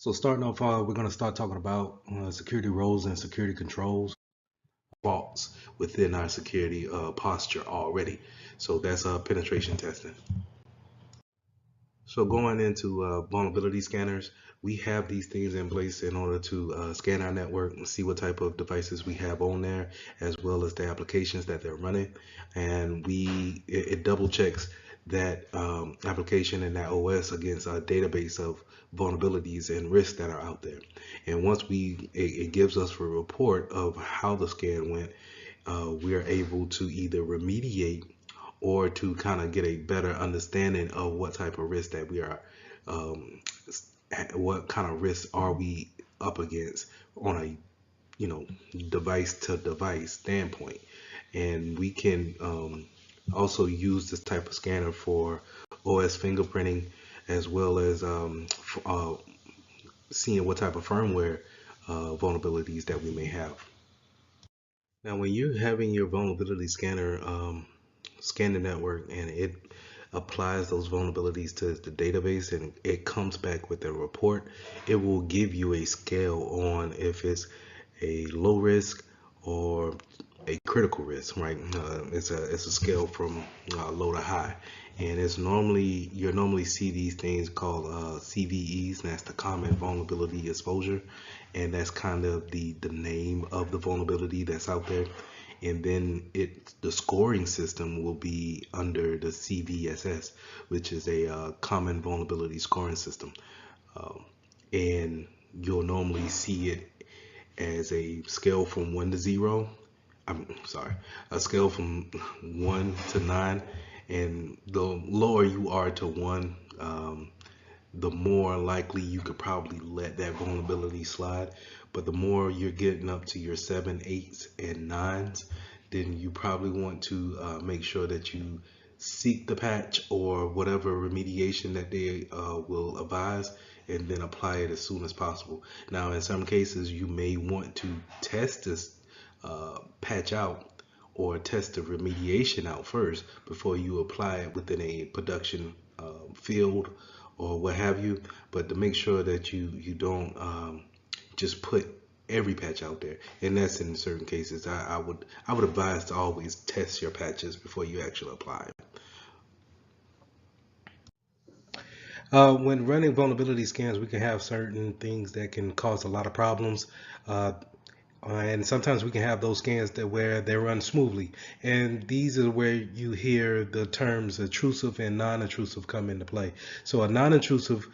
So starting off, we're going to start talking about security roles and security controls, faults within our security posture already. So that's penetration testing. So going into vulnerability scanners, we have these things in place in order to scan our network and see what type of devices we have on there, as well as the applications that they're running. And it double checks that application and that OS against a database of vulnerabilities and risks that are out there. And once it gives us a report of how the scan went, we are able to either remediate or to kind of get a better understanding of what type of risk that we are, um, what kind of risks are we up against on a device to device standpoint. And we can also use this type of scanner for OS fingerprinting, as well as seeing what type of firmware vulnerabilities that we may have. Now, when you're having your vulnerability scanner scan the network and it applies those vulnerabilities to the database and it comes back with a report, it will give you a scale on if it's a low risk or a critical risk, right? It's a scale from low to high, and it's normally you normally see these things called CVEs, and that's the common vulnerability exposure, and that's kind of the name of the vulnerability that's out there. And then the scoring system will be under the CVSS, which is a common vulnerability scoring system, um, and you'll normally see it as a scale from 1 to 0. I'm sorry, a scale from 1 to 9, and the lower you are to 1, the more likely you could probably let that vulnerability slide. But the more you're getting up to your 7, 8s, and 9s, then you probably want to make sure that you seek the patch or whatever remediation that they will advise, and then apply it as soon as possible. Now, in some cases, you may want to test this patch out or test the remediation out first before you apply it within a production field or what have you. But to make sure that you don't just put every patch out there, and that's in certain cases. I would advise to always test your patches before you actually apply it. When running vulnerability scans, we can have certain things that can cause a lot of problems. Uh, and sometimes we can have those scans that where they run smoothly, and these are where you hear the terms intrusive and non-intrusive come into play. So a non-intrusive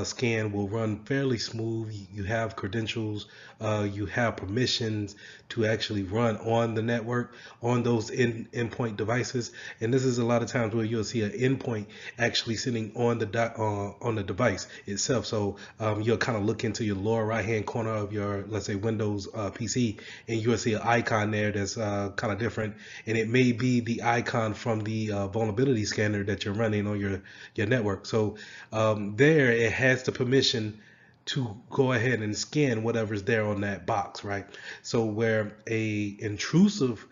scan will run fairly smooth. You have credentials, you have permissions to actually run on the network on those endpoint devices, and this is a lot of times where you'll see an endpoint actually sitting on on the device itself. So you'll kind of look into your lower right hand corner of your, let's say, Windows PC, and you'll see an icon there that's kind of different, and it may be the icon from the vulnerability scanner that you're running on your network. So there it has the permission to go ahead and scan whatever's there on that box, right? So where a intrusive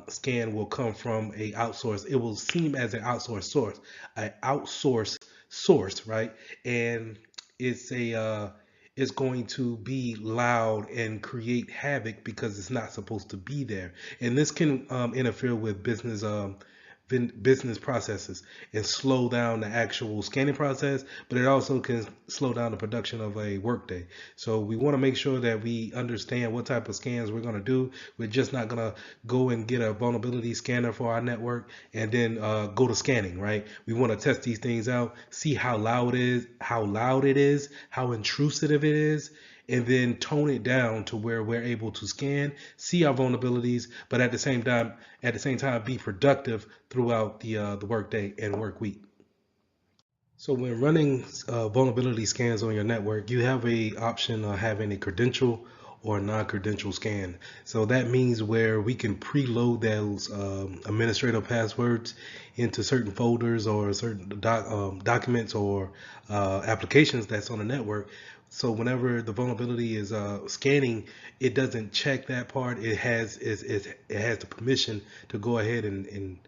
scan will come from a outsource, it will seem as an outsource source, right? And it's a it's going to be loud and create havoc because it's not supposed to be there, and this can interfere with business processes and slow down the actual scanning process, but it also can slow down the production of a workday. So we want to make sure that we understand what type of scans we're going to do. We're just not going to go and get a vulnerability scanner for our network and then go to scanning, right? We want to test these things out, see how loud it is, how intrusive it is, and then tone it down to where we're able to scan, see our vulnerabilities, but at the same time be productive throughout the workday and work week. So when running vulnerability scans on your network, you have a option of having a credential or non-credential scan. So that means where we can preload those administrative passwords into certain folders or certain documents or applications that's on the network. So whenever the vulnerability is scanning, it doesn't check that part. It has the permission to go ahead and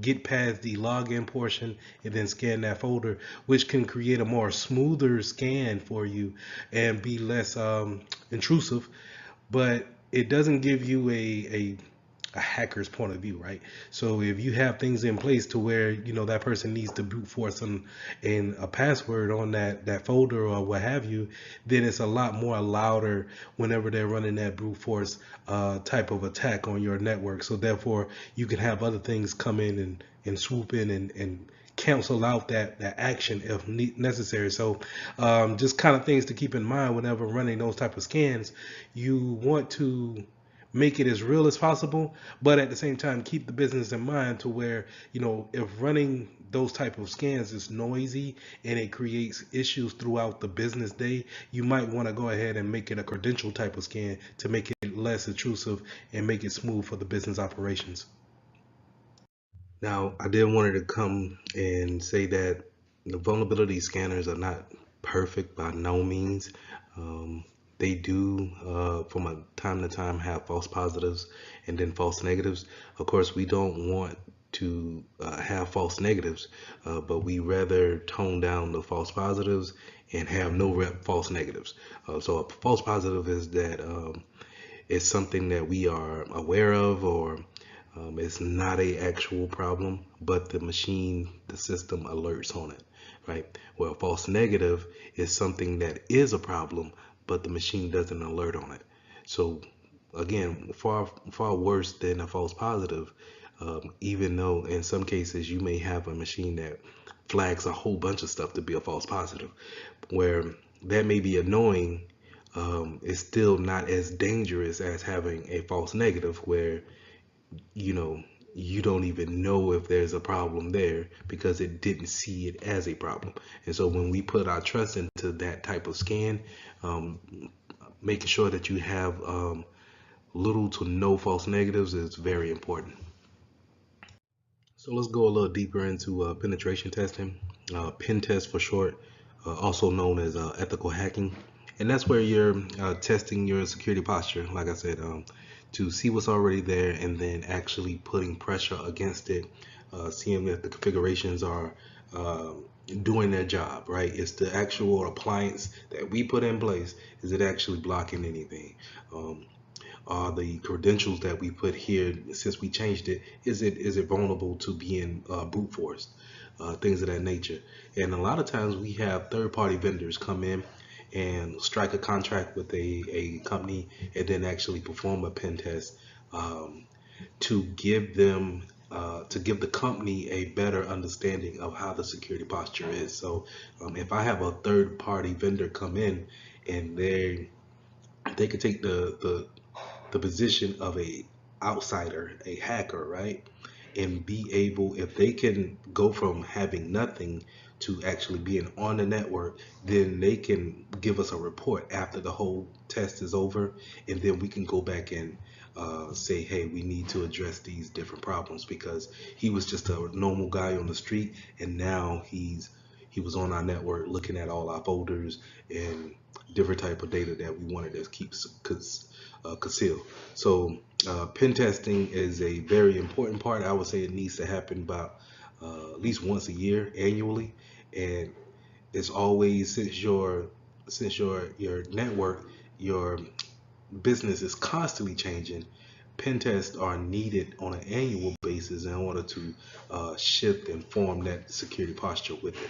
get past the login portion and then scan that folder, which can create a more smoother scan for you and be less intrusive, but it doesn't give you a hacker's point of view, right? So if you have things in place to where that person needs to brute force and a password on that folder or what have you, then it's a lot more louder whenever they're running that brute force type of attack on your network. So therefore, you can have other things come in and swoop in and cancel out that action if necessary. So just kind of things to keep in mind whenever running those type of scans. You want to make it as real as possible, but at the same time keep the business in mind to where if running those type of scans is noisy and it creates issues throughout the business day, you might want to go ahead and make it a credential type of scan to make it less intrusive and make it smooth for the business operations. Now, I did wanted to come and say that the vulnerability scanners are not perfect by no means. Um, they do, from a time to time, have false positives and then false negatives. Of course, we don't want to have false negatives, but we rather tone down the false positives and have no false negatives. So a false positive is that it's something that we are aware of, or it's not a actual problem, but the machine, the system alerts on it, right? Well, false negative is something that is a problem, but the machine doesn't alert on it. So again, far worse than a false positive. Even though in some cases you may have a machine that flags a whole bunch of stuff to be a false positive, where that may be annoying, it's still not as dangerous as having a false negative where you know you don't even know if there's a problem there because it didn't see it as a problem. And so when we put our trust into that type of scan, um, making sure that you have little to no false negatives is very important. So let's go a little deeper into penetration testing, pen test for short, also known as ethical hacking. And that's where you're testing your security posture, like I said, to see what's already there and then actually putting pressure against it, seeing if the configurations are uh, doing their job, right? It's the actual appliance that we put in place. Is it actually blocking anything? Um, are the credentials that we put here since we changed it, is it vulnerable to being brute forced, things of that nature. And a lot of times we have third party vendors come in and strike a contract with a company and then actually perform a pen test, um, to give them to give the company a better understanding of how the security posture is. So if I have a third party vendor come in and they could take the position of a outsider, a hacker, right? And be able, if they can go from having nothing to actually being on the network, then they can give us a report after the whole test is over, and then we can go back and say, hey, we need to address these different problems because he was just a normal guy on the street, and now he was on our network looking at all our folders and different type of data that we wanted to keep concealed. So pen testing is a very important part. I would say it needs to happen about at least once a year annually, and it's always since your network, your business is constantly changing. Pen tests are needed on an annual basis in order to shift and form that security posture with it.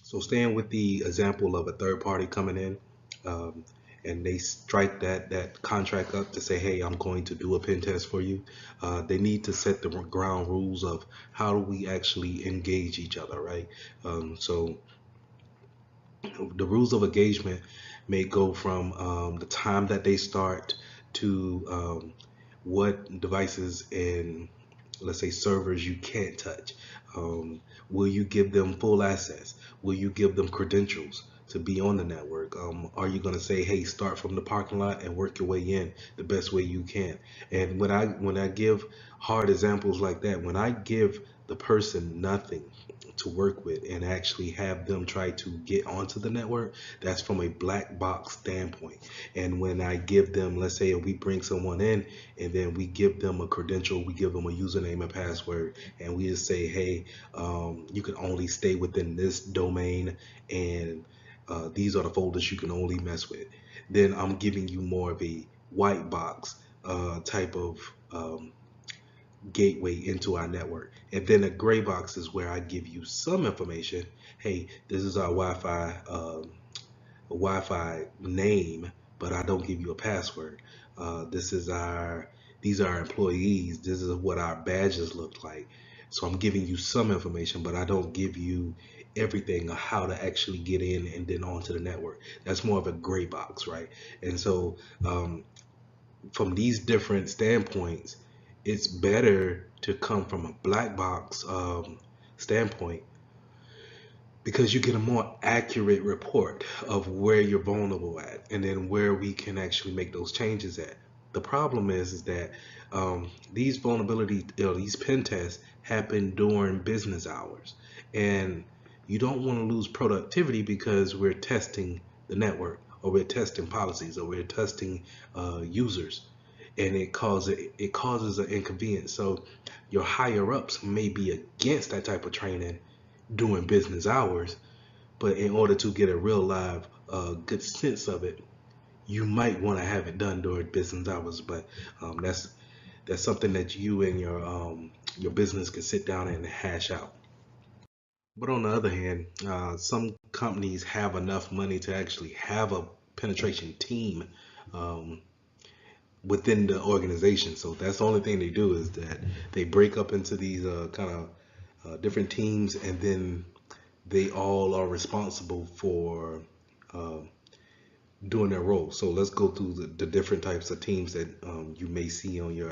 So staying with the example of a third party coming in, um, and they strike that contract up to say, hey, I'm going to do a pen test for you. They need to set the ground rules of how do we actually engage each other, right? So the rules of engagement may go from the time that they start to what devices and, let's say, servers you can't touch. Will you give them full access? Will you give them credentials to be on the network? Are you going to say, hey, start from the parking lot and work your way in the best way you can? And when I give hard examples like that, when I give the person nothing to work with and actually have them try to get onto the network, that's from a black box standpoint. And when I give them, let's say if we bring someone in and then we give them a credential, we give them a username and password, and we just say, hey, you can only stay within this domain, and these are the folders you can only mess with, then I'm giving you more of a white box type of gateway into our network. And then a gray box is where I give you some information. Hey, this is our Wi-Fi name, but I don't give you a password. This is our these are our employees. This is what our badges look like. So I'm giving you some information, but I don't give you everything of how to actually get in and then onto the network. That's more of a gray box, right? And so from these different standpoints, it's better to come from a black box standpoint, because you get a more accurate report of where you're vulnerable at and then where we can actually make those changes at. The problem is that these vulnerability, these pen tests happen during business hours, and you don't want to lose productivity because we're testing the network, or we're testing policies, or we're testing users, and it causes an inconvenience. So your higher ups may be against that type of training during business hours, but in order to get a real live good sense of it, you might want to have it done during business hours. But that's something that you and your business can sit down and hash out. But on the other hand, some companies have enough money to actually have a penetration team um, within the organization. So that's the only thing they do, is that they break up into these kind of different teams, and then they all are responsible for uh, doing their role. So let's go through the different types of teams that you may see on your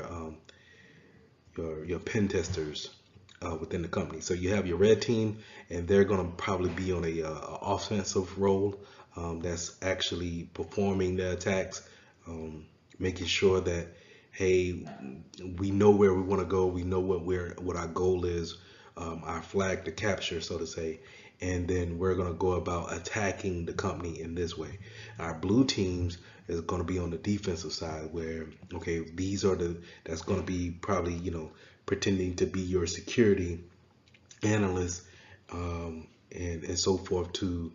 pen testers within the company. So you have your red team, and they're going to probably be on a offensive role, that's actually performing the attacks, making sure that, hey, we know where we want to go, we know what our goal is, our flag to capture, so to say, and then we're going to go about attacking the company in this way. Our blue teams is going to be on the defensive side, where, okay, that's going to be probably, pretending to be your security analyst, and so forth, to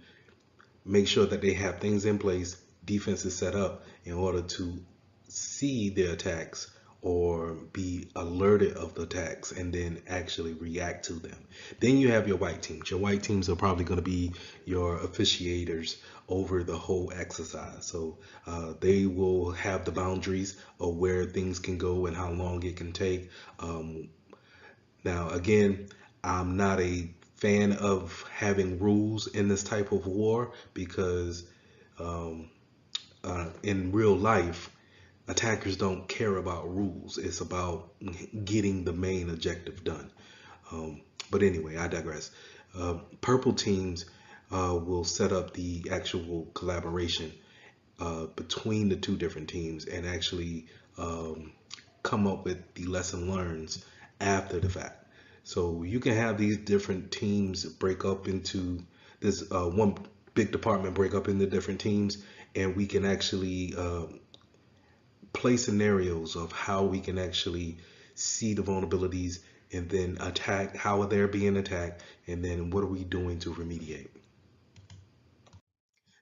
make sure that they have things in place, defenses set up in order to see the attacks or be alerted of the attacks and then actually react to them. Then you have your white teams. Your white teams are probably going to be your officiators over the whole exercise. So they will have the boundaries of where things can go and how long it can take. Now, again, I'm not a fan of having rules in this type of war, because um, in real life, attackers don't care about rules. It's about getting the main objective done. But anyway, I digress. Purple teams will set up the actual collaboration between the two different teams, and actually come up with the lesson learns after the fact. So you can have these different teams break up into this one big department, break up into different teams, and we can actually play scenarios of how we can actually see the vulnerabilities and then attack, how are they being attacked, and then what are we doing to remediate.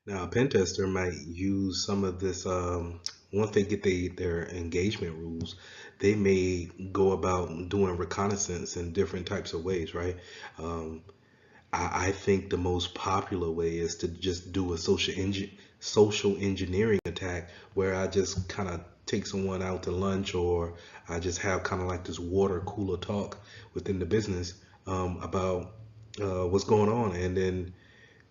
Now, a pen tester might use some of this. Once they get their engagement rules, they may go about doing reconnaissance in different types of ways, right? Um, I think the most popular way is to just do a social engineering attack, where I just kind of take someone out to lunch, or I just have kind of like this water cooler talk within the business about what's going on, and then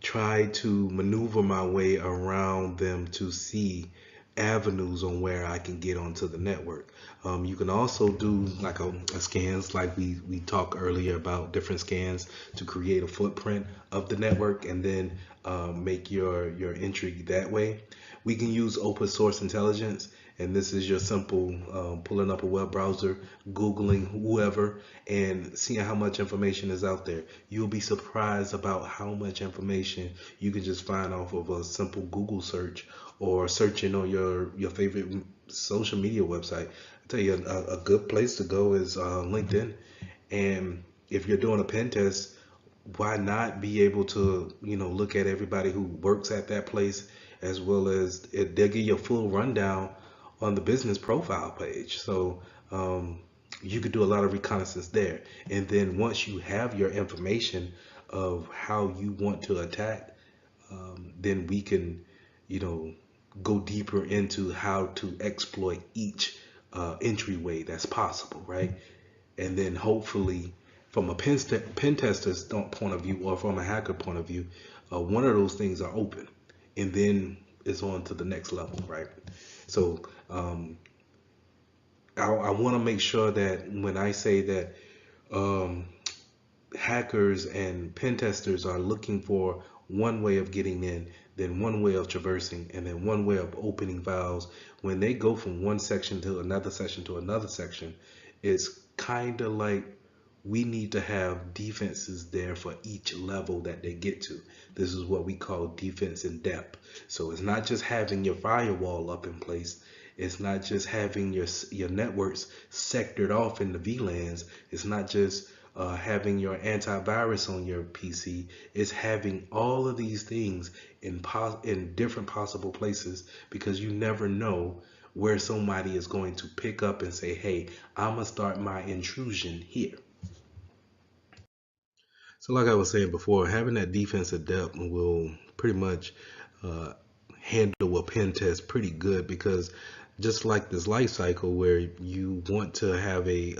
try to maneuver my way around them to see avenues on where I can get onto the network. You can also do like a scans, like we talked earlier about different scans to create a footprint of the network, and then make your entry that way. We can use open source intelligence, And this is your simple pulling up a web browser, Googling whoever, and seeing how much information is out there. You'll be surprised about how much information you can just find off of a simple Google search or searching on your favorite social media website. I tell you, a good place to go is LinkedIn. And if you're doing a pen test, why not be able to, look at everybody who works at that place, as well as they'll give you a full rundown on the business profile page. So you could do a lot of reconnaissance there. And then once you have your information of how you want to attack, then we can, you know, go deeper into how to exploit each entryway that's possible, right? And then hopefully, from a pen tester's point of view, or from a hacker point of view, one of those things are open, and then it's on to the next level, right? So I want to make sure that when I say that um, hackers and pen testers are looking for one way of getting in, then one way of traversing, and then one way of opening files. When they go from one section to another section to another section, it's kind of like we need to have defenses there for each level that they get to. This is what we call defense in depth. So it's not just having your firewall up in place. It's not just having your networks sectored off in the VLANs. It's not just having your antivirus on your PC. It's having all of these things in different possible places, because you never know where somebody is going to pick up and say, hey, I'm gonna start my intrusion here. So like I was saying before, having that defensive depth will pretty much uh, handle a pen test pretty good, because just like this life cycle where you want to have a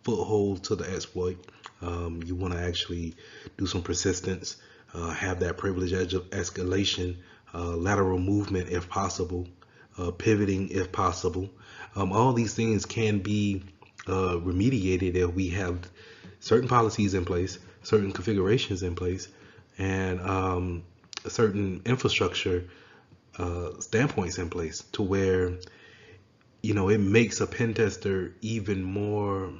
foothold to the exploit, you want to actually do some persistence, have that privilege edge of escalation, lateral movement if possible, pivoting if possible. All these things can be remediated if we have certain policies in place, certain configurations in place, and certain infrastructure standpoints in place, to where it makes a pen tester even more,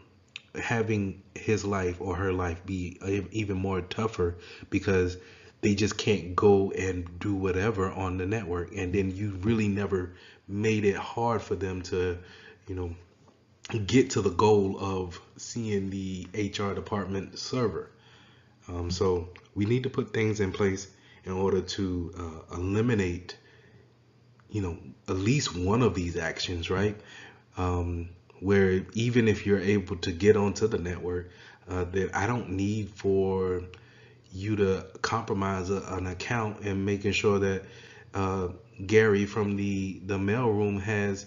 having his life or her life be even more tougher, because they just can't go and do whatever on the network, and then you really never made it hard for them to you know get to the goal of seeing the HR department server. So we need to put things in place in order to eliminate, at least one of these actions, right? Where even if you're able to get onto the network, that I don't need for you to compromise an account and making sure that uh, Gary from the mailroom has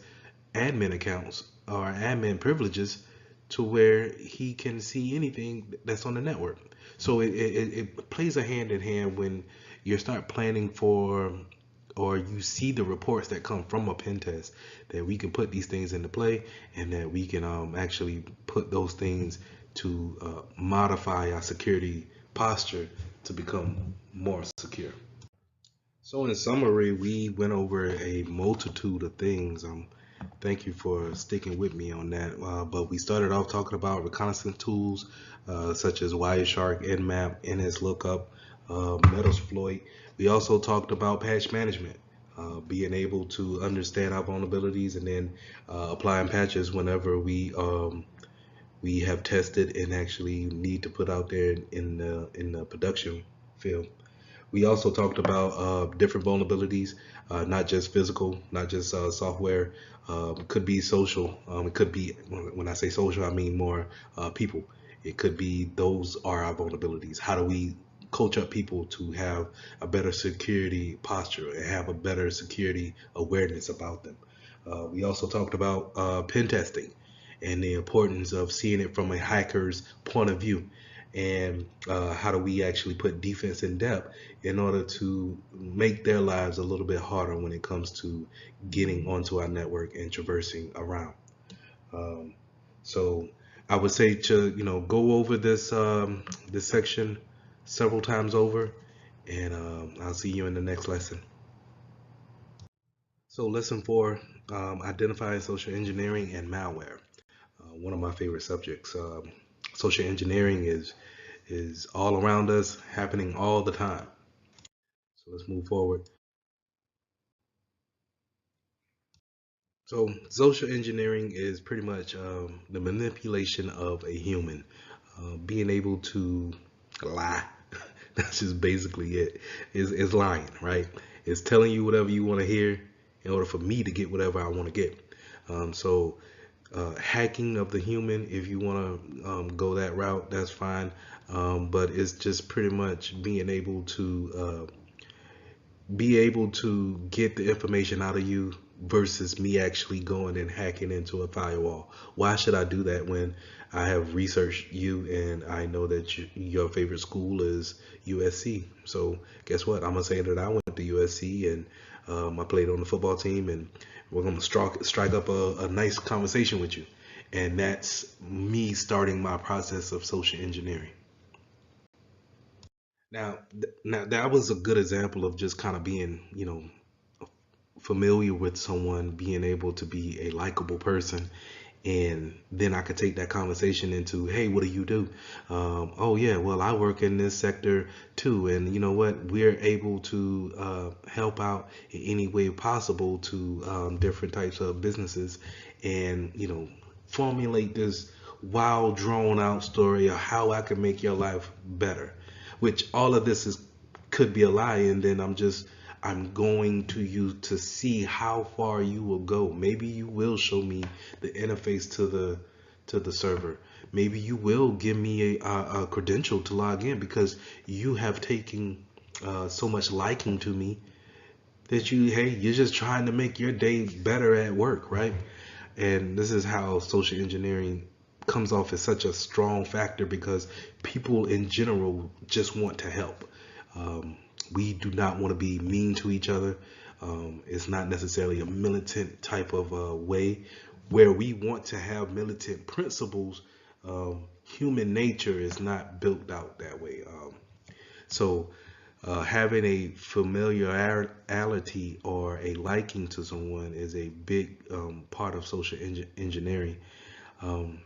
admin accounts or admin privileges to where he can see anything that's on the network. So it plays a hand in hand when you start planning for, or you see the reports that come from a pen test, that we can put these things into play, and that we can actually put those things to modify our security posture to become more secure. So in summary, we went over a multitude of things. Thank you for sticking with me on that. But we started off talking about reconnaissance tools such as Wireshark, Nmap, NSLOOKUP, Metasploit. We also talked about patch management, being able to understand our vulnerabilities and then applying patches whenever we have tested and actually need to put out there in the production field. We also talked about different vulnerabilities, not just physical, not just software. It could be social. It could be, when I say social, I mean more people. It could be those are our vulnerabilities. How do we coach up people to have a better security posture and have a better security awareness about them? We also talked about pen testing and the importance of seeing it from a hacker's point of view, and how do we actually put defense in depth in order to make their lives a little bit harder when it comes to getting onto our network and traversing around. Um, so I would say to go over this section several times over, and I'll see you in the next lesson. So lesson four, identifying social engineering and malware. One of my favorite subjects. Social engineering is all around us, happening all the time. So let's move forward. So social engineering is pretty much the manipulation of a human, being able to lie. That's just basically it. Is lying, right? It's telling you whatever you want to hear in order for me to get whatever I want to get. So hacking of the human, if you want to go that route, that's fine. But it's just pretty much be able to get the information out of you versus me actually going and hacking into a firewall. Why should I do that when I have researched you and I know that your favorite school is USC? So guess what? I'm gonna say that I went to USC and I played on the football team, and we're gonna strike up a nice conversation with you. And that's me starting my process of social engineering. Now that was a good example of just kind of being, familiar with someone, being able to be a likable person, and then I could take that conversation into, hey, what do you do? Oh yeah, well, I work in this sector too, and you know what? We're able to help out in any way possible to different types of businesses, and formulate this wild, drawn out story of how I can make your life better. Which all of this is could be a lie, and then I'm going to you to see how far you will go. Maybe you will show me the interface to the server. Maybe you will give me a credential to log in because you have taken so much liking to me that you're just trying to make your day better at work, right? And this is how social engineering comes off as such a strong factor because people in general just want to help. Um, we do not want to be mean to each other. It's not necessarily a militant type of way where we want to have militant principles. Human nature is not built out that way. So having a familiarity or a liking to someone is a big part of social engineering. Um,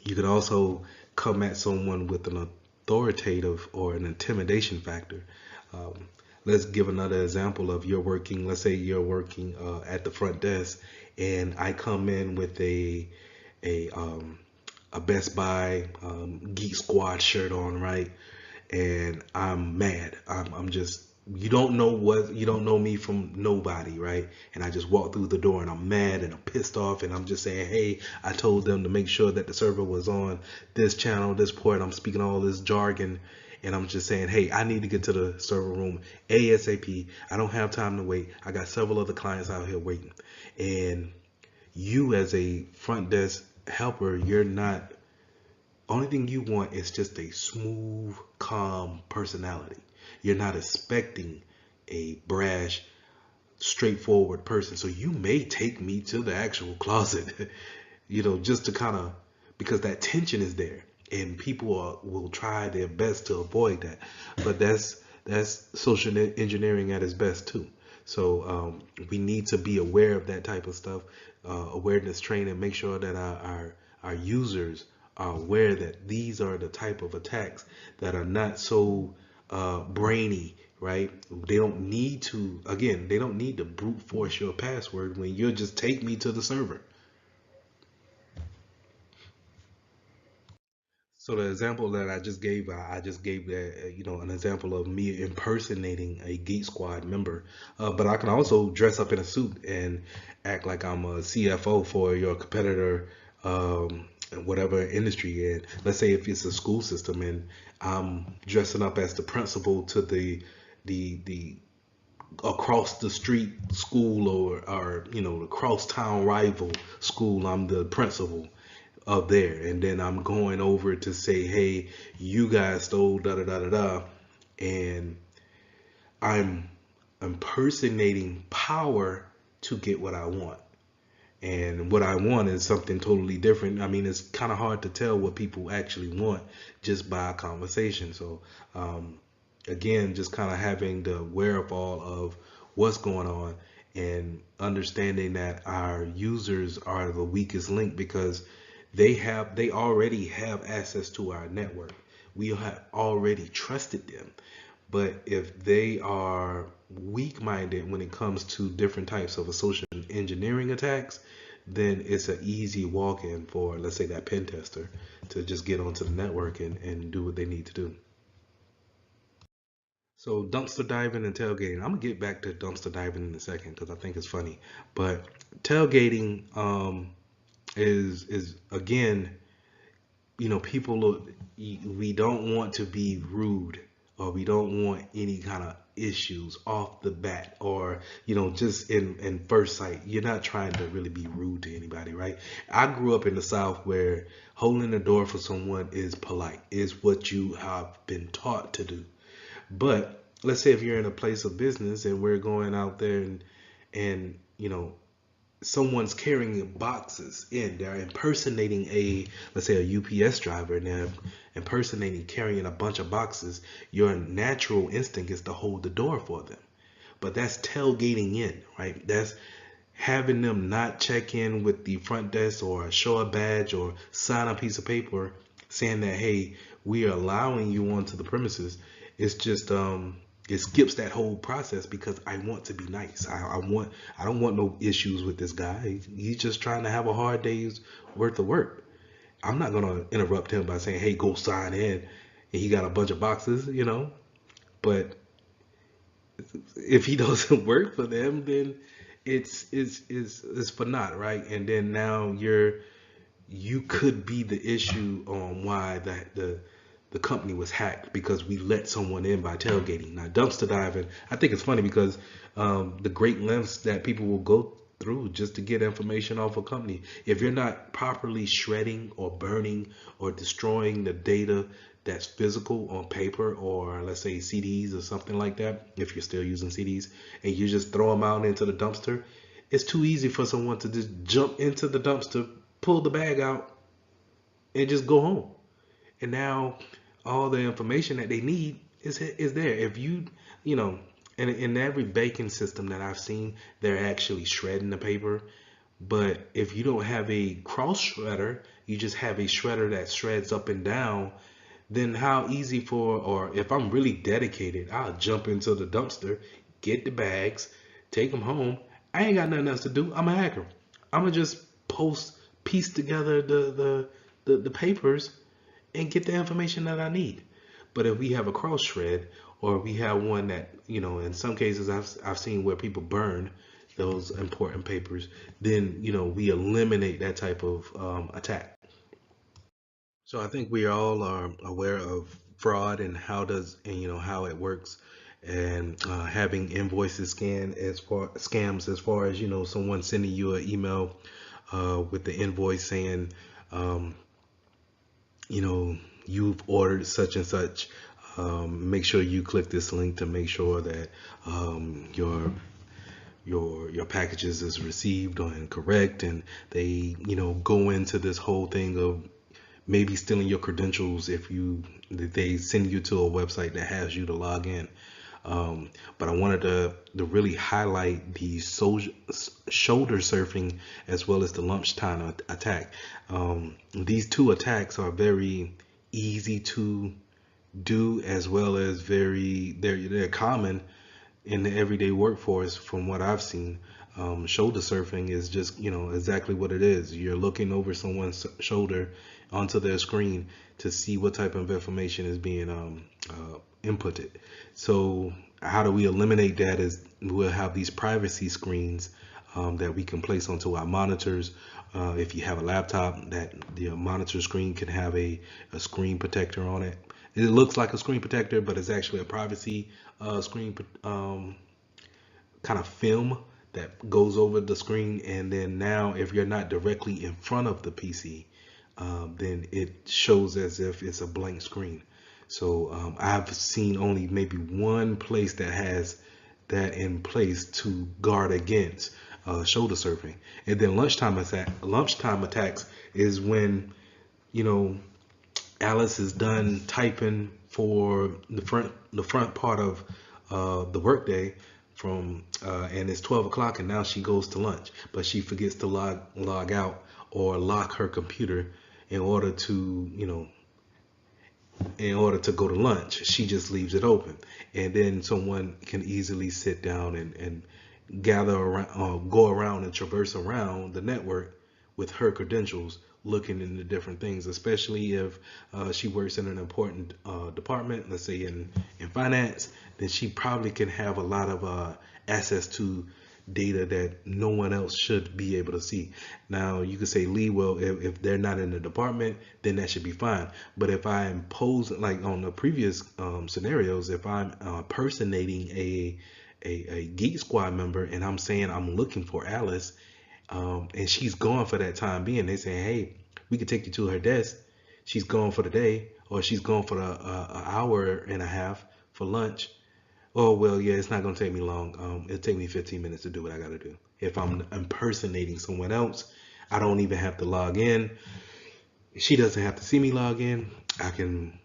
you could also come at someone with an authoritative or an intimidation factor. Um, let's give another example of let's say you're working at the front desk, and I come in with a um, a Best Buy Geek Squad shirt on, right? And I'm mad. I'm just you don't know me from nobody, right? And I just walk through the door and I'm mad and I'm pissed off and I'm just saying, hey, I told them to make sure that the server was on this channel, this port. I'm speaking all this jargon and I'm just saying, hey, I need to get to the server room ASAP. I don't have time to wait. I got several other clients out here waiting. And you as a front desk helper, you're not only thing you want is just a smooth, calm personality. You're not expecting a brash, straightforward person. So you may take me to the actual closet, just to kind of, because that tension is there, and will try their best to avoid that. But that's social engineering at its best too. So we need to be aware of that type of stuff, awareness training, make sure that our users are aware that these are the type of attacks that are not so brainy, right? They don't need to brute force your password when you'll just take me to the server. So the example that I just gave that, an example of me impersonating a Geek Squad member. But I can also dress up in a suit and act like I'm a CFO for your competitor, in whatever industry. And let's say if it's a school system and I'm dressing up as the principal to the across the street school, or the cross town rival school. I'm the principal of there, and then I'm going over to say, hey, you guys stole da da da da da, and I'm impersonating power to get what I want. And what I want is something totally different. I mean, it's kind of hard to tell what people actually want just by a conversation. So again, just kind of having the wherewithal of what's going on and understanding that our users are the weakest link because they already have access to our network. We have already trusted them. But if they are weak-minded when it comes to different types of social engineering attacks, then it's an easy walk-in for, let's say, that pen tester to just get onto the network and do what they need to do. So dumpster diving and tailgating. I'm gonna get back to dumpster diving in a second because I think it's funny. But tailgating is again, people, we don't want to be rude, or we don't want any kind of issues off the bat, or just in first sight. You're not trying to really be rude to anybody, right? I grew up in the South where holding the door for someone is polite, is what you have been taught to do. But let's say if you're in a place of business and we're going out there and someone's carrying boxes in, they're impersonating let's say a UPS driver, and they're impersonating carrying a bunch of boxes. Your natural instinct is to hold the door for them. But that's tailgating in, right? That's having them not check in with the front desk or show a badge or sign a piece of paper saying that, hey, we are allowing you onto the premises. It's just it skips that whole process because I want to be nice. I don't want no issues with this guy. He's just trying to have a hard day's worth of work. I'm not gonna interrupt him by saying, hey, go sign in, and he got a bunch of boxes. But if he doesn't work for them, then it's for naught, right? And then now you could be the issue on why the company was hacked because we let someone in by tailgating. Now, dumpster diving, I think it's funny because the great lengths that people will go through just to get information off a company. If you're not properly shredding or burning or destroying the data that's physical on paper, or let's say CDs or something like that, if you're still using CDs, and you just throw them out into the dumpster, it's too easy for someone to just jump into the dumpster, pull the bag out, and just go home. And now all the information that they need is there. If you know, in every baking system that I've seen, they're actually shredding the paper. But if you don't have a cross shredder, you just have a shredder that shreds up and down, then how easy or if I'm really dedicated, I'll jump into the dumpster, get the bags, take them home. I ain't got nothing else to do. I'm a hacker. I'm gonna just piece together the papers and get the information that I need. But if we have a cross shred, or we have one that, in some cases I've seen where people burn those important papers, then, we eliminate that type of attack. So I think we all are aware of fraud and how it works, and having invoices scanned as far scams, as far as someone sending you an email with the invoice saying, um, you've ordered such and such. Make sure you click this link to make sure that your packages is received and correct, and they go into this whole thing of maybe stealing your credentials if they send you to a website that has you to log in. But I wanted to really highlight the shoulder surfing as well as the lunchtime attack. These two attacks are very easy to do, as well as they're common in the everyday workforce from what I've seen. Shoulder surfing is just, exactly what it is. You're looking over someone's shoulder onto their screen to see what type of information is being inputted. So how do we eliminate that? Is we'll have these privacy screens that we can place onto our monitors. If you have a laptop, that the monitor screen can have a screen protector on it. It looks like a screen protector, but it's actually a privacy screen kind of film that goes over the screen. And then now if you're not directly in front of the PC, then it shows as if it's a blank screen. So I've seen only maybe one place that has that in place to guard against shoulder surfing. And then lunchtime attacks is when Alice is done typing for the front part of the workday and it's 12 o'clock and now she goes to lunch, but she forgets to log out or lock her computer in order to, in order to go to lunch. She just leaves it open, and then someone can easily sit down and gather around, go around and traverse around the network with her credentials, looking into different things, especially if she works in an important department, let's say in finance. Then she probably can have a lot of access to data that no one else should be able to see. Now you could say, Lee, well, if they're not in the department, then that should be fine. But if I impose, like on the previous scenarios, if I'm personating a Geek Squad member and I'm saying I'm looking for Alice, and she's gone for that time being, they say, hey, we could take you to her desk. She's gone for the day, or she's gone for an hour and a half for lunch. Oh, well, yeah, it's not going to take me long. It'll take me 15 minutes to do what I got to do. If I'm impersonating someone else, I don't even have to log in. She doesn't have to see me log in. I can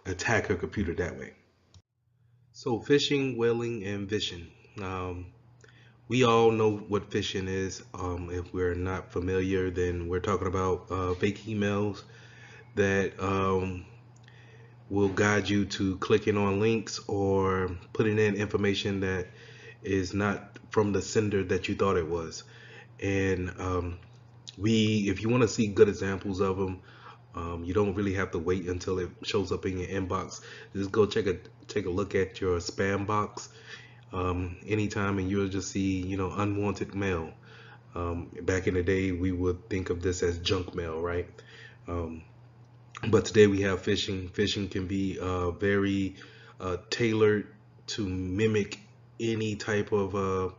attack her computer that way. So phishing, whaling, and vishing. We all know what phishing is. If we're not familiar, then we're talking about fake emails that will guide you to clicking on links or putting in information that is not from the sender that you thought it was. And if you want to see good examples of them, you don't really have to wait until it shows up in your inbox. Just go take a look at your spam box anytime, and you'll just see, unwanted mail. Back in the day, we would think of this as junk mail, right? But today we have phishing. Phishing can be very tailored to mimic any type of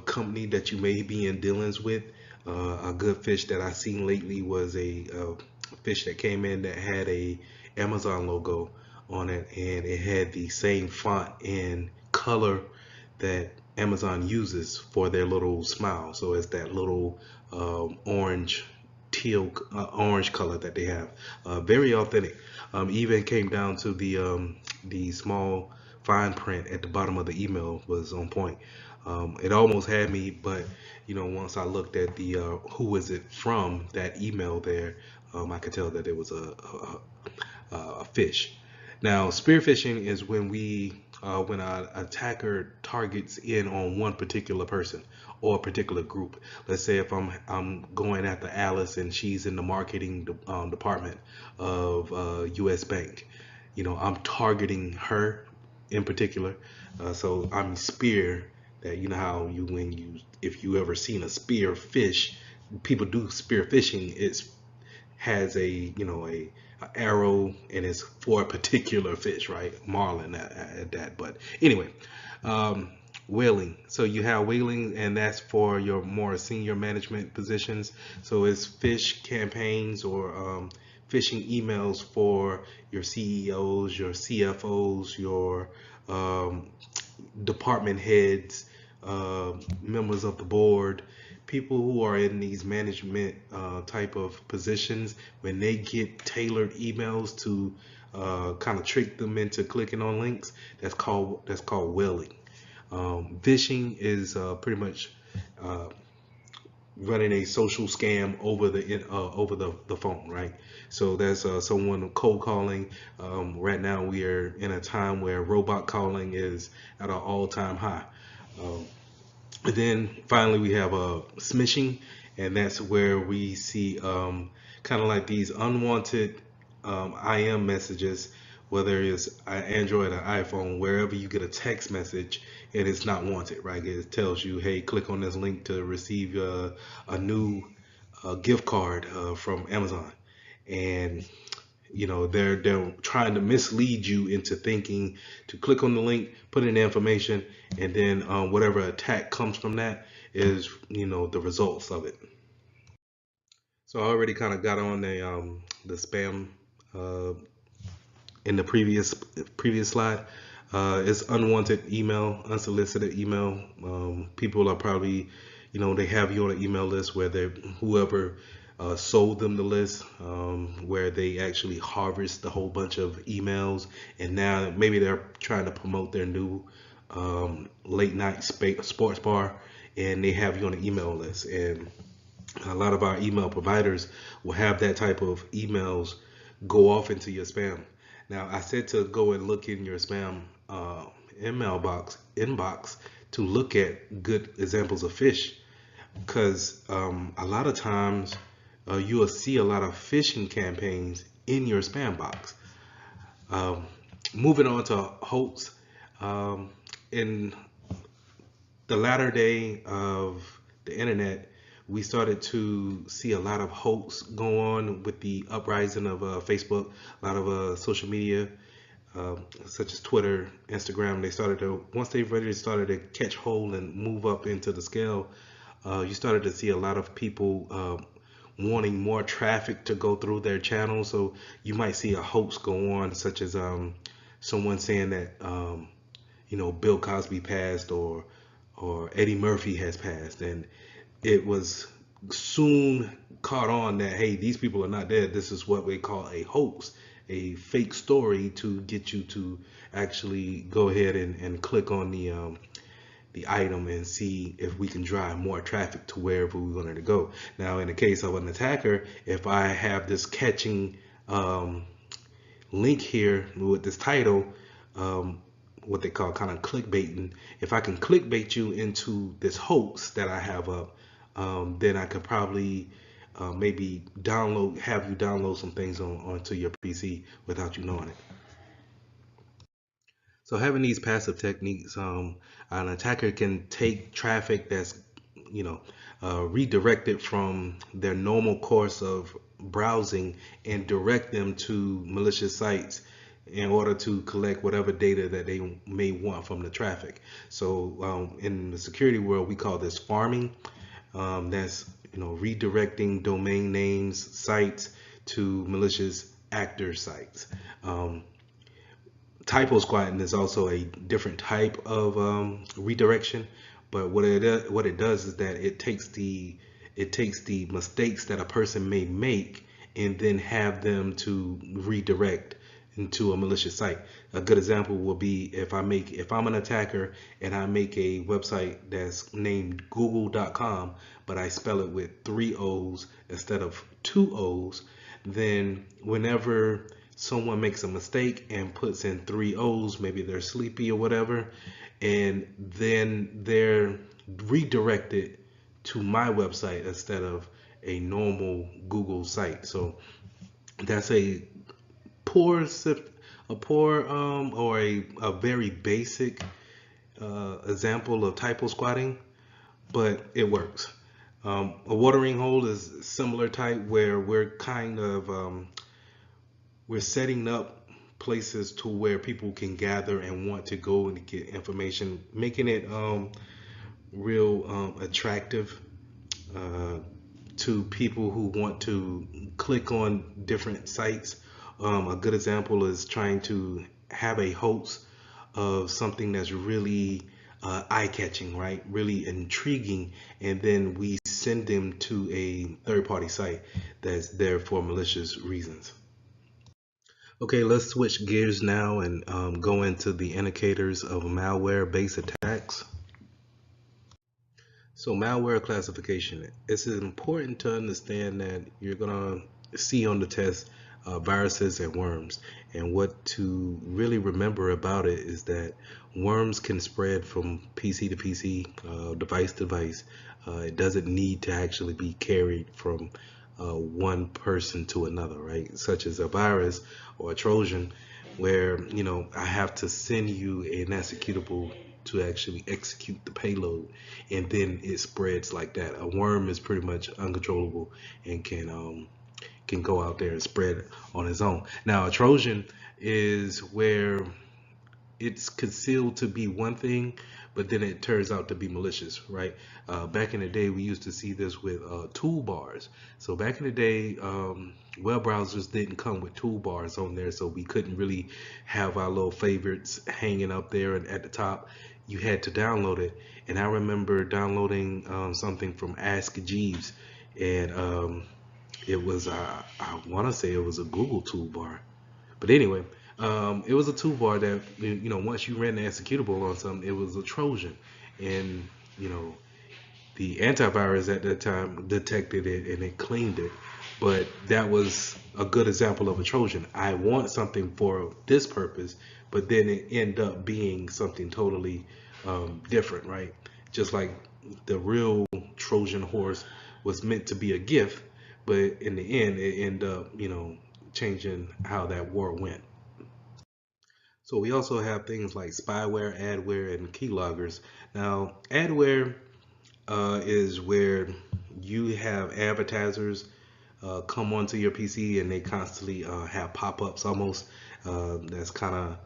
company that you may be in dealings with. A good fish that I seen lately was a fish that came in that had a Amazon logo on it, and it had the same font and color that Amazon uses for their little smile. So it's that little orange orange color that they have. Very authentic. Even came down to the small fine print at the bottom of the email was on point. It almost had me, but once I looked at the who is it from, that email there, I could tell that it was a fish. Now, spear phishing is when an attacker targets in on one particular person or a particular group. Let's say if I'm going after Alice and she's in the marketing department of U.S. Bank, I'm targeting her in particular. So I'm spear. That how if you ever seen a spear fish, people do spear fishing. It's has a arrow and it's for a particular fish, right? Marlin at that. But anyway, whaling. So you have whaling, and that's for your more senior management positions. So it's fish campaigns or phishing emails for your CEOs, your CFOs, your department heads, members of the board, people who are in these management type of positions. When they get tailored emails to kind of trick them into clicking on links, that's called whaling. Phishing is pretty much running a social scam over the phone, right? So that's someone cold calling. Right now we are in a time where robot calling is at an all-time high. And then finally we have smishing, and that's where we see kind of like these unwanted IM messages, whether it's an Android or iPhone, wherever you get a text message and it's not wanted, right? It tells you, hey, click on this link to receive a new gift card from Amazon. And they're trying to mislead you into thinking to click on the link, put in the information, and then whatever attack comes from that is the results of it. So I already kind of got on the spam in the previous slide. It's unwanted email, unsolicited email. People are probably, they have you on an email list where whoever sold them the list, where they actually harvest a whole bunch of emails, and now maybe they're trying to promote their new late night sports bar, and they have you on an email list. And a lot of our email providers will have that type of emails go off into your spam. Now, I said to go and look in your spam email box inbox to look at good examples of fish, because a lot of times you will see a lot of phishing campaigns in your spam box. Um, Moving on to hoax, in the latter day of the internet, we started to see a lot of hoax go on with the uprising of Facebook, a lot of social media, such as Twitter, Instagram. They started to, once they really started to catch hold and move up into the scale, you started to see a lot of people wanting more traffic to go through their channel. So you might see a hoax go on, such as someone saying that Bill Cosby passed, or Eddie Murphy has passed, and it was soon caught on that, hey, these people are not dead. This is what we call a hoax, a fake story to get you to actually go ahead and click on the item and see if we can drive more traffic to wherever we wanted to go. Now, in the case of an attacker, if I have this catching link here with this title, what they call kind of clickbaiting, if I can clickbait you into this hoax that I have up, then I could probably maybe have you download some things onto your PC without you knowing it. So having these passive techniques, an attacker can take traffic that's, you know, redirected from their normal course of browsing and direct them to malicious sites in order to collect whatever data that they may want from the traffic. So in the security world, we call this farming. That's redirecting domain names, sites to malicious actor sites. Typo squatting is also a different type of redirection, but what it does is that it takes the mistakes that a person may make and then have them to redirect into a malicious site. A good example will be if I'm an attacker and I make a website that's named google.com, but I spell it with 3 O's instead of 2 O's, then whenever someone makes a mistake and puts in 3 O's, maybe they're sleepy or whatever, and then they're redirected to my website instead of a normal Google site. So that's a poor or a very basic example of typo squatting, but it works. A watering hole is similar type, where we're kind of we're setting up places to where people can gather and want to go and get information, making it real attractive to people who want to click on different sites. A good example is trying to have a host of something that's really eye-catching, right? Really intriguing, and then we send them to a third-party site that's there for malicious reasons. Okay, let's switch gears now and go into the indicators of malware-based attacks. So malware classification. It's important to understand that you're going to see on the test viruses and worms. And what to really remember about it is that worms can spread from PC to PC, device to device. It doesn't need to actually be carried from one person to another, right? Such as a virus or a Trojan, where I have to send you an executable to actually execute the payload, and then it spreads like that. A worm is pretty much uncontrollable and can go out there and spread on its own. Now a Trojan is where it's concealed to be one thing, but then it turns out to be malicious, right? Back in the day, we used to see this with toolbars. So back in the day, web browsers didn't come with toolbars on there, so we couldn't really have our little favorites hanging up there and at the top. You had to download it. And I remember downloading something from Ask Jeeves, and it was, I want to say it was a Google toolbar. But anyway, It was a toolbar that once you ran the executable on something, it was a Trojan, and you know the antivirus at that time detected it and it cleaned it. But that was a good example of a Trojan. I want something for this purpose, but then it end up being something totally different, right? Just like the real Trojan horse was meant to be a gift, but in the end, it ended up, changing how that war went. So we also have things like spyware, adware, and keyloggers. Now, adware is where you have advertisers come onto your PC and they constantly have pop-ups almost. That's kind of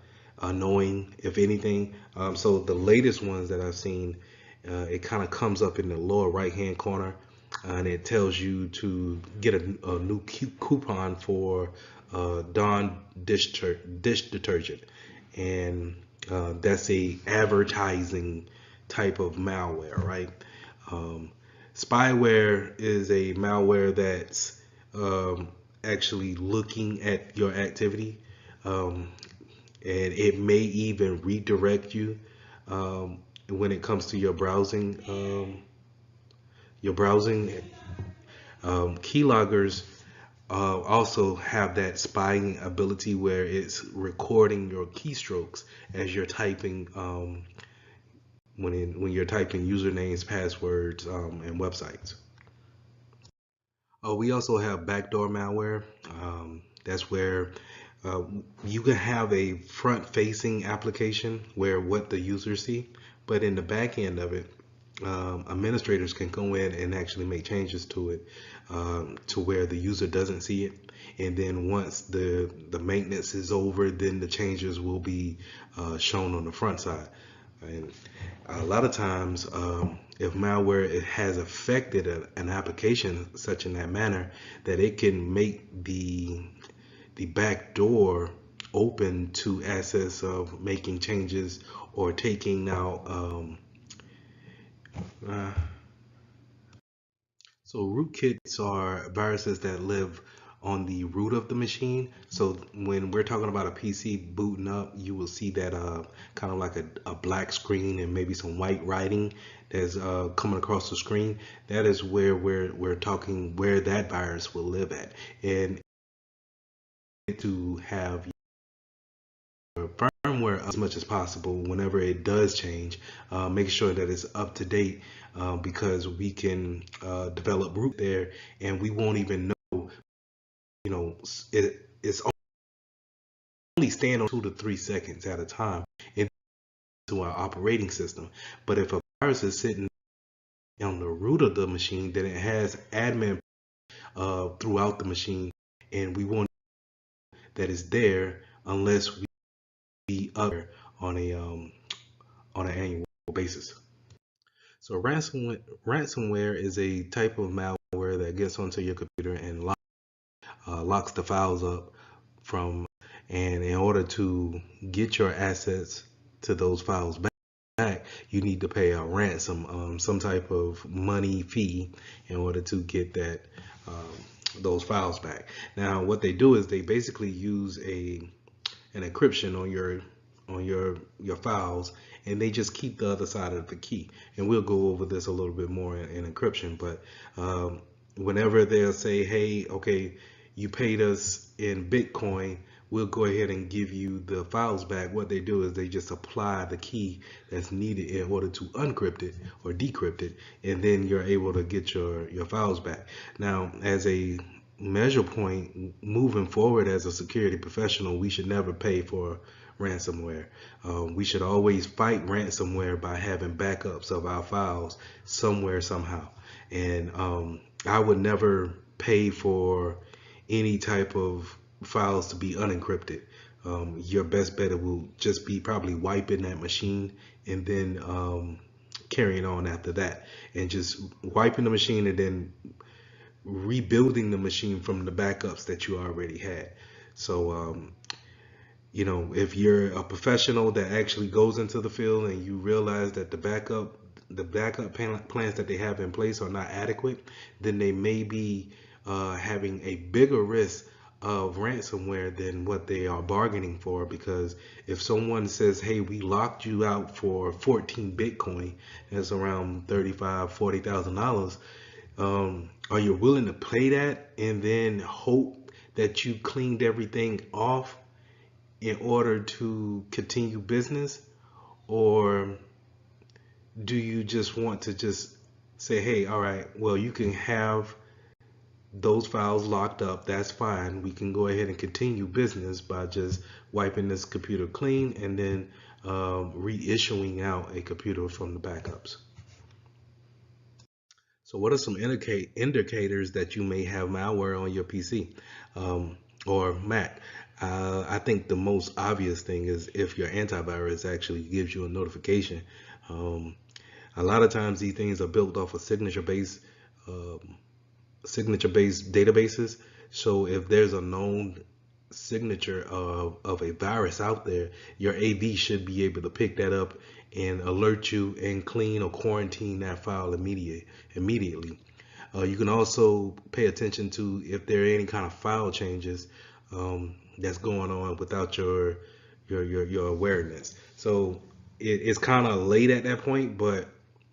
annoying, if anything. So the latest ones that I've seen, it kind of comes up in the lower right-hand corner, and it tells you to get a new coupon for Dawn dish detergent, and that's a advertising type of malware, right? Um, Spyware is a malware that's actually looking at your activity, um, and it may even redirect you when it comes to your browsing. Your browsing keyloggers also have that spying ability where it's recording your keystrokes as you're typing when you're typing usernames, passwords, and websites. We also have backdoor malware. That's where uh, you can have a front-facing application where what the users see, but in the back end of it, administrators can go in and actually make changes to it to where the user doesn't see it. And then once the maintenance is over, then the changes will be shown on the front side. And a lot of times, if malware it has affected an application such in that manner that it can make the back door open to access of making changes or taking out uh, so rootkits are viruses that live on the root of the machine. So when we're talking about a PC booting up, you will see that kind of like a black screen and maybe some white writing that's coming across the screen. That is where we're talking where that virus will live at, and to have your firmware as much as possible whenever it does change, make sure that it's up to date, because we can develop root there and we won't even know, it's only staying on 2 to 3 seconds at a time into our operating system. But if a virus is sitting on the root of the machine, then it has admin throughout the machine, and we won't know that it's there unless we be other on an annual basis. So ransomware is a type of malware that gets onto your computer and locks the files up from, and in order to get your assets to those files back, you need to pay a ransom, some type of money fee in order to get those files back. Now, what they do is they basically use an encryption on your files, and they just keep the other side of the key. And we'll go over this a little bit more in encryption, but whenever they'll say, hey, okay, you paid us in Bitcoin, we'll go ahead and give you the files back. What they do is they just apply the key that's needed in order to uncrypt it or decrypt it, and then you're able to get your files back. Now, as a measure point moving forward as a security professional, we should never pay for ransomware. We should always fight ransomware by having backups of our files somewhere, somehow. And I would never pay for any type of files to be unencrypted. Your best bet will just be probably wiping that machine and then carrying on after that, and just wiping the machine and then rebuilding the machine from the backups that you already had. So if you're a professional that actually goes into the field and you realize that the backup plans that they have in place are not adequate, then they may be having a bigger risk of ransomware than what they are bargaining for, because if someone says, hey, we locked you out for 14 Bitcoin, that's around $35,000, $40,000, are you willing to pay that and then hope that you cleaned everything off in order to continue business? Or do you just want to just say, hey, all right, well, you can have those files locked up, that's fine. We can go ahead and continue business by just wiping this computer clean and then reissuing out a computer from the backups. So what are some indicators that you may have malware on your PC or Mac? I think the most obvious thing is if your antivirus actually gives you a notification. Um, a lot of times these things are built off of signature-based databases. So if there's a known signature of a virus out there, your AV should be able to pick that up and alert you and clean or quarantine that file immediately. You can also pay attention to if there are any kind of file changes that's going on without your awareness. So it's kind of late at that point, but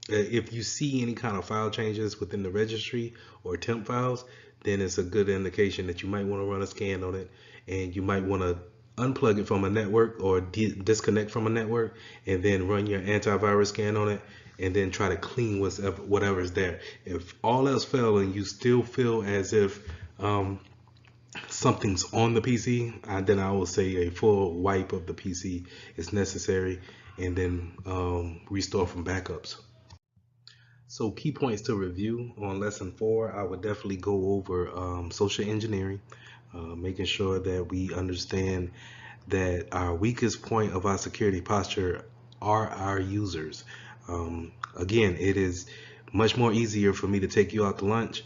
if you see any kind of file changes within the registry or temp files, then it's a good indication that you might want to run a scan on it, and you might want to unplug it from a network or disconnect from a network, and then run your antivirus scan on it, and then try to clean whatever's there. If all else fails and you still feel as if something's on the PC, then I will say a full wipe of the PC is necessary, and then restore from backups. So key points to review on lesson 4, I would definitely go over social engineering, making sure that we understand that our weakest point of our security posture are our users. Again, it is much more easier for me to take you out to lunch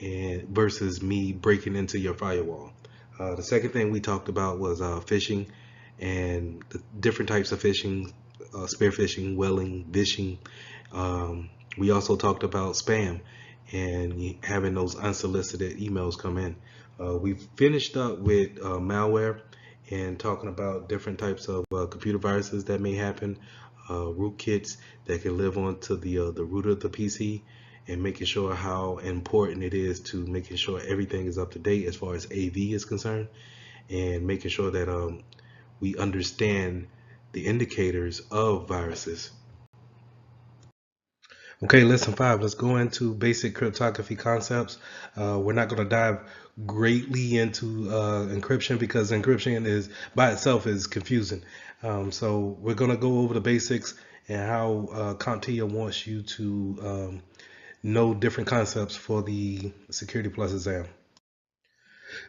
and versus me breaking into your firewall. The second thing we talked about was phishing and the different types of phishing, spear phishing, welling, vishing. We also talked about spam and having those unsolicited emails come in. We finished up with malware and talking about different types of computer viruses that may happen, rootkits that can live onto the root of the PC, and making sure how important it is to making sure everything is up to date as far as AV is concerned, and making sure that we understand the indicators of viruses. Okay, lesson 5, let's go into basic cryptography concepts. We're not going to dive greatly into encryption because encryption is by itself is confusing. So we're going to go over the basics and how CompTIA wants you to know different concepts for the Security Plus exam.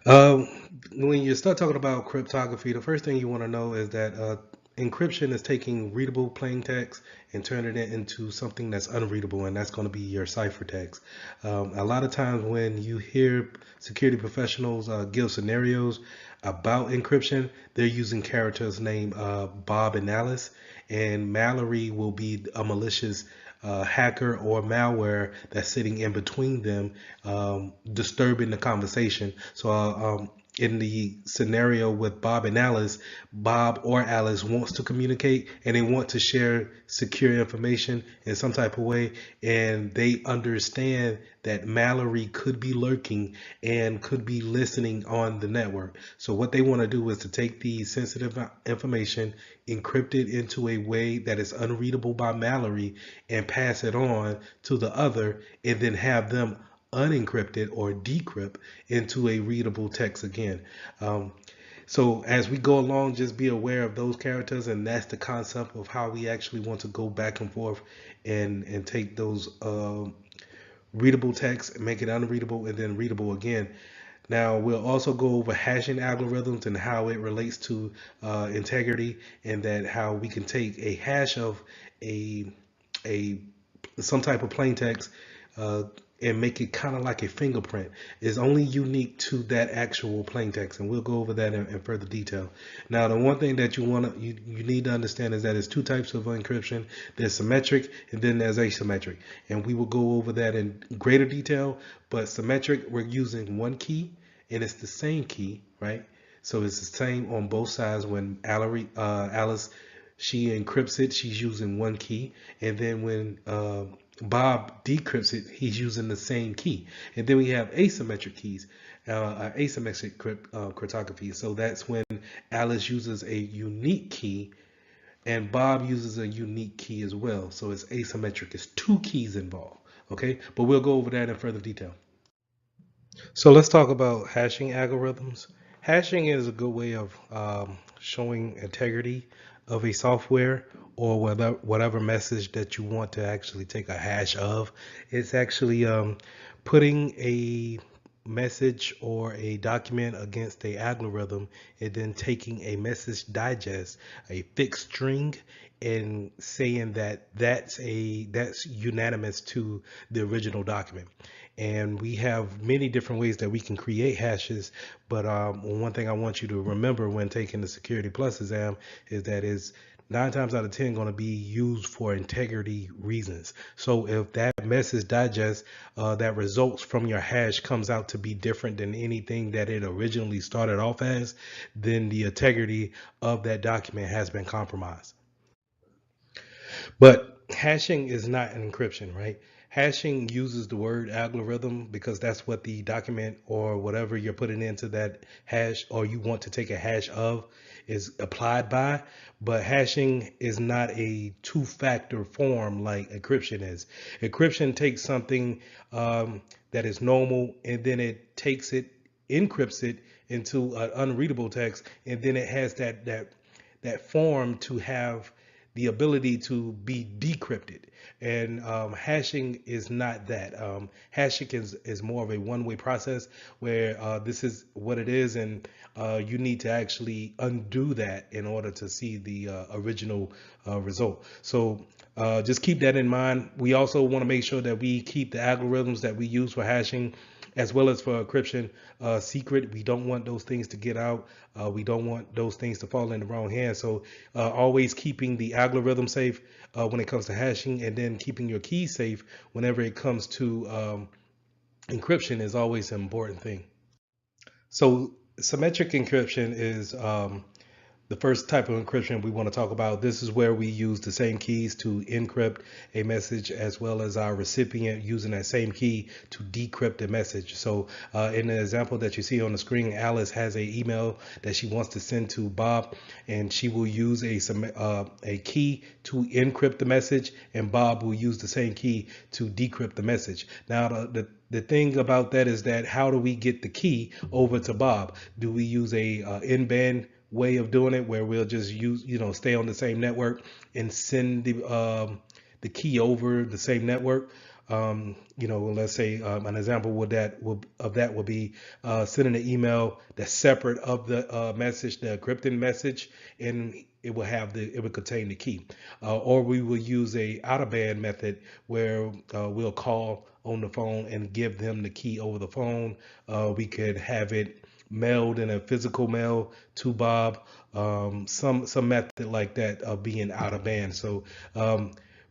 When you start talking about cryptography, the first thing you want to know is that encryption is taking readable plain text and turning it into something that's unreadable, and that's going to be your ciphertext. A lot of times when you hear security professionals give scenarios about encryption, they're using characters named Bob and Alice, and Mallory will be a malicious hacker or malware that's sitting in between them, disturbing the conversation. So in the scenario with Bob and Alice, Bob or Alice wants to communicate and they want to share secure information in some type of way, and they understand that Mallory could be lurking and could be listening on the network. So what they want to do is to take the sensitive information, encrypt it into a way that is unreadable by Mallory, and pass it on to the other, and then have them unencrypted or decrypt into a readable text again. So as we go along, just be aware of those characters, and that's the concept of how we actually want to go back and forth and take those readable text and make it unreadable and then readable again. Now we'll also go over hashing algorithms and how it relates to integrity, and that how we can take a hash of some type of plain text and make it kind of like a fingerprint. Is only unique to that actual plain text, and we'll go over that in further detail. Now, the one thing that you need to understand is that there's two types of encryption. There's symmetric and then there's asymmetric, and we will go over that in greater detail. But symmetric, we're using one key, and it's the same key, right? So it's the same on both sides. When Alice, she encrypts it, she's using one key, and then when Bob decrypts it, he's using the same key. And then we have asymmetric keys, asymmetric cryptography. So that's when Alice uses a unique key and Bob uses a unique key as well. So it's asymmetric. It's two keys involved. Okay, but we'll go over that in further detail. So let's talk about hashing algorithms. Hashing is a good way of showing integrity of a software or whatever message that you want to actually take a hash of. It's actually putting a message or a document against a algorithm and then taking a message digest, a fixed string, and saying that that's unanimous to the original document. And we have many different ways that we can create hashes, but one thing I want you to remember when taking the Security Plus exam is that is 9 times out of 10 going to be used for integrity reasons. So if that message digest that results from your hash comes out to be different than anything that it originally started off as, then the integrity of that document has been compromised. But hashing is not an encryption, right? Hashing uses the word algorithm because that's what the document or whatever you're putting into that hash or you want to take a hash of is applied by. But hashing is not a two-factor form like encryption is. Encryption takes something that is normal and then it takes it, encrypts it into an unreadable text, and then it has that form to have the ability to be decrypted. And hashing is not that. Hashing is more of a one-way process where this is what it is, and you need to actually undo that in order to see the original result. So just keep that in mind. We also want to make sure that we keep the algorithms that we use for hashing as well as for encryption secret. We don't want those things to get out. We don't want those things to fall in the wrong hands. So always keeping the algorithm safe when it comes to hashing, and then keeping your key safe whenever it comes to encryption is always an important thing. So symmetric encryption is the first type of encryption we want to talk about. This is where we use the same keys to encrypt a message as well as our recipient using that same key to decrypt the message. So in the example that you see on the screen, Alice has an email that she wants to send to Bob, and she will use a key to encrypt the message, and Bob will use the same key to decrypt the message. Now the thing about that is that how do we get the key over to Bob? Do we use a in-band way of doing it where we'll just use, stay on the same network and send the key over the same network? Let's say an example of that would be sending an email that's separate of the message, the encrypted message, and it will contain the key. Or we will use a out of band method where we'll call on the phone and give them the key over the phone. We could have it mailed in a physical mail to Bob, some method like that of being out of band. So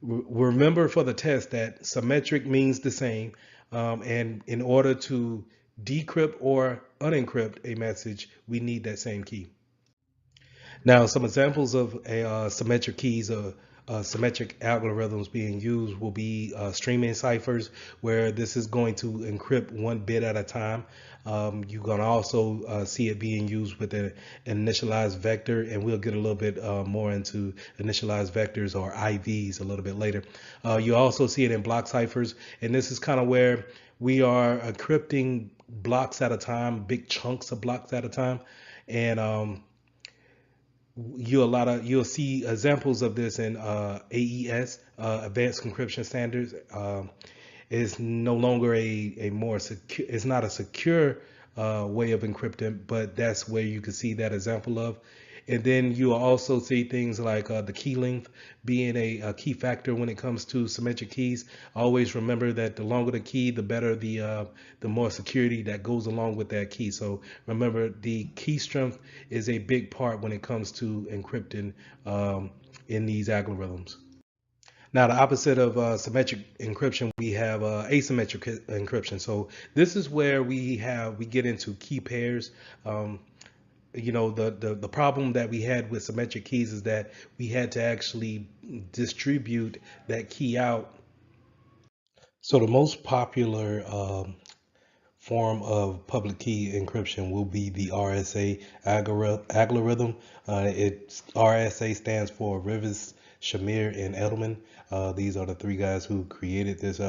remember for the test that symmetric means the same, and in order to decrypt or unencrypt a message, we need that same key. Now, some examples of symmetric keys or symmetric algorithms being used will be streaming ciphers, where this is going to encrypt one bit at a time. You're going to also see it being used with an initialized vector, and we'll get a little bit more into initialized vectors or IVs a little bit later. You also see it in block ciphers, and this is kind of where we are encrypting blocks at a time, big chunks of blocks at a time, and you'll see examples of this in AES, Advanced Encryption Standards. Is no longer a more secure, it's not a secure way of encrypting, but that's where you can see that example of. And then you'll also see things like the key length being a key factor when it comes to symmetric keys. Always remember that the longer the key, the better the more security that goes along with that key. So remember, the key strength is a big part when it comes to encrypting in these algorithms. Now, the opposite of symmetric encryption, we have asymmetric encryption. So this is where we get into key pairs. Um, the problem that we had with symmetric keys is that we had to actually distribute that key out. So the most popular form of public key encryption will be the RSA algorithm. RSA stands for Rivers, Shamir, and Edelman. These are the three guys who created this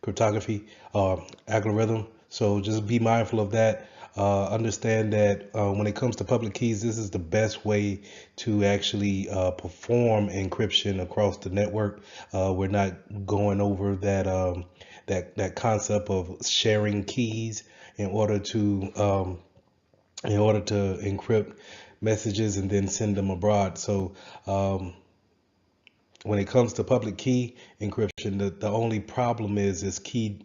cryptography algorithm. So just be mindful of that. Understand that when it comes to public keys, this is the best way to actually perform encryption across the network. We're not going over that concept of sharing keys in order to encrypt messages and then send them abroad. So when it comes to public key encryption, the only problem is key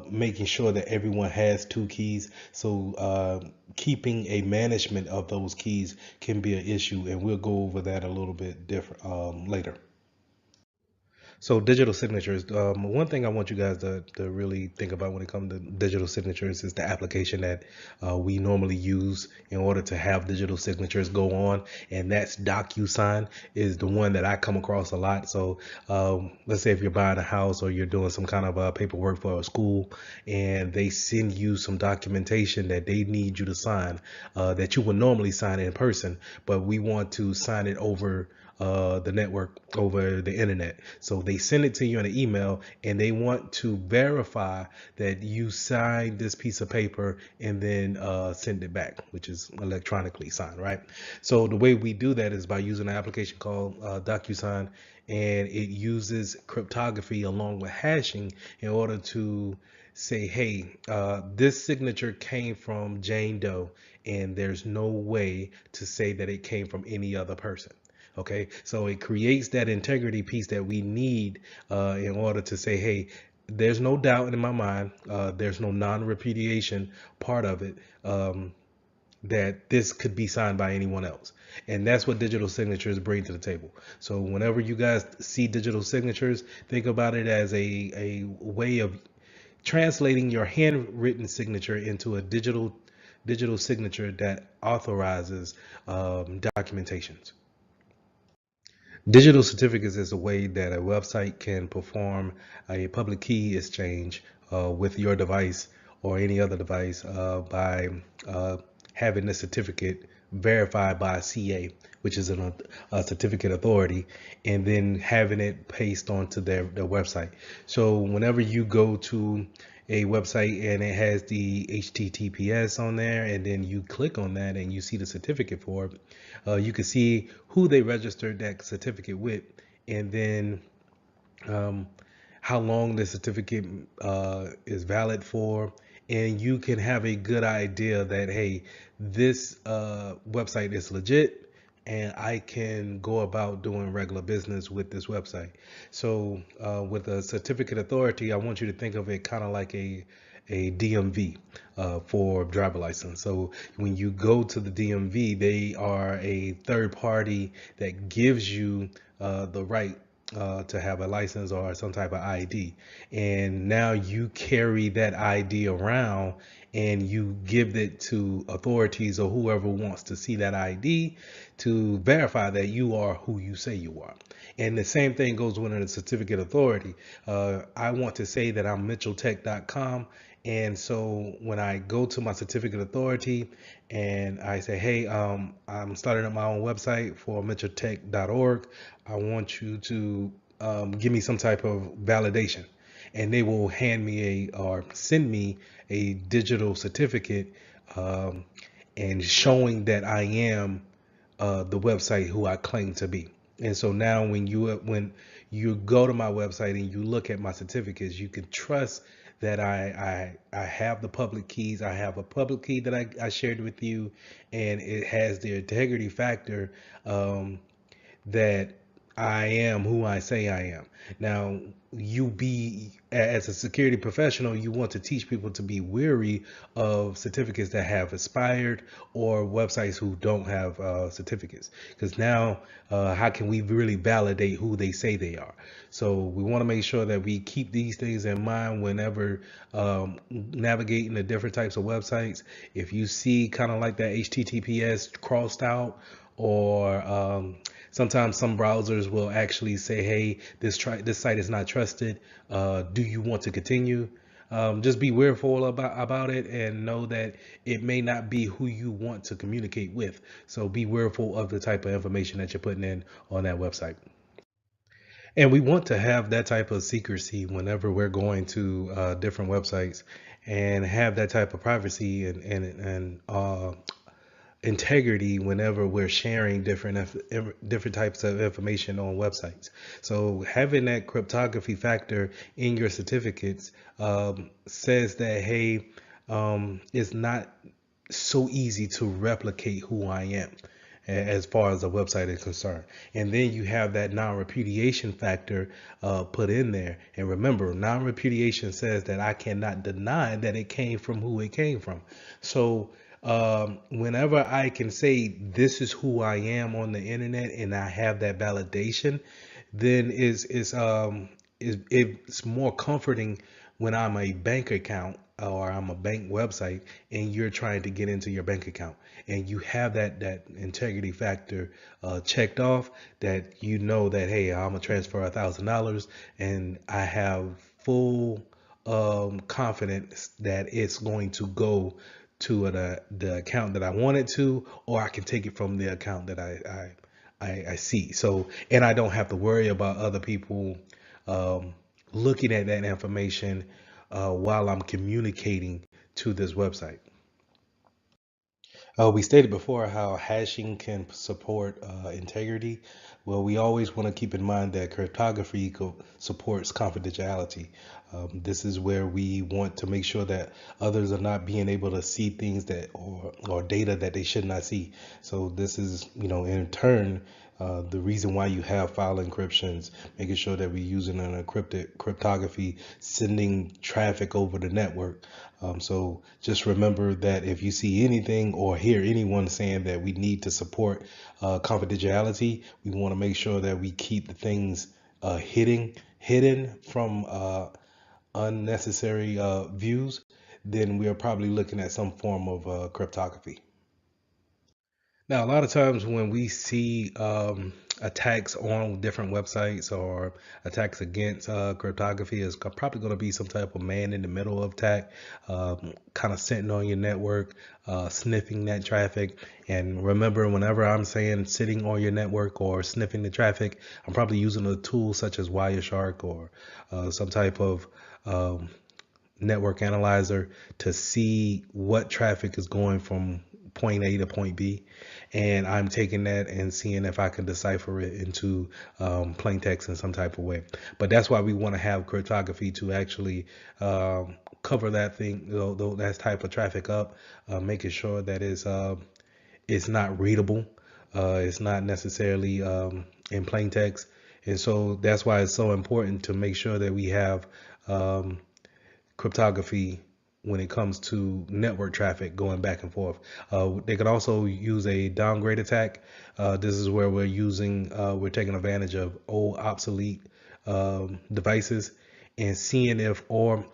making sure that everyone has two keys. So keeping a management of those keys can be an issue, and we'll go over that a little bit different later. So digital signatures. One thing I want you guys to really think about when it comes to digital signatures is the application that we normally use in order to have digital signatures go on, and that's DocuSign is the one that I come across a lot. So let's say if you're buying a house or you're doing some kind of paperwork for a school, and they send you some documentation that they need you to sign that you would normally sign in person, but we want to sign it over the network, over the internet. So they send it to you in an email, and they want to verify that you signed this piece of paper and then send it back, which is electronically signed, right? So the way we do that is by using an application called DocuSign, and it uses cryptography along with hashing in order to say, hey, this signature came from Jane Doe, and there's no way to say that it came from any other person. Okay, so it creates that integrity piece that we need in order to say, hey, there's no doubt in my mind, there's no non-repudiation part of it, that this could be signed by anyone else. And that's what digital signatures bring to the table. So whenever you guys see digital signatures, think about it as a way of translating your handwritten signature into a digital signature that authorizes documentations. Digital certificates is a way that a website can perform a public key exchange with your device or any other device by having the certificate verified by a CA, which is a certificate authority, and then having it pasted onto their website. So whenever you go to a website and it has the HTTPS on there, and then you click on that and you see the certificate for it, you can see who they registered that certificate with, and then how long the certificate is valid for, and you can have a good idea that, hey, this website is legit, and I can go about doing regular business with this website. So with a certificate authority, I want you to think of it kind of like a DMV for driver license. So when you go to the DMV, they are a third party that gives you the right to have a license or some type of ID. And now you carry that ID around and you give it to authorities or whoever wants to see that ID to verify that you are who you say you are. And the same thing goes with a certificate authority. I want to say that I'm mitchelltech.com. And so when I go to my certificate authority and I say, hey, I'm starting up my own website for mitchelltech.org, I want you to give me some type of validation. And they will hand me or send me a digital certificate and showing that I am the website who I claim to be. And so now when you go to my website and you look at my certificates, you can trust that I have the public keys. I have a public key that I shared with you, and it has the integrity factor that I am who I say I am. Now, as a security professional, you want to teach people to be weary of certificates that have expired or websites who don't have certificates. Because now, how can we really validate who they say they are? So we want to make sure that we keep these things in mind whenever navigating the different types of websites. If you see kind of like that HTTPS crossed out, or sometimes some browsers will actually say, "Hey, this site is not trusted. Do you want to continue?" Just be fearful about it and know that it may not be who you want to communicate with. So be fearful of the type of information that you're putting in on that website. And we want to have that type of secrecy whenever we're going to different websites, and have that type of privacy and integrity whenever we're sharing different types of information on websites. So having that cryptography factor in your certificates says that, hey, it's not so easy to replicate who I am as far as the website is concerned. And then you have that non-repudiation factor put in there. And remember, non-repudiation says that I cannot deny that it came from who it came from. So whenever I can say this is who I am on the internet and I have that validation, then it's more comforting when I'm a bank account or I'm a bank website and you're trying to get into your bank account and you have that integrity factor checked off, that you know that, hey, I'm gonna transfer $1,000 and I have full confidence that it's going to go to the account that I want it to, or I can take it from the account that I see. So, and I don't have to worry about other people um, looking at that information while I'm communicating to this website. We stated before how hashing can support integrity. Well, we always want to keep in mind that cryptography supports confidentiality. This is where we want to make sure that others are not being able to see things that or data that they should not see. So this is, in turn, the reason why you have file encryptions, making sure that we're using an encrypted cryptography, sending traffic over the network. So just remember that if you see anything or hear anyone saying that we need to support confidentiality, we want to make sure that we keep the things hidden from unnecessary views. Then we are probably looking at some form of cryptography. Now, a lot of times when we see attacks on different websites or attacks against cryptography, is probably going to be some type of man in the middle of attack, kind of sitting on your network, sniffing that traffic. And remember, whenever I'm saying sitting on your network or sniffing the traffic, I'm probably using a tool such as Wireshark or some type of network analyzer to see what traffic is going from point A to point B, and I'm taking that and seeing if I can decipher it into plain text in some type of way. But that's why we want to have cryptography to actually cover that thing, that type of traffic up, making sure that it's not readable, it's not necessarily in plain text, and so that's why it's so important to make sure that we have um, cryptography when it comes to network traffic going back and forth. They could also use a downgrade attack. This is where we're taking advantage of old obsolete devices and seeing if, or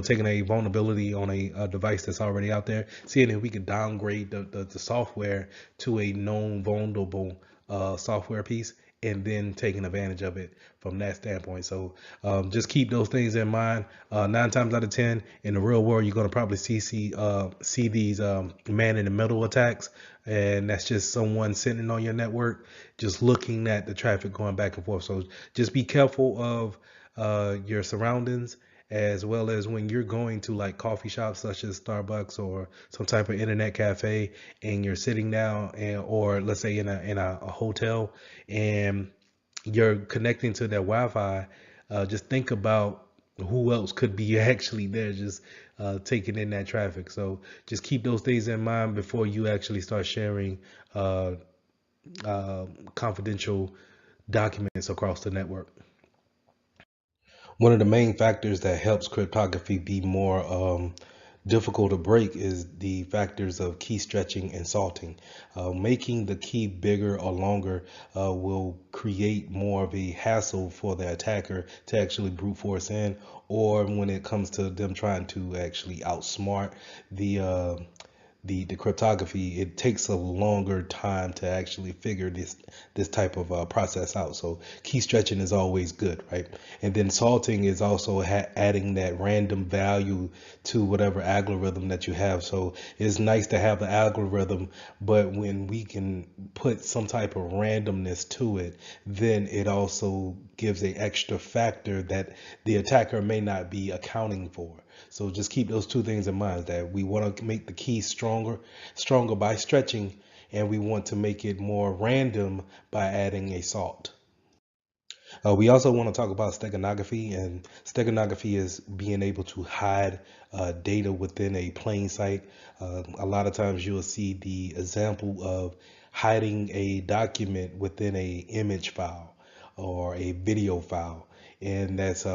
taking a vulnerability on a device that's already out there, seeing if we can downgrade the software to a known vulnerable software piece, and then taking advantage of it from that standpoint. So just keep those things in mind. 9 times out of 10 in the real world, you're going to probably see these man in the middle attacks, and that's just someone sitting on your network, just looking at the traffic going back and forth. So just be careful of your surroundings, as well as when you're going to like coffee shops such as Starbucks or some type of internet cafe, and you're sitting down, or let's say in a hotel, and you're connecting to their Wi-Fi. Just think about who else could be actually there, just taking in that traffic. So just keep those things in mind before you actually start sharing uh, confidential documents across the network. One of the main factors that helps cryptography be more difficult to break is the factors of key stretching and salting. Making the key bigger or longer will create more of a hassle for the attacker to actually brute force in, or when it comes to them trying to actually outsmart the cryptography, it takes a longer time to actually figure this type of process out. So key stretching is always good, right? And then salting is also adding that random value to whatever algorithm that you have. So it's nice to have the algorithm, but when we can put some type of randomness to it, then it also gives a extra factor that the attacker may not be accounting for. So just keep those two things in mind, that we want to make the key stronger by stretching, and we want to make it more random by adding a salt. We also want to talk about steganography, and steganography is being able to hide data within a plain sight. A lot of times you will see the example of hiding a document within a image file or a video file, and that's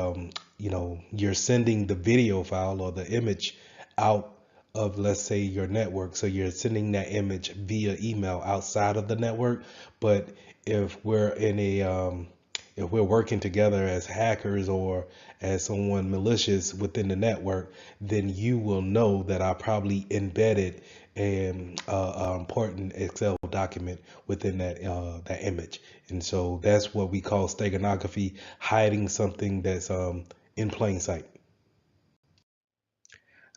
you're sending the video file or the image out of, let's say, your network. So you're sending that image via email outside of the network. But if we're in a if we're working together as hackers or as someone malicious within the network, then you will know that I probably embedded an important Excel document within that image. And so that's what we call steganography, hiding something that's in plain sight.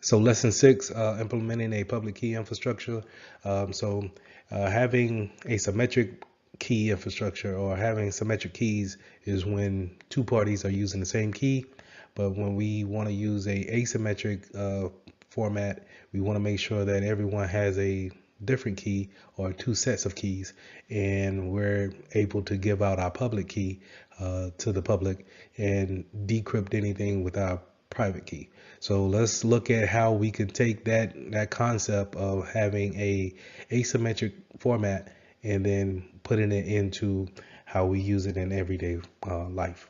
So lesson six, implementing a public key infrastructure. Having a symmetric key infrastructure, or having symmetric keys, is when two parties are using the same key. But when we want to use a asymmetric format, we want to make sure that everyone has a different key or two sets of keys, and we're able to give out our public key to the public and decrypt anything with our private key. So let's look at how we can take that concept of having a asymmetric format and then putting it into how we use it in everyday life.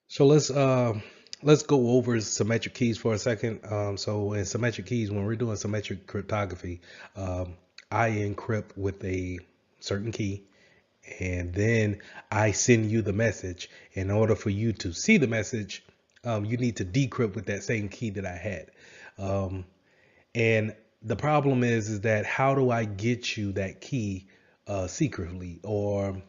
So let's go over symmetric keys for a second. So in symmetric keys, when we're doing symmetric cryptography, I encrypt with a certain key, and then I send you the message. In order for you to see the message, you need to decrypt with that same key that I had. And the problem is that how do I get you that key secretly, or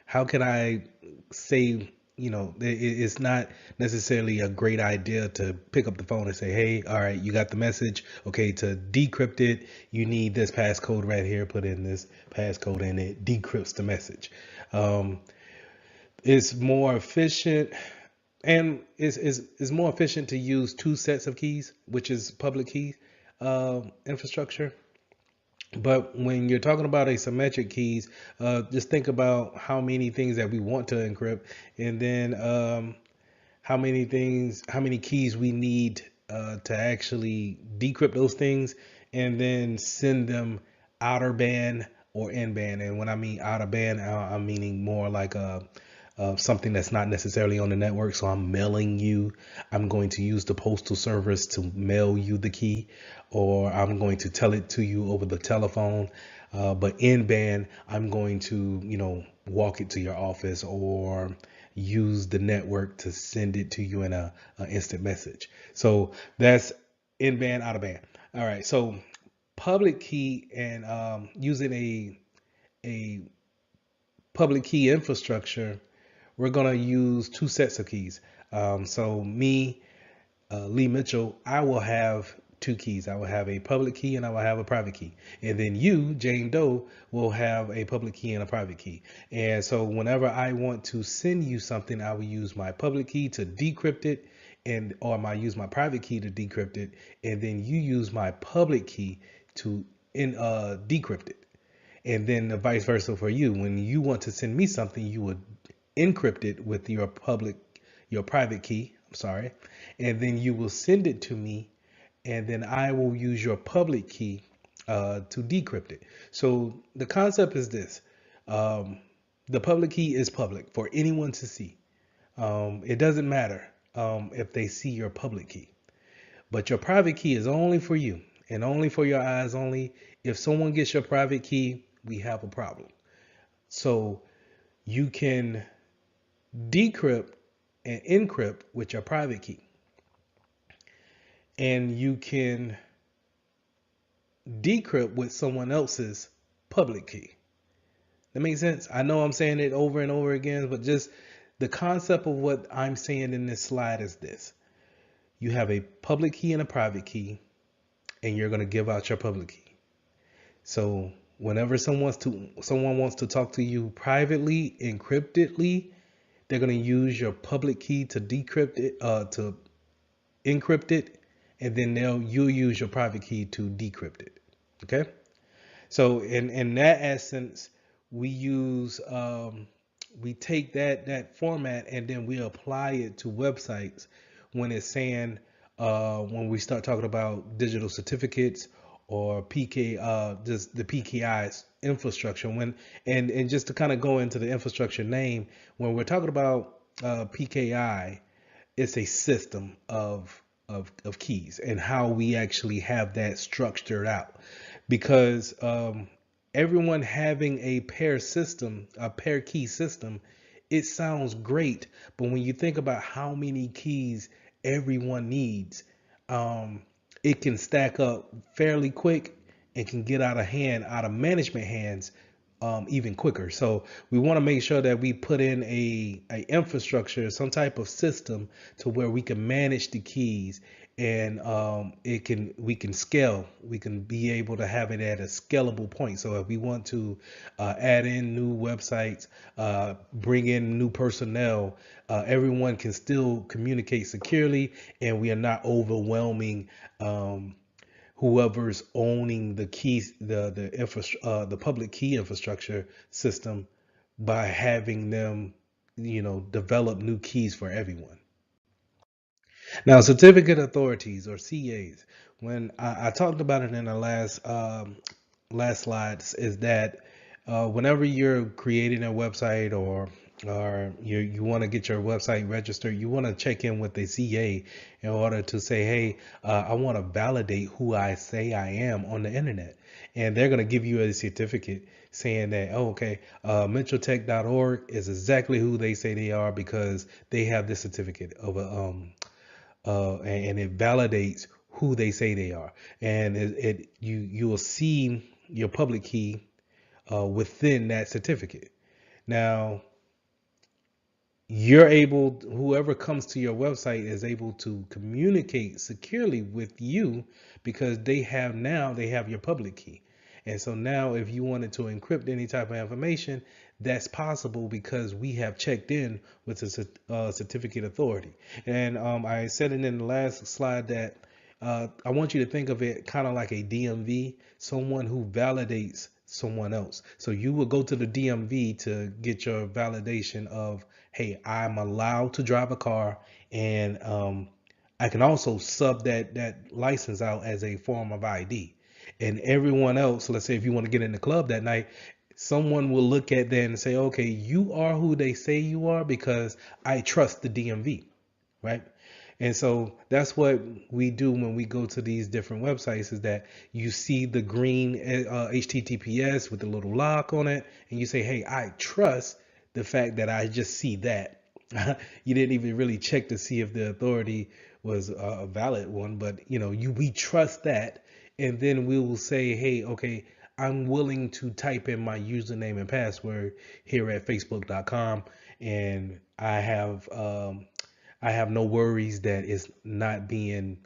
how can I say, it's not necessarily a great idea to pick up the phone and say, hey, all right, you got the message. Okay, to decrypt it, you need this passcode right here. Put in this passcode and it decrypts the message. It's more efficient, and it's more efficient to use two sets of keys, which is public key infrastructure. But when you're talking about asymmetric keys, just think about how many things that we want to encrypt, and then how many keys we need to actually decrypt those things, and then send them outer band or in band. And when I mean outer band, I'm meaning more like something that's not necessarily on the network. So I'm mailing you. I'm going to use the postal service to mail you the key, or I'm going to tell it to you over the telephone. But in band, I'm going to, walk it to your office or use the network to send it to you in a instant message. So that's in band, out of band. All right. So public key, and using a public key infrastructure, we're going to use two sets of keys. So me, Lee Mitchell, I will have two keys. I will have a public key and I will have a private key. And then you, Jane Doe, will have a public key and a private key. And so whenever I want to send you something, I will use my public key to decrypt it, or I use my private key to decrypt it, and then you use my public key to decrypt it. And then the vice versa for you. When you want to send me something, you would encrypt it with your private key, I'm sorry, and then you will send it to me, and then I will use your public key to decrypt it. So the concept is this. The public key is public for anyone to see. It doesn't matter if they see your public key, but your private key is only for you and only for your eyes only. If someone gets your private key, we have a problem. So you can decrypt and encrypt with your private key, and you can decrypt with someone else's public key. That makes sense? I know I'm saying it over and over again, but just the concept of what I'm saying in this slide is this. You have a public key and a private key, and you're going to give out your public key. So whenever someone wants to talk to you privately, encryptedly, they're going to use your public key to decrypt it, to encrypt it, and then you'll use your private key to decrypt it. Okay. So in that essence, we use we take that format and then we apply it to websites when it's saying when we start talking about digital certificates or PK just the PKI's infrastructure when and just to kind of go into the infrastructure name when we're talking about PKI, it's a system of keys and how we actually have that structured out because everyone having a pair system, a pair key system, it sounds great, but when you think about how many keys everyone needs, um, it can stack up fairly quick and can get out of hand, out of management hands, even quicker. So we want to make sure that we put in a infrastructure, some type of system to where we can manage the keys and we can scale. We can be able to have it at a scalable point. So if we want to add in new websites, bring in new personnel, everyone can still communicate securely, and we are not overwhelming. Whoever's owning the keys, the public key infrastructure system, by having them, develop new keys for everyone. Now, certificate authorities or CAs, when I talked about it in the last slides, is that whenever you're creating a website or you want to get your website registered, you want to check in with the CA in order to say, hey, I want to validate who I say I am on the internet. And they're going to give you a certificate saying that, oh, okay, mentaltech.org is exactly who they say they are because they have this certificate of and it validates who they say they are. And you will see your public key within that certificate. Now, whoever comes to your website is able to communicate securely with you because they have your public key. And so now if you wanted to encrypt any type of information, that's possible because we have checked in with the certificate authority. And I said it in the last slide that I want you to think of it kind of like a DMV, someone who validates someone else. So you will go to the DMV to get your validation of, hey, I'm allowed to drive a car, and I can also sub that license out as a form of ID. And everyone else, let's say if you want to get in the club that night, someone will look at that and say, okay, you are who they say you are because I trust the DMV, right? And so that's what we do when we go to these different websites is that you see the green HTTPS with the little lock on it, and you say, hey, I trust the fact that I just see that. You didn't even really check to see if the authority was a valid one, but we trust that, and then we will say, hey, okay, I'm willing to type in my username and password here at facebook.com, and I have no worries that it's not being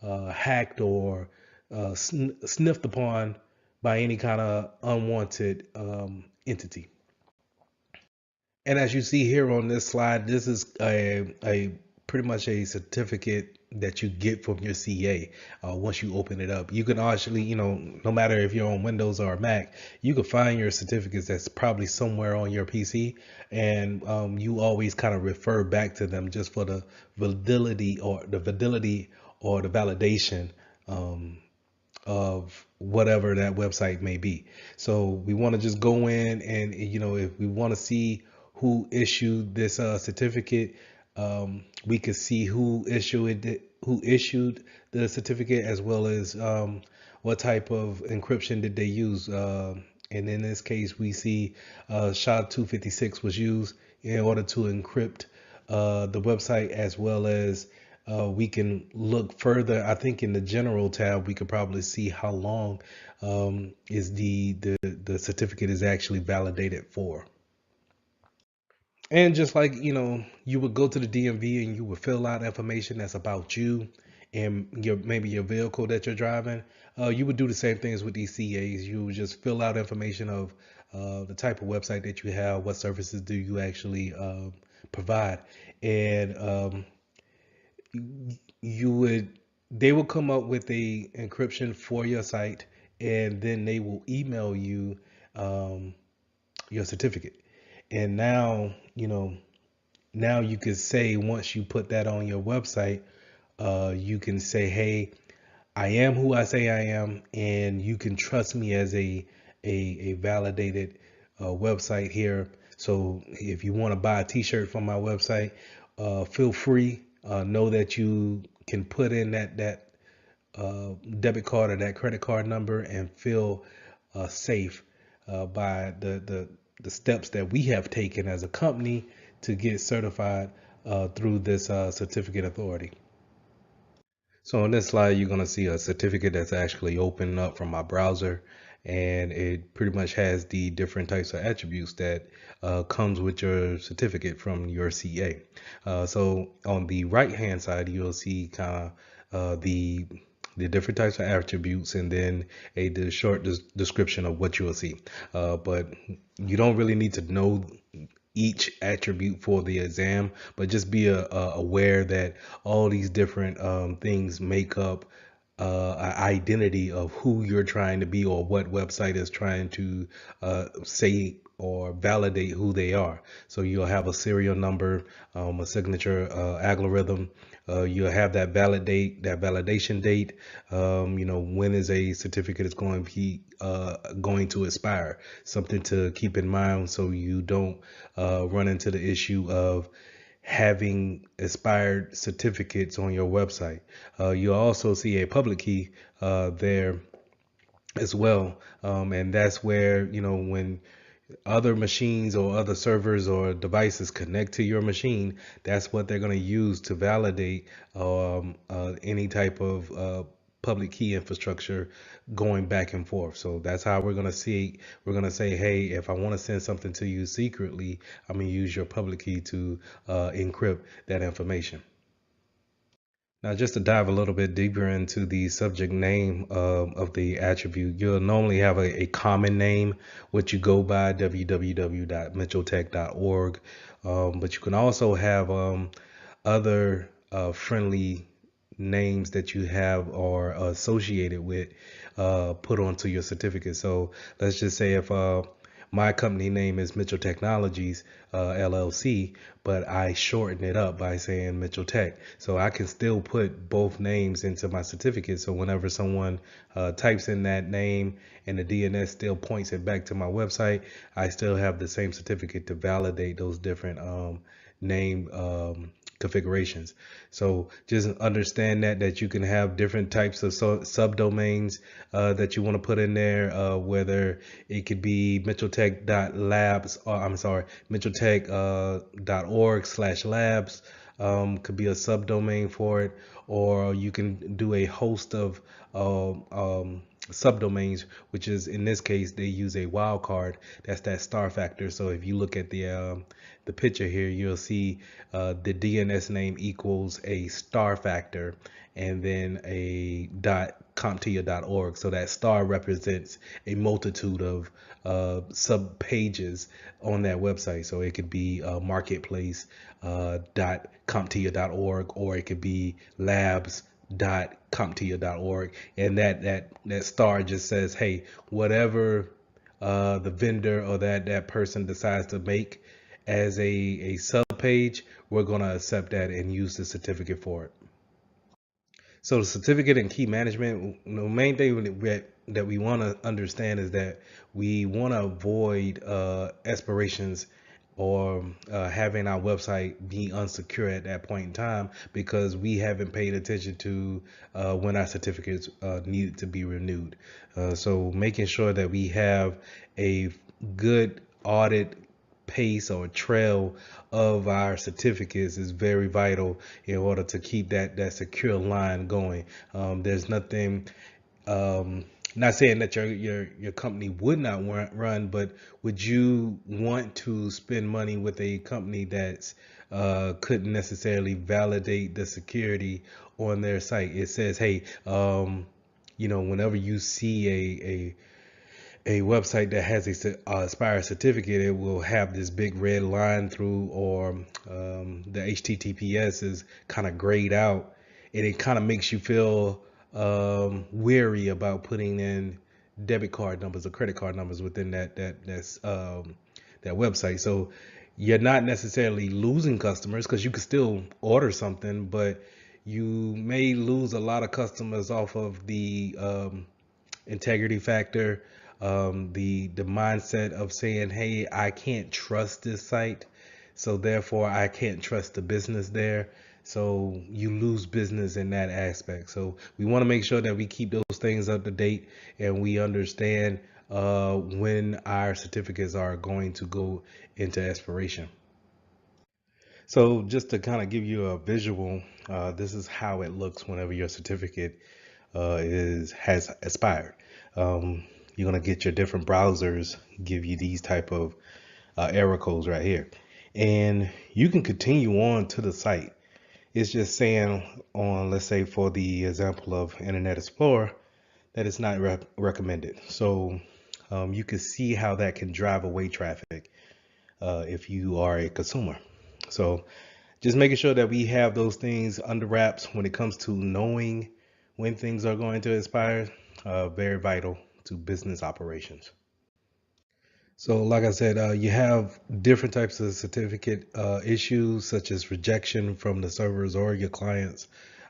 hacked or sniffed upon by any kind of unwanted entity. And as you see here on this slide, this is a pretty much a certificate that you get from your CA once you open it up. You can actually, no matter if you're on Windows or Mac, you can find your certificates that's probably somewhere on your PC, and you always kind of refer back to them just for the validity or the validation um, of whatever that website may be. So we want to just go in and, if we want to see who issued this certificate, we could see who issued the certificate, as well as what type of encryption did they use. And in this case, we see SHA-256 was used in order to encrypt the website, as well as we can look further. I think in the general tab, we could probably see how long is the certificate is actually validated for. And just like, you would go to the DMV and you would fill out information that's about you and maybe your vehicle that you're driving, you would do the same things with these CAs. You would just fill out information of the type of website that you have, what services do you actually provide, and they will come up with a encryption for your site, and then they will email you your certificate. And now, now you could say, once you put that on your website, you can say, hey, I am who I say I am, and you can trust me as a validated website here. So if you want to buy a t-shirt from my website, feel free. Know that you can put in that debit card or that credit card number and feel safe by the steps that we have taken as a company to get certified through this certificate authority. So on this slide, you're going to see a certificate that's actually opening up from my browser, and it pretty much has the different types of attributes that comes with your certificate from your CA. So on the right hand side, you'll see kind of the different types of attributes, and then the short description of what you will see. But you don't really need to know each attribute for the exam, but just be aware that all these different things make up an identity of who you're trying to be, or what website is trying to say or validate who they are. So you'll have a serial number, a signature algorithm. You'll have that validation date. When is a certificate is going to be going to expire. Something to keep in mind, so you don't run into the issue of having expired certificates on your website. You'll also see a public key there as well, and that's where, when other machines or other servers or devices connect to your machine, that's what they're going to use to validate any type of public key infrastructure going back and forth. So that's how we're going to say, hey, if I want to send something to you secretly, I'm going to use your public key to encrypt that information. Now, just to dive a little bit deeper into the subject name of the attribute, you'll normally have a common name, which you go by, www.mitcheltech.org. But you can also have other friendly names that you have or associated with put onto your certificate. So let's just say if my company name is Mitchell Technologies LLC, but I shorten it up by saying Mitchell Tech. So I can still put both names into my certificate. So whenever someone types in that name and the DNS still points it back to my website, I still have the same certificate to validate those different name configurations. So just understand that you can have different types of subdomains that you want to put in there, whether it could be mitcheltech.labs, or I'm sorry, mitcheltech.org/labs could be a subdomain for it, or you can do a host of subdomains, which is, in this case, they use a wildcard. That's that star factor. So if you look at the picture here, you'll see the DNS name equals a star factor and then a .comptia.org. So that star represents a multitude of sub pages on that website. So it could be marketplace .comptia.org, or it could be labs.comptia.org, and that star just says, hey, whatever the vendor or that person decides to make as a sub page, we're going to accept that and use the certificate for it. So the certificate and key management, the main thing that we want to understand is that we want to avoid expirations or having our website be unsecure at that point in time because we haven't paid attention to when our certificates needed to be renewed. So making sure that we have a good audit pace or trail of our certificates is very vital in order to keep that secure line going. There's nothing. Not saying that your company would not run, but would you want to spend money with a company that's couldn't necessarily validate the security on their site? It says, hey, whenever you see a website that has a expired certificate, it will have this big red line through, or the HTTPS is kind of grayed out, and it kind of makes you feel weary about putting in debit card numbers or credit card numbers within that website. So you're not necessarily losing customers because you can still order something, but you may lose a lot of customers off of the integrity factor, the mindset of saying, hey, I can't trust this site, so therefore I can't trust the business there. So you lose business in that aspect. So we want to make sure that we keep those things up to date and we understand when our certificates are going to go into expiration. So just to kind of give you a visual, this is how it looks whenever your certificate has expired. You're gonna get your different browsers give you these type of error codes right here, and you can continue on to the site. It's just saying on, let's say for the example of Internet Explorer, that it's not recommended. So you can see how that can drive away traffic if you are a consumer. So just making sure that we have those things under wraps when it comes to knowing when things are going to expire, very vital to business operations. So, like I said, you have different types of certificate issues, such as rejection from the servers or your clients.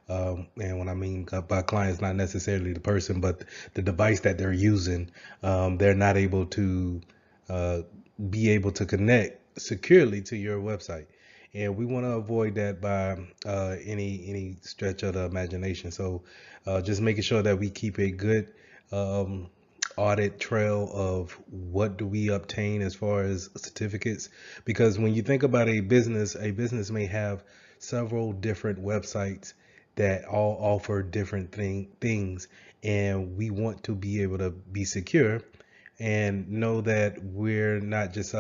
And what I mean by clients, not necessarily the person, but the device that they're using. They're not able to be able to connect securely to your website. And we want to avoid that by any stretch of the imagination. So, just making sure that we keep a good audit trail of what do we obtain as far as certificates, because when you think about a business may have several different websites that all offer different things, and we want to be able to be secure and know that we're not just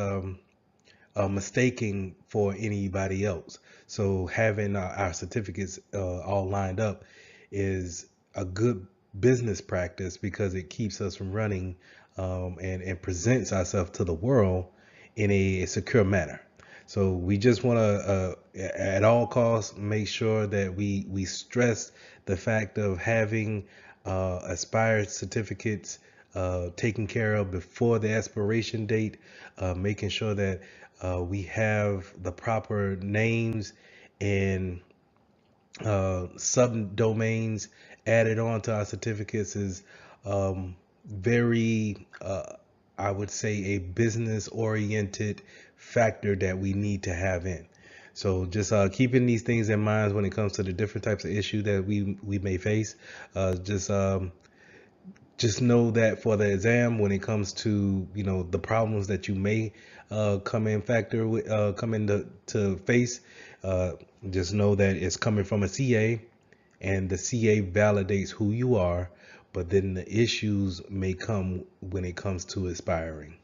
mistaking for anybody else. So having our certificates all lined up is a good business practice because it keeps us from running and presents ourselves to the world in a secure manner. So we just want to, at all costs, make sure that we stress the fact of having expired certificates taken care of before the expiration date, making sure that we have the proper names and subdomains added on to our certificates is very, I would say, a business oriented factor that we need to have in. So just keeping these things in mind when it comes to the different types of issues that we may face. Just know that for the exam, when it comes to the problems that you may come into to face, just know that it's coming from a CA, and the CA validates who you are, but then the issues may come when it comes to expiring.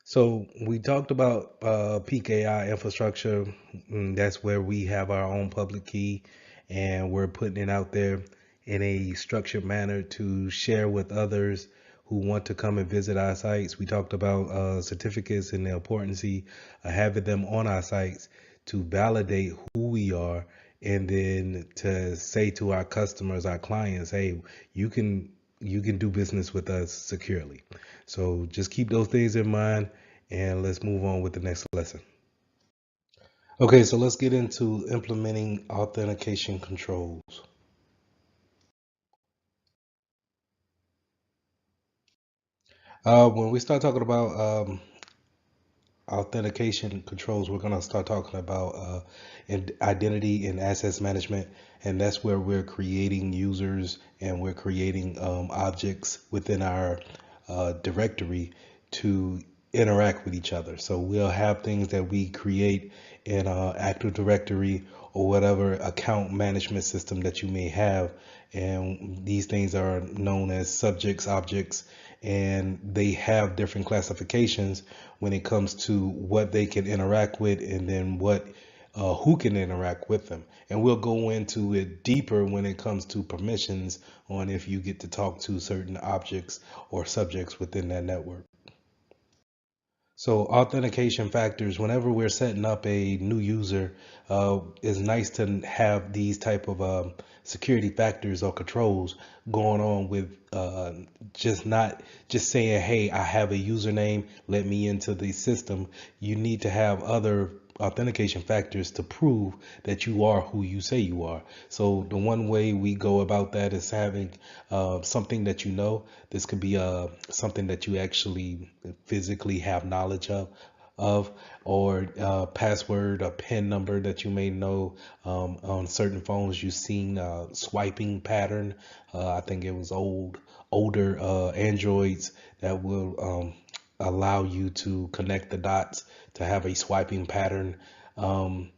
So we talked about PKI infrastructure. That's where we have our own public key, and we're putting it out there in a structured manner to share with others who want to come and visit our sites. We talked about certificates and the importance of having them on our sites to validate who we are, and then to say to our customers, our clients, hey, you can do business with us securely. So just keep those things in mind, and let's move on with the next lesson. Okay, so let's get into implementing authentication controls. When we start talking about authentication controls, we're going to start talking about identity and access management, and that's where we're creating users and we're creating objects within our directory to interact with each other. So we'll have things that we create in Active Directory or whatever account management system that you may have, and these things are known as subjects, objects, and they have different classifications when it comes to what they can interact with and then what who can interact with them. And we'll go into it deeper when it comes to permissions on if you get to talk to certain objects or subjects within that network. So authentication factors, whenever we're setting up a new user, it's nice to have these type of security factors or controls going on with just not just saying, hey, I have a username, let me into the system. You need to have other authentication factors to prove that you are who you say you are. So the one way we go about that is having something that you know. This could be something that you actually physically have knowledge of, or password, a PIN number that you may know. On certain phones, you've seen swiping pattern. I think it was older Androids that will allow you to connect the dots to have a swiping pattern. Um,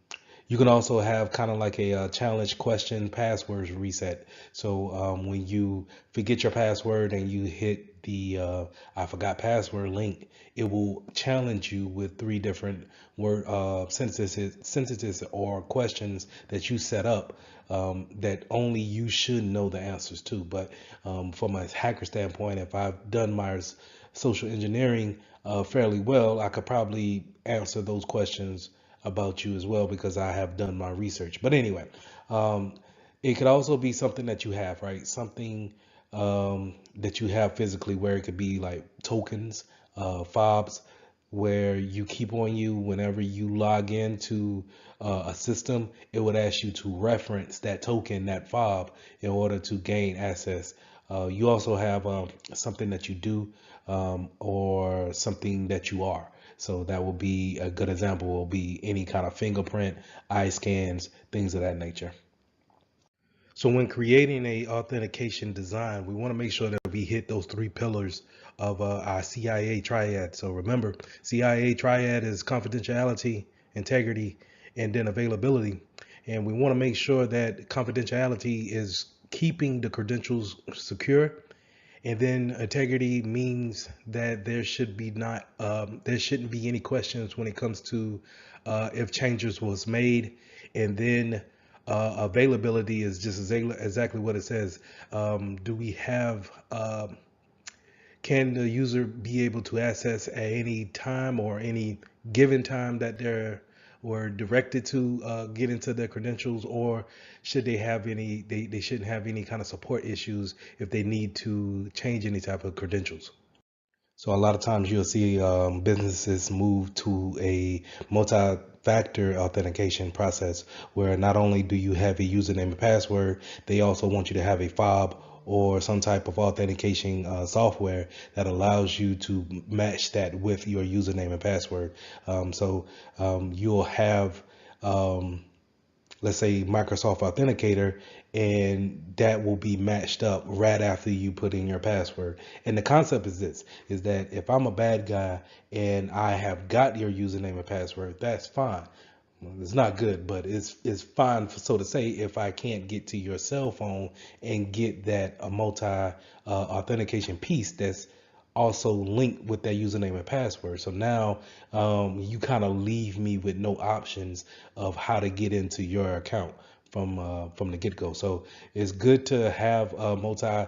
you can also have kind of like a challenge question passwords reset. So when you forget your password and you hit the I forgot password link, it will challenge you with three different word sentences or questions that you set up that only you should know the answers to. But from a hacker standpoint, if I've done my social engineering fairly well, I could probably answer those questions about you as well because I have done my research. But anyway, um, it could also be something that you have, right? Something that you have physically where it could be like tokens, fobs, where you keep on you whenever you log into a system, it would ask you to reference that token, that fob, in order to gain access. You also have something that you do or something that you are. So that will be a good example will be any kind of fingerprint, eye scans, things of that nature. So when creating a authentication design, we want to make sure that we hit those three pillars of our CIA triad. So remember, CIA triad is confidentiality, integrity, and then availability. And we want to make sure that confidentiality is keeping the credentials secure. And then integrity means that there shouldn't be any questions when it comes to if changes was made. And then availability is just exactly what it says. Do we have can the user be able to access at any time or any given time that they're were directed to get into their credentials, or should they have they shouldn't have any kind of support issues if they need to change any type of credentials? So a lot of times you'll see businesses move to a multi-factor authentication process where not only do you have a username and password, they also want you to have a fob or some type of authentication software that allows you to match that with your username and password. You'll have let's say Microsoft Authenticator, and that will be matched up right after you put in your password. And the concept is this, is that if I'm a bad guy and I have got your username and password, that's fine. Well, it's not good, but it's fine, so to say, if I can't get to your cell phone and get that a multi authentication piece that's also linked with that username and password. So now you kind of leave me with no options of how to get into your account from the get go. So it's good to have multi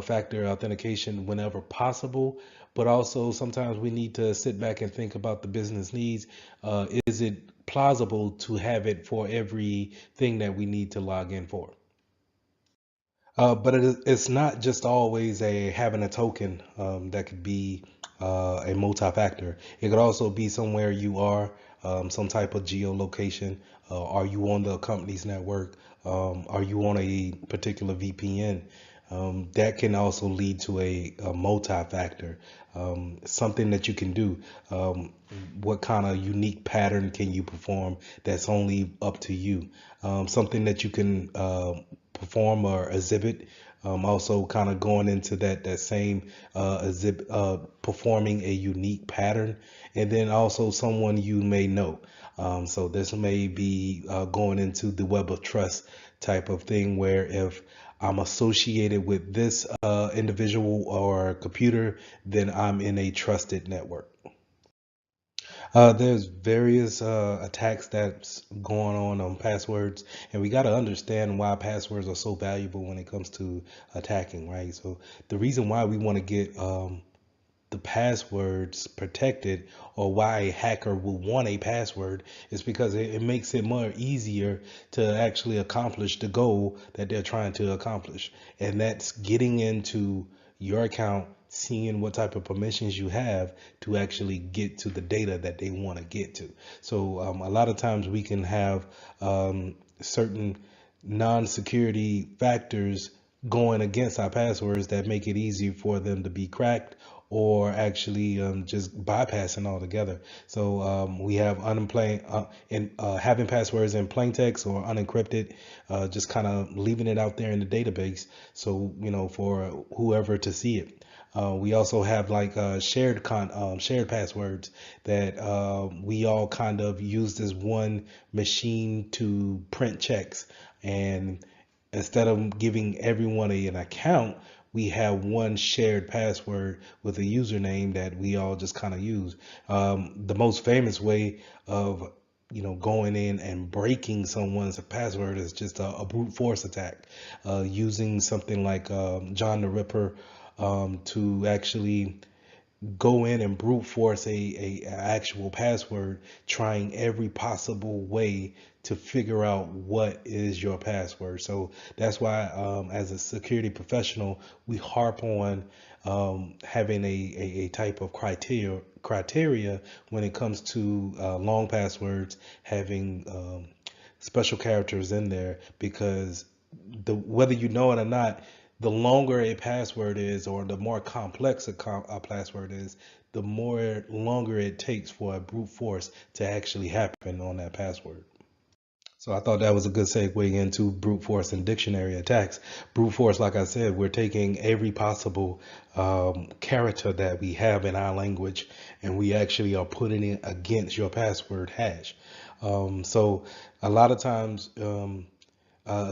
factor authentication whenever possible, but also sometimes we need to sit back and think about the business needs. Is it plausible to have it for everything that we need to log in for? But it's not just always a having a token that could be a multi-factor. It could also be somewhere you are. some type of geolocation. Are you on the company's network? Are you on a particular VPN? That can also lead to a multi-factor, something that you can do. What kind of unique pattern can you perform that's only up to you? Something that you can perform or exhibit. Also, kind of going into that same exhibit, performing a unique pattern, and then also someone you may know. So this may be going into the web of trust type of thing, where if I'm associated with this individual or computer, then I'm in a trusted network. There's various attacks that's going on passwords, and we got to understand why passwords are so valuable when it comes to attacking, right? So the reason why we want to get the passwords protected, or why a hacker will want a password, is because it makes it more easier to actually accomplish the goal that they're trying to accomplish, and that's getting into your account, seeing what type of permissions you have to actually get to the data that they want to get to. So a lot of times we can have certain non-security factors going against our passwords that make it easy for them to be cracked, or actually just bypassing altogether. So we have having passwords in plain text or unencrypted, just kind of leaving it out there in the database, so for whoever to see it. We also have like shared passwords that we all kind of use as one machine to print checks, and instead of giving everyone an account, we have one shared password with a username that we all just kind of use. The most famous way of going in and breaking someone's password is just a brute force attack, using something like John the Ripper to actually go in and brute force a actual password, trying every possible way to figure out what is your password. So that's why as a security professional, we harp on having a type of criteria when it comes to long passwords, having special characters in there, because whether you know it or not, the longer a password is, or the more complex a password is, the more longer it takes for a brute force to actually happen on that password. So I thought that was a good segue into brute force and dictionary attacks. Brute force, like I said, we're taking every possible character that we have in our language, and we actually are putting it against your password hash. So a lot of times,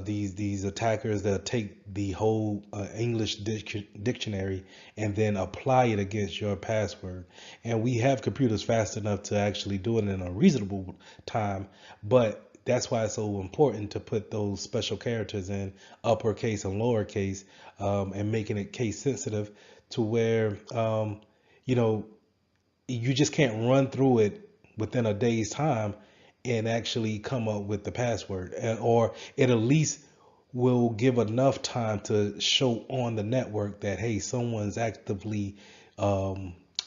these attackers that take the whole English dictionary and then apply it against your password. And we have computers fast enough to actually do it in a reasonable time, but that's why it's so important to put those special characters in uppercase and lowercase, and making it case sensitive to where you know you just can't run through it within a day's time and actually come up with the password, or it at least will give enough time to show on the network that, hey, someone's actively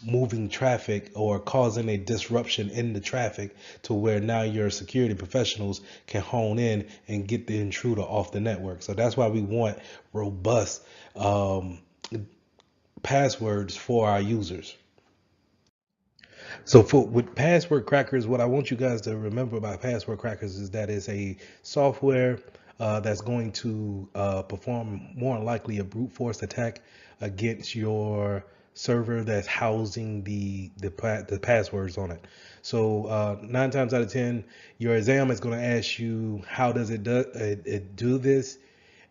moving traffic or causing a disruption in the traffic, to where now your security professionals can hone in and get the intruder off the network. So that's why we want robust passwords for our users. So with password crackers, what I want you guys to remember about password crackers is that it's a software that's going to perform more than likely a brute force attack against your server that's housing the passwords on it. So 9 times out of 10, your exam is going to ask you how does it do this,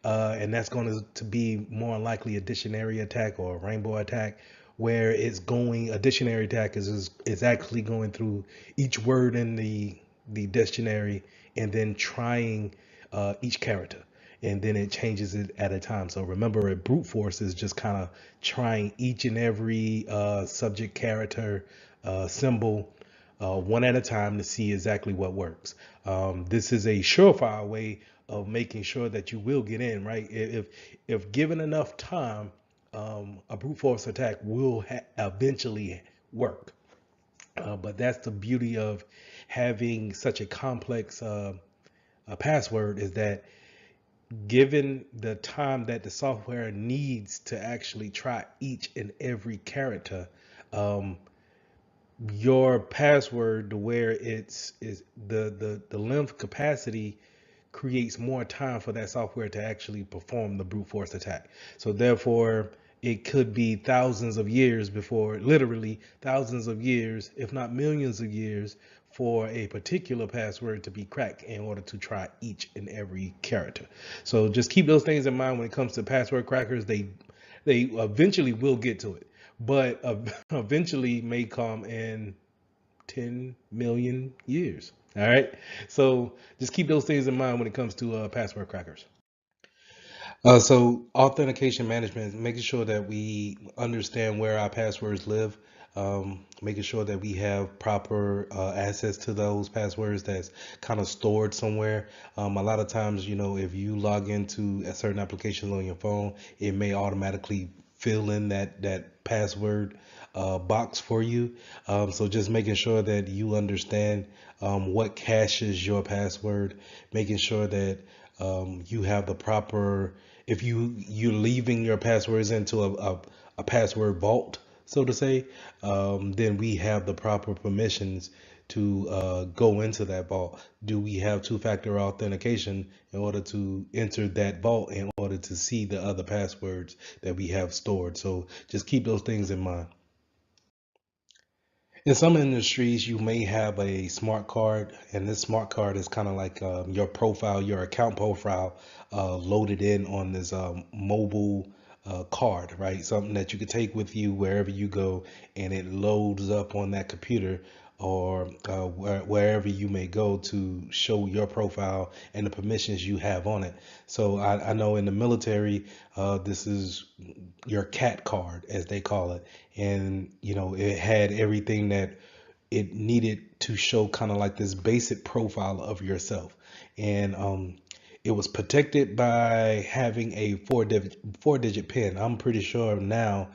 and that's going to be more than likely a dictionary attack or a rainbow attack, where a dictionary attack is actually going through each word in the dictionary and then trying each character, and then it changes it at a time. So remember, a brute force is just kind of trying each and every subject, character, symbol, one at a time, to see exactly what works. This is a surefire way of making sure that you will get in, right? If given enough time, a brute force attack will eventually work. But that's the beauty of having such a complex a password, is that given the time that the software needs to actually try each and every character, um, your password to where it's is the length capacity creates more time for that software to actually perform the brute force attack. So therefore, it could be thousands of years before, literally thousands of years, if not millions of years, for a particular password to be cracked in order to try each and every character. So just keep those things in mind when it comes to password crackers. They eventually will get to it, but eventually may come in 10 million years. All right. So just keep those things in mind when it comes to password crackers. So authentication management, making sure that we understand where our passwords live, making sure that we have proper access to those passwords that's kind of stored somewhere. A lot of times, if you log into a certain application on your phone, it may automatically fill in that password box for you. So just making sure that you understand what caches your password, making sure that you have the proper, if you're leaving your passwords into a password vault, so to say, then we have the proper permissions to go into that vault. Do we have two-factor authentication in order to enter that vault, in order to see the other passwords that we have stored? So just keep those things in mind. In some industries, you may have a smart card, and this smart card is kind of like your profile, your account profile, loaded in on this mobile card, right? Something that you could take with you wherever you go, and it loads up on that computer or wherever you may go to show your profile and the permissions you have on it. So I know in the military, this is your cat card, as they call it, and it had everything that it needed to show kind of like this basic profile of yourself. And it was protected by having a four digit pin. I'm pretty sure now,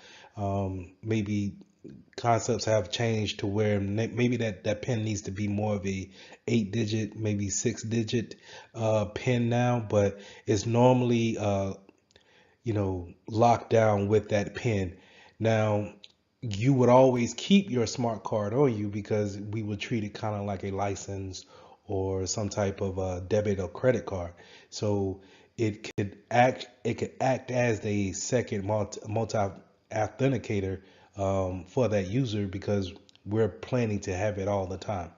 maybe concepts have changed to where maybe that pin needs to be more of a 8 digit, maybe 6 digit pin now, but it's normally locked down with that pin. Now, you would always keep your smart card on you because we would treat it kind of like a license or some type of debit or credit card. So it could act as a second multi authenticator for that user, because we're planning to have it all the time.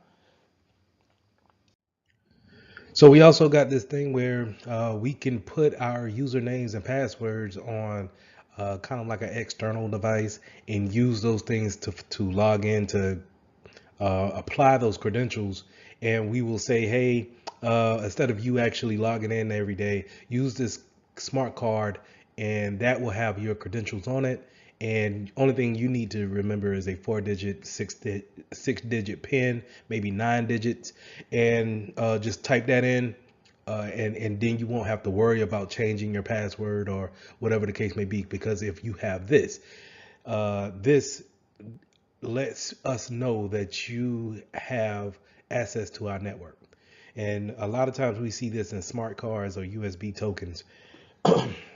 So we also got this thing where we can put our usernames and passwords on kind of like an external device and use those things to log in, to apply those credentials. And we will say, hey, instead of you actually logging in every day, use this smart card, and that will have your credentials on it. And only thing you need to remember is a four-digit, six-digit pin, maybe 9 digits, and just type that in, and then you won't have to worry about changing your password or whatever the case may be. Because if you have this lets us know that you have access to our network. And a lot of times we see this in smart cards or USB tokens.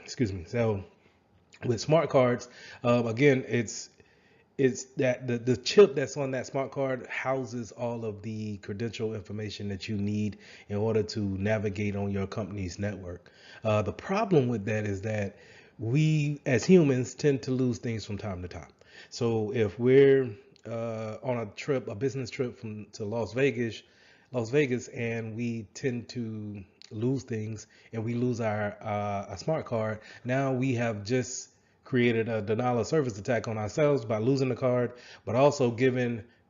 Excuse me. So with smart cards, again, it's that the chip that's on that smart card houses all of the credential information that you need in order to navigate on your company's network. The problem with that is that we as humans tend to lose things from time to time. So if we're on a trip, a business trip to Las Vegas, and we tend to lose things, and we lose our a smart card. Now we have just created a denial of service attack on ourselves by losing the card, but also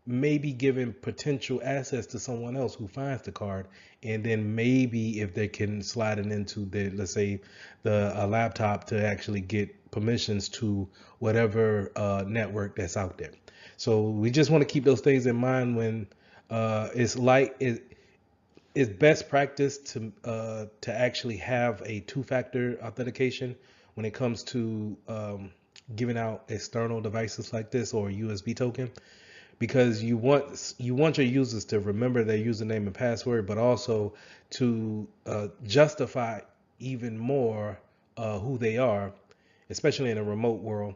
maybe giving potential access to someone else who finds the card, and then maybe if they can slide it into the, let's say, the a laptop, to actually get permissions to whatever network that's out there. So we just want to keep those things in mind when it's best practice to actually have a two-factor authentication when it comes to giving out external devices like this or a USB token, because you want your users to remember their username and password, but also to justify even more who they are, especially in a remote world.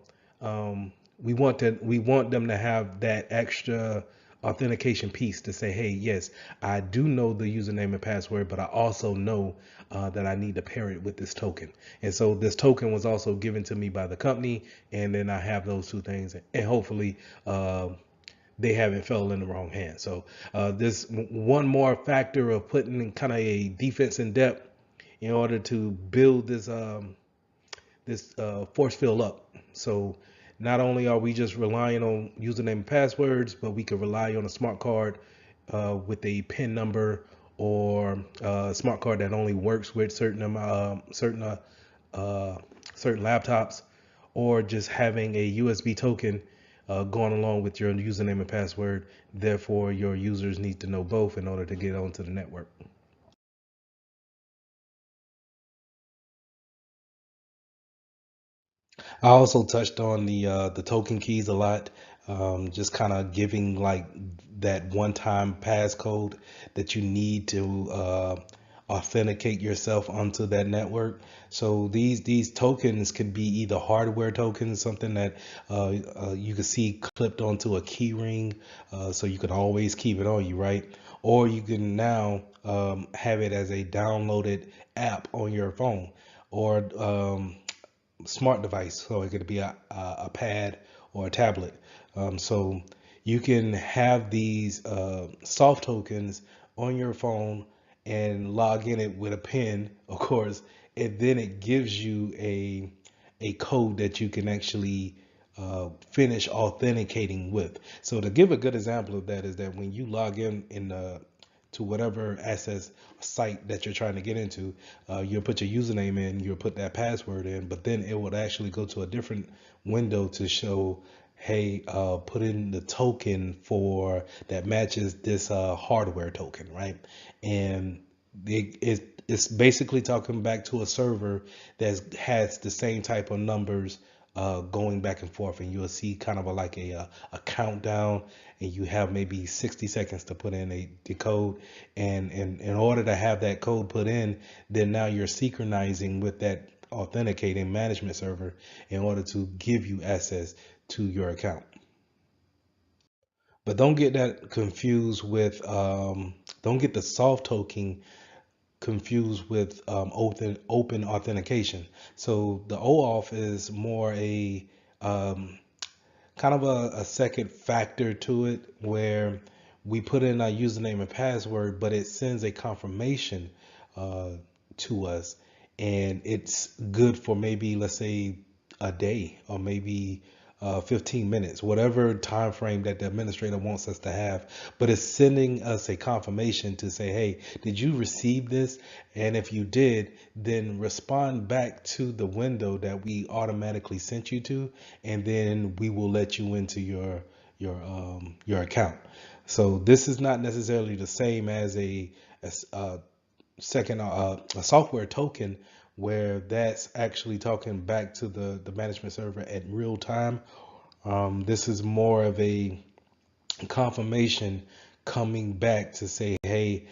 We want them to have that extra authentication piece to say, hey, yes, I do know the username and password, but I also know that I need to pair it with this token. And so this token was also given to me by the company, and then I have those two things, and hopefully they haven't fell in the wrong hands. So this one more factor of putting kind of a defense in depth in order to build this force field up. So not only are we just relying on username and passwords, but we could rely on a smart card with a PIN number, or a smart card that only works with certain laptops, or just having a USB token going along with your username and password. Therefore, your users need to know both in order to get onto the network. I also touched on the token keys a lot, just kind of giving like that one-time passcode that you need to authenticate yourself onto that network. So these tokens can be either hardware tokens, something that you can see clipped onto a key ring, so you can always keep it on you, right? Or you can now have it as a downloaded app on your phone, or smart device. So it could be a pad or a tablet. So you can have these soft tokens on your phone and log in it with a pin, of course, and then it gives you a code that you can actually finish authenticating with. So to give a good example of that is that when you log in to whatever access site that you're trying to get into, you'll put your username in, you'll put that password in, but then it would actually go to a different window to show, hey, put in the token for that matches this hardware token, right? And it's basically talking back to a server that has the same type of numbers going back and forth, and you'll see kind of like a countdown, and you have maybe 60 seconds to put in the code, and in order to have that code put in, then now you're synchronizing with that authenticating management server in order to give you access to your account. But don't get that confused with don't get the soft token confused with open authentication. So the OAuth is more a kind of a second factor to it, where we put in our username and password, but it sends a confirmation uh, to us, and it's good for maybe, let's say, a day, or maybe 15 minutes, whatever time frame that the administrator wants us to have. But it's sending us a confirmation to say, hey, did you receive this? And if you did, then respond back to the window that we automatically sent you to, and then we will let you into your account. So this is not necessarily the same as a second a software token, where that's actually talking back to the management server at real time. This is more of a confirmation coming back to say, hey,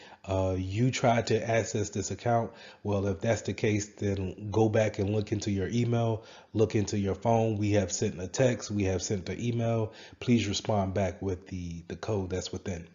you tried to access this account. Well, if that's the case, then go back and look into your email, look into your phone. We have sent a text, we have sent an email. Please respond back with the code that's within.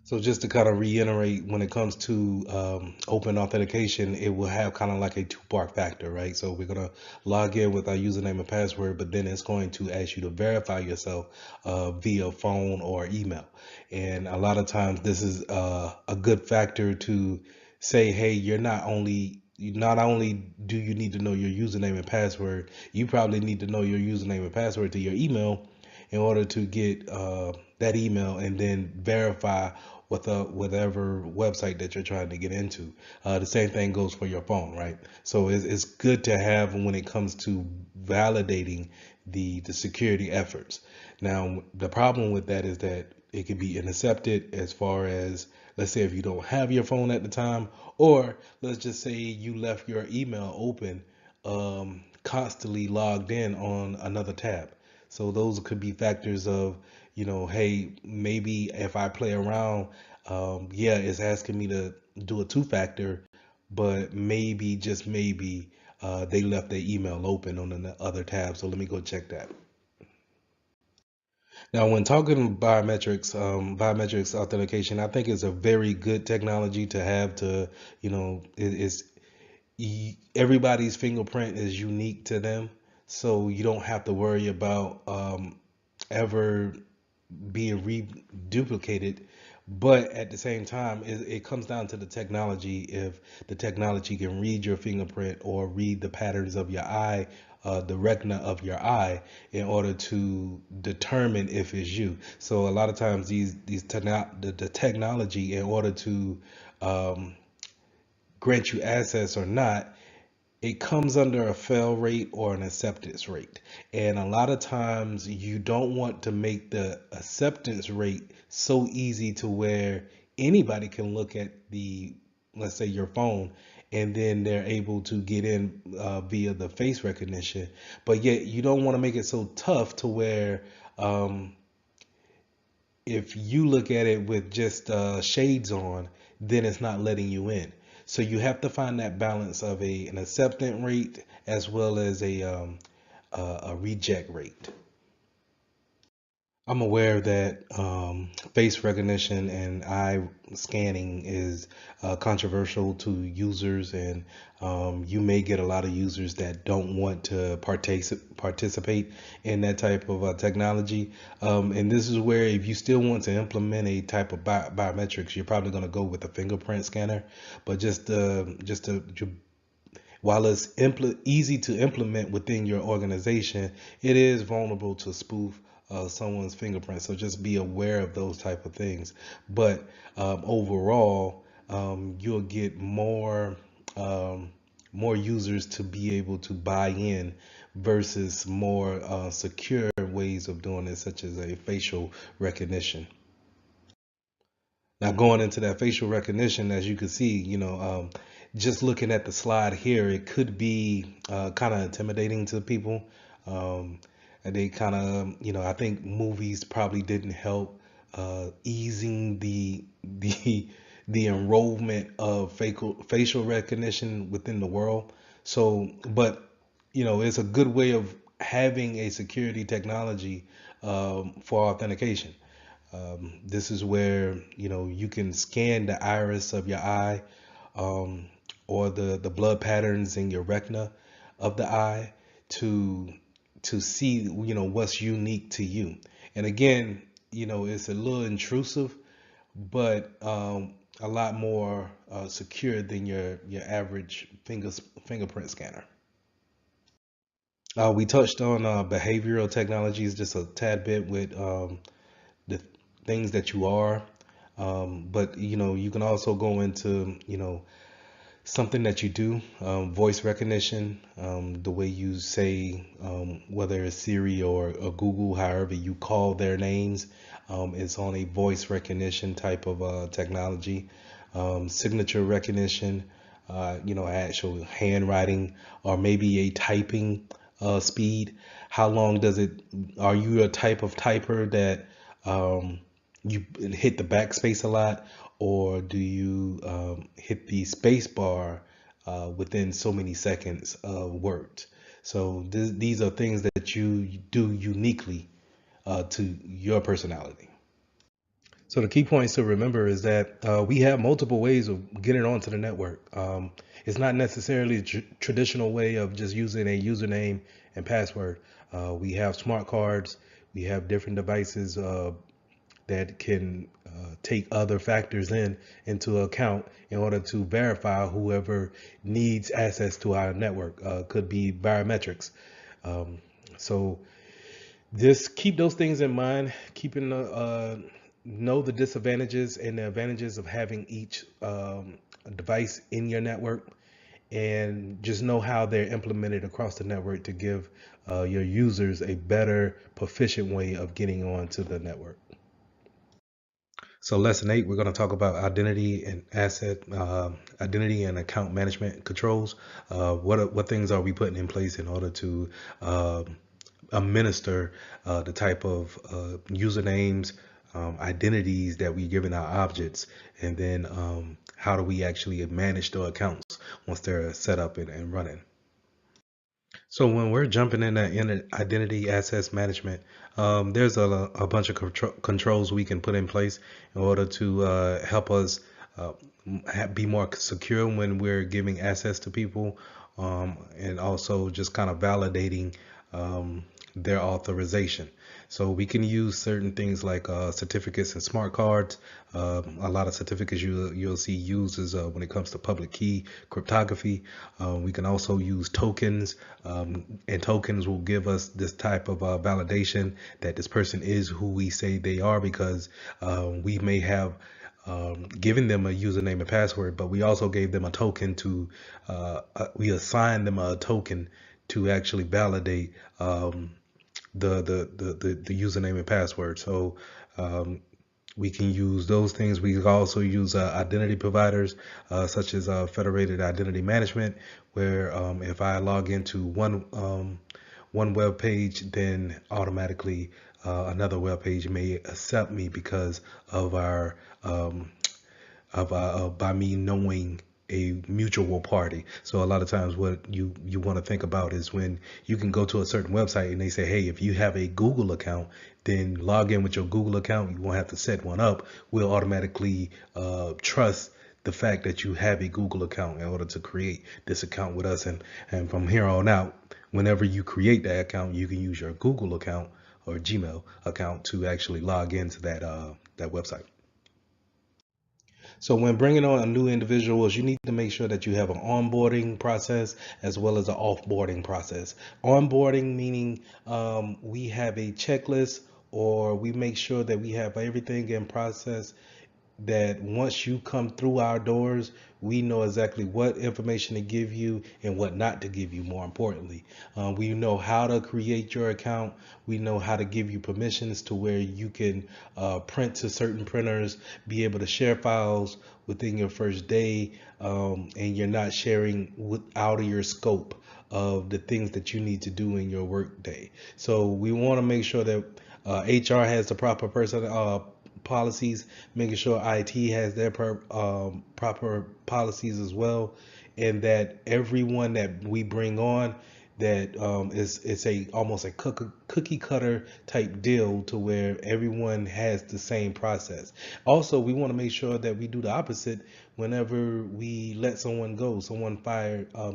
So just to kind of reiterate, when it comes to open authentication, it will have kind of like a two-part factor, right? So we're gonna log in with our username and password, but then it's going to ask you to verify yourself via phone or email. And a lot of times this is a good factor to say, hey, not only do you need to know your username and password, you probably need to know your username and password to your email in order to get that email and then verify with whatever website that you're trying to get into. The same thing goes for your phone, right? So it's good to have when it comes to validating the security efforts. Now, the problem with that is that it can be intercepted, as far as, let's say, if you don't have your phone at the time, or let's just say you left your email open, constantly logged in on another tab. So those could be factors of hey, maybe if I play around, yeah, it's asking me to do a two-factor, but maybe, just maybe, they left their email open on the other tab. So let me go check that. Now, when talking biometrics, biometrics authentication, I think it's a very good technology to have to, it's everybody's fingerprint is unique to them. So you don't have to worry about ever being reduplicated. But at the same time, it comes down to the technology. If the technology can read your fingerprint or read the patterns of your eye, the retina of your eye, in order to determine if it's you. So a lot of times the technology, in order to um, grant you access or not, it comes under a fail rate or an acceptance rate. And a lot of times you don't want to make the acceptance rate so easy to where anybody can look at the, let's say, your phone, and then they're able to get in via the face recognition. But yet you don't want to make it so tough to where um, if you look at it with just shades on, then it's not letting you in. So you have to find that balance of an acceptance rate as well as a reject rate. I'm aware that face recognition and eye scanning is controversial to users, and you may get a lot of users that don't want to participate in that type of technology. And this is where, if you still want to implement a type of biometrics, you're probably going to go with a fingerprint scanner. But while it's easy to implement within your organization, it is vulnerable to spoof someone's fingerprint. So just be aware of those type of things. But overall, you'll get more users to be able to buy in versus more secure ways of doing it, such as a facial recognition. Now, going into that facial recognition, as you can see, just looking at the slide here, it could be kind of intimidating to people. And they kind of, I think movies probably didn't help easing the enrollment of facial recognition within the world. So, but it's a good way of having a security technology for authentication. This is where you can scan the iris of your eye, um, or the blood patterns in your retina of the eye to see what's unique to you. And again, it's a little intrusive, but a lot more secure than your average fingerprint scanner. We touched on behavioral technologies just a tad bit with the things that you are. But you can also go into something that you do, voice recognition, the way you say, whether it's Siri or Google, however you call their names, it's on a voice recognition type of technology. Signature recognition, actual handwriting, or maybe a typing speed. How long does it, are you a type of typer that you hit the backspace a lot, or do you hit the space bar within so many seconds of words? So these are things that you do uniquely to your personality. So the key points to remember is that we have multiple ways of getting onto the network. It's not necessarily a traditional way of just using a username and password. We have smart cards. We have different devices that can take other factors into account in order to verify whoever needs access to our network. Could be biometrics. So just keep those things in mind. Keeping know the disadvantages and the advantages of having each device in your network, and just know how they're implemented across the network to give your users a better, proficient way of getting onto the network. So lesson 8, we're going to talk about identity and identity and account management controls. What things are we putting in place in order to administer the type of usernames, identities that we're giving our objects, and then how do we actually manage the accounts once they're set up and running. So when we're jumping in identity access management, there's a bunch of controls we can put in place in order to help us be more secure when we're giving access to people, and also just kind of validating their authorization. So we can use certain things like certificates and smart cards. A lot of certificates you'll see used is when it comes to public key cryptography. We can also use tokens, and tokens will give us this type of validation that this person is who we say they are, because we may have given them a username and password, but we also gave them a token to we assigned them a token to actually validate the username and password. So we can use those things. We can also use identity providers such as Federated Identity Management, where if I log into one web page, then automatically another web page may accept me because of our by me knowing a mutual party. So a lot of times what you want to think about is when you can go to a certain website and they say, hey, if you have a Google account, then log in with your Google account. You won't have to set one up. We'll automatically trust the fact that you have a Google account in order to create this account with us. And from here on out, whenever you create that account, you can use your Google account or Gmail account to actually log into that website. So when bringing on a new individuals, you need to make sure that you have an onboarding process as well as an offboarding process. Onboarding meaning we have a checklist, or we make sure that we have everything in process, that once you come through our doors, we know exactly what information to give you and what not to give you. More importantly, we know how to create your account. We know how to give you permissions to where you can print to certain printers, be able to share files within your first day, and you're not sharing out of your scope of the things that you need to do in your work day. So we want to make sure that HR has the proper policies, making sure IT has their proper policies as well, and that everyone that we bring on, that it's a almost a cookie cutter type deal to where everyone has the same process. Also, we want to make sure that we do the opposite whenever we let someone go, someone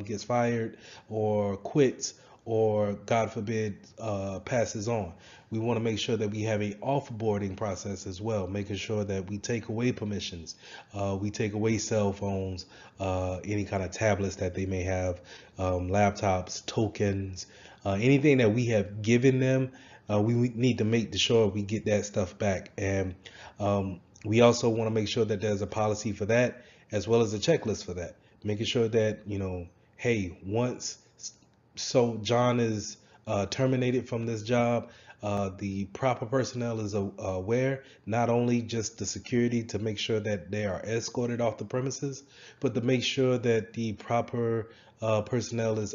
gets fired or quits, or God forbid passes on. We want to make sure that we have a offboarding process as well, making sure that we take away permissions, we take away cell phones, any kind of tablets that they may have, laptops, tokens, anything that we have given them. We need to make sure we get that stuff back. And we also want to make sure that there's a policy for that, as well as a checklist for that, making sure that, hey, once John is terminated from this job, the proper personnel is aware, not only just the security to make sure that they are escorted off the premises, but to make sure that the proper personnel is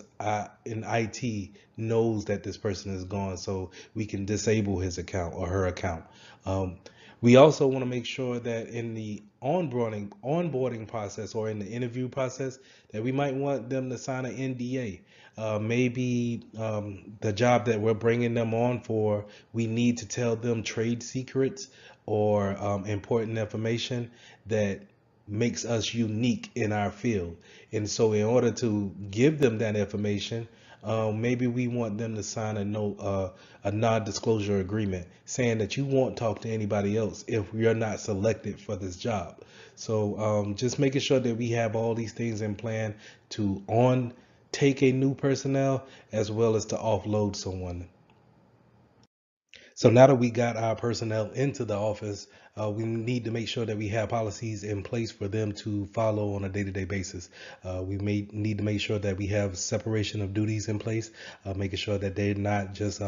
in IT knows that this person is gone, so we can disable his account or her account. We also want to make sure that in the onboarding process, or in the interview process, that we might want them to sign an NDA. Maybe the job that we're bringing them on for, we need to tell them trade secrets or important information that makes us unique in our field. And so in order to give them that information, maybe we want them to sign a non-disclosure agreement saying that you won't talk to anybody else if you're not selected for this job. So just making sure that we have all these things in plan to take a new personnel, as well as to offload someone. So now that we got our personnel into the office, we need to make sure that we have policies in place for them to follow on a day-to-day basis. We may need to make sure that we have separation of duties in place, making sure that they're not just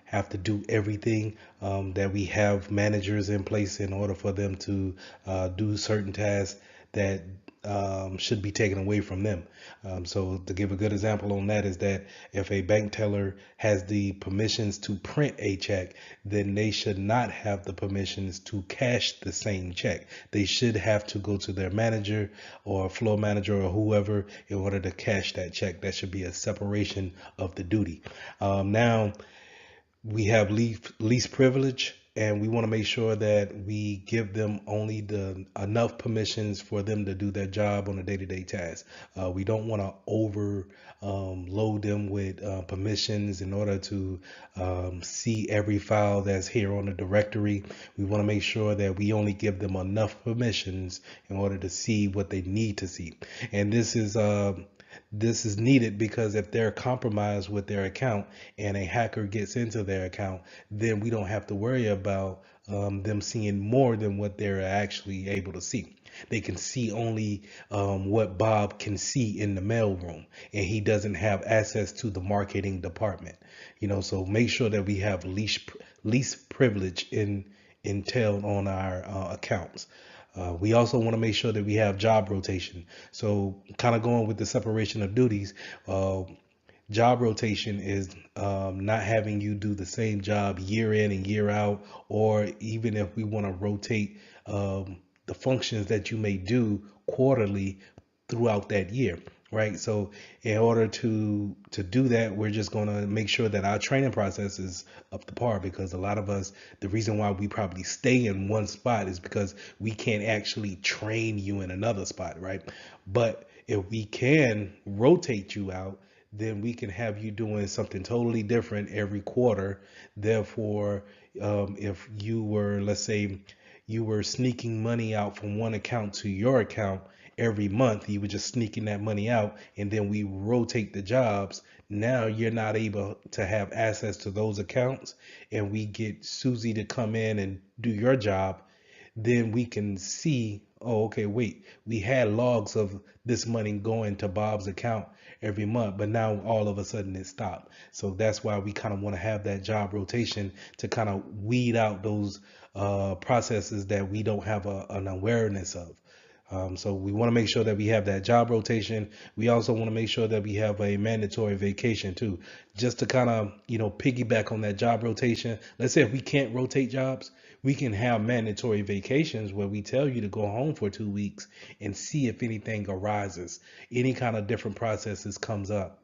have to do everything, that we have managers in place in order for them to do certain tasks that should be taken away from them. So to give a good example on that is that if a bank teller has the permissions to print a check, then they should not have the permissions to cash the same check. They should have to go to their manager or floor manager or whoever in order to cash that check. That should be a separation of the duty. Now, we have least privilege, and we want to make sure that we give them only the enough permissions for them to do their job on a day-to-day task. We don't want to over load them with permissions in order to see every file that's here on the directory. We want to make sure that we only give them enough permissions in order to see what they need to see. And this is needed because if they're compromised with their account and a hacker gets into their account, then we don't have to worry about them seeing more than what they're actually able to see. They can see only what Bob can see in the mailroom, and he doesn't have access to the marketing department. So make sure that we have least privilege in entailed on our accounts. We also want to make sure that we have job rotation. So kind of going with the separation of duties, job rotation is not having you do the same job year in and year out, or even if we want to rotate the functions that you may do quarterly throughout that year. Right. So in order to do that, we're just going to make sure that our training process is up to par, because a lot of us, the reason why we probably stay in one spot is because we can't actually train you in another spot. Right. But if we can rotate you out, then we can have you doing something totally different every quarter. Therefore, if you were, let's say, you were sneaking money out from one account to your account every month, you were just sneaking that money out, and then we rotate the jobs. Now you're not able to have access to those accounts, and we get Susie to come in and do your job. Then we can see, oh, okay, wait, we had logs of this money going to Bob's account every month, but now all of a sudden it stopped. So that's why we kind of want to have that job rotation to kind of weed out those processes that we don't have an awareness of. So we want to make sure that we have that job rotation. We also want to make sure that we have a mandatory vacation too, just to kind of, piggyback on that job rotation. Let's say if we can't rotate jobs, we can have mandatory vacations where we tell you to go home for 2 weeks and see if anything arises, any kind of different processes comes up,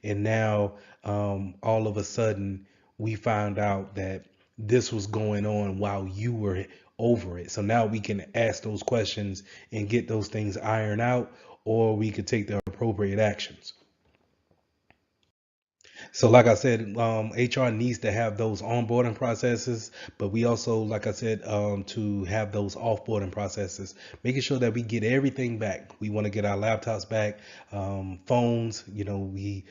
and now all of a sudden we found out that this was going on while you were over it. So now we can ask those questions and get those things ironed out, or we could take the appropriate actions. So like I said, HR needs to have those onboarding processes, but we also, like I said, to have those offboarding processes, making sure that we get everything back. We want to get our laptops back, phones, we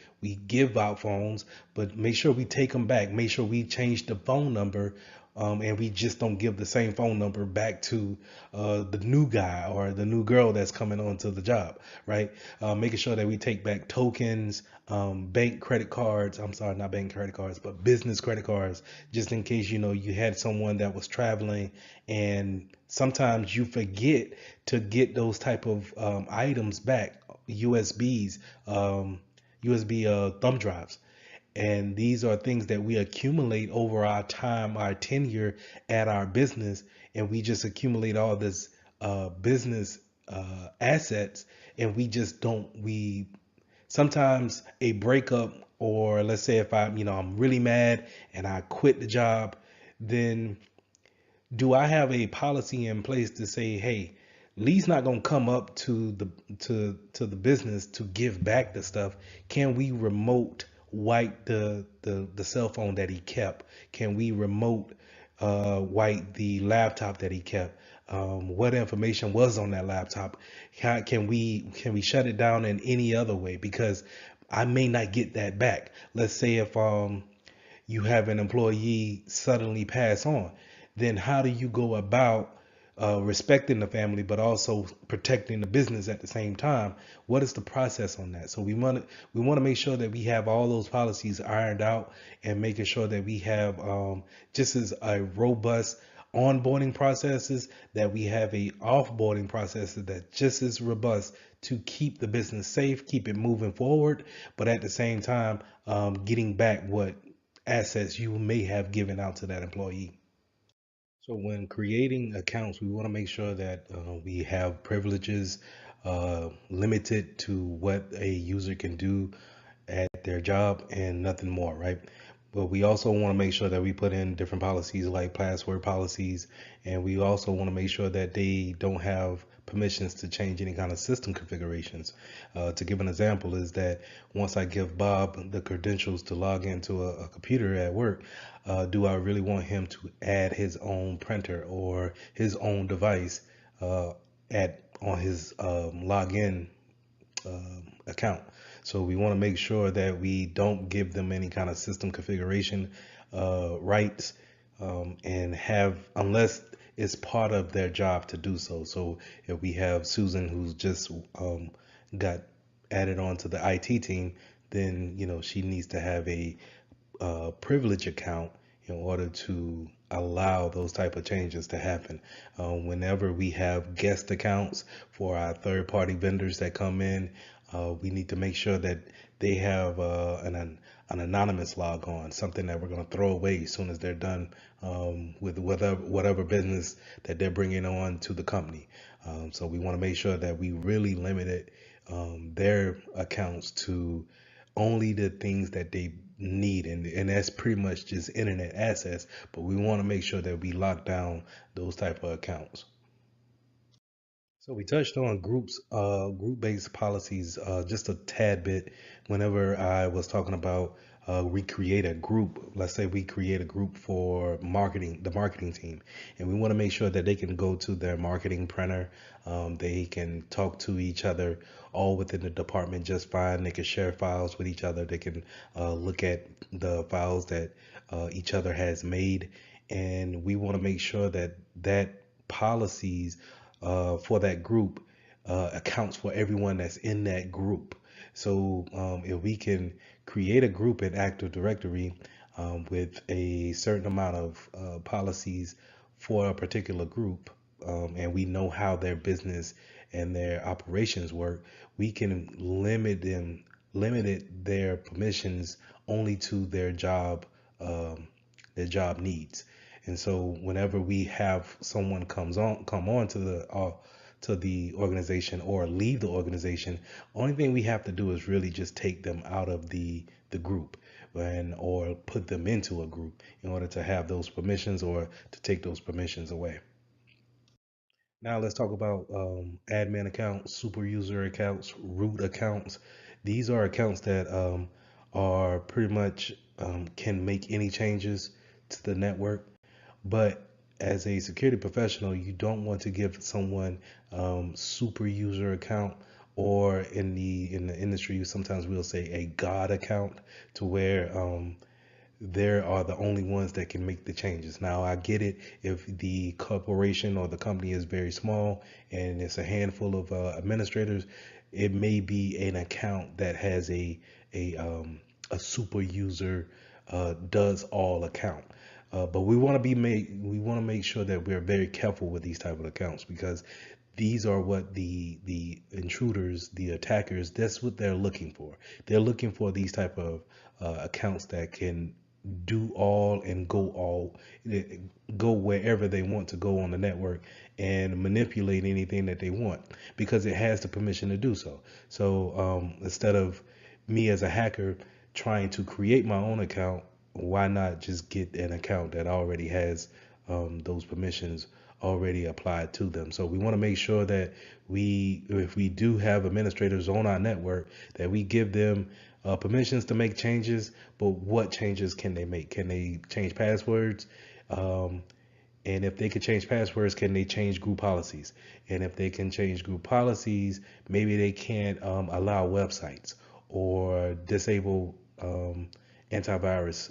give out phones, but make sure we take them back. Make sure we change the phone number, and we just don't give the same phone number back to the new guy or the new girl that's coming onto the job, right? Making sure that we take back tokens, bank credit cards. I'm sorry, not bank credit cards, but business credit cards, just in case, you had someone that was traveling, and sometimes you forget to get those type of items back, USBs, USB thumb drives. And these are things that we accumulate over our time, our tenure at our business, and we just accumulate all this business assets, and we just don't. We sometimes a breakup, or let's say if I'm really mad and I quit the job, then do I have a policy in place to say, hey, Lee's not gonna come up to the business to give back the stuff. Can we remote wipe the cell phone that he kept? Can we remote wipe the laptop that he kept? What information was on that laptop? Can we shut it down in any other way? Because I may not get that back. Let's say if you have an employee suddenly pass on, then how do you go about respecting the family, but also protecting the business at the same time? What is the process on that? So we want to make sure that we have all those policies ironed out, and making sure that we have just as a robust onboarding processes, that we have a offboarding process that just as robust to keep the business safe, keep it moving forward, but at the same time, getting back what assets you may have given out to that employee. So when creating accounts, we want to make sure that we have privileges limited to what a user can do at their job and nothing more, right? But we also want to make sure that we put in different policies like password policies, and we also want to make sure that they don't have permissions to change any kind of system configurations. To give an example is that once I give Bob the credentials to log into a computer at work, do I really want him to add his own printer or his own device at on his login account? So we want to make sure that we don't give them any kind of system configuration rights and have, unless it's part of their job to do so. So if we have Susan who's just got added onto the IT team, then she needs to have a privilege account in order to allow those type of changes to happen. Whenever we have guest accounts for our third party vendors that come in, we need to make sure that they have an anonymous log on, something that we're going to throw away as soon as they're done with whatever business that they're bringing on to the company. So we want to make sure that we really limited their accounts to only the things that they need, and that's pretty much just internet access, but we want to make sure that we lock down those type of accounts. So we touched on group-based policies just a tad bit whenever I was talking about we create a group. Let's say we create a group for marketing, the marketing team, and we want to make sure that they can go to their marketing printer. They can talk to each other all within the department just fine. They can share files with each other. They can look at the files that each other has made, and we want to make sure that policies for that group accounts for everyone that's in that group. So if we can create a group in Active Directory with a certain amount of policies for a particular group, and we know how their business and their operations work, we can limit their permissions only to their job needs. And so whenever we have someone come on to the organization or leave the organization, only thing we have to do is really just take them out of the group or put them into a group in order to have those permissions or to take those permissions away. Now let's talk about admin accounts, super user accounts, root accounts. These are accounts that are pretty much can make any changes to the network. But as a security professional, you don't want to give someone super user account, or in the industry, sometimes we'll say a God account, to where there are the only ones that can make the changes. Now, I get it if the corporation or the company is very small and it's a handful of administrators, it may be an account that has a super user does all account. But we want to make sure that we're very careful with these type of accounts, because these are what the intruders, the attackers, that's what they're looking for. They're looking for these type of accounts that can do all and go wherever they want to go on the network and manipulate anything that they want, because it has the permission to do so. So instead of me as a hacker trying to create my own account, why not just get an account that already has those permissions already applied to them? So we want to make sure that if we do have administrators on our network, that we give them permissions to make changes. But what changes can they make? Can they change passwords? And if they could change passwords, can they change group policies? And if they can change group policies, maybe they can't allow websites or disable antivirus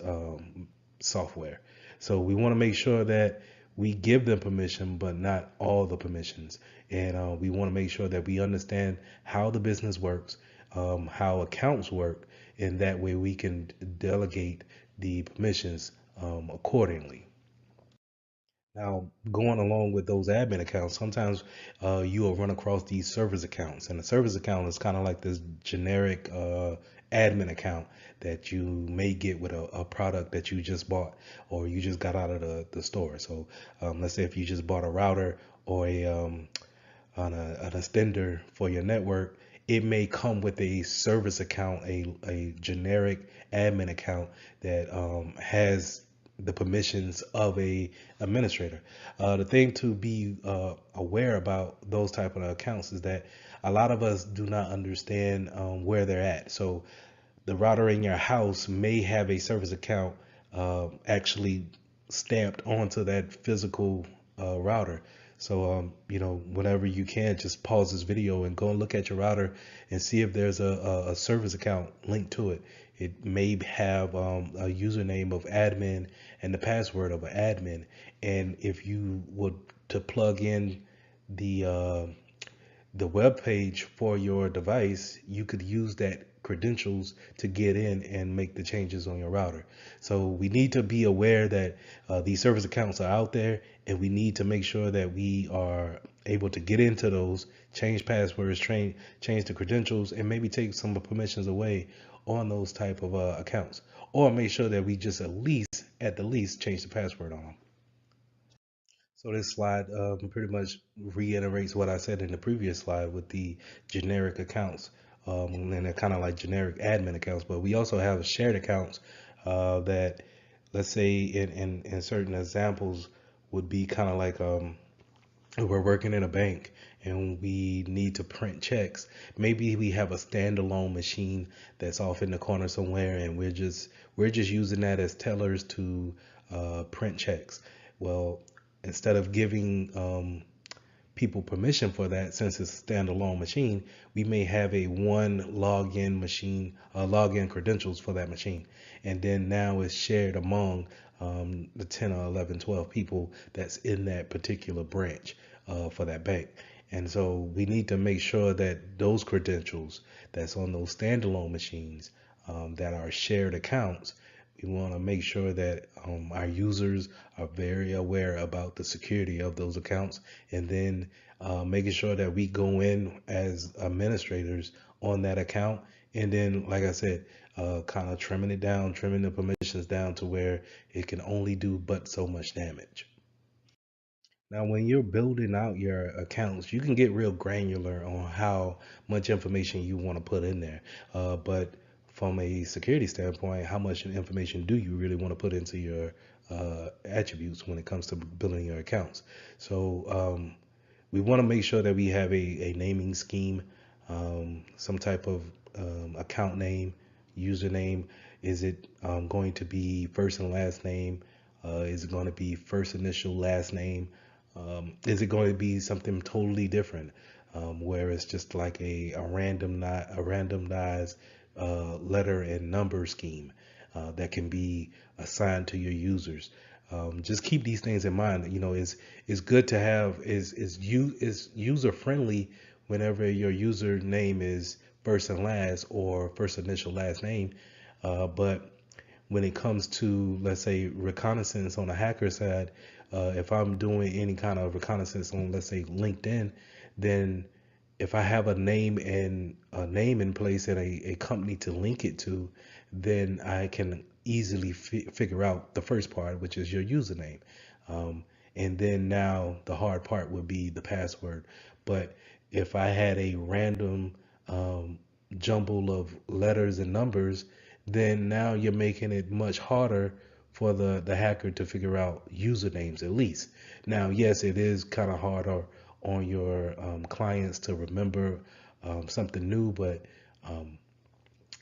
software. So we want to make sure that we give them permission, but not all the permissions. And we want to make sure that we understand how the business works, how accounts work, and that way we can delegate the permissions accordingly. Now, going along with those admin accounts, sometimes you will run across these service accounts, and a service account is kind of like this generic admin account that you may get with a product that you just bought or you just got out of the store. So, let's say if you just bought a router or an extender for your network, it may come with a service account, a generic admin account that has the permissions of a administrator. The thing to be aware about those type of accounts is that a lot of us do not understand where they're at. So the router in your house may have a service account actually stamped onto that physical router. So, whenever you can, just pause this video and go and look at your router and see if there's a service account linked to it. It may have a username of admin and the password of an admin. And if you would to plug in the uh, the web page for your device, you could use that credentials to get in and make the changes on your router. So we need to be aware that these service accounts are out there, and we need to make sure that we are able to get into those, change passwords, change the credentials, and maybe take some of the permissions away on those type of accounts, or make sure that we just at the least, change the password on them. So this slide pretty much reiterates what I said in the previous slide with the generic accounts, and they're kind of like generic admin accounts. But we also have shared accounts that, let's say, in certain examples, would be kind of like we're working in a bank and we need to print checks. Maybe we have a standalone machine that's off in the corner somewhere, and we're just using that as tellers to print checks. Well, instead of giving people permission for that, since it's a standalone machine, we may have a one login machine, login credentials for that machine. And then now it's shared among the 10 or 11, 12 people that's in that particular branch for that bank. And so we need to make sure that those credentials that's on those standalone machines that are shared accounts, we want to make sure that our users are very aware about the security of those accounts, and then making sure that we go in as administrators on that account. And then, like I said, kind of trimming it down, trimming the permissions down to where it can only do but so much damage. Now, when you're building out your accounts, you can get real granular on how much information you want to put in there. But from a security standpoint, how much information do you really want to put into your attributes when it comes to building your accounts? So we want to make sure that we have a naming scheme, some type of account name, username. Is it going to be first and last name? Is it going to be first initial, last name? Is it going to be something totally different, where it's just like a randomized letter and number scheme that can be assigned to your users? Just keep these things in mind. It's good to have is user friendly whenever your username is first and last or first initial last name, but when it comes to, let's say, reconnaissance on the hacker side, if I'm doing any kind of reconnaissance on, let's say, LinkedIn, then if I have a name in place and a company to link it to, then I can easily figure out the first part, which is your username. And then now the hard part would be the password. But if I had a random jumble of letters and numbers, then now you're making it much harder for the hacker to figure out usernames at least. Now, yes, it is kind of harder on your clients to remember something new, but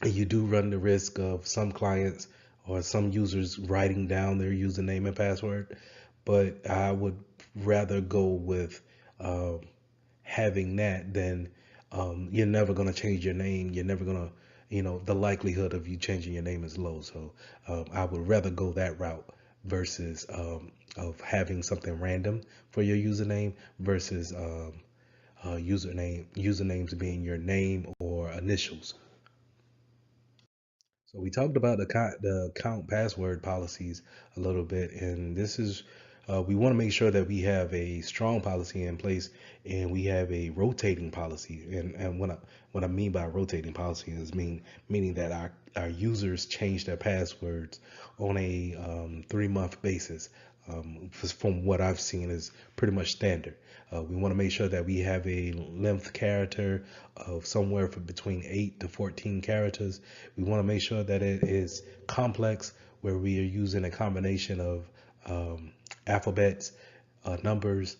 you do run the risk of some clients or some users writing down their username and password. But I would rather go with having that than you're never going to change your name. You're never going to, the likelihood of you changing your name is low. So I would rather go that route versus of having something random for your username versus usernames being your name or initials. So we talked about the account password policies a little bit, and this is We want to make sure that we have a strong policy in place and we have a rotating policy. And what I mean by rotating policy is meaning that our users change their passwords on a 3-month basis. From what I've seen is pretty much standard. We want to make sure that we have a length character of somewhere between 8 to 14 characters. We want to make sure that it is complex, where we are using a combination of alphabets, numbers,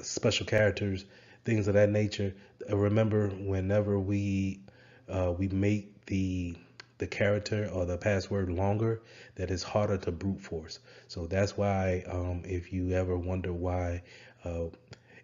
special characters, things of that nature. Remember, whenever we make the character or the password longer, that is harder to brute force. So that's why, if you ever wonder why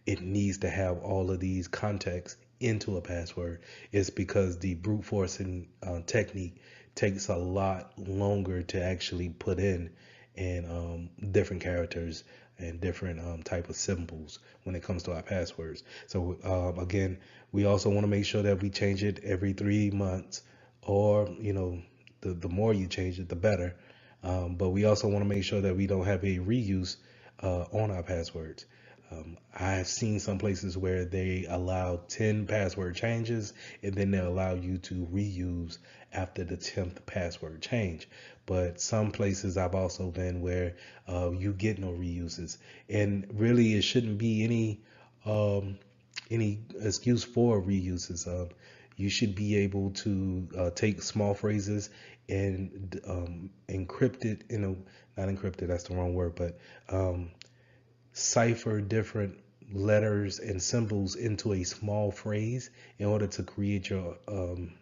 it needs to have all of these contexts into a password, it's because the brute forcing technique takes a lot longer to actually put in, and different characters and different type of symbols when it comes to our passwords. So again, we also want to make sure that we change it every 3 months, or the more you change it, the better. But we also want to make sure that we don't have a reuse on our passwords. I've seen some places where they allow 10 password changes, and then they allow you to reuse after the 10th password change. But some places I've also been where you get no reuses, and really it shouldn't be any excuse for reuses. You should be able to take small phrases and encrypt it, not encrypted, that's the wrong word, but cipher different letters and symbols into a small phrase in order to create your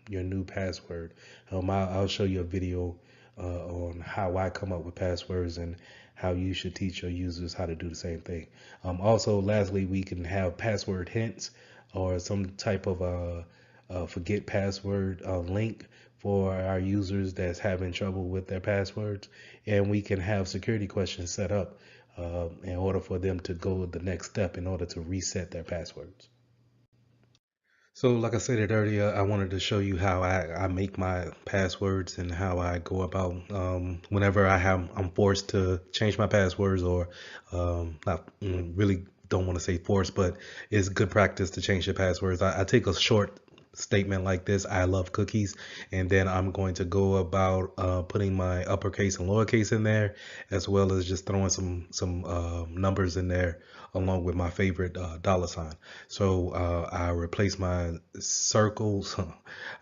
new password. I'll show you a video on how I come up with passwords and how you should teach your users how to do the same thing. Also, lastly, we can have password hints or some type of forget password link for our users that's having trouble with their passwords, and we can have security questions set up in order for them to go the next step in order to reset their passwords. So, like I said it earlier, I wanted to show you how I make my passwords and how I go about whenever I'm forced to change my passwords, or not really don't want to say forced, but it's good practice to change your passwords. I take a short statement like this: I love cookies, and then I'm going to go about putting my uppercase and lowercase in there, as well as just throwing some numbers in there along with my favorite dollar sign. So I replace my circles,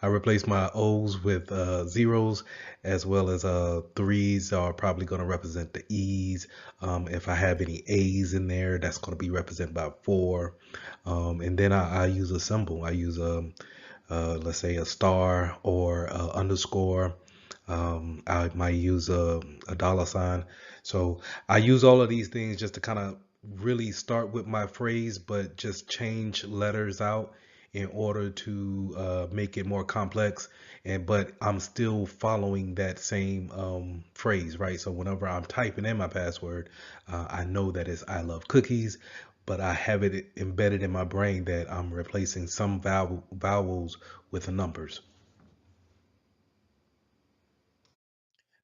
I replace my O's with zeros, as well as threes are probably going to represent the E's. If I have any A's in there, that's going to be represented by 4. And then I use a symbol. I use let's say a star or underscore. I might use a dollar sign. So I use all of these things just to kind of really start with my phrase, but just change letters out in order to make it more complex. But I'm still following that same phrase, right? So whenever I'm typing in my password, I know that it's I love cookies, but I have it embedded in my brain that I'm replacing some vowels with the numbers.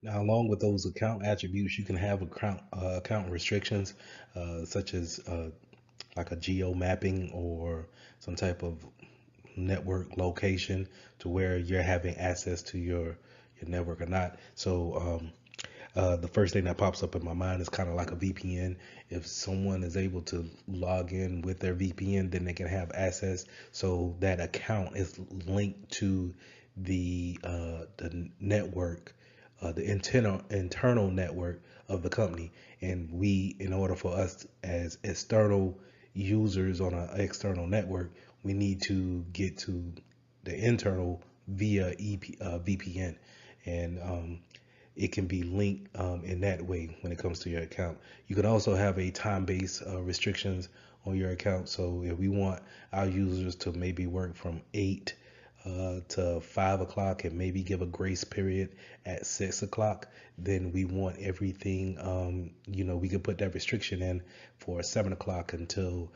Now, along with those account attributes, you can have account restrictions, such as like a geo mapping or some type of network location to where you're having access to your network or not. So the first thing that pops up in my mind is kind of like a VPN. If someone is able to log in with their VPN, then they can have access. So that account is linked to the network, the internal network of the company. And we, in order for us as external users on an external network, we need to get to the internal via VPN, and it can be linked in that way when it comes to your account. You can also have a time-based restrictions on your account. So if we want our users to maybe work from 8 to 5 o'clock and maybe give a grace period at 6 o'clock, then we want everything, we could put that restriction in for 7 o'clock until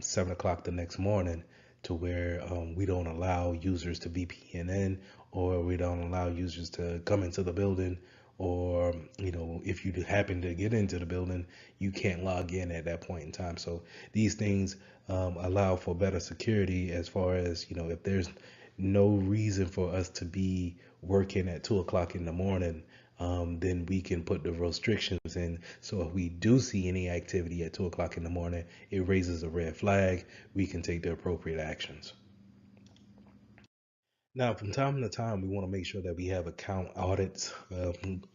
7 o'clock the next morning, to where we don't allow users to VPN in, or we don't allow users to come into the building, or if you happen to get into the building, you can't log in at that point in time. So these things allow for better security, as far as if there's no reason for us to be working at 2 o'clock in the morning, then we can put the restrictions in. So if we do see any activity at 2 o'clock in the morning, it raises a red flag. We can take the appropriate actions. Now, from time to time, we want to make sure that we have account audits.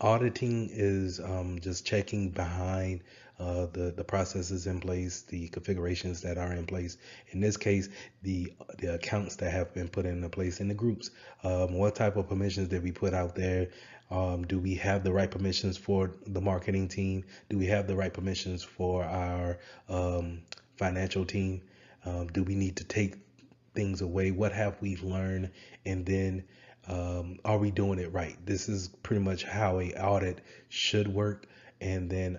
Auditing is just checking behind the processes in place, the configurations that are in place. In this case, the accounts that have been put into place in the groups. What type of permissions did we put out there? Do we have the right permissions for the marketing team? Do we have the right permissions for our financial team? Do we need to take things away? What have we learned? And then are we doing it right? This is pretty much how a audit should work. And then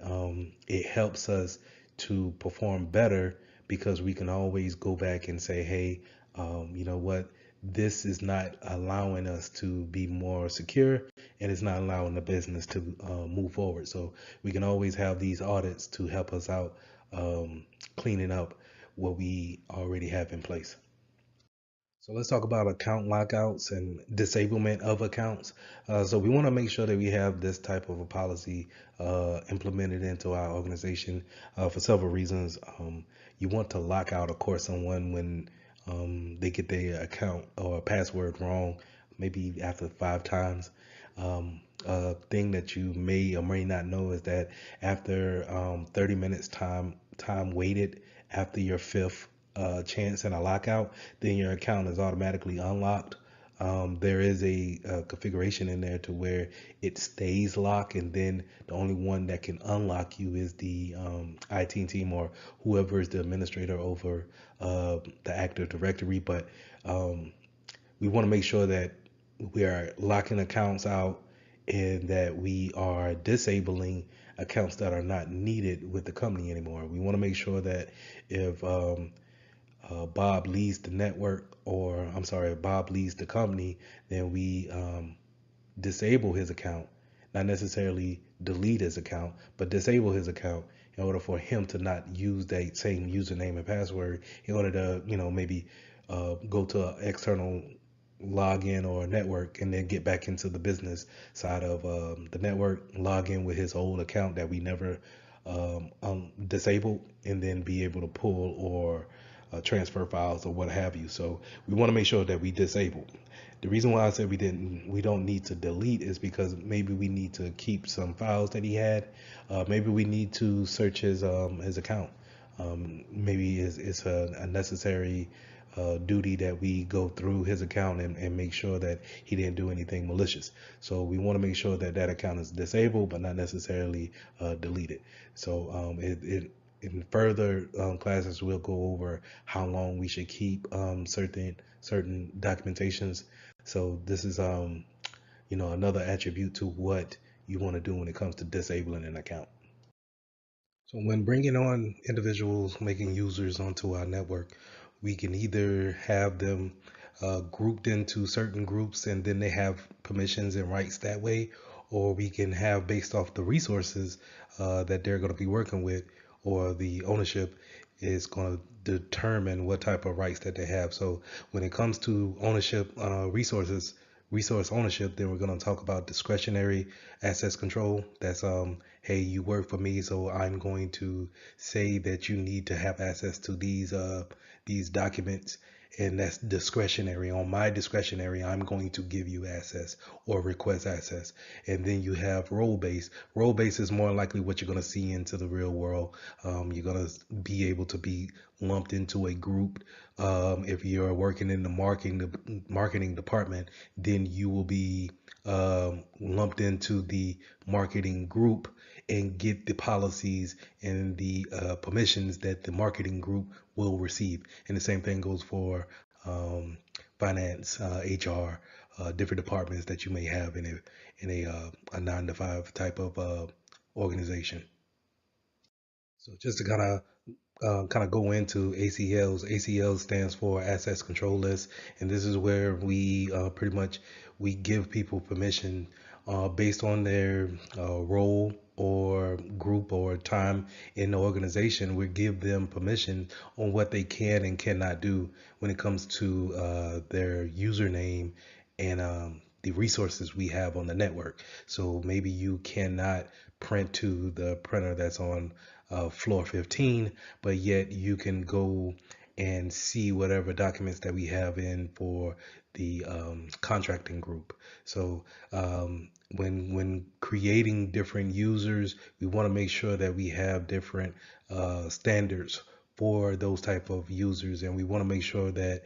it helps us to perform better, because we can always go back and say, hey, you know what? This is not allowing us to be more secure, and it's not allowing the business to move forward. So we can always have these audits to help us out cleaning up what we already have in place. So let's talk about account lockouts and disablement of accounts. So we want to make sure that we have this type of a policy implemented into our organization for several reasons. You want to lock out, of course, someone when they get their account or password wrong, maybe after 5 times. A thing that you may or may not know is that after 30 minutes time waited after your fifth chance and a lockout, then your account is automatically unlocked. There is a configuration in there to where it stays locked, and then the only one that can unlock you is the IT team or whoever is the administrator over the Active Directory. But we want to make sure that we are locking accounts out, and that we are disabling accounts that are not needed with the company anymore. We want to make sure that if Bob leaves the network, or I'm sorry, if Bob leaves the company, then we disable his account, not necessarily delete his account, but disable his account in order for him to not use that same username and password, in order to, maybe go to an external login or network, and then get back into the business side of the network, log in with his old account that we never disabled, and then be able to pull or transfer files or what have you. So we want to make sure that we disable. The reason why I said we don't need to delete is because maybe we need to keep some files that he had. Maybe we need to search his account. Maybe it's a necessary duty that we go through his account and make sure that he didn't do anything malicious. So we want to make sure that that account is disabled, but not necessarily deleted. So in further classes, we'll go over how long we should keep certain documentations. So this is another attribute to what you want to do when it comes to disabling an account. So when bringing on individuals, making users onto our network, we can either have them grouped into certain groups, and then they have permissions and rights that way, or we can have based off the resources that they're going to be working with, or the ownership is going to determine what type of rights that they have. So when it comes to ownership, resource ownership, then we're going to talk about discretionary access control. That's hey, you work for me, so I'm going to say that you need to have access to these documents, and that's discretionary. On my discretionary, I'm going to give you access or request access. And then you have role based. Role based is more likely what you're going to see into the real world. You're going to be able to be lumped into a group. If you're working in the marketing department, then you will be lumped into the marketing group and get the policies and the permissions that the marketing group will receive. And the same thing goes for finance, HR, different departments that you may have in a 9-to-5 type of organization. So just to kind of go into ACLs. ACL stands for Access Control List, and this is where we pretty much we give people permission based on their role or group or time in the organization. We give them permission on what they can and cannot do when it comes to their username and the resources we have on the network. So maybe you cannot print to the printer that's on floor 15, but yet you can go and see whatever documents that we have in for the contracting group. So when creating different users, we want to make sure that we have different standards for those type of users, and we want to make sure that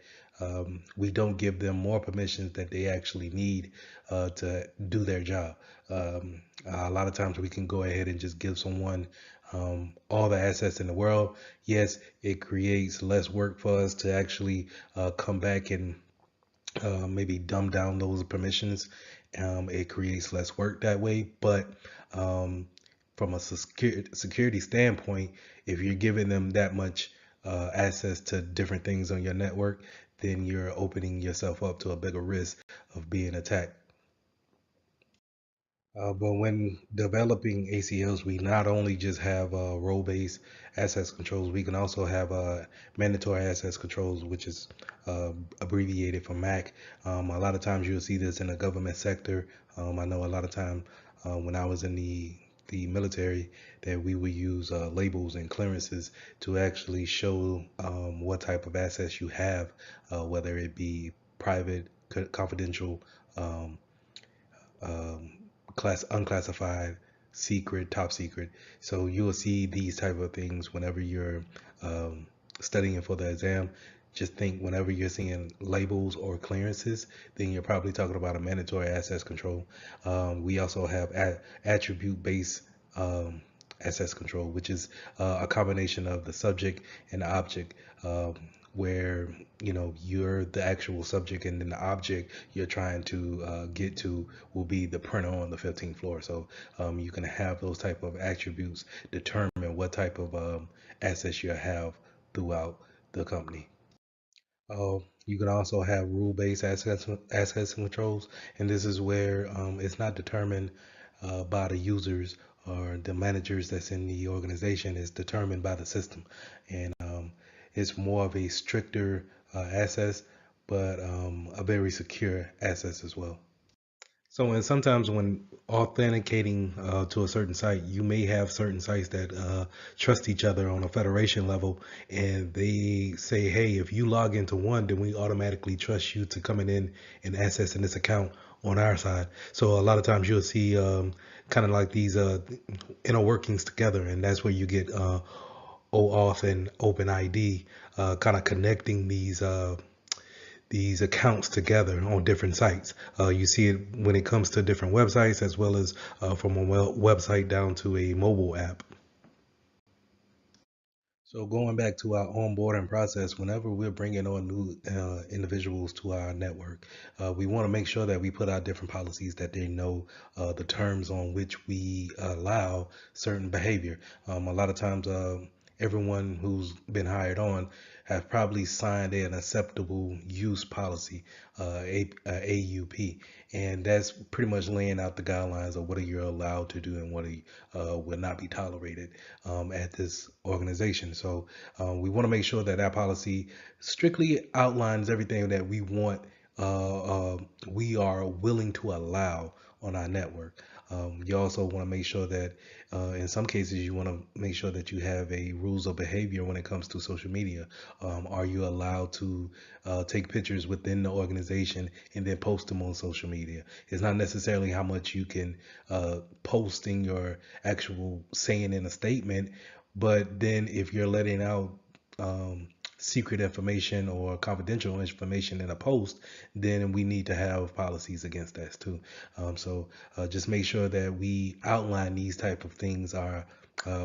we don't give them more permissions that they actually need to do their job. A lot of times we can go ahead and just give someone all the assets in the world. Yes, it creates less work for us to actually come back and maybe dumb down those permissions. It creates less work that way, but from a security standpoint, if you're giving them that much access to different things on your network, then you're opening yourself up to a bigger risk of being attacked. But when developing ACLs, we not only just have role-based access controls, we can also have mandatory access controls, which is abbreviated for MAC. A lot of times you'll see this in the government sector. I know a lot of time when I was in the military that we would use labels and clearances to actually show what type of access you have, whether it be private, confidential, um, um, class unclassified, secret, top secret. So you will see these type of things whenever you're um, studying for the exam. Just think whenever you're seeing labels or clearances, then you're probably talking about a mandatory access control. We also have attribute-based access control, which is a combination of the subject and the object. Where you're the actual subject and then the object you're trying to get to will be the printer on the 15th floor. So you can have those type of attributes determine what type of assets you have throughout the company. You can also have rule-based access controls, and this is where it's not determined by the users or the managers that's in the organization. It's determined by the system, and it's more of a stricter access, but a very secure access as well. So, and sometimes when authenticating to a certain site, you may have certain sites that trust each other on a federation level, and they say, "Hey, if you log into one, then we automatically trust you to coming in and accessing this account on our side." So a lot of times you'll see kind of like these inner workings together, and that's where you get OAuth and OpenID kind of connecting these accounts together on different sites. You see it when it comes to different websites as well as from a website down to a mobile app. So going back to our onboarding process, whenever we're bringing on new individuals to our network, we want to make sure that we put out different policies that they know the terms on which we allow certain behavior. A lot of times, everyone who's been hired on have probably signed an acceptable use policy, AUP, and that's pretty much laying out the guidelines of what are you allowed to do and what will not be tolerated at this organization. So we want to make sure that that policy strictly outlines everything that we are willing to allow on our network. You also want to make sure that in some cases you want to make sure that you have a rules of behavior when it comes to social media. Are you allowed to take pictures within the organization and then post them on social media? It's not necessarily how much you can post in your actual saying in a statement, but then if you're letting out secret information or confidential information in a post, then we need to have policies against that too. So just make sure that we outline these type of things are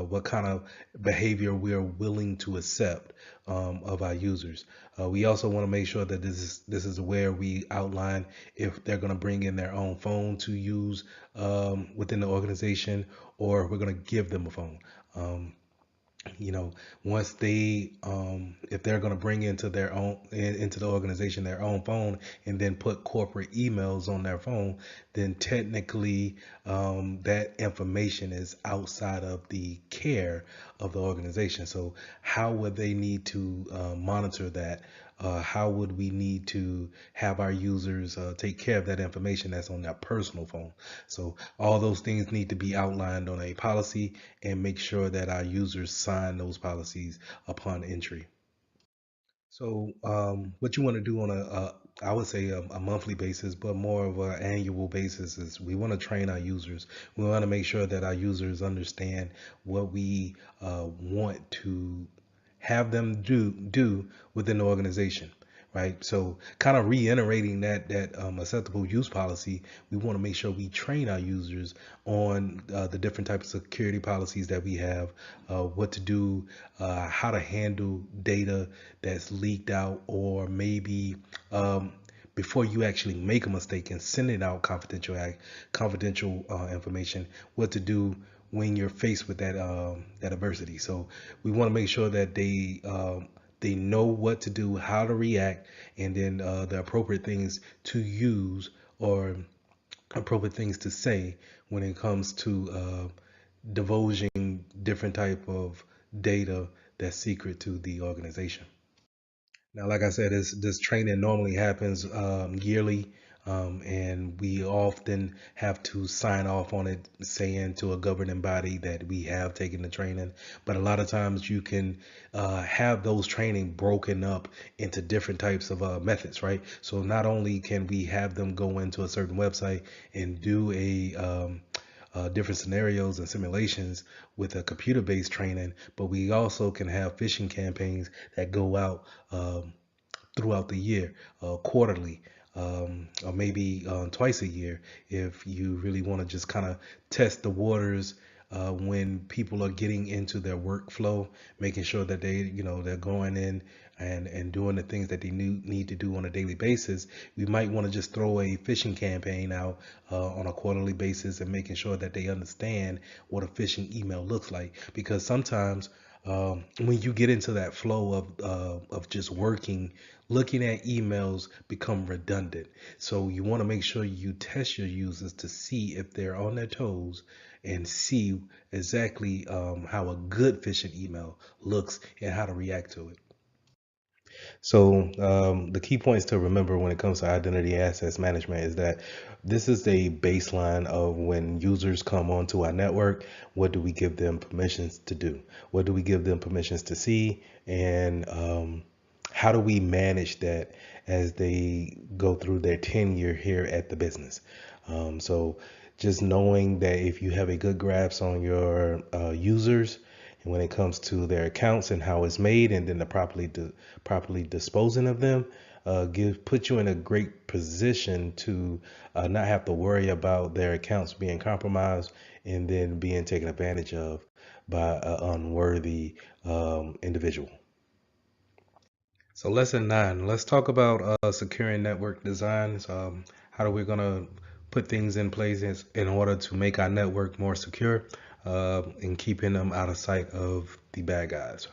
what kind of behavior we are willing to accept of our users. We also want to make sure that this is where we outline if they're going to bring in their own phone to use within the organization, or if we're going to give them a phone. You know, once they if they're going to bring into their own into the organization their own phone and then put corporate emails on their phone, then technically that information is outside of the care of the organization. So how would they need to monitor that? How would we need to have our users take care of that information that's on their personal phone? So all those things need to be outlined on a policy, and make sure that our users sign those policies upon entry. So what you want to do on I would say a monthly basis, but more of an annual basis, is we want to train our users. We want to make sure that our users understand what we want to have them do within the organization, right? So kind of reiterating that acceptable use policy, we want to make sure we train our users on the different types of security policies that we have, what to do, how to handle data that's leaked out, or maybe before you actually make a mistake and sending out confidential information, what to do when you're faced with that adversity. So we want to make sure that they know what to do, how to react, and then the appropriate things to use or appropriate things to say when it comes to divulging different type of data that's secret to the organization. Now, like I said, this training normally happens yearly, and we often have to sign off on it, saying to a governing body that we have taken the training. But a lot of times you can have those training broken up into different types of methods, right? So not only can we have them go into a certain website and do different scenarios and simulations with a computer-based training, but we also can have phishing campaigns that go out throughout the year, quarterly, or maybe twice a year, if you really want to just kind of test the waters when people are getting into their workflow, making sure that they're going in and doing the things that they need to do on a daily basis. We might want to just throw a phishing campaign out on a quarterly basis, and making sure that they understand what a phishing email looks like, because sometimes when you get into that flow of just working, looking at emails become redundant. So you want to make sure you test your users to see if they're on their toes, and see exactly how a good phishing email looks and how to react to it. So the key points to remember when it comes to identity access management is that this is a baseline of when users come onto our network. What do we give them permissions to do? What do we give them permissions to see? And how do we manage that as they go through their tenure here at the business? So just knowing that if you have a good grasp on your users, and when it comes to their accounts and how it's made, and then the properly disposing of them, put you in a great position to not have to worry about their accounts being compromised and then being taken advantage of by an unworthy individual. So lesson 9, let's talk about securing network designs. How are we gonna put things in place in order to make our network more secure, and keeping them out of sight of the bad guys.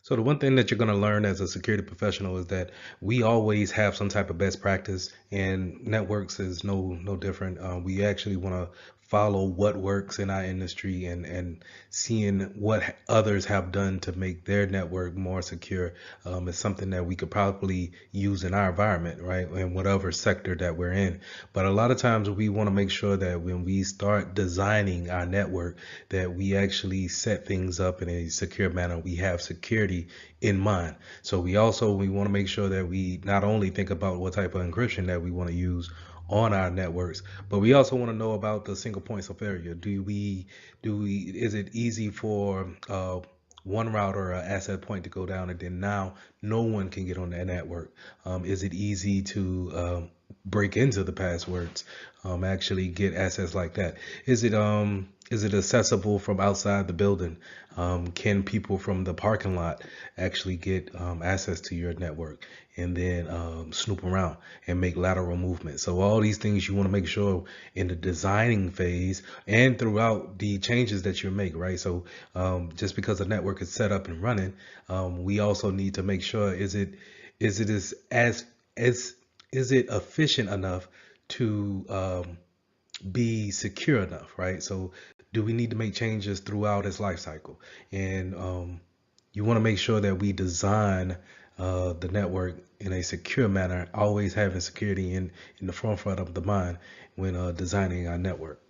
So the one thing that you're going to learn as a security professional is that we always have some type of best practice, and networks is no different. We actually want to follow what works in our industry, and seeing what others have done to make their network more secure is something that we could probably use in our environment, right, in whatever sector that we're in. But a lot of times we want to make sure that when we start designing our network, that we actually set things up in a secure manner. We have security in mind. So we want to make sure that we not only think about what type of encryption that we want to use on our networks, but we also want to know about the single points of failure. Is it easy for one router or asset point to go down, and then now no one can get on that network? Is it easy to break into the passwords, actually get access like that? Is it Is it accessible from outside the building? Can people from the parking lot actually get access to your network and then snoop around and make lateral movements? So all these things you want to make sure in the designing phase and throughout the changes that you make, right? So just because the network is set up and running, we also need to make sure is it as is it efficient enough to be secure enough, right? So do we need to make changes throughout its life cycle? And you want to make sure that we design the network in a secure manner, always having security in the forefront of the mind when designing our network.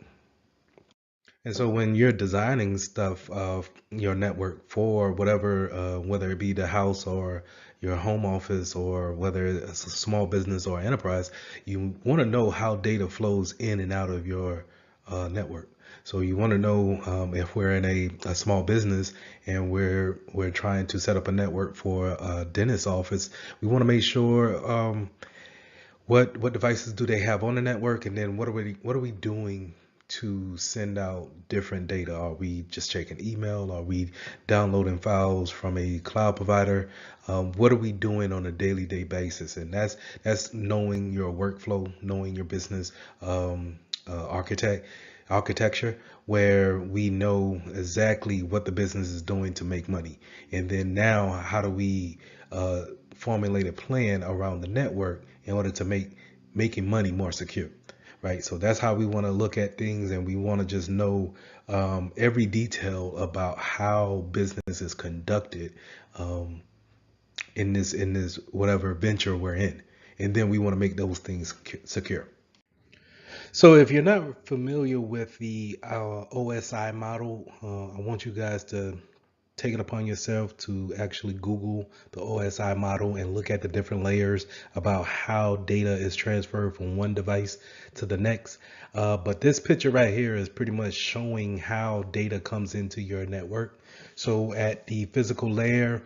And so when you're designing stuff of your network for whatever, whether it be the house or your home office or whether it's a small business or enterprise, you want to know how data flows in and out of your network. So you want to know if we're in a small business and we're trying to set up a network for a dentist office, we want to make sure what devices do they have on the network, and then what are we doing to send out different data? Are we just checking email? Are we downloading files from a cloud provider? What are we doing on a daily day basis? And that's knowing your workflow, knowing your business architecture, where we know exactly what the business is doing to make money. And then now, how do we formulate a plan around the network in order to make making money more secure, right? So that's how we want to look at things, and we want to just know every detail about how business is conducted in this whatever venture we're in, and then we want to make those things secure. So if you're not familiar with the OSI model, I want you guys to take it upon yourself to actually Google the OSI model and look at the different layers about how data is transferred from one device to the next. But this picture right here is pretty much showing how data comes into your network. So at the physical layer,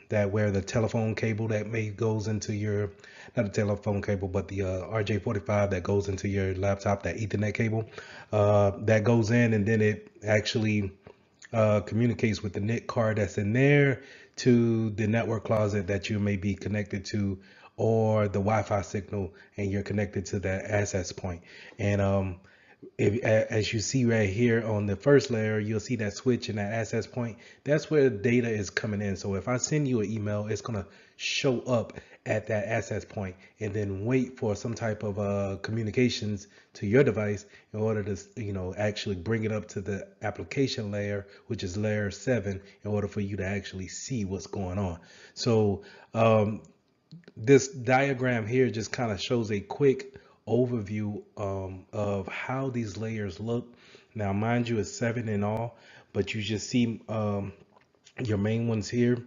that where the telephone cable that goes into your, not the telephone cable, but the RJ45 that goes into your laptop, that Ethernet cable that goes in, and then it actually communicates with the NIC card that's in there to the network closet that you may be connected to, or the Wi-Fi signal, and you're connected to that access point. And as you see right here on the first layer, you'll see that switch and that access point. That's where the data is coming in. So if I send you an email, it's going to show up at that access point and then wait for some type of communications to your device in order to, actually bring it up to the application layer, which is layer 7, in order for you to actually see what's going on. So this diagram here just kind of shows a quick overview of how these layers look. Now, mind you, it's 7 in all, but you just see your main ones here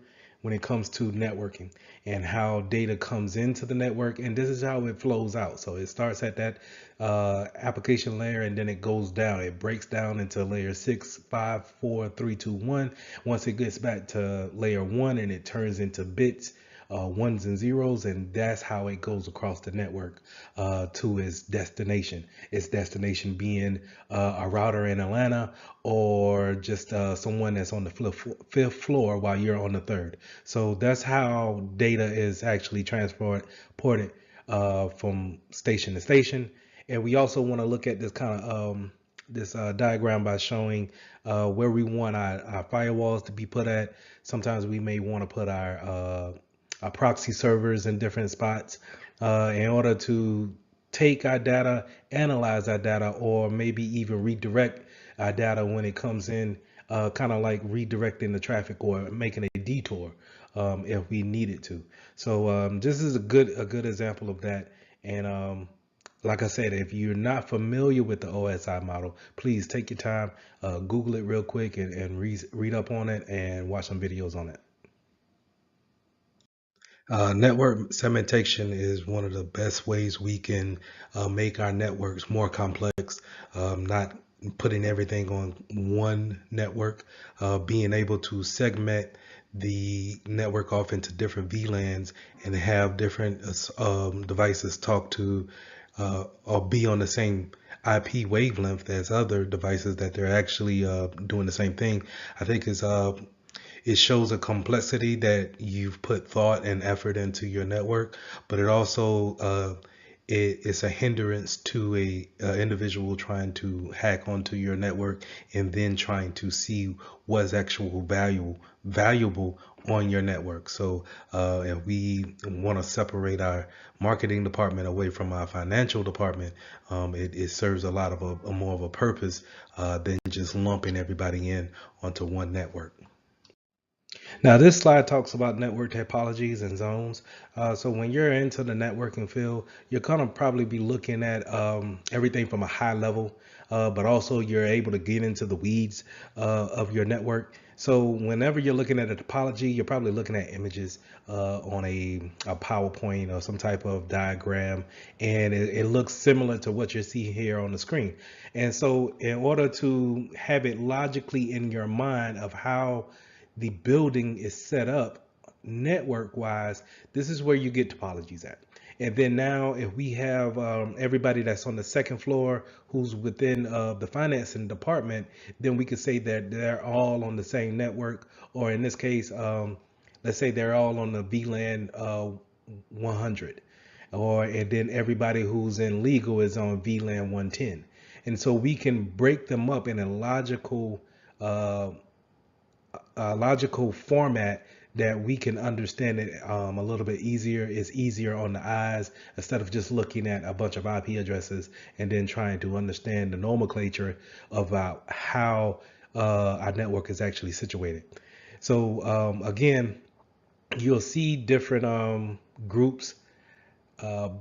when it comes to networking and how data comes into the network, and this is how it flows out. So it starts at that application layer, and then it goes down. It breaks down into layer 6, 5, 4, 3, 2, 1. Once it gets back to layer 1, and it turns into bits, ones and zeros, and that's how it goes across the network to its destination. Its destination being a router in Atlanta, or just someone that's on the fifth floor while you're on the third. So that's how data is actually ported from station to station. And we also want to look at this kind of this diagram by showing where we want our firewalls to be put at. Sometimes we may want to put our proxy servers in different spots in order to take our data, analyze our data, or maybe even redirect our data when it comes in, kind of like redirecting the traffic or making a detour if we needed to. So this is a good example of that. And like I said, if you're not familiar with the OSI model, please take your time, Google it real quick, and read up on it and watch some videos on it. Network segmentation is one of the best ways we can make our networks more complex, not putting everything on one network, being able to segment the network off into different VLANs and have different devices talk to or be on the same IP wavelength as other devices that they're actually doing the same thing. I think it shows a complexity that you've put thought and effort into your network, but it also it's a hindrance to a individual trying to hack onto your network and then trying to see what's actual valuable on your network. So if we want to separate our marketing department away from our financial department, it serves a lot of a more of a purpose than just lumping everybody in onto one network. Now, this slide talks about network topologies and zones. So when you're into the networking field, you're going to probably be looking at everything from a high level, but also you're able to get into the weeds of your network. So whenever you're looking at a topology, you're probably looking at images on a PowerPoint or some type of diagram, and it looks similar to what you see here on the screen. And so in order to have it logically in your mind of how the building is set up network wise, this is where you get topologies at. And then now if we have everybody that's on the second floor who's within the financing department, then we could say that they're all on the same network, or in this case, let's say they're all on the VLAN 100, and then everybody who's in legal is on VLAN 110. And so we can break them up in uh, a logical format that we can understand it a little bit easier. It's easier on the eyes instead of just looking at a bunch of IP addresses and then trying to understand the nomenclature about how our network is actually situated. So again, you'll see different groups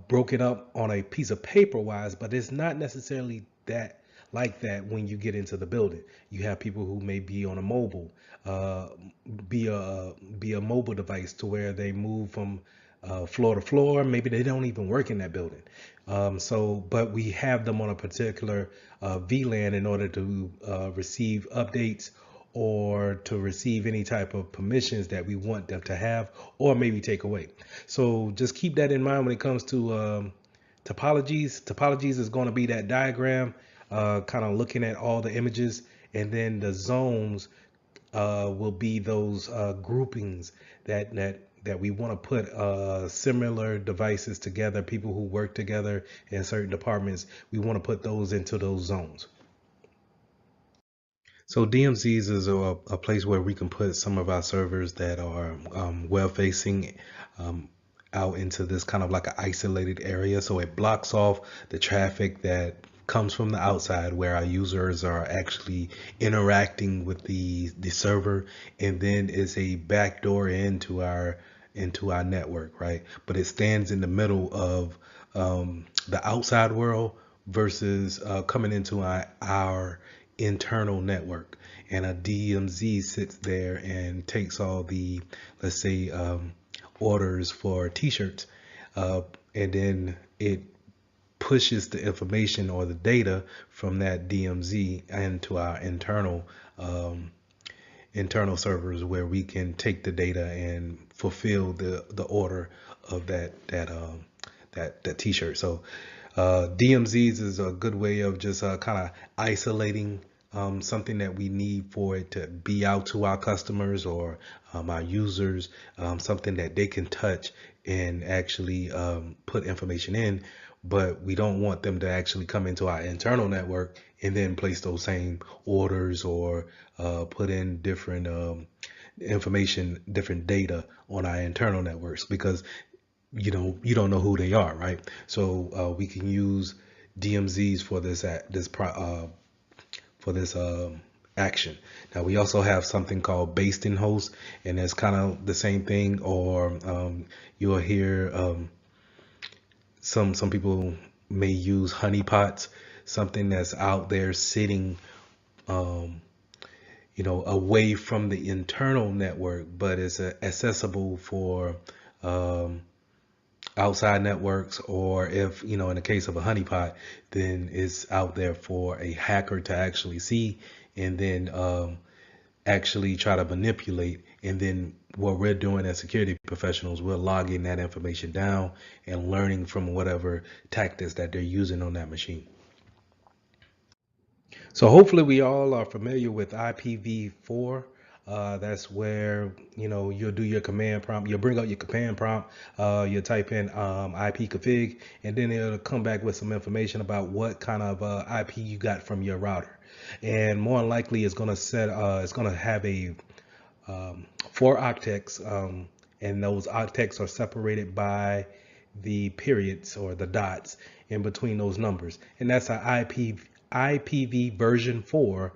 broken up on a piece of paper wise, but it's not necessarily that like that when you get into the building. You have people who may be on a mobile, uh, be a mobile device to where they move from floor to floor. Maybe they don't even work in that building. But we have them on a particular VLAN in order to receive updates or to receive any type of permissions that we want them to have or maybe take away. So just keep that in mind when it comes to topologies. Topologies is going to be that diagram, kind of looking at all the images, and then the zones will be those groupings that we want to put similar devices together, people who work together in certain departments. We want to put those into those zones. So DMZs is a place where we can put some of our servers that are well facing out into this kind of like an isolated area. So it blocks off the traffic that comes from the outside where our users are actually interacting with the server, and then it's a backdoor into our network, right? But it stands in the middle of the outside world versus coming into our internal network. And a DMZ sits there and takes all the, let's say, orders for t-shirts, and then it pushes the information or the data from that DMZ into our internal servers where we can take the data and fulfill the order of that t-shirt. So DMZs is a good way of just kind of isolating something that we need for it to be out to our customers or our users, something that they can touch and actually put information in, but we don't want them to actually come into our internal network and then place those same orders or put in different information, different data on our internal networks, because you don't know who they are, right? So we can use DMZs for this action. Now we also have something called basting host, and it's kind of the same thing. Or you'll hear some people may use honeypots, something that's out there sitting away from the internal network, but it's accessible for outside networks, or if in the case of a honeypot, then it's out there for a hacker to actually see and then actually try to manipulate. And then what we're doing as security professionals, we're logging that information down and learning from whatever tactics that they're using on that machine. So hopefully we all are familiar with IPv4. That's where you'll do your command prompt. You'll bring out your command prompt. You'll type in ipconfig, and then it'll come back with some information about what kind of IP you got from your router. And more than likely, it's gonna have a 4 octets, and those octets are separated by the periods or the dots in between those numbers, and that's an IPv version 4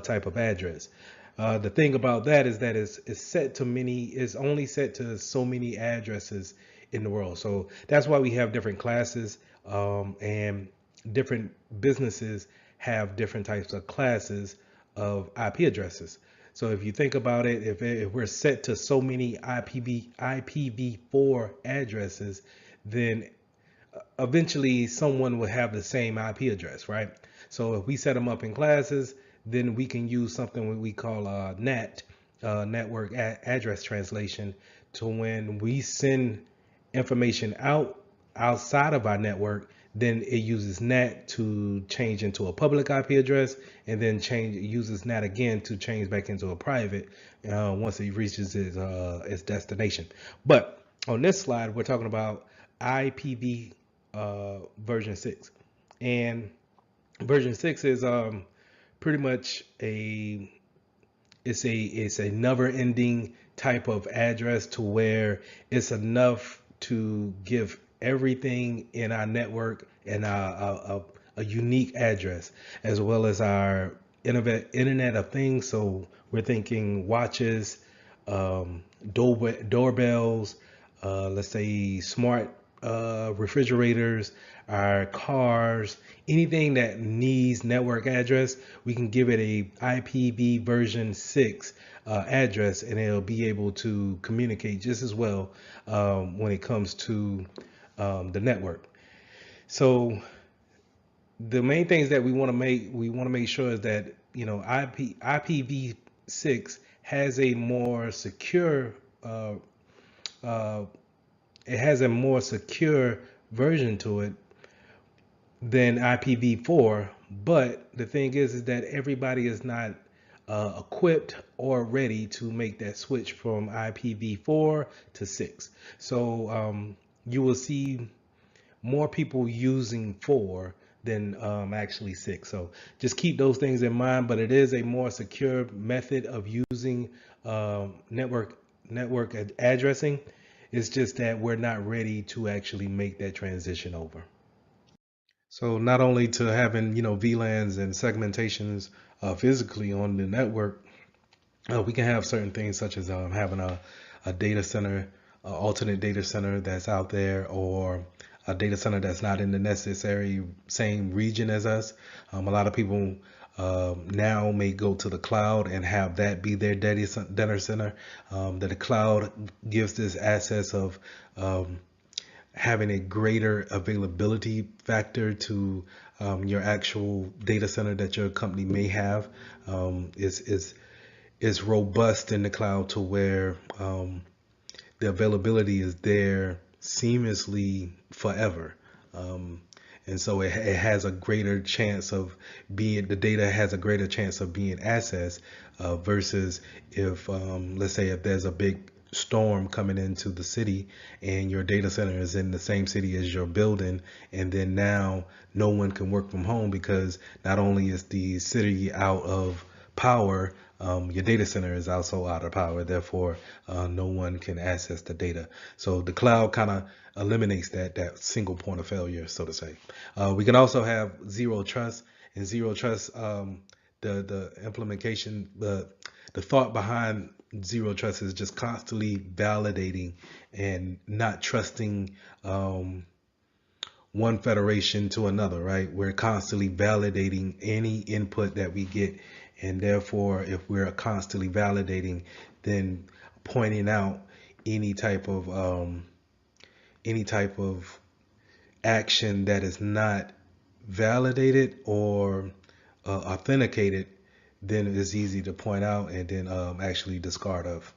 type of address. The thing about that is that it's only set to so many addresses in the world. So that's why we have different classes, and different businesses have different types of classes of IP addresses. So if you think about it, if we're set to so many IPv4 addresses, then eventually someone will have the same IP address, right? So if we set them up in classes, then we can use something we call NAT, network address translation, to when we send information outside of our network, then it uses NAT to change into a public IP address, and then uses NAT again to change back into a private once it reaches its destination. But on this slide, we're talking about IPv version 6, and version 6 is pretty much a never ending type of address, to where it's enough to give everything in our network and a unique address, as well as our internet of things. So we're thinking watches, doorbells, let's say smart refrigerators, our cars, anything that needs network address, we can give it a IPv version 6 address, and it'll be able to communicate just as well when it comes to the network. So the main things that we want to make sure is that IPv6 has a more secure it has a more secure version to it than IPv4. But the thing is that everybody is not equipped or ready to make that switch from IPv4 to 6. So you will see more people using 4 than actually 6. So just keep those things in mind. But it is a more secure method of using network addressing. It's just that we're not ready to actually make that transition over. So not only to having VLANs and segmentations physically on the network, we can have certain things such as having a data center, alternate data center that's out there, or a data center that's not in the necessary same region as us. A lot of people now may go to the cloud and have that be their data center. That the cloud gives this access of having a greater availability factor to your actual data center that your company may have. Is robust in the cloud, to where the availability is there seamlessly forever. And so it has a greater chance of the data has a greater chance of being accessed versus if, let's say, if there's a big storm coming into the city and your data center is in the same city as your building, and then now no one can work from home because not only is the city out of power, your data center is also out of power. Therefore, no one can access the data. So the cloud kind of eliminates that single point of failure, so to say. We can also have zero trust, and zero trust. The implementation, the thought behind zero trust is just constantly validating and not trusting one federation to another, right? We're constantly validating any input that we get, and therefore if we're constantly validating, then pointing out any type of action that is not validated or authenticated, then it's easy to point out and then actually discard of.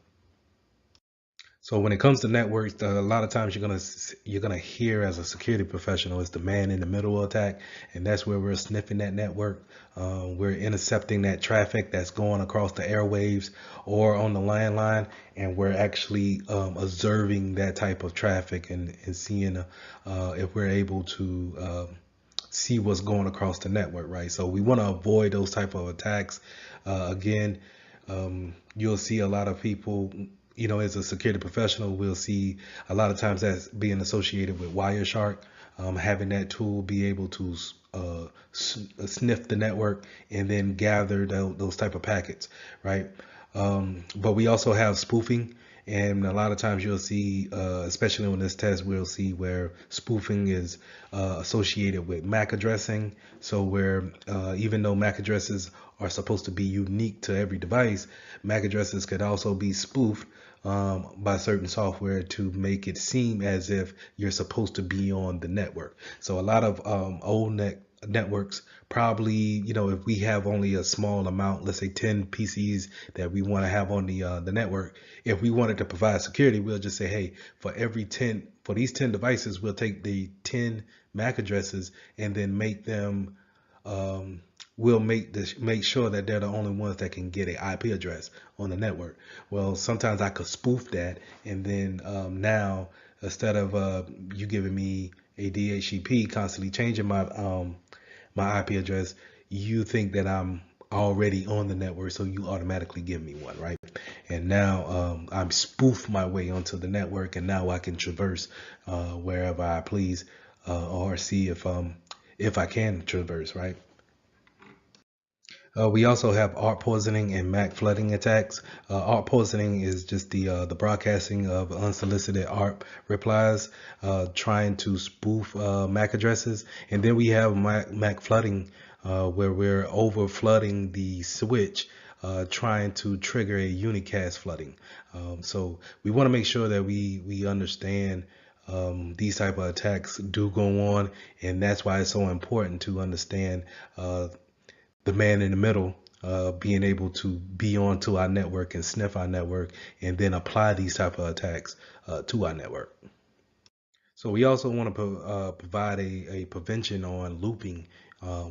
So when it comes to networks, a lot of times you're gonna hear as a security professional, it's the man in the middle attack, and that's where we're sniffing that network. We're intercepting that traffic that's going across the airwaves or on the landline, and we're actually observing that type of traffic and seeing if we're able to see what's going across the network, right? So we want to avoid those type of attacks. Again, you'll see a lot of people, as a security professional, we'll see a lot of times that's being associated with Wireshark, having that tool be able to sniff the network and then gather those type of packets, right? But we also have spoofing. And a lot of times you'll see, especially on this test, we'll see where spoofing is associated with MAC addressing. So where even though MAC addresses are supposed to be unique to every device, MAC addresses could also be spoofed by certain software to make it seem as if you're supposed to be on the network. So a lot of old networks probably, if we have only a small amount, let's say 10 PCs that we want to have on the network, if we wanted to provide security, we'll just say, hey, for these 10 devices, we'll take the 10 MAC addresses and then make them we'll make sure that they're the only ones that can get an IP address on the network. Well, sometimes I could spoof that, and then now instead of you giving me a DHCP constantly changing my IP address, you think that I'm already on the network, so you automatically give me one, right? And now I'm spoof my way onto the network, and now I can traverse wherever I please, or see if I can traverse, right? We also have ARP poisoning and MAC flooding attacks. ARP poisoning is just the broadcasting of unsolicited ARP replies, trying to spoof MAC addresses. And then we have MAC flooding, where we're over flooding the switch, trying to trigger a unicast flooding. So we want to make sure that we understand these type of attacks do go on, and that's why it's so important to understand the man in the middle, being able to be onto our network and sniff our network and then apply these type of attacks to our network. So we also want to provide a prevention on looping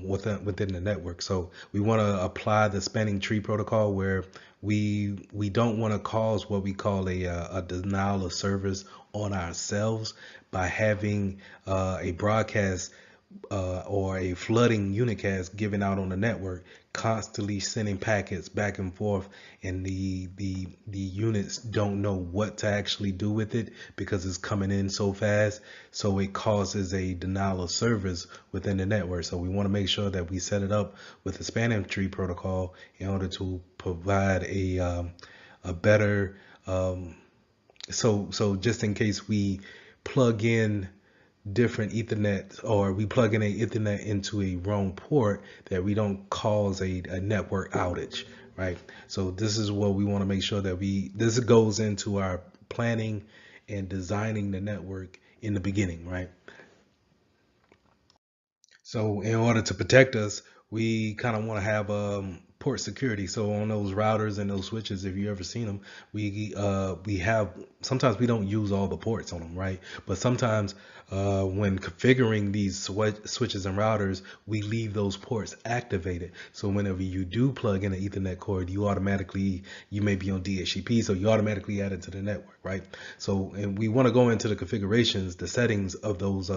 within the network. So we want to apply the spanning tree protocol, where we don't want to cause what we call a denial of service on ourselves by having a broadcast or a flooding unicast given out on the network, constantly sending packets back and forth, and the units don't know what to actually do with it because it's coming in so fast. So it causes a denial of service within the network. So we want to make sure that we set it up with the spanning tree protocol in order to provide a better so just in case we plug in different Ethernet, or we plug in a Ethernet into a wrong port, that we don't cause a network outage, right? So this is what we want to make sure that this goes into our planning and designing the network in the beginning, right? So in order to protect us, we kind of want to have port security. So on those routers and those switches, if you ever seen them, we have, sometimes we don't use all the ports on them, right? But sometimes when configuring these switches and routers, we leave those ports activated. So whenever you do plug in an Ethernet cord, you may be on DHCP, so you automatically add it to the network, right? So, and we want to go into the configurations, the settings of those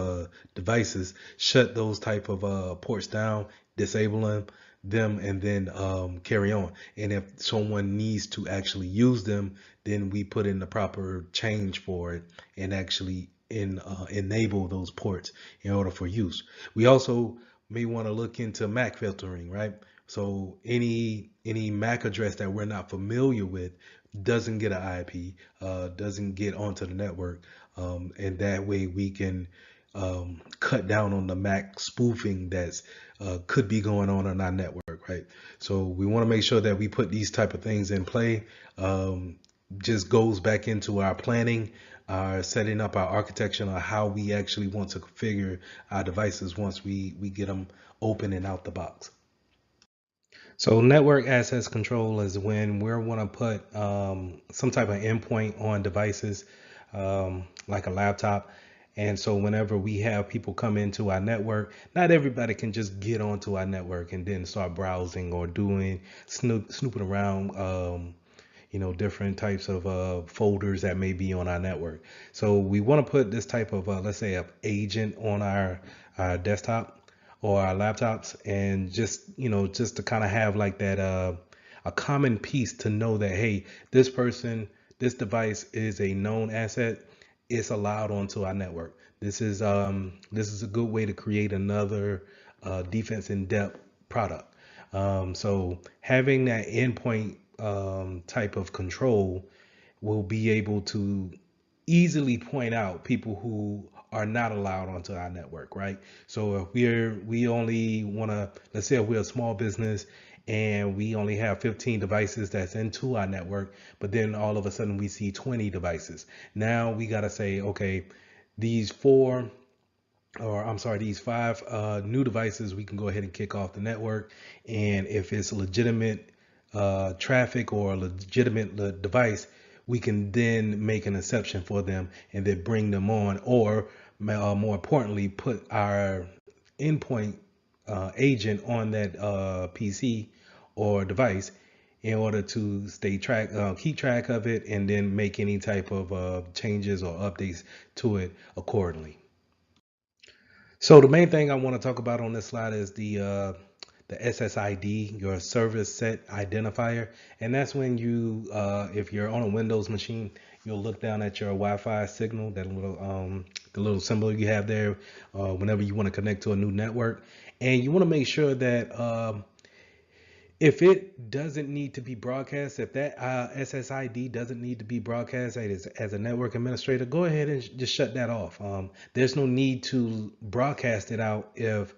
devices, shut those type of ports down, disable them, and then carry on. And if someone needs to actually use them, then we put in the proper change for it and actually enable those ports in order for use. We also may want to look into MAC filtering, right? So any MAC address that we're not familiar with doesn't get an IP, doesn't get onto the network, and that way we can cut down on the MAC spoofing that's could be going on our network, right? So we want to make sure that we put these type of things in play. Just goes back into our planning, our setting up our architecture on how we actually want to configure our devices once we get them open and out the box. So network access control is when we want to put some type of endpoint on devices, like a laptop. And so whenever we have people come into our network, not everybody can just get onto our network and then start browsing or doing snooping around, different types of folders that may be on our network. So we want to put this type of, let's say, a agent on our desktop or our laptops, and just to kind of have like that a common piece to know that, hey, this device is a known asset. It's allowed onto our network. This is a good way to create another defense in depth product. So having that endpoint type of control will be able to easily point out people who are not allowed onto our network, right? So if we only want to, let's say if we're a small business and we only have 15 devices that's into our network, but then all of a sudden we see 20 devices. Now we got to say, okay, these four, or I'm sorry, these five new devices, we can go ahead and kick off the network. And if it's legitimate traffic or a legitimate device, we can then make an exception for them and then bring them on, or more importantly, put our endpoint agent on that PC or device in order to keep track of it, and then make any type of changes or updates to it accordingly. So the main thing I want to talk about on this slide is the SSID, your service set identifier, and that's when if you're on a Windows machine, you'll look down at your Wi-Fi signal, that the little symbol you have there, whenever you want to connect to a new network, and you want to make sure that if it doesn't need to be broadcast, if that SSID doesn't need to be broadcast as a network administrator, go ahead and just shut that off. There's no need to broadcast it out if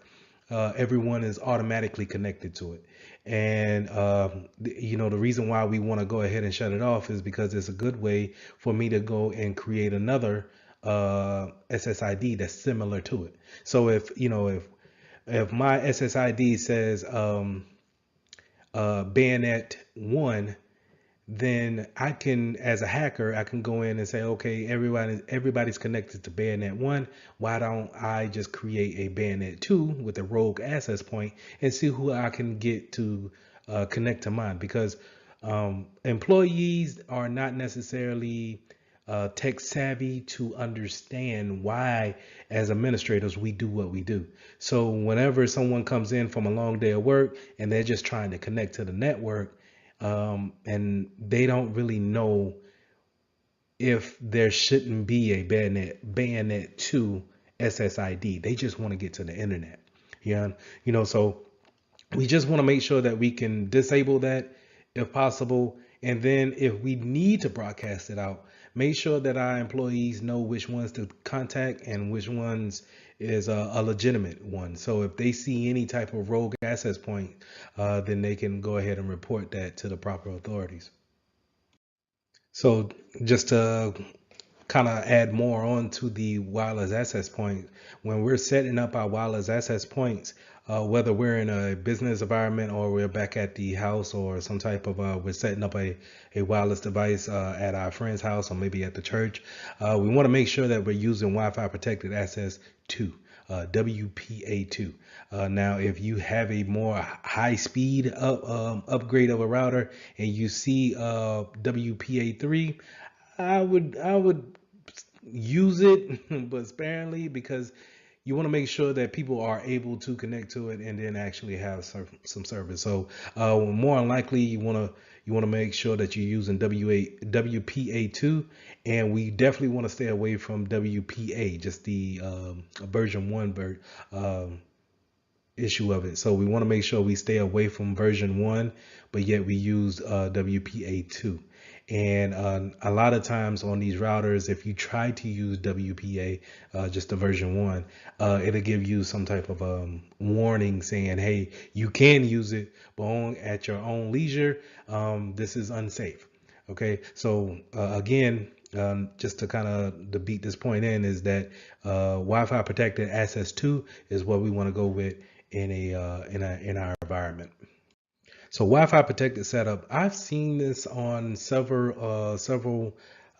everyone is automatically connected to it. And the reason why we want to go ahead and shut it off is because it's a good way for me to go and create another SSID that's similar to it. So if my SSID says Bayonet 1, then I can, as a hacker, I can go in and say, okay, everybody's connected to Bayonet 1. Why don't I just create a Bayonet 2 with a rogue access point and see who I can get to connect to mine? Because employees are not necessarily tech savvy to understand why, as administrators, we do what we do. So whenever someone comes in from a long day of work and they're just trying to connect to the network, and they don't really know if there shouldn't be a Bayonet 2 SSID, they just want to get to the internet. So we just want to make sure that we can disable that if possible. And then if we need to broadcast it out, make sure that our employees know which ones to contact and which ones is a legitimate one. So if they see any type of rogue access point, then they can go ahead and report that to the proper authorities. So just to kind of add more on to the wireless access point, when we're setting up our wireless access points, whether we're in a business environment or we're back at the house or some type of we're setting up a wireless device at our friend's house or maybe at the church, we want to make sure that we're using Wi-Fi protected access 2, WPA2. Now if you have a more high speed upgrade of a router and you see WPA3, I would use it, but sparingly, because you want to make sure that people are able to connect to it and then actually have some service. So more than likely, you want to make sure that you're using WPA2, and we definitely want to stay away from WPA, just the version 1 issue of it. So we want to make sure we stay away from version 1, but yet we use WPA2. And a lot of times on these routers, if you try to use WPA, just the version 1, it'll give you some type of warning saying, hey, you can use it, but at your own leisure. This is unsafe. Okay, so again, just to kind of beat this point in, is that Wi-Fi protected access 2 is what we want to go with in our environment. So Wi-Fi protected setup, I've seen this on several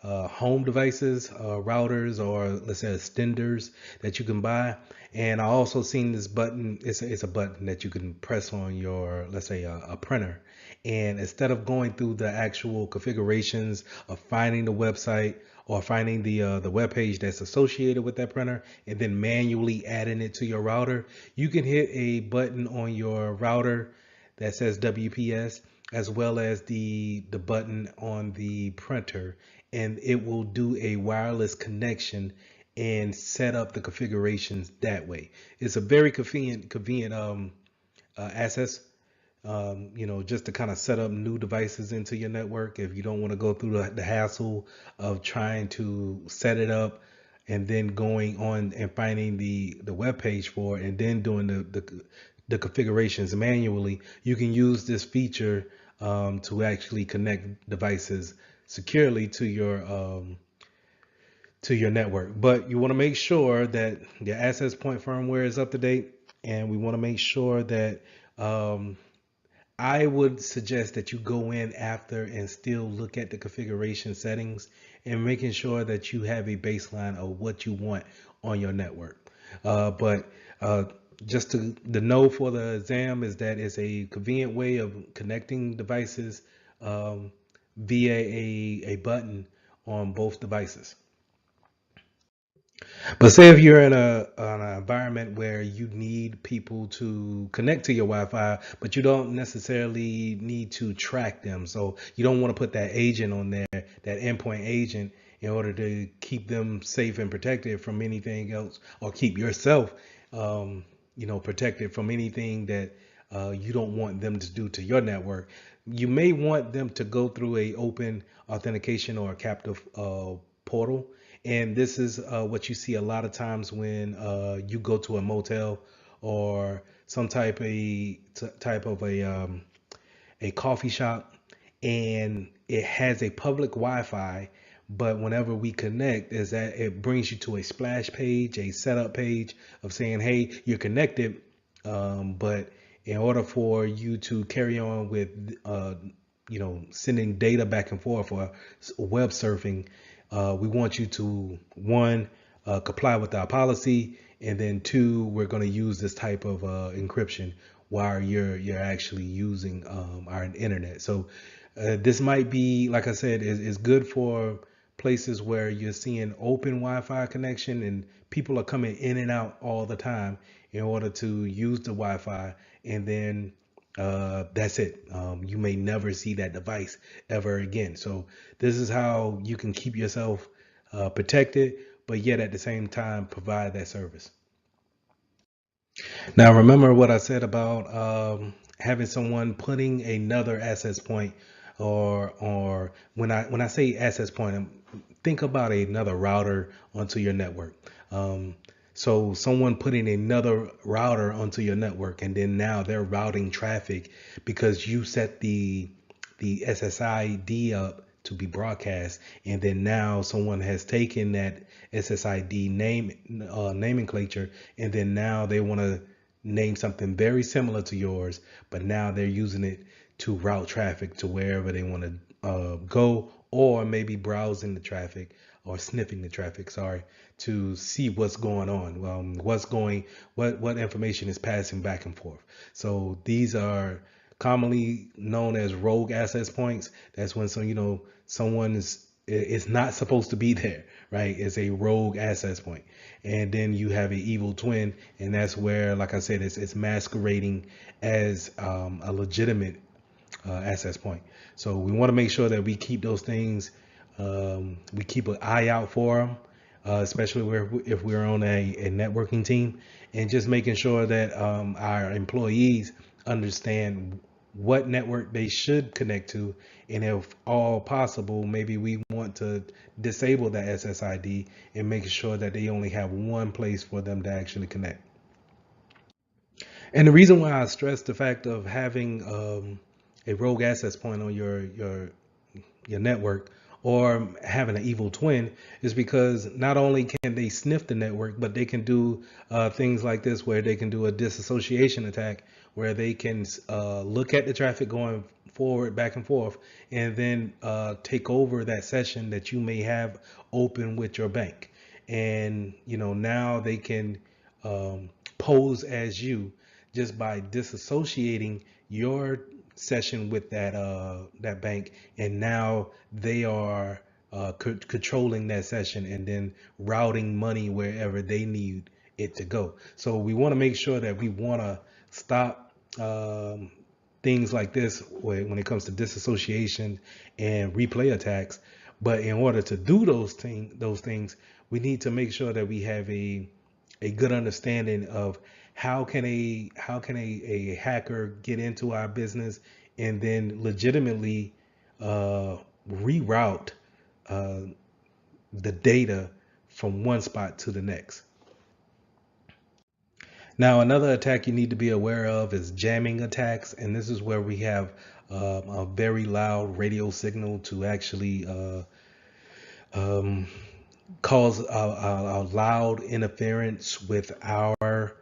home devices, routers, or let's say extenders that you can buy. And I also seen this button. It's a button that you can press on your, let's say, a printer. And instead of going through the actual configurations of finding the website or finding the web page that's associated with that printer and then manually adding it to your router, you can hit a button on your router that says WPS, as well as the button on the printer, and it will do a wireless connection and set up the configurations that way. It's a very convenient access, just to kind of set up new devices into your network if you don't want to go through the hassle of trying to set it up and then going on and finding the web page for it and then doing the configurations manually. You can use this feature to actually connect devices securely to your network. But you want to make sure that your access point firmware is up to date, and we want to make sure that I would suggest that you go in after and still look at the configuration settings and making sure that you have a baseline of what you want on your network. But just the know for the exam is that it's a convenient way of connecting devices via a button on both devices. But say if you're in an environment where you need people to connect to your Wi-Fi, but you don't necessarily need to track them. So you don't want to put that agent on there, that endpoint agent, in order to keep them safe and protected from anything else, or keep yourself, protected from anything that you don't want them to do to your network. You may want them to go through a open authentication or a captive portal. And this is what you see a lot of times when you go to a motel or some type of a coffee shop, and it has a public Wi-Fi. But whenever we connect, is that it brings you to a splash page, a setup page of saying, "Hey, you're connected," but in order for you to carry on with, sending data back and forth or web surfing, we want you to, one, comply with our policy, and then two, we're going to use this type of encryption while you're actually using our internet. So this might be, like I said, is good for places where you're seeing open Wi-Fi connection and people are coming in and out all the time in order to use the Wi-Fi, and then that's it. You may never see that device ever again. So this is how you can keep yourself protected, but yet at the same time provide that service. Now, remember what I said about having someone putting another access point, or when I say access point, think about another router onto your network. So someone putting another router onto your network, and then now they're routing traffic because you set the SSID up to be broadcast, and then now someone has taken that SSID nomenclature, and then now they want to name something very similar to yours, but now they're using it to route traffic to wherever they want to go, or maybe browsing the traffic or sniffing the traffic, sorry, to see what's going on, what information is passing back and forth. So these are commonly known as rogue access points. That's when someone is not supposed to be there, right? It's a rogue access point. And then you have an evil twin, and that's where, like I said, it's masquerading as a legitimate access point. So we want to make sure that we keep those things, we keep an eye out for them, especially if we're on a networking team, and just making sure that our employees understand what network they should connect to, and if all possible, maybe we want to disable the SSID and make sure that they only have one place for them to actually connect. And the reason why I stress the fact of having a rogue access point on your network or having an evil twin is because not only can they sniff the network, but they can do things like this where they can do a disassociation attack where they can look at the traffic going forward, back and forth, and then take over that session that you may have open with your bank. And, now they can pose as you just by disassociating your session with that bank, and now they are controlling that session and then routing money wherever they need it to go. So we want to make sure that we want to stop things like this when it comes to disassociation and replay attacks. But in order to do those things, we need to make sure that we have a good understanding of how can a hacker get into our business and then legitimately reroute the data from one spot to the next. Now, another attack you need to be aware of is jamming attacks, and this is where we have a very loud radio signal to actually cause a loud interference with our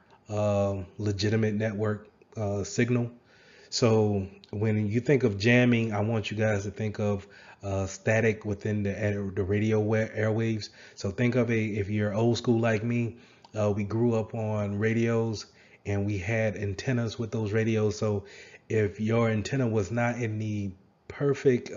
legitimate network signal. So when you think of jamming, I want you guys to think of static within the radio airwaves. So think of if you're old school like me, we grew up on radios and we had antennas with those radios. So if your antenna was not in the perfect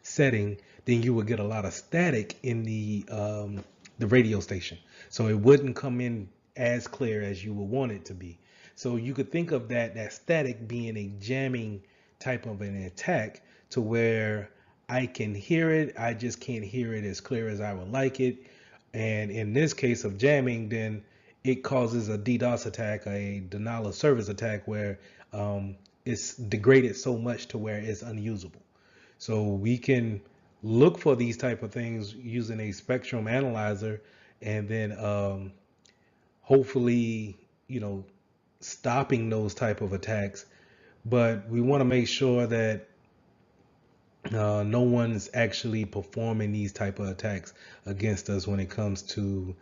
setting, then you would get a lot of static in the radio station. So it wouldn't come in as clear as you would want it to be. So you could think of that static being a jamming type of an attack, to where I can hear it, I just can't hear it as clear as I would like it. And in this case of jamming, then it causes a DDoS attack, a denial of service attack, where it's degraded so much to where it's unusable. So we can look for these type of things using a spectrum analyzer, and then hopefully, stopping those type of attacks. But we want to make sure that no one's actually performing these type of attacks against us when it comes to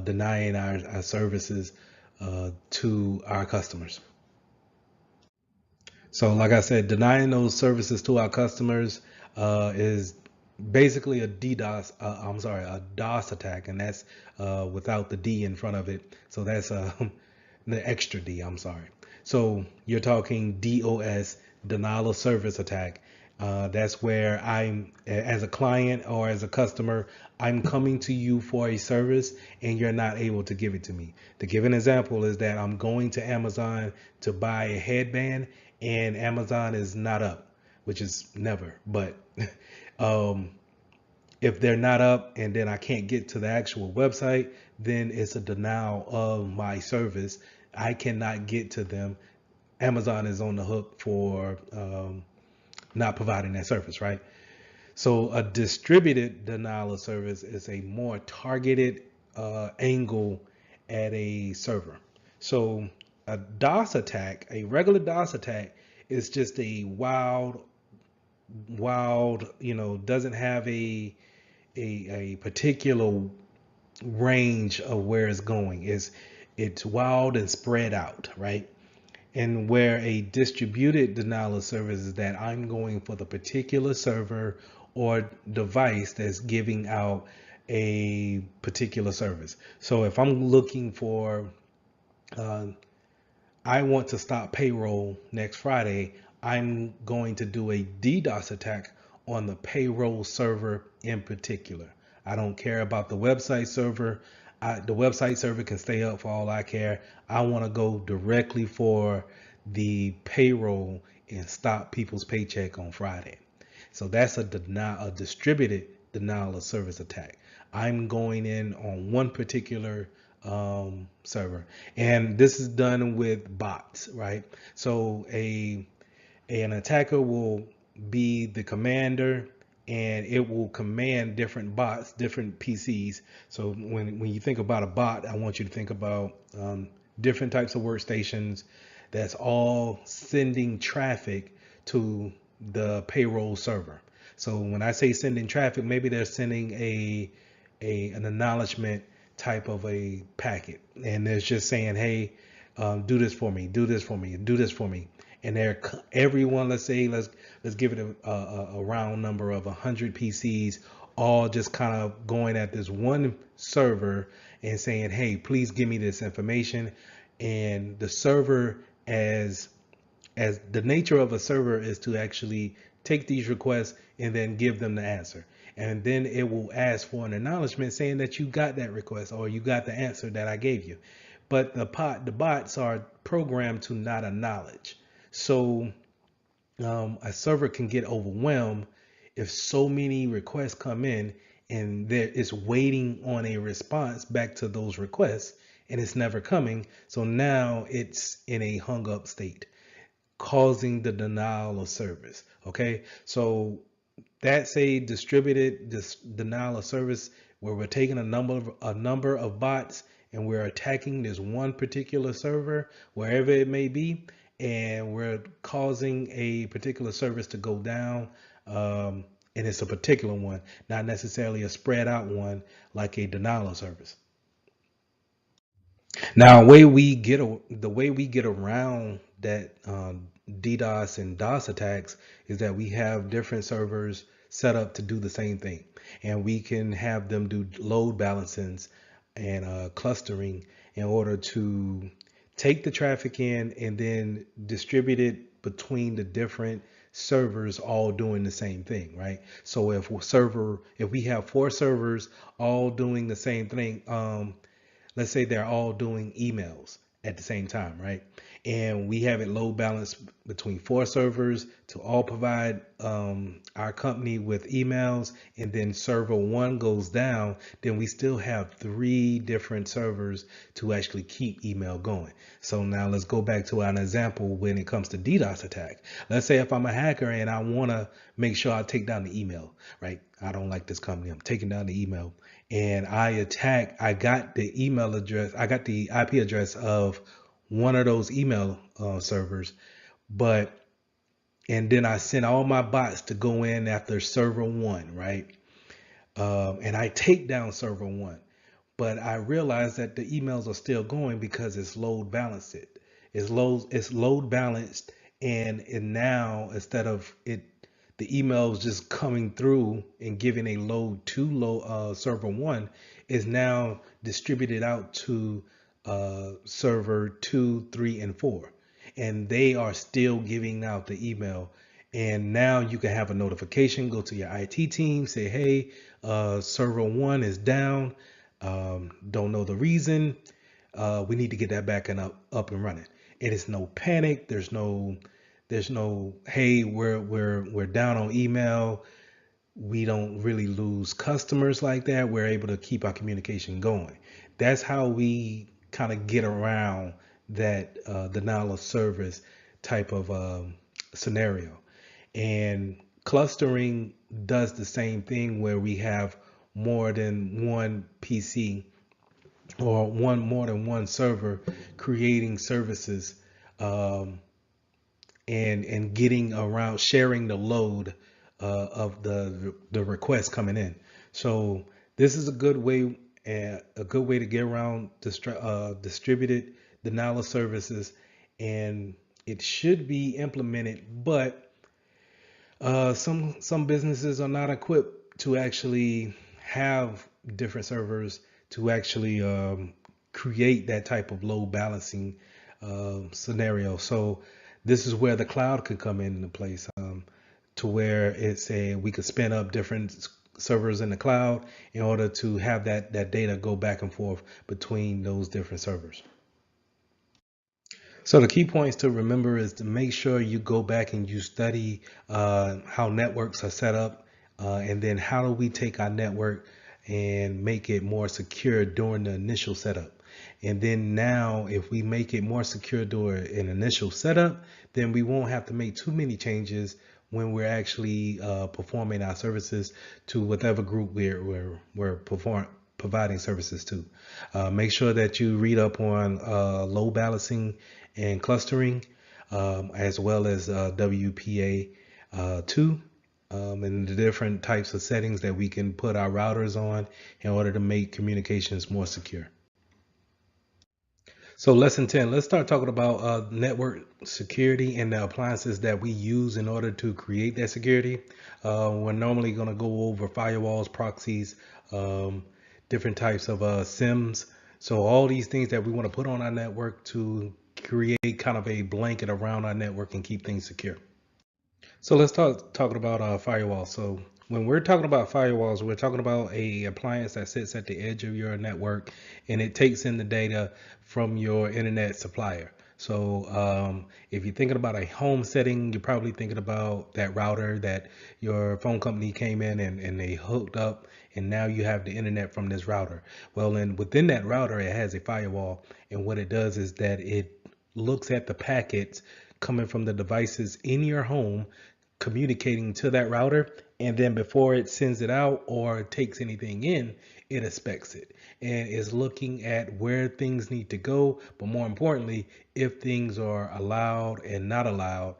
denying our services to our customers. So like I said, denying those services to our customers is basically a a DOS attack, and that's without the D in front of it. So that's the extra D, I'm sorry. So you're talking DOS, denial of service attack. That's where I'm, as a client or as a customer, I'm coming to you for a service and you're not able to give it to me. To give an example is that I'm going to Amazon to buy a headband and Amazon is not up, which is never, but if they're not up and then I can't get to the actual website, then it's a denial of my service. I cannot get to them. Amazon is on the hook for not providing that service, right? So a distributed denial of service is a more targeted angle at a server. So a DOS attack, a regular DOS attack, is just a wild, doesn't have a particular range of where it's going. It's wild and spread out, right? And where a distributed denial of service is that I'm going for the particular server or device that's giving out a particular service. So if I'm looking for, I want to stop payroll next Friday, I'm going to do a DDoS attack on the payroll server in particular. I don't care about the website server. The website server can stay up for all I care. I want to go directly for the payroll and stop people's paycheck on Friday. So that's a distributed denial of service attack. I'm going in on one particular server, and this is done with bots, right? So an attacker will be the commander, and it will command different bots, different PCs. So when you think about a bot, I want you to think about different types of workstations that's all sending traffic to the payroll server. So when I say sending traffic, maybe they're sending an acknowledgement type of a packet, and they're just saying, hey, do this for me, do this for me, do this for me. And everyone, let's give it a round number of 100 PCs, all just kind of going at this one server and saying, hey, please give me this information. And the server, as the nature of a server is to actually take these requests and then give them the answer. And then it will ask for an acknowledgement saying that you got that request or you got the answer that I gave you. But the bots are programmed to not acknowledge. So a server can get overwhelmed if so many requests come in and it's waiting on a response back to those requests and it's never coming. So now it's in a hung up state, causing the denial of service. Okay, so that's a distributed denial of service where we're taking a number of bots and we're attacking this one particular server wherever it may be, and we're causing a particular service to go down. And it's a particular one, not necessarily a spread out one like a denial of service. Now, the way we get around that DDoS and DOS attacks is that we have different servers set up to do the same thing, and we can have them do load balancings and clustering in order to take the traffic in and then distribute it between the different servers all doing the same thing, right? So if we have 4 servers all doing the same thing, let's say they're all doing emails at the same time, right? And we have it load balanced between 4 servers to all provide our company with emails, and then server 1 goes down, then we still have 3 different servers to actually keep email going. So now let's go back to an example when it comes to DDoS attack. Let's say if I'm a hacker and I want to make sure I take down the email, right? I don't like this company, I'm taking down the email, and I got the email address, I got the IP address of one of those email servers, and then I sent all my bots to go in after server 1, right? And I take down server 1, but I realize that the emails are still going because it's load balanced. It's load balanced, and now instead of the emails just coming through and giving a load to server 1, is now distributed out to server 2, 3, and 4, and they are still giving out the email. And now you can have a notification, go to your IT team, say, hey, server 1 is down, don't know the reason, we need to get that back and up and running. It is no panic, there's no hey, we're down on email. We don't really lose customers like that. We're able to keep our communication going. That's how we kind of get around that denial of service type of scenario. And clustering does the same thing, where we have more than one PC or more than one server creating services, and getting around sharing the load of the request coming in. So this is a good way to get around distributed denial of services, and it should be implemented, but some businesses are not equipped to actually have different servers to actually create that type of load balancing scenario. So this is where the cloud could come into place, to where we could spin up different servers in the cloud in order to have that data go back and forth between those different servers. So the key points to remember is to make sure you go back and you study how networks are set up, and then how do we take our network and make it more secure during the initial setup. And then now, if we make it more secure during an initial setup, then we won't have to make too many changes when we're actually performing our services to whatever group we're providing services to. Make sure that you read up on load balancing and clustering, as well as WPA2, and the different types of settings that we can put our routers on in order to make communications more secure. So lesson 10, let's start talking about network security and the appliances that we use in order to create that security. We're normally going to go over firewalls, proxies, different types of SIMs. So all these things that we want to put on our network to create kind of a blanket around our network and keep things secure. So let's talking about firewalls. So when we're talking about firewalls, we're talking about a appliance that sits at the edge of your network and it takes in the data from your internet supplier. So if you're thinking about a home setting, you're probably thinking about that router that your phone company came in and they hooked up, and now you have the internet from this router. Well, then within that router, it has a firewall, and what it does is that it looks at the packets coming from the devices in your home communicating to that router, and then before it sends it out or takes anything in, it inspects it and is looking at where things need to go, but more importantly, if things are allowed and not allowed.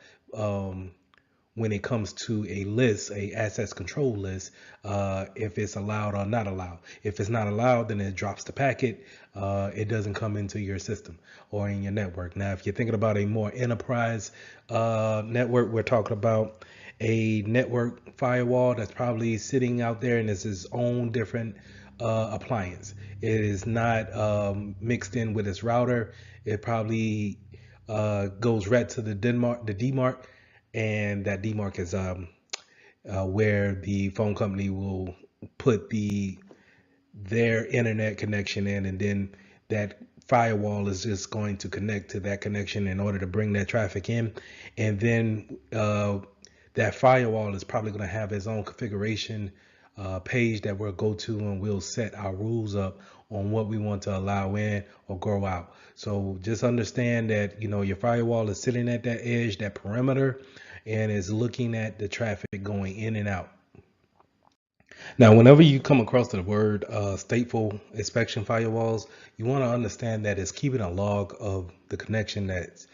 When it comes to a list, a access control list, if it's allowed or not allowed. If it's not allowed, then it drops the packet. It doesn't come into your system or in your network. Now, if you're thinking about a more enterprise network, we're talking about a network firewall that's probably sitting out there and it's its own different appliance. It is not mixed in with its router. It probably goes right to the DMARC, and that DMARC is where the phone company will put their internet connection in, and then that firewall is just going to connect to that connection in order to bring that traffic in, and then that firewall is probably going to have its own configuration page that we'll go to, and we'll set our rules up on what we want to allow in or grow out. So just understand that, your firewall is sitting at that edge, that perimeter, and is looking at the traffic going in and out. Now, whenever you come across the word stateful inspection firewalls, you want to understand that it's keeping a log of the connection that's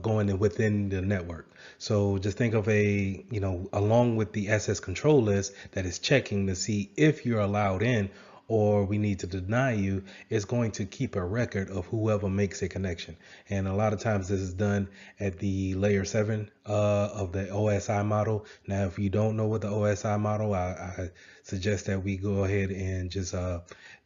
going in within the network. So just think of along with the access control list that is checking to see if you're allowed in or we need to deny you, is going to keep a record of whoever makes a connection. And a lot of times this is done at the layer 7 of the OSI model. Now, if you don't know what the OSI model, I suggest that we go ahead and just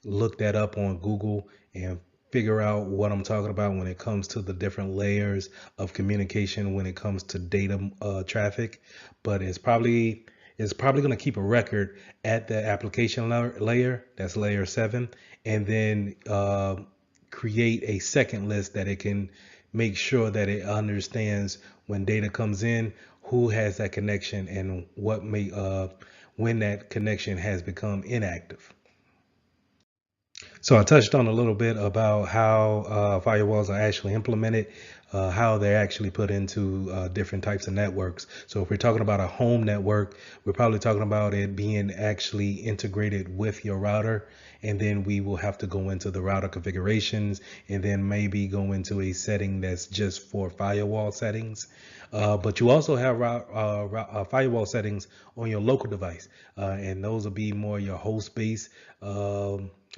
look that up on Google and figure out what I'm talking about when it comes to the different layers of communication when it comes to data traffic. But it's probably going to keep a record at the application layer, that's layer 7, and then create a second list that it can make sure that it understands when data comes in, who has that connection, and when that connection has become inactive. So I touched on a little bit about how firewalls are actually implemented, how they're actually put into different types of networks. So if we're talking about a home network, we're probably talking about it being actually integrated with your router. And then we will have to go into the router configurations and then maybe go into a setting that's just for firewall settings. But you also have firewall settings on your local device, and those will be more your host-based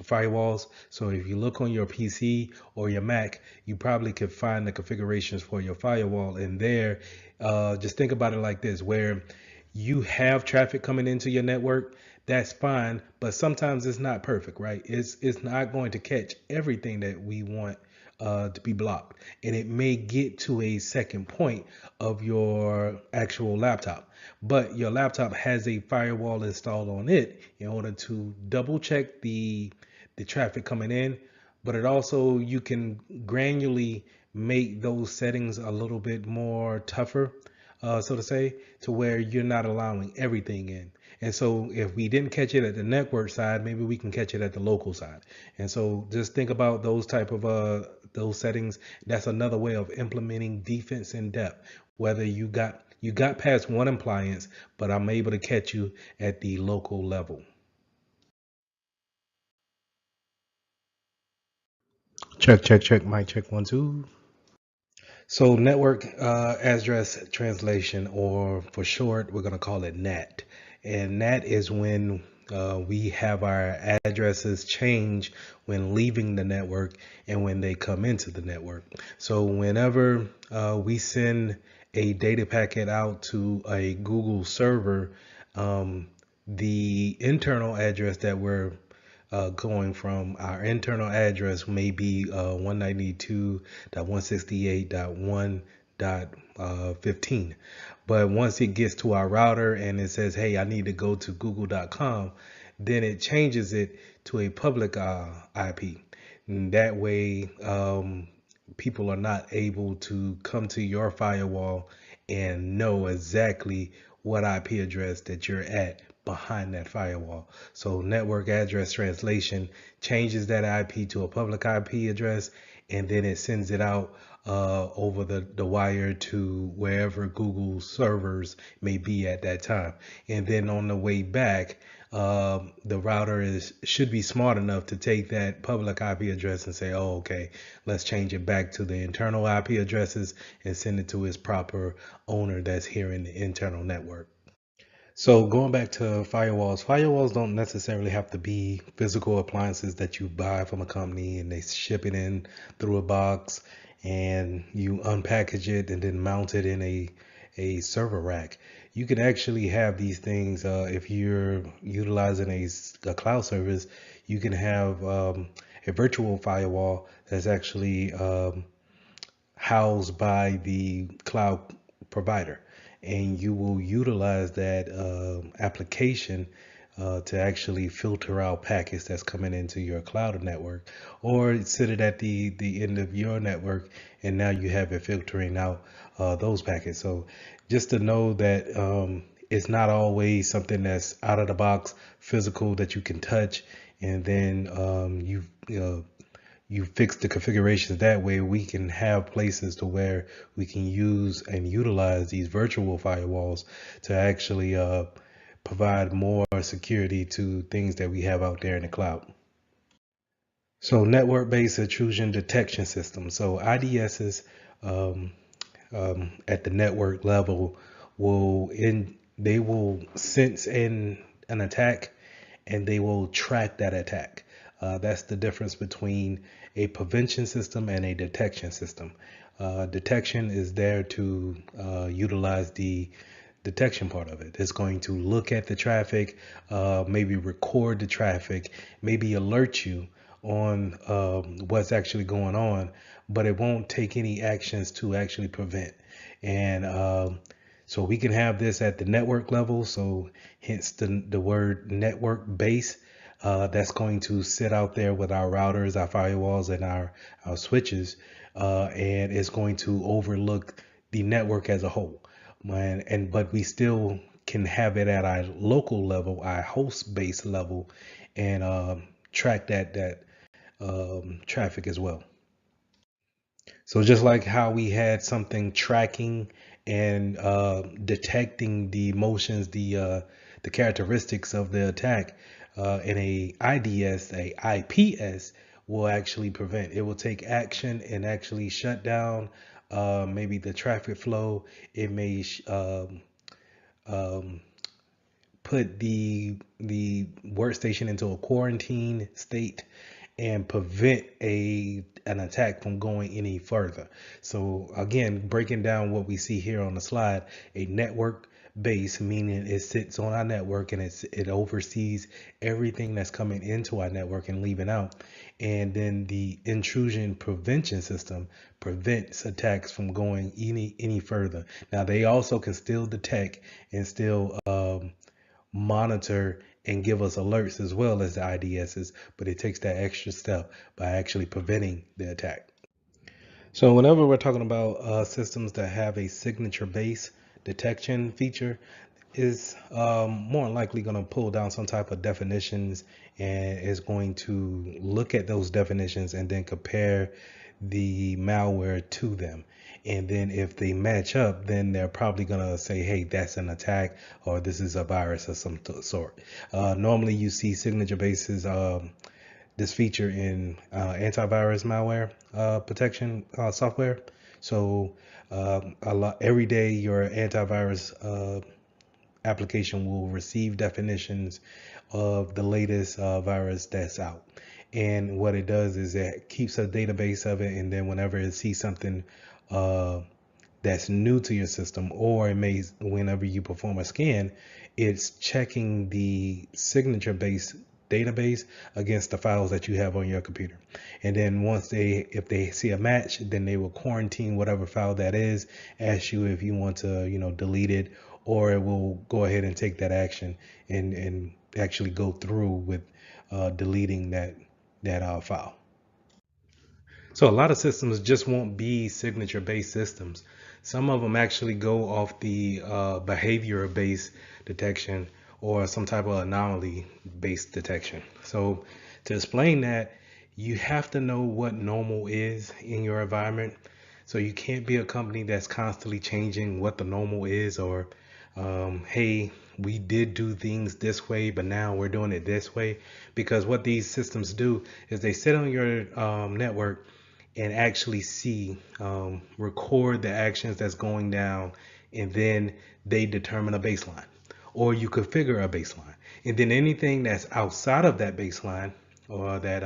firewalls. So if you look on your PC or your Mac, you probably could find the configurations for your firewall in there. Just think about it like this, where you have traffic coming into your network, that's fine, but sometimes it's not perfect, right? It's not going to catch everything that we want to be blocked, and it may get to a second point of your actual laptop, but your laptop has a firewall installed on it in order to double check the traffic coming in. But it also, you can granularly make those settings a little bit more tougher, so to say, to where you're not allowing everything in. And so if we didn't catch it at the network side, maybe we can catch it at the local side. And so just think about those type of those settings. That's another way of implementing defense in depth. Whether you got past one appliance, but I'm able to catch you at the local level. Check, check, check. Mic check 1 2. So network address translation, or for short, we're going to call it NAT. And NAT is when we have our addresses change when leaving the network and when they come into the network. So whenever we send a data packet out to a Google server, the internal address that we're going from, our internal address may be 192.168.1.15. But once it gets to our router and it says, hey, I need to go to google.com, then it changes it to a public IP. And that way, people are not able to come to your firewall and know exactly what IP address that you're at behind that firewall. So network address translation changes that IP to a public IP address, and then it sends it out over the wire to wherever Google servers may be at that time. And then on the way back, the router should be smart enough to take that public IP address and say, oh, okay, let's change it back to the internal IP addresses and send it to its proper owner that's here in the internal network. So going back to firewalls, firewalls don't necessarily have to be physical appliances that you buy from a company and they ship it in through a box and you unpackage it and then mount it in a server rack. You can actually have these things if you're utilizing a cloud service. You can have a virtual firewall that's actually housed by the cloud provider, and you will utilize that application to actually filter out packets that's coming into your cloud network, or sit it at the end of your network, and now you have it filtering out those packets. So just to know that it's not always something that's out of the box physical that you can touch, and then you fix the configurations that way. We can have places to where we can use and utilize these virtual firewalls to actually provide more security to things that we have out there in the cloud. So network-based intrusion detection system. So IDSs at the network level they will sense an attack, and they will track that attack. That's the difference between a prevention system and a detection system. Detection is there to utilize the detection part of it. It's going to look at the traffic, maybe record the traffic, maybe alert you on what's actually going on, but it won't take any actions to actually prevent. And so we can have this at the network level. So hence the word network base. That's going to sit out there with our routers, our firewalls, and our switches, and it's going to overlook the network as a whole. But we still can have it at our local level, our host base level, and track that traffic as well. So just like how we had something tracking and detecting the motions, the characteristics of the attack, in a IDS, a IPS will actually prevent. It will take action and actually shut down maybe the traffic flow. It may put the workstation into a quarantine state and prevent an attack from going any further. So again, breaking down what we see here on the slide, a network base, meaning it sits on our network and it oversees everything that's coming into our network and leaving out. And then the intrusion prevention system prevents attacks from going any further. Now they also can still detect and still monitor and give us alerts as well as the IDSs, but it takes that extra step by actually preventing the attack. So whenever we're talking about systems that have a signature-based detection feature, is more likely going to pull down some type of definitions and is going to look at those definitions and then compare the malware to them. And then if they match up, then they're probably going to say, hey, that's an attack, or this is a virus of some sort. Normally you see signature bases, this feature in antivirus malware protection software. So every day your antivirus application will receive definitions of the latest virus that's out. And what it does is it keeps a database of it, and then whenever it sees something uh, that's new to your system, or it may, whenever you perform a scan, it's checking the signature based database against the files that you have on your computer. And then if they see a match, then they will quarantine whatever file that is, ask you if you want to, delete it, or it will go ahead and take that action and actually go through with deleting that file. So a lot of systems just won't be signature based systems. Some of them actually go off the behavior based detection or some type of anomaly based detection. So to explain that, you have to know what normal is in your environment. So you can't be a company that's constantly changing what the normal is, or hey, we did do things this way, but now we're doing it this way. Because what these systems do is they sit on your network and actually record the actions that's going down, and then they determine a baseline, or you configure a baseline, and then anything that's outside of that baseline, or that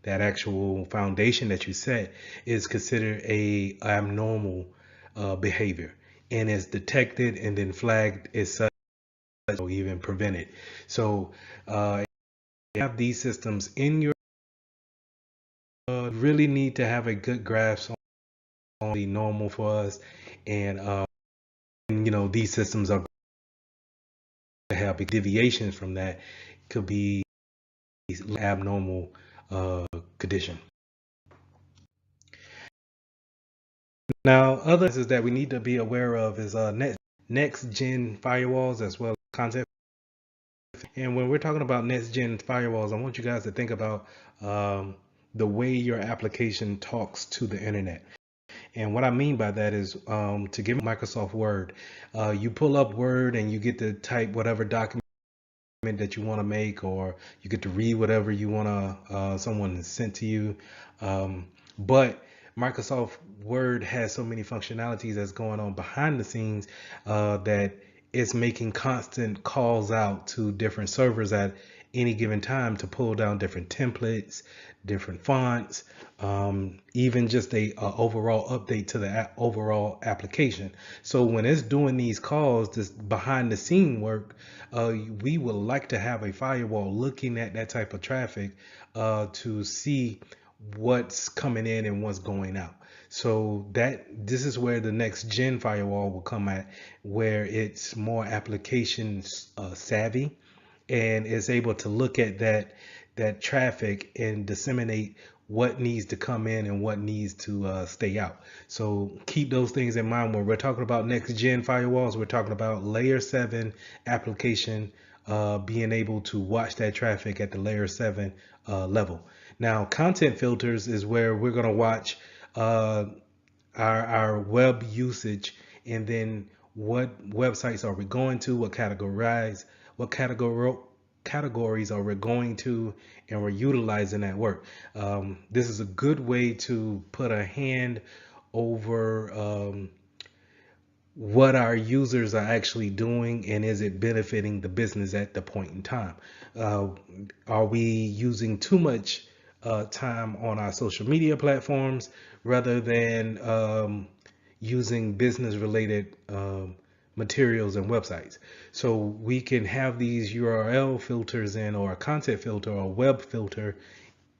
actual foundation that you set, is considered a abnormal behavior, and is detected and then flagged as such, or even prevented. So you have these systems in your really need to have a good grasp on the normal for us, and these systems are to have deviations from that, could be abnormal condition. Now, other is that we need to be aware of is next gen firewalls as well as content. And when we're talking about next gen firewalls, I want you guys to think about the way your application talks to the internet. And what I mean by that is to give Microsoft Word, you pull up Word and you get to type whatever document that you want to make, or you get to read whatever you want to someone sent to you. But Microsoft Word has so many functionalities that's going on behind the scenes that it's making constant calls out to different servers at any given time to pull down different templates, different fonts, even just a overall update to the overall application. So when it's doing these calls, this behind the scene work, we would like to have a firewall looking at that type of traffic to see what's coming in and what's going out. So this is where the next gen firewall will come at, where it's more application savvy, and is able to look at that traffic and disseminate what needs to come in and what needs to stay out. So keep those things in mind when we're talking about next gen firewalls. We're talking about layer 7 application being able to watch that traffic at the layer 7 level. Now, content filters is where we're going to watch our web usage, and then what websites are we going to, what categories are we going to, and we're utilizing that work. This is a good way to put a hand over what our users are actually doing, and is it benefiting the business at the point in time. Are we using too much time on our social media platforms rather than using business related materials and websites? So we can have these URL filters in, or a content filter or a web filter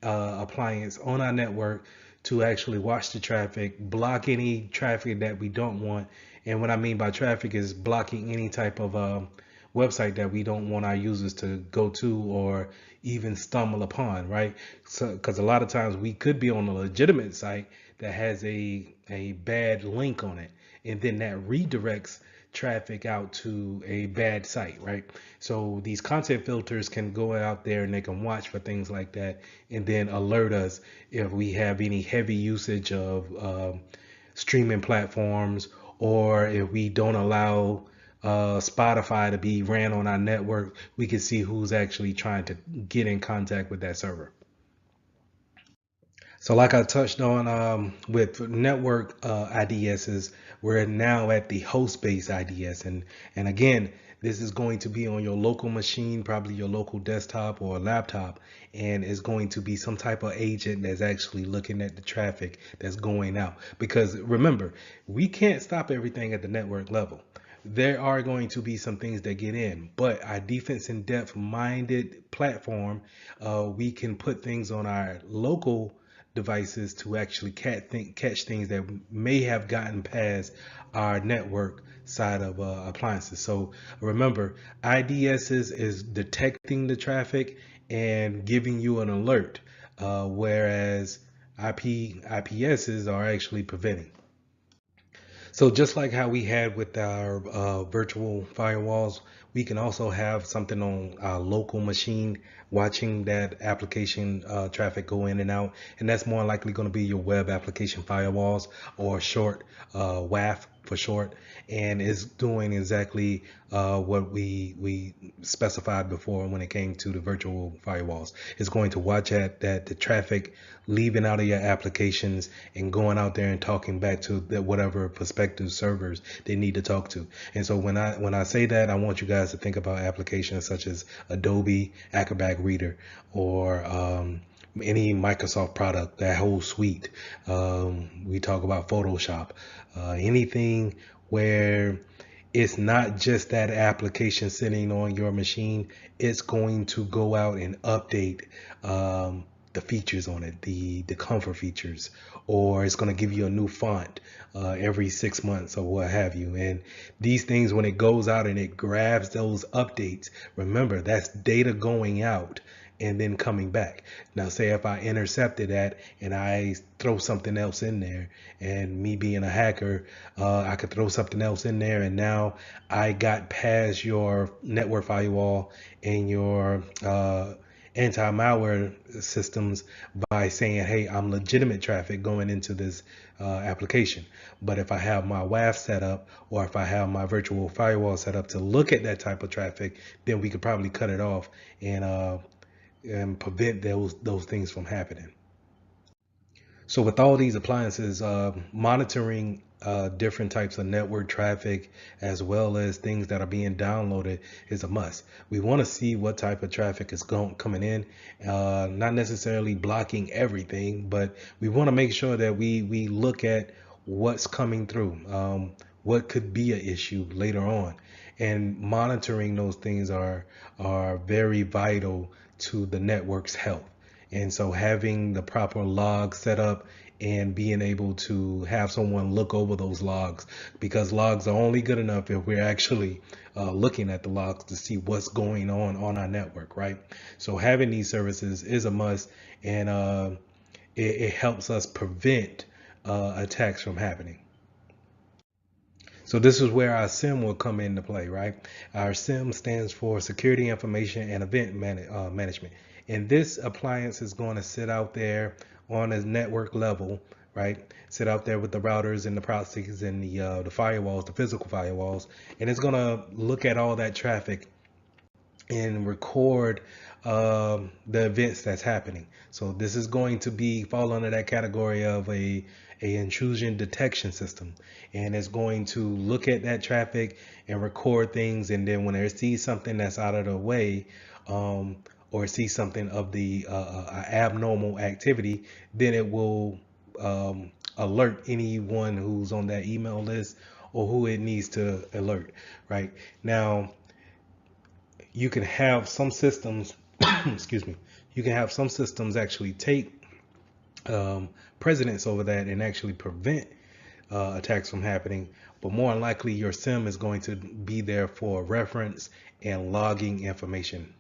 appliance on our network to actually watch the traffic, block any traffic that we don't want. And what I mean by traffic is blocking any type of website that we don't want our users to go to or even stumble upon, right? So, because a lot of times we could be on a legitimate site that has a bad link on it, and then that redirects traffic out to a bad site, right? So these content filters can go out there and they can watch for things like that, and then alert us if we have any heavy usage of streaming platforms, or if we don't allow Spotify to be ran on our network, we can see who's actually trying to get in contact with that server. So like I touched on with network IDSs, we're now at the host-based IDS, and again, this is going to be on your local machine, probably your local desktop or laptop, and it's going to be some type of agent that's actually looking at the traffic that's going out. Because remember, we can't stop everything at the network level. There are going to be some things that get in, but our defense in depth minded platform, we can put things on our local devices to actually catch things that may have gotten past our network side of appliances. So remember, IDSs is detecting the traffic and giving you an alert, whereas IPSs are actually preventing. So just like how we had with our virtual firewalls, we can also have something on our local machine watching that application traffic go in and out. And that's more likely going to be your web application firewalls, or short WAF for short. And it's doing exactly what we specified before when it came to the virtual firewalls. It's going to watch at that the traffic leaving out of your applications and going out there and talking back to whatever prospective servers they need to talk to. And so when I say that, I want you guys to think about applications such as Adobe Acrobat Reader, or any Microsoft product, that whole suite. We talk about Photoshop, anything where it's not just that application sitting on your machine. It's going to go out and update the features on it, the comfort features, or it's going to give you a new font every 6 months or what have you. And these things, when it goes out and it grabs those updates, remember, that's data going out and then coming back. Now, say if I intercepted that and I throw something else in there, and me being a hacker, I could throw something else in there, and now I got past your network firewall and your anti-malware systems by saying, hey, I'm legitimate traffic going into this application. But if I have my WAF set up, or if I have my virtual firewall set up to look at that type of traffic, then we could probably cut it off and prevent those things from happening. So with all these appliances, monitoring different types of network traffic, as well as things that are being downloaded, is a must. We want to see what type of traffic is coming in, not necessarily blocking everything, but we want to make sure that we look at what's coming through, what could be an issue later on. And monitoring those things are very vital to the network's health. And so having the proper log set up and being able to have someone look over those logs, because logs are only good enough if we're actually looking at the logs to see what's going on our network, right? So having these services is a must, and it helps us prevent attacks from happening. So this is where our SIM will come into play, right? Our SIM stands for Security Information and Event Management. And this appliance is going to sit out there on a network level, right? Sit out there with the routers and the proxies and the firewalls, the physical firewalls, and it's going to look at all that traffic and record the events that's happening. So this is going to fall under that category of a intrusion detection system, and it's going to look at that traffic and record things, and then when it sees something that's out of the way, or sees something of the abnormal activity, then it will alert anyone who's on that email list or who it needs to alert. Right now, you can have some systems excuse me, you can have some systems actually take precedence over that and actually prevent attacks from happening, but more than likely your SIM is going to be there for reference and logging information.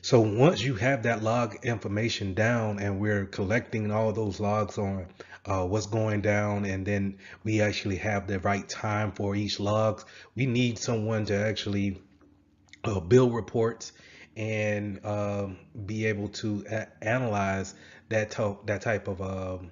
So once you have that log information down, and we're collecting all those logs on what's going down, and then we actually have the right time for each log, we need someone to actually build reports and be able to analyze that type of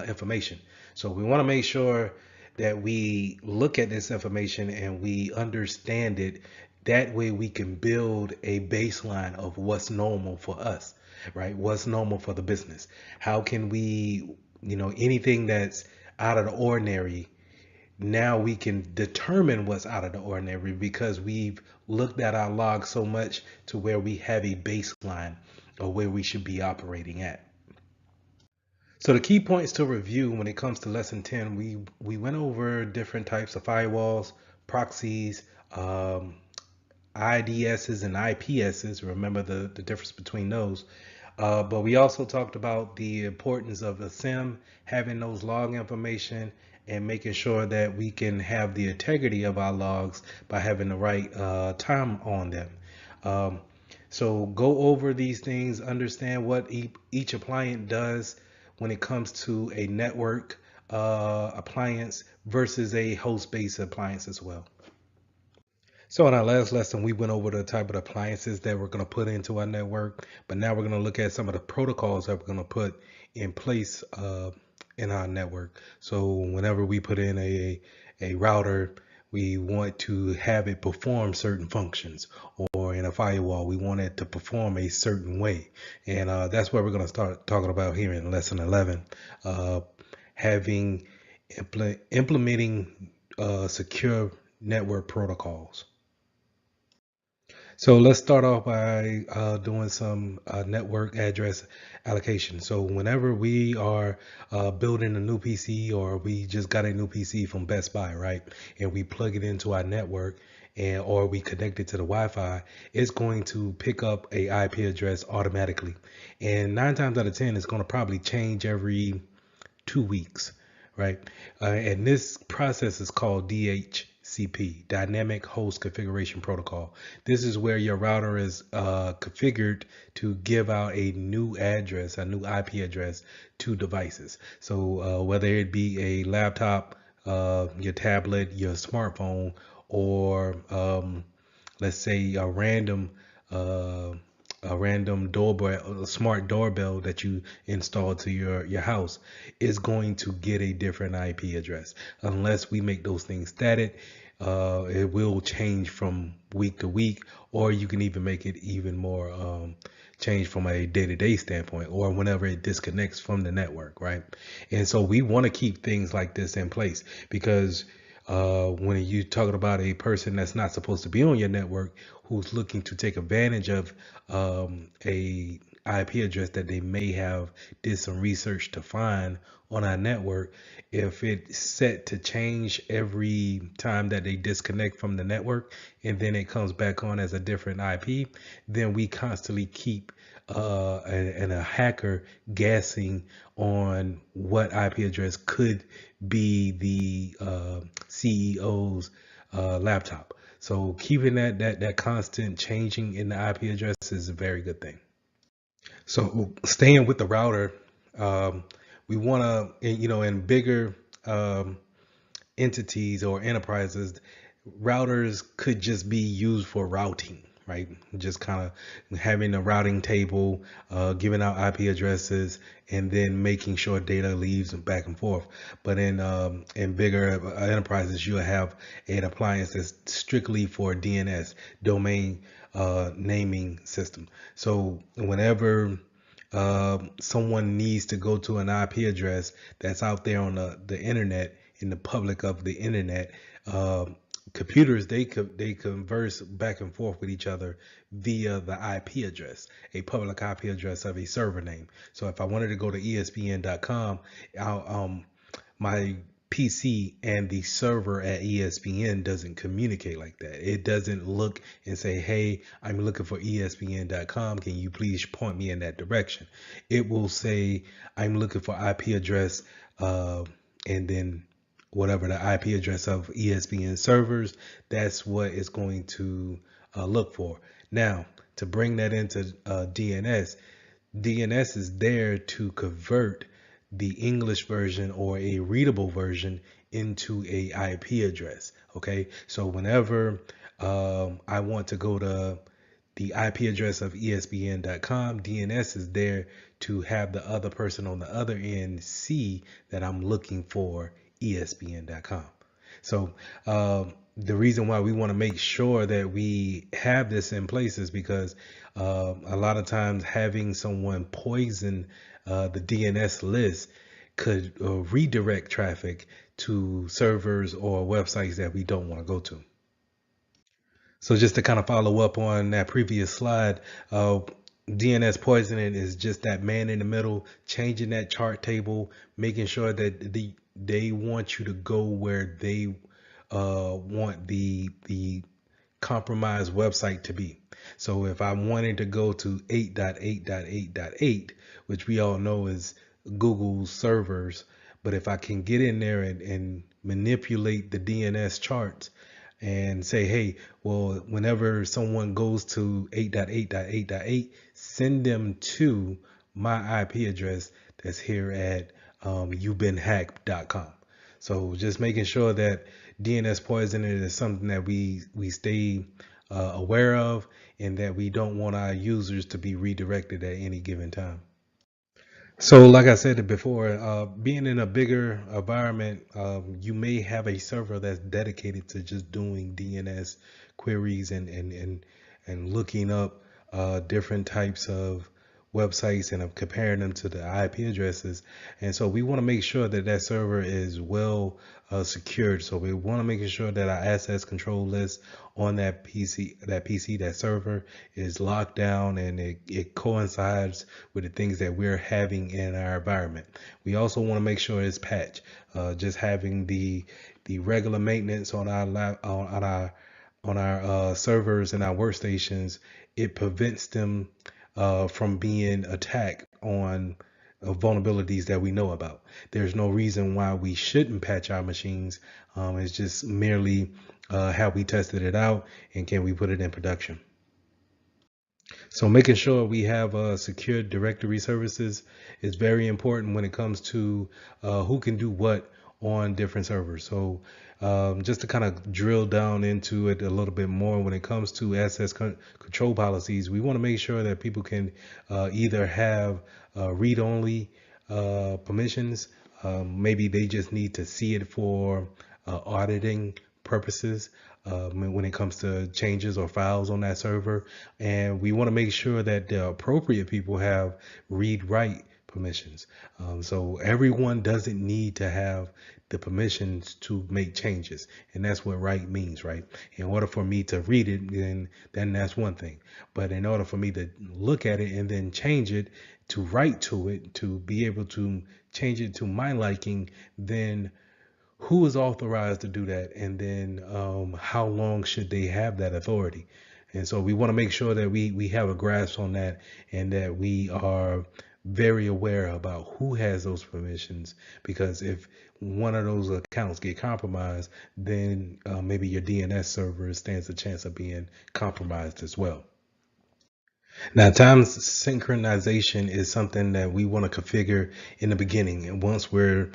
information. So we want to make sure that we look at this information and we understand it. That way we can build a baseline of what's normal for us. right? What's normal for the business? How can we, anything that's out of the ordinary, now we can determine what's out of the ordinary because we've looked at our log so much to where we have a baseline of where we should be operating at. So the key points to review when it comes to lesson 10, we went over different types of firewalls, proxies, IDSs and IPSs. Remember the difference between those. But we also talked about the importance of the SIEM, having those log information and making sure that we can have the integrity of our logs by having the right time on them. So go over these things, understand what each appliance does when it comes to a network appliance versus a host-based appliance as well. So in our last lesson, we went over the type of appliances that we're going to put into our network, but now we're going to look at some of the protocols that we're going to put in place in our network. So whenever we put in a router, we want to have it perform certain functions, or in a firewall, we want it to perform a certain way. And that's what we're going to start talking about here in lesson 11, implementing secure network protocols. So let's start off by doing some network address allocation. So whenever we are building a new PC, or we just got a new PC from Best Buy, right, and we plug it into our network, or we connect it to the Wi-Fi, it's going to pick up a IP address automatically. And 9 times out of 10, it's going to probably change every 2 weeks, right? And this process is called DHCP, Dynamic Host Configuration Protocol. This is where your router is configured to give out a new address, a new IP address to devices. So whether it be a laptop, your tablet, your smartphone, or let's say a random doorbell, a smart doorbell that you install to your house, is going to get a different IP address. Unless we make those things static, it will change from week to week, or you can even make it even more change from a day-to-day standpoint, or whenever it disconnects from the network, right? And so we want to keep things like this in place, because when you're talking about a person that's not supposed to be on your network, who's looking to take advantage of a IP address that they may have did some research to find on our network, if it's set to change every time that they disconnect from the network and then it comes back on as a different IP, then we constantly keep a hacker guessing on what IP address could be the CEO's laptop. So keeping that constant changing in the IP address is a very good thing. So staying with the router, we want to, in bigger entities or enterprises, routers could just be used for routing, right? Just kind of having a routing table, giving out IP addresses, and then making sure data leaves back and forth. But in bigger enterprises, you'll have an appliance that's strictly for DNS, domain naming system. So whenever someone needs to go to an IP address that's out there on the internet, in the public of the internet, computers, they converse back and forth with each other via the IP address, a public IP address of a server name. So if I wanted to go to ESPN.com, my PC and the server at ESPN doesn't communicate like that. It doesn't look and say, hey, I'm looking for ESPN.com. Can you please point me in that direction? It will say, I'm looking for IP address, and then whatever the IP address of ESPN servers, that's what it's going to look for. Now, to bring that into DNS, DNS is there to convert the English version or a readable version into a IP address. Okay, so whenever I want to go to the IP address of ESPN.com, DNS is there to have the other person on the other end see that I'm looking for ESPN.com. So the reason why we want to make sure that we have this in place is because a lot of times having someone poison the DNS list could redirect traffic to servers or websites that we don't want to go to. So just to kind of follow up on that previous slide, DNS poisoning is just that man in the middle, changing that chart table, making sure that they want you to go where they want the compromised website to be. So if I'm wanting to go to 8.8.8.8, which we all know is Google's servers, but if I can get in there and manipulate the DNS charts and say, hey, well, whenever someone goes to 8.8.8.8, send them to my IP address that's here at youbeenhacked.com. So just making sure that DNS poisoning is something that we stay aware of, and that we don't want our users to be redirected at any given time. So, like I said before, being in a bigger environment, you may have a server that's dedicated to just doing DNS queries and looking up different types of websites and comparing them to the IP addresses. And so we want to make sure that that server is well secured. So we want to make sure that our access control list on that PC, that server is locked down, and it coincides with the things that we're having in our environment. We also want to make sure it's patched. Just having the regular maintenance on our servers and our workstations, it prevents them from being attacked on vulnerabilities that we know about. There's no reason why we shouldn't patch our machines. It's just merely how we tested it out and can we put it in production. So making sure we have secure directory services is very important when it comes to who can do what on different servers. So just to kind of drill down into it a little bit more, when it comes to access control policies, we want to make sure that people can either have read-only permissions. Maybe they just need to see it for auditing purposes when it comes to changes or files on that server. And we want to make sure that the appropriate people have read-write permissions. So everyone doesn't need to have the permissions to make changes. And that's what write means, right? In order for me to read it, then that's one thing. But in order for me to look at it and then change it, to write to it, to be able to change it to my liking, then who is authorized to do that? And then how long should they have that authority? And so we want to make sure that we have a grasp on that, and that we are very aware about who has those permissions, because if one of those accounts get compromised, then maybe your DNS server stands a chance of being compromised as well. Now, time synchronization is something that we want to configure in the beginning. And once we're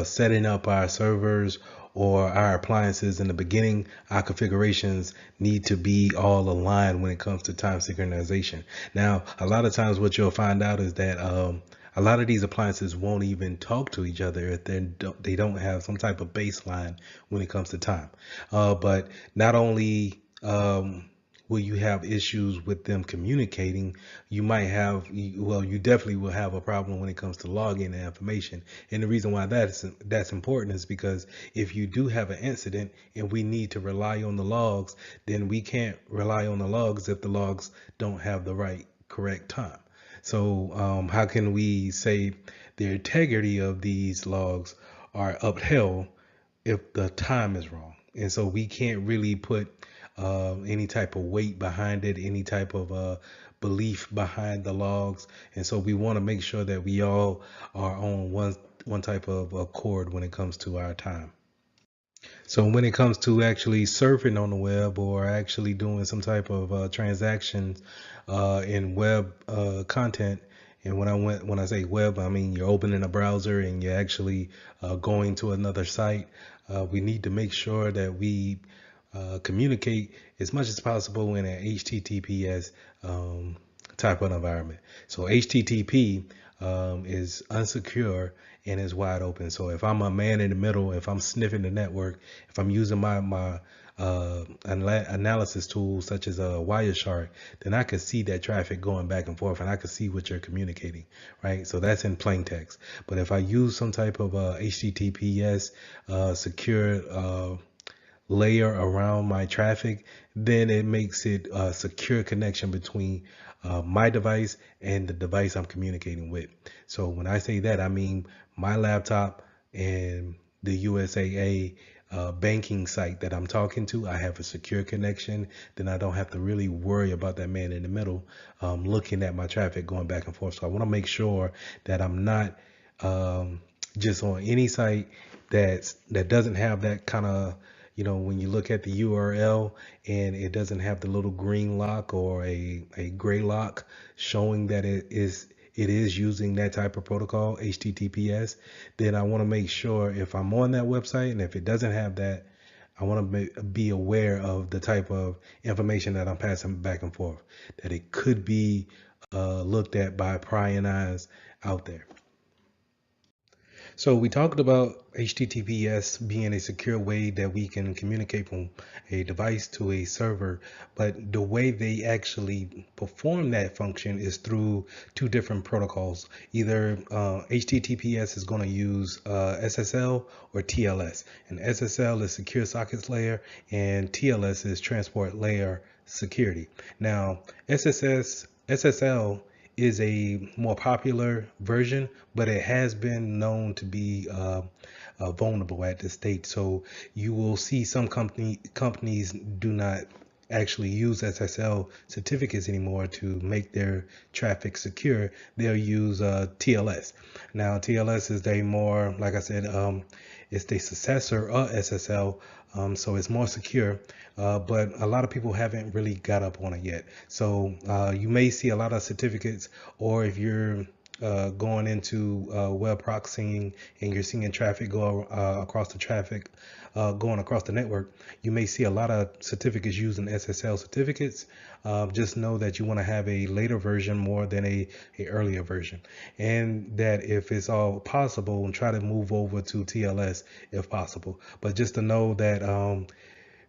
setting up our servers or our appliances in the beginning, our configurations need to be all aligned when it comes to time synchronization. Now, a lot of times what you'll find out is that a lot of these appliances won't even talk to each other if they don't have some type of baseline when it comes to time. But not only will you have issues with them communicating, you might have, well, you definitely will have a problem when it comes to logging the information. And the reason why that's important is because if you do have an incident and we need to rely on the logs, then we can't rely on the logs if the logs don't have the right correct time. So how can we say the integrity of these logs are upheld if the time is wrong? And so we can't really put any type of weight behind it, any type of belief behind the logs. And so we want to make sure that we all are on one type of accord when it comes to our time. So when it comes to actually surfing on the web or actually doing some type of transactions in web content, and when I say web, I mean you're opening a browser and you're actually going to another site. We need to make sure that we communicate as much as possible in an HTTPS type of environment. So HTTP is unsecure and is wide open. So if I'm a man in the middle, if I'm sniffing the network, if I'm using my analysis tools such as a Wireshark, then I can see that traffic going back and forth, and I can see what you're communicating, right? So that's in plain text. But if I use some type of HTTPS secure layer around my traffic, then it makes it a secure connection between my device and the device I'm communicating with. So when I say that, I mean my laptop and the USAA banking site that I'm talking to. I have a secure connection. Then I don't have to really worry about that man in the middle looking at my traffic going back and forth. So I want to make sure that I'm not just on any site that doesn't have that kind of, when you look at the URL and it doesn't have the little green lock or a gray lock showing that it is using that type of protocol, HTTPS, then I want to make sure if I'm on that website and if it doesn't have that, I want to be aware of the type of information that I'm passing back and forth, that it could be looked at by prying eyes out there. So we talked about HTTPS being a secure way that we can communicate from a device to a server, but the way they actually perform that function is through two different protocols. Either HTTPS is going to use SSL or TLS, and SSL is Secure Sockets Layer, and TLS is Transport Layer Security. Now, SSL is a more popular version, but it has been known to be vulnerable at this state. So you will see some companies do not actually use SSL certificates anymore to make their traffic secure. They'll use TLS. Now TLS is a more, like I said, it's the successor of SSL, so it's more secure, but a lot of people haven't really got up on it yet. So you may see a lot of certificates, or if you're going into web proxying and you're seeing traffic go across the traffic, going across the network, you may see a lot of certificates using SSL certificates. Just know that you want to have a later version more than a earlier version, and that if it's all possible, try to move over to TLS if possible. But just to know that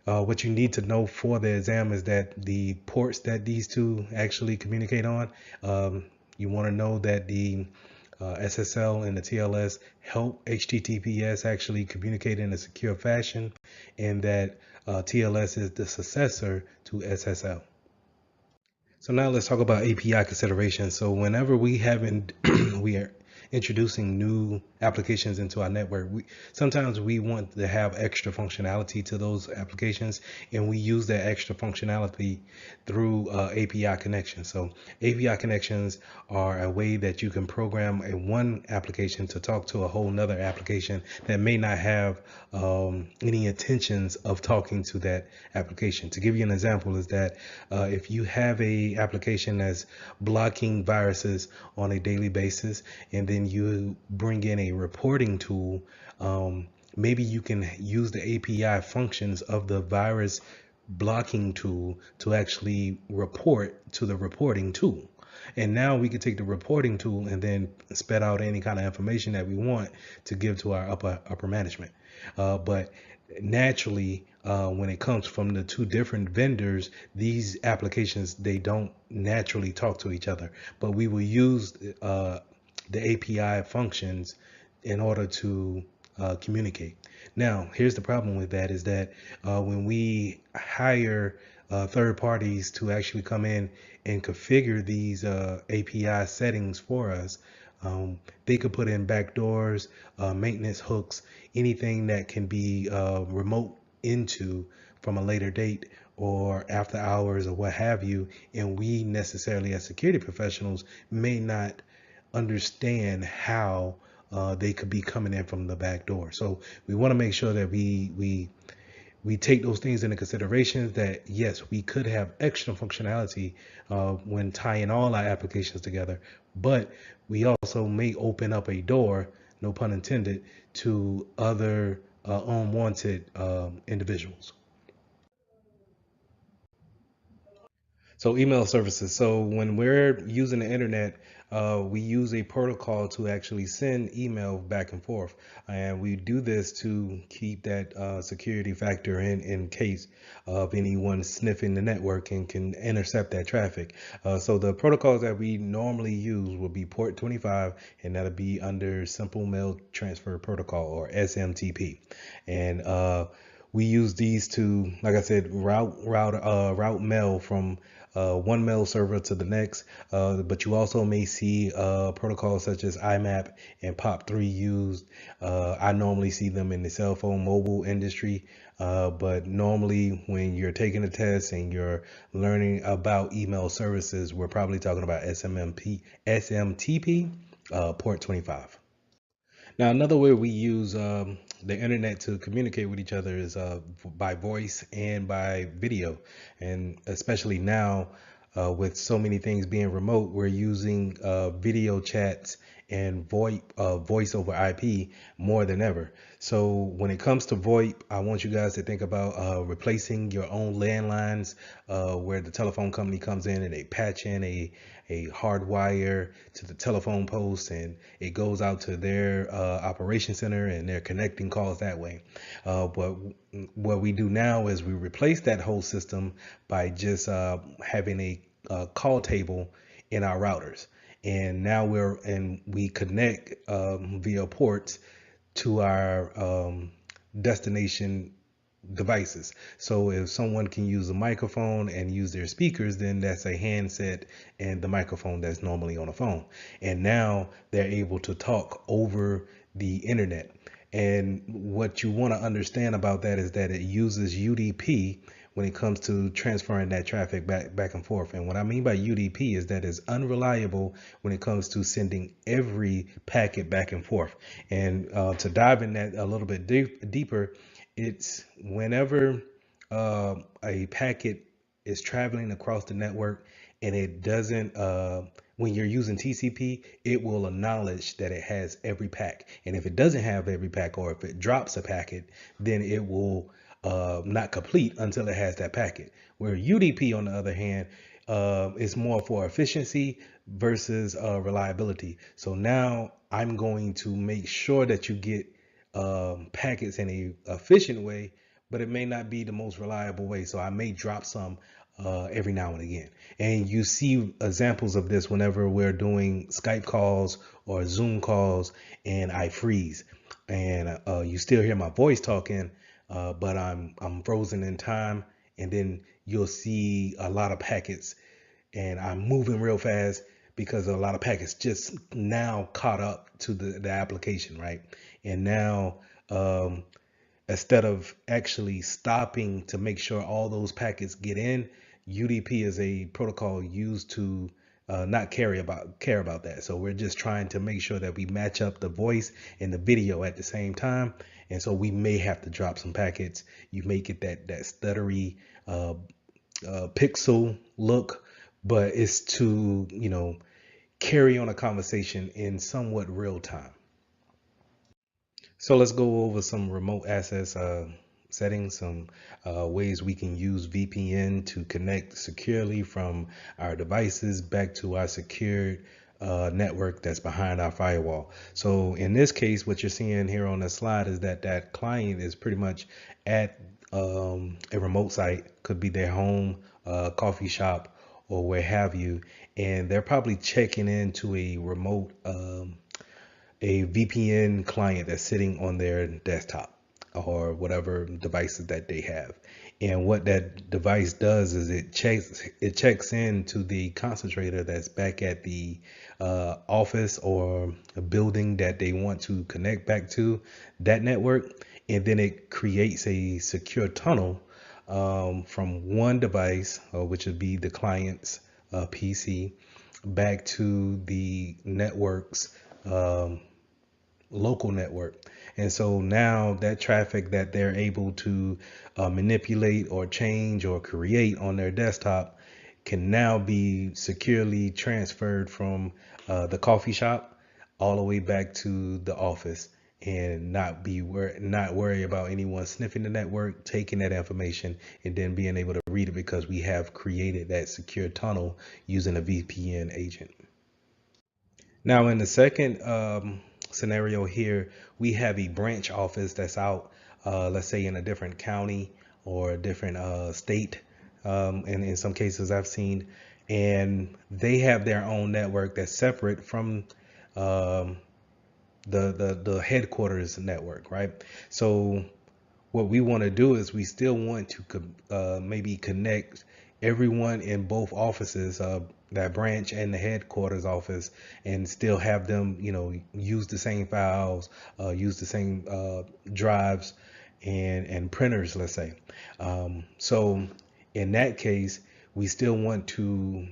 what you need to know for the exam is that the ports that these two actually communicate on, you want to know that the SSL and the TLS help HTTPS actually communicate in a secure fashion, and that TLS is the successor to SSL. So now let's talk about API considerations. So whenever we are introducing new applications into our network, sometimes we want to have extra functionality to those applications, and we use that extra functionality through API connections. So API connections are a way that you can program one application to talk to a whole nother application that may not have any intentions of talking to that application. To give you an example is that if you have a application that's blocking viruses on a daily basis, and then you bring in a reporting tool, maybe you can use the API functions of the virus blocking tool to actually report to the reporting tool. And now we can take the reporting tool and then spit out any kind of information that we want to give to our upper management. But naturally, when it comes from the two different vendors, these applications, they don't naturally talk to each other. But we will use the API functions in order to communicate. Now, here's the problem with that is that when we hire third parties to actually come in and configure these API settings for us, they could put in backdoors, maintenance hooks, anything that can be remote into from a later date or after hours or what have you. And we necessarily as security professionals may not understand how they could be coming in from the back door. So we want to make sure that we take those things into consideration, that yes, we could have extra functionality when tying all our applications together, but we also may open up a door, no pun intended, to other unwanted individuals. So email services. So when we're using the internet, we use a protocol to actually send email back and forth, and we do this to keep that security factor in case of anyone sniffing the network and can intercept that traffic. So the protocols that we normally use will be port 25, and that'll be under Simple Mail Transfer Protocol, or SMTP. And we use these to, like I said, route mail from one mail server to the next. But you also may see protocols such as IMAP and POP3 used. I normally see them in the cell phone mobile industry. But normally when you're taking a test and you're learning about email services, we're probably talking about SMTP, port 25. Now, another way we use the internet to communicate with each other is by voice and by video. And especially now, with so many things being remote, we're using video chats and voice over IP more than ever. So when it comes to VoIP, I want you guys to think about replacing your own landlines, where the telephone company comes in and they patch in a hard wire to the telephone post, and it goes out to their operation center, and they're connecting calls that way. But what we do now is we replace that whole system by just having a call table in our routers. And now we connect via ports to our destination devices. So if someone can use a microphone and use their speakers, then that's a handset and the microphone that's normally on a phone. And now they're able to talk over the internet. And what you want to understand about that is that it uses UDP when it comes to transferring that traffic back and forth. And what I mean by UDP is that it's unreliable when it comes to sending every packet back and forth. And to dive in that a little bit deeper, it's whenever a packet is traveling across the network and it doesn't, when you're using TCP, it will acknowledge that it has every pack. And if it doesn't have every pack, or if it drops a packet, then it will not complete until it has that packet. Where UDP, on the other hand, is more for efficiency versus reliability. So now I'm going to make sure that you get packets in a efficient way, but it may not be the most reliable way. So I may drop some every now and again. And you see examples of this whenever we're doing Skype calls or Zoom calls and I freeze, and you still hear my voice talking, but I'm frozen in time, and then you'll see a lot of packets and I'm moving real fast because a lot of packets just now caught up to the application, right? And now instead of actually stopping to make sure all those packets get in, UDP is a protocol used to not care about that. So we're just trying to make sure that we match up the voice and the video at the same time. And so we may have to drop some packets. You may get that stuttery pixel look, but it's to, carry on a conversation in somewhat real time. So let's go over some remote access settings, some ways we can use VPN to connect securely from our devices back to our secured network that's behind our firewall. So in this case, what you're seeing here on the slide is that client is pretty much at a remote site, could be their home, coffee shop, or where have you, and they're probably checking into a remote a VPN client that's sitting on their desktop or whatever devices that they have. And what that device does is it checks into the concentrator that's back at the office or a building that they want to connect back to that network, and then it creates a secure tunnel from one device, which would be the client's PC, back to the network's local network. And so now that traffic that they're able to manipulate or change or create on their desktop can now be securely transferred from the coffee shop all the way back to the office, and not worry about anyone sniffing the network, taking that information, and then being able to read it, because we have created that secure tunnel using a VPN agent. Now, in the second scenario here, we have a branch office that's out, let's say in a different county or a different state. And in some cases I've seen, and they have their own network that's separate from um, the headquarters network, right? So what we want to do is we still want to maybe connect everyone in both offices, that branch and the headquarters office, and still have them, use the same files, use the same drives and printers, let's say. So in that case, we still want to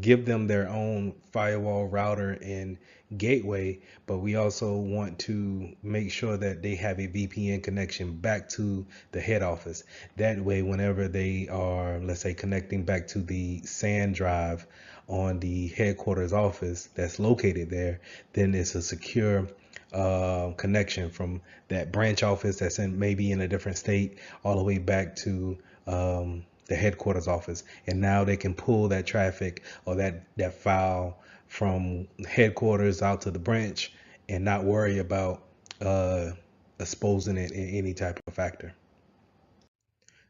give them their own firewall, router, and gateway, but we also want to make sure that they have a VPN connection back to the head office. That way, whenever they are, let's say, connecting back to the SAN drive on the headquarters office that's located there, then it's a secure connection from that branch office that's in maybe in a different state all the way back to the headquarters office, and now they can pull that traffic or that file from headquarters out to the branch and not worry about exposing it in any type of factor.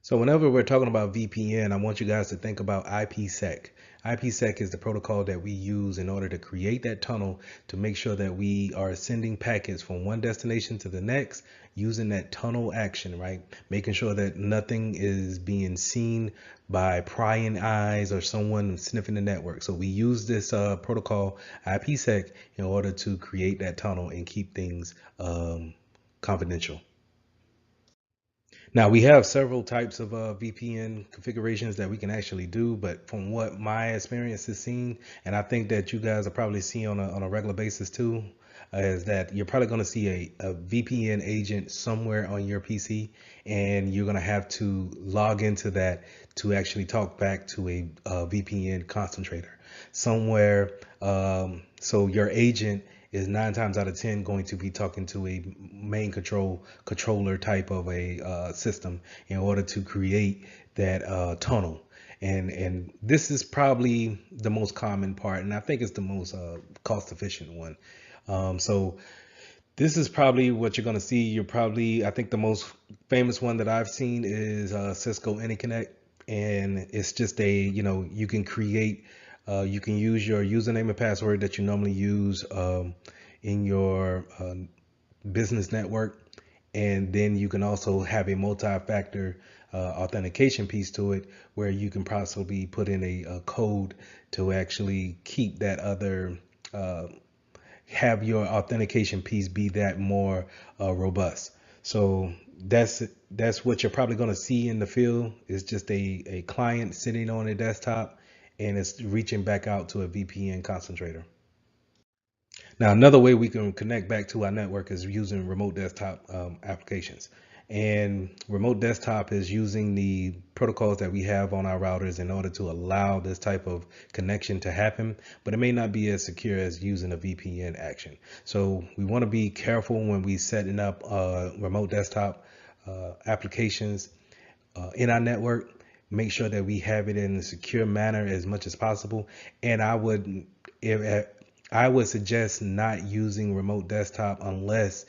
So whenever we're talking about VPN, I want you guys to think about IPsec. IPsec is the protocol that we use in order to create that tunnel to make sure that we are sending packets from one destination to the next using that tunnel action, right? Making sure that nothing is being seen by prying eyes or someone sniffing the network. So we use this protocol IPsec in order to create that tunnel and keep things confidential. Now we have several types of VPN configurations that we can actually do, but from what my experience has seen, and I think that you guys are probably seeing on a regular basis too, is that you're probably going to see a VPN agent somewhere on your PC, and you're going to have to log into that to actually talk back to a VPN concentrator somewhere. So your agent is 9 times out of 10 going to be talking to a main controller type of a system in order to create that tunnel. And this is probably the most common part, and I think it's the most cost efficient one. So this is probably what you're going to see. I think the most famous one that I've seen is Cisco AnyConnect, and it's just you can create, you can use your username and password that you normally use in your business network, and then you can also have a multi-factor authentication piece to it, where you can possibly put in a code to actually keep that other have your authentication piece be that more robust. So that's what you're probably going to see in the field, is just a client sitting on a desktop and it's reaching back out to a VPN concentrator. Now, another way we can connect back to our network is using remote desktop applications. And remote desktop is using the protocols that we have on our routers in order to allow this type of connection to happen, but it may not be as secure as using a VPN action. So we want to be careful when we setting up remote desktop applications in our network. Make sure that we have it in a secure manner as much as possible. And if I would suggest not using remote desktop unless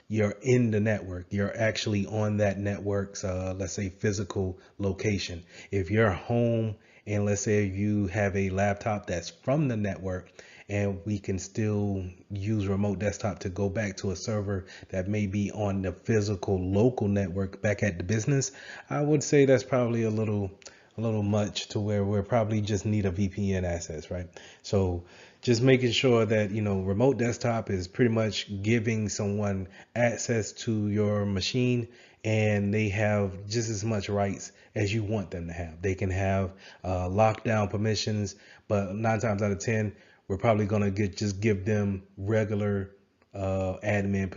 you're in the network. You're actually on that network's, let's say, physical location. If you're home and let's say you have a laptop that's from the network, and we can still use remote desktop to go back to a server that may be on the physical local network back at the business, I would say that's probably a little much, to where we're probably just need a VPN access, right? So just making sure that remote desktop is pretty much giving someone access to your machine, and they have just as much rights as you want them to have. They can have lockdown permissions, but 9 times out of 10 we're probably going to just give them regular admin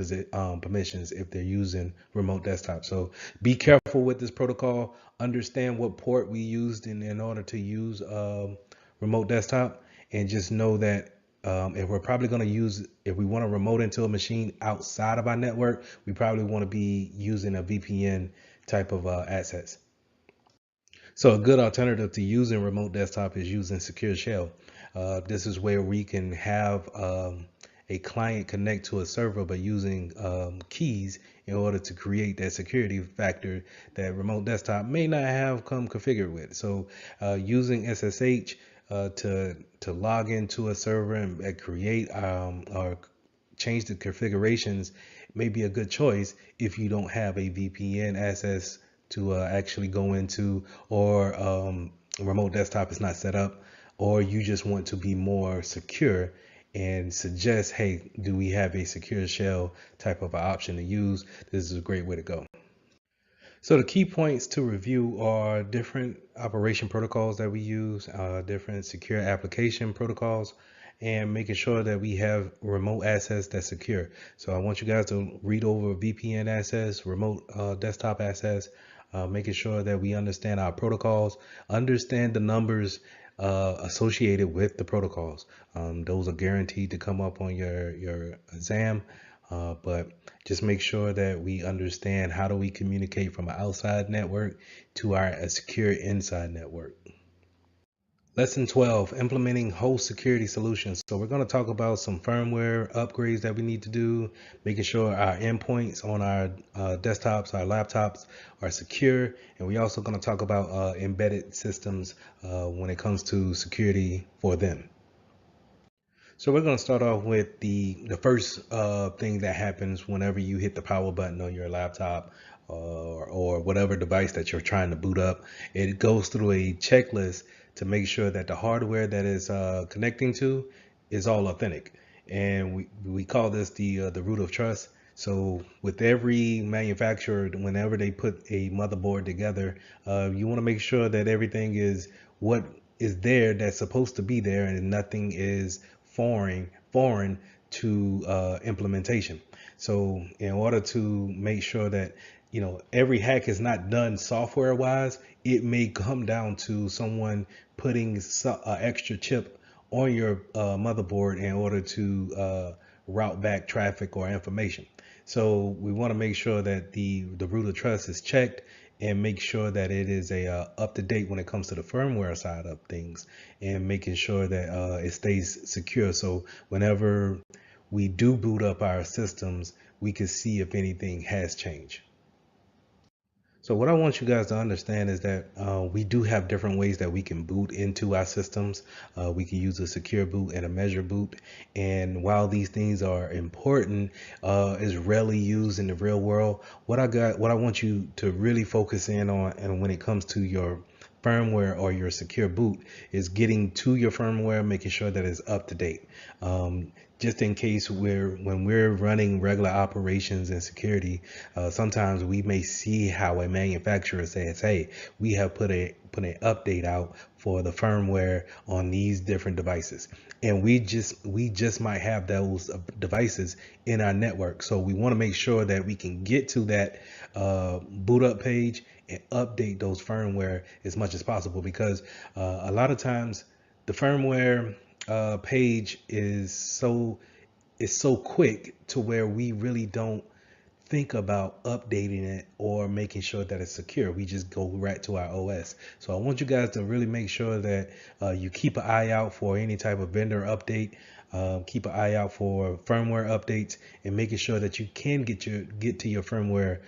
permissions if they're using remote desktop. So be careful with this protocol. Understand what port we used in order to use remote desktop, and just know that if we're probably going to use, if we want to remote into a machine outside of our network, we probably want to be using a VPN type of access. So a good alternative to using remote desktop is using Secure Shell. This is where we can have a client connect to a server by using keys in order to create that security factor that remote desktop may not have come configured with. So using SSH to log into a server and create or change the configurations may be a good choice if you don't have a VPN access to actually go into, or remote desktop is not set up, or you just want to be more secure and suggest, hey, do we have a secure shell type of option to use? This is a great way to go. So the key points to review are different operation protocols that we use, different secure application protocols, and making sure that we have remote access that's secure. So I want you guys to read over VPN access, remote desktop access, making sure that we understand our protocols, understand the numbers associated with the protocols. Those are guaranteed to come up on your exam. But just make sure that we understand how do we communicate from an outside network to a secure inside network. Lesson 12, implementing host security solutions. So we're going to talk about some firmware upgrades that we need to do, making sure our endpoints on our desktops, our laptops are secure. And we're also going to talk about embedded systems when it comes to security for them. So we're going to start off with the first thing that happens whenever you hit the power button on your laptop or whatever device that you're trying to boot up. It goes through a checklist to make sure that the hardware that is connecting to is all authentic. And we call this the root of trust. So with every manufacturer, whenever they put a motherboard together, you want to make sure that everything is what is there that's supposed to be there, and nothing is foreign to implementation. So in order to make sure that every hack is not done software wise, it may come down to someone putting an extra chip on your motherboard in order to route back traffic or information. So we want to make sure that the root of trust is checked and make sure that it is up to date when it comes to the firmware side of things, and making sure that it stays secure. So whenever we do boot up our systems, we can see if anything has changed. So what I want you guys to understand is that we do have different ways that we can boot into our systems. We can use a secure boot and a measure boot. And while these things are important, is rarely used in the real world. What I want you to really focus in on, and when it comes to your firmware or your secure boot, is getting to your firmware, making sure that it's up to date. Just in case when we're running regular operations and security, sometimes we may see how a manufacturer says, hey, we have put an update out for the firmware on these different devices, and we just might have those devices in our network. So we want to make sure that we can get to that boot up page and update those firmware as much as possible, because a lot of times the firmware page is so quick to where we really don't think about updating it or making sure that it's secure. We just go right to our OS. So I want you guys to really make sure that you keep an eye out for any type of vendor update. Keep an eye out for firmware updates, and making sure that you can get to your firmware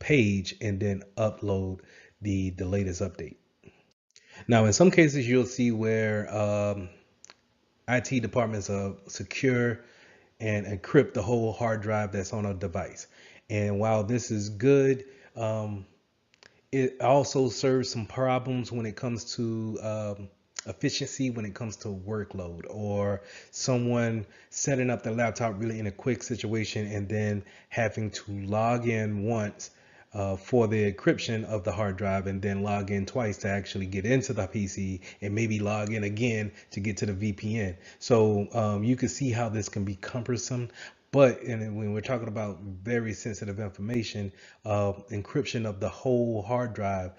page and then upload the latest update. Now, in some cases, you'll see where IT departments secure and encrypt the whole hard drive that's on a device. And while this is good, it also serves some problems when it comes to efficiency, when it comes to workload, or someone setting up the laptop really in a quick situation and then having to log in once for the encryption of the hard drive, and then log in twice to actually get into the PC, and maybe log in again to get to the VPN. So you can see how this can be cumbersome. But when we're talking about very sensitive information, encryption of the whole hard drive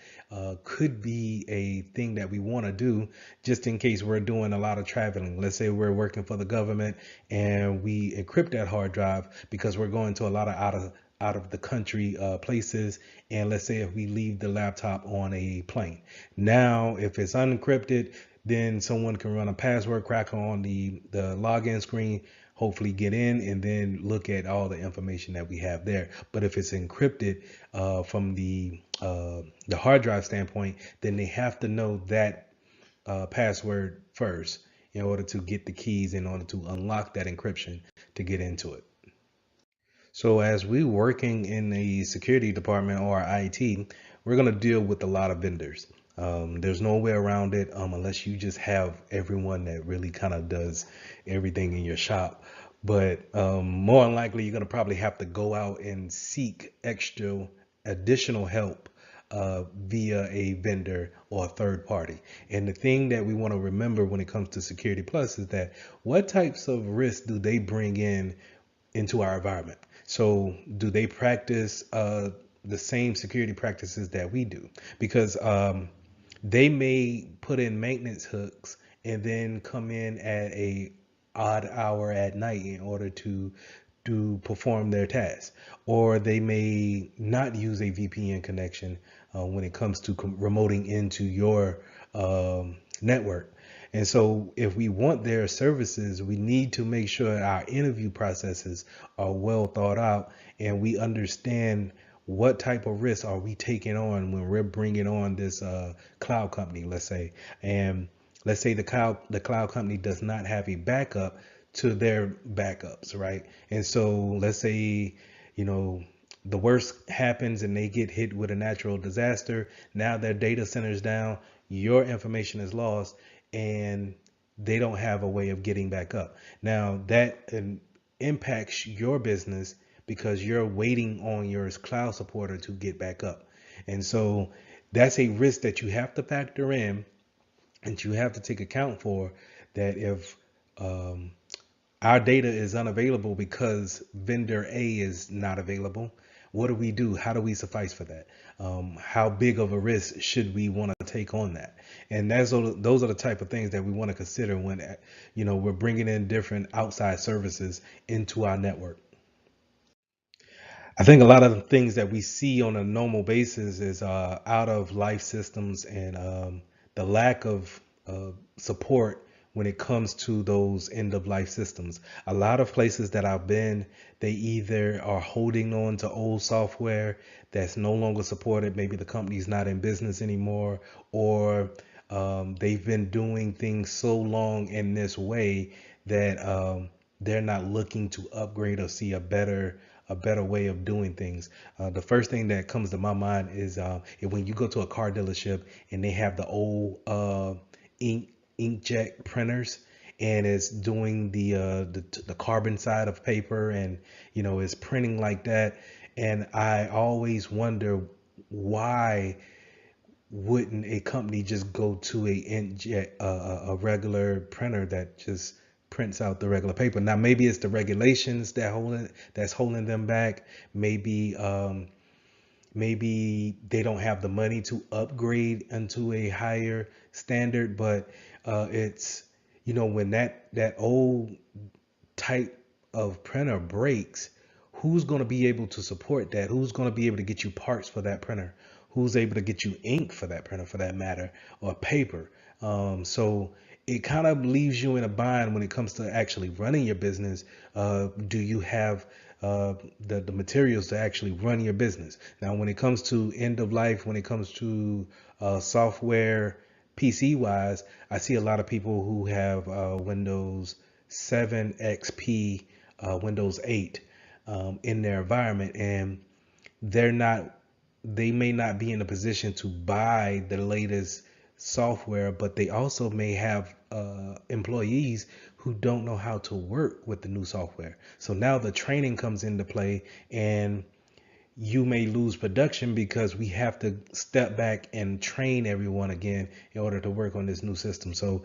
could be a thing that we want to do, just in case we're doing a lot of traveling. Let's say we're working for the government and we encrypt that hard drive because we're going to a lot of out of the country places, and let's say if we leave the laptop on a plane. Now if it's unencrypted, then someone can run a password cracker on the login screen, hopefully get in, and then look at all the information that we have there. But if it's encrypted from the hard drive standpoint, then they have to know that password first in order to get the keys, in order to unlock that encryption to get into it. So as we working in the security department or IT, we're gonna deal with a lot of vendors. There's no way around it unless you just have everyone that really kind of does everything in your shop. But more than likely, you're gonna probably have to go out and seek extra additional help via a vendor or a third party. And the thing that we want to remember when it comes to Security Plus is that what types of risks do they bring in into our environment? So do they practice the same security practices that we do? Because they may put in maintenance hooks and then come in at a odd hour at night in order to perform their tasks, or they may not use a VPN connection when it comes to remoting into your network. And so if we want their services, we need to make sure our interview processes are well thought out and we understand what type of risks are we taking on when we're bringing on this cloud company, let's say. And let's say the cloud company does not have a backup to their backups, right? And so let's say, you know, the worst happens and they get hit with a natural disaster. Now their data center's down, your information is lost, and they don't have a way of getting back up. Now that impacts your business because you're waiting on your cloud supporter to get back up. And so that's a risk that you have to factor in and you have to take account for, that if our data is unavailable because vendor A is not available, what do we do? How do we suffice for that? How big of a risk should we want to take on that? And those are the type of things that we want to consider when, we're bringing in different outside services into our network. I think a lot of the things that we see on a normal basis is out of life systems and the lack of support when it comes to those end of life systems. A lot of places that I've been, they either are holding on to old software that's no longer supported. Maybe the company's not in business anymore, or they've been doing things so long in this way that they're not looking to upgrade or see a better way of doing things. The first thing that comes to my mind is when you go to a car dealership and they have the old inkjet printers, and it's doing the carbon side of paper, and it's printing like that. And I always wonder, why wouldn't a company just go to a inkjet, a regular printer that just prints out the regular paper? Now maybe it's the regulations that's holding them back. Maybe they don't have the money to upgrade into a higher standard, but it's when that old type of printer breaks, who's going to be able to support that? Who's going to be able to get you parts for that printer? Who's able to get you ink for that printer, for that matter, or paper? So it kind of leaves you in a bind when it comes to actually running your business. Do you have the materials to actually run your business? Now, when it comes to end of life, when it comes to software, PC wise, I see a lot of people who have Windows 7 XP, Windows 8 in their environment, and they may not be in a position to buy the latest software, but they also may have employees who don't know how to work with the new software. So now the training comes into play, and you may lose production because we have to step back and train everyone again in order to work on this new system. So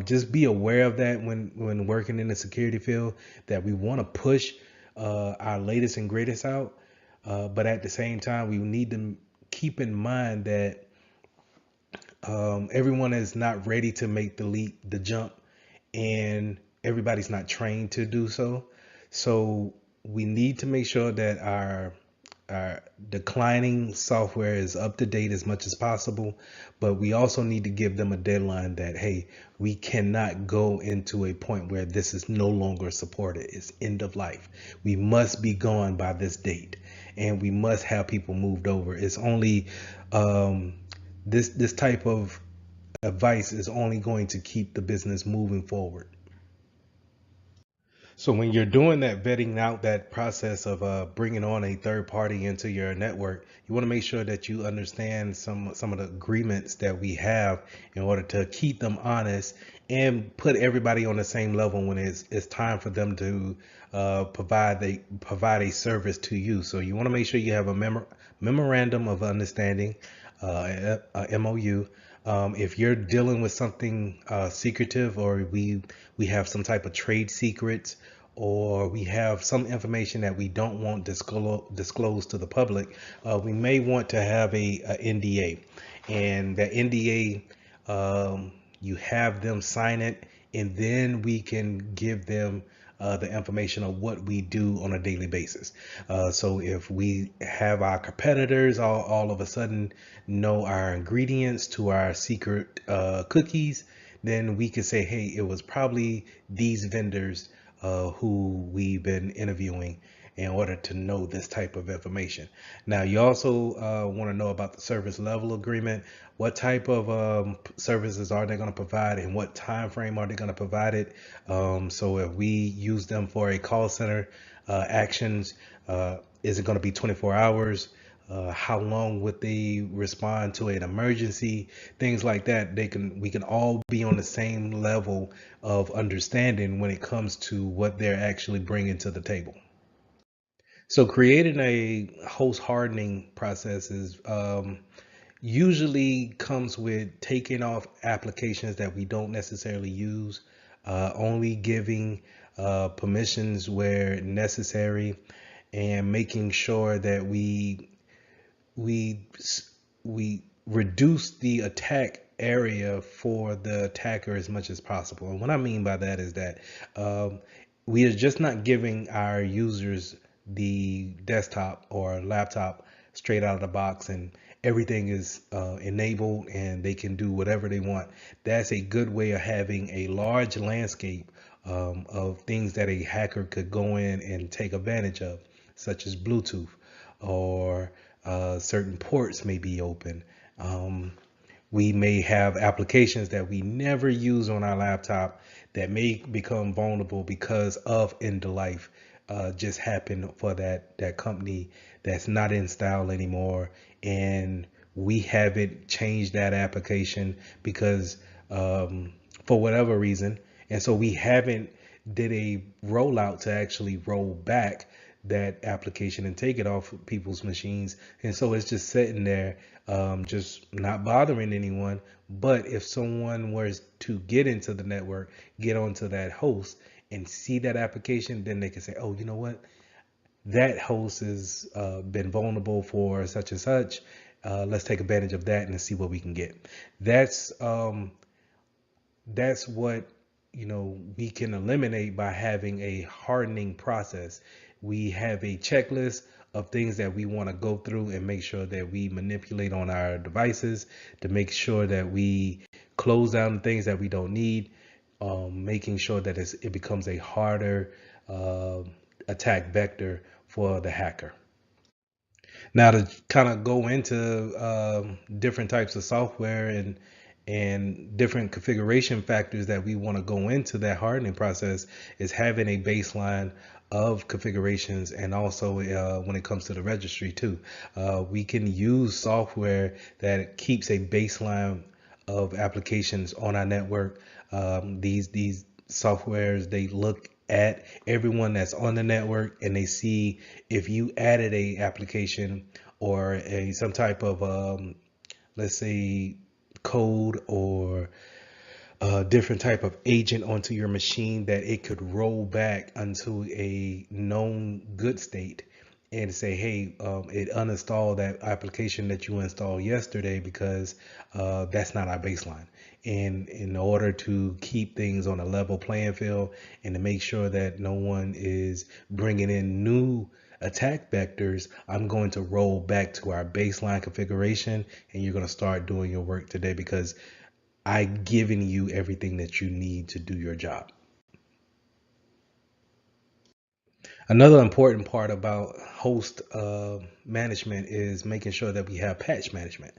just be aware of that when working in the security field, that we want to push our latest and greatest out. But at the same time, we need to keep in mind that everyone is not ready to make the leap, the jump, and everybody's not trained to do so. So we need to make sure that our our declining software is up to date as much as possible, but we also need to give them a deadline that, hey, we cannot go into a point where this is no longer supported. It's end of life. We must be gone by this date, and we must have people moved over. It's only this type of advice is only going to keep the business moving forward. So when you're doing that vetting out, that process of bringing on a third party into your network, you want to make sure that you understand some of the agreements that we have in order to keep them honest and put everybody on the same level when it's time for them to provide a service to you. So you want to make sure you have a memorandum of understanding, a MOU. If you're dealing with something secretive, or we have some type of trade secrets, or we have some information that we don't want disclosed to the public, we may want to have a NDA. And the NDA, you have them sign it, and then we can give them the information of what we do on a daily basis. So if we have our competitors all of a sudden know our ingredients to our secret cookies, then we could say, hey, it was probably these vendors who we've been interviewing in order to know this type of information. Now, you also want to know about the service level agreement. What type of services are they going to provide, and what time frame are they going to provide it? So if we use them for a call center actions, is it going to be 24 hours? How long would they respond to an emergency? Things like that. We can all be on the same level of understanding when it comes to what they're actually bringing to the table. So creating a host hardening process is usually comes with taking off applications that we don't necessarily use, only giving permissions where necessary, and making sure that we we reduce the attack area for the attacker as much as possible. And what I mean by that is that we are just not giving our users the desktop or laptop straight out of the box and everything is enabled and they can do whatever they want. That's a good way of having a large landscape of things that a hacker could go in and take advantage of, such as Bluetooth, or certain ports may be open. We may have applications that we never use on our laptop that may become vulnerable because of end of life just happened for that company that's not in style anymore, and we haven't changed that application because for whatever reason, and so we haven't did a rollout to actually roll back that application and take it off people's machines, and so it's just sitting there, just not bothering anyone. But if someone was to get into the network, get onto that host and see that application, then they can say, oh, you know what, that host has been vulnerable for such and such. Let's take advantage of that and see what we can get. That's what we can eliminate by having a hardening process. We have a checklist of things that we want to go through and make sure that we manipulate on our devices to make sure that we close down things that we don't need, making sure that it becomes a harder attack vector for the hacker. Now, to kind of go into different types of software and different configuration factors that we want to go into that hardening process, is having a baseline of configurations, and also when it comes to the registry too. We can use software that keeps a baseline of applications on our network. These softwares, they look at everyone that's on the network and they see if you added a application or some type of let's say code or a different type of agent onto your machine, that it could roll back unto a known good state and say, hey, it uninstalled that application that you installed yesterday because that's not our baseline. And in order to keep things on a level playing field and to make sure that no one is bringing in new attack vectors, I'm going to roll back to our baseline configuration, and you're going to start doing your work today because I've given you everything that you need to do your job. Another important part about host management is making sure that we have patch management.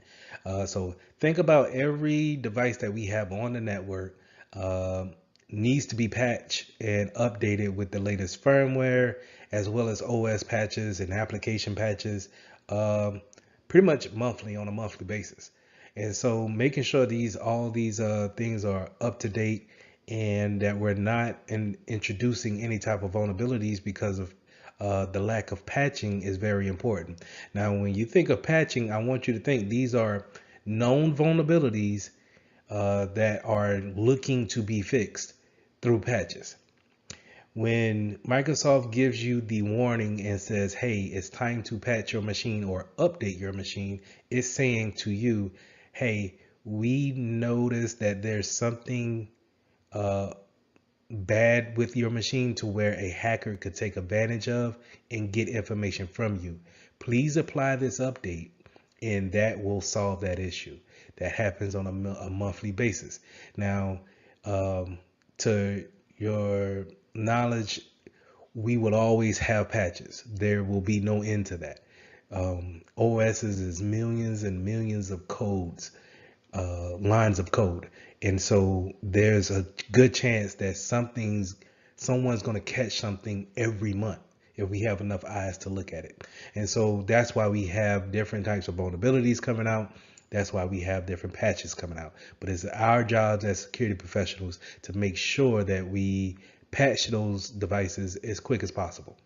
So think about every device that we have on the network uh, needs to be patched and updated with the latest firmware, as well as OS patches and application patches, pretty much monthly on a monthly basis. And so making sure all these things are up to date and that we're not introducing any type of vulnerabilities because of the lack of patching is very important. Now, when you think of patching, I want you to think these are known vulnerabilities that are looking to be fixed through patches. When Microsoft gives you the warning and says, hey, it's time to patch your machine or update your machine, it's saying to you, hey, we noticed that there's something bad with your machine to where a hacker could take advantage of and get information from you. Please apply this update and that will solve that issue. That happens on a monthly basis. Now, to your knowledge, we will always have patches. There will be no end to that. OSs is millions and millions of codes, lines of code. And so there's a good chance that someone's going to catch something every month if we have enough eyes to look at it. And so that's why we have different types of vulnerabilities coming out. That's why we have different patches coming out. But it's our jobs as security professionals to make sure that we patch those devices as quick as possible.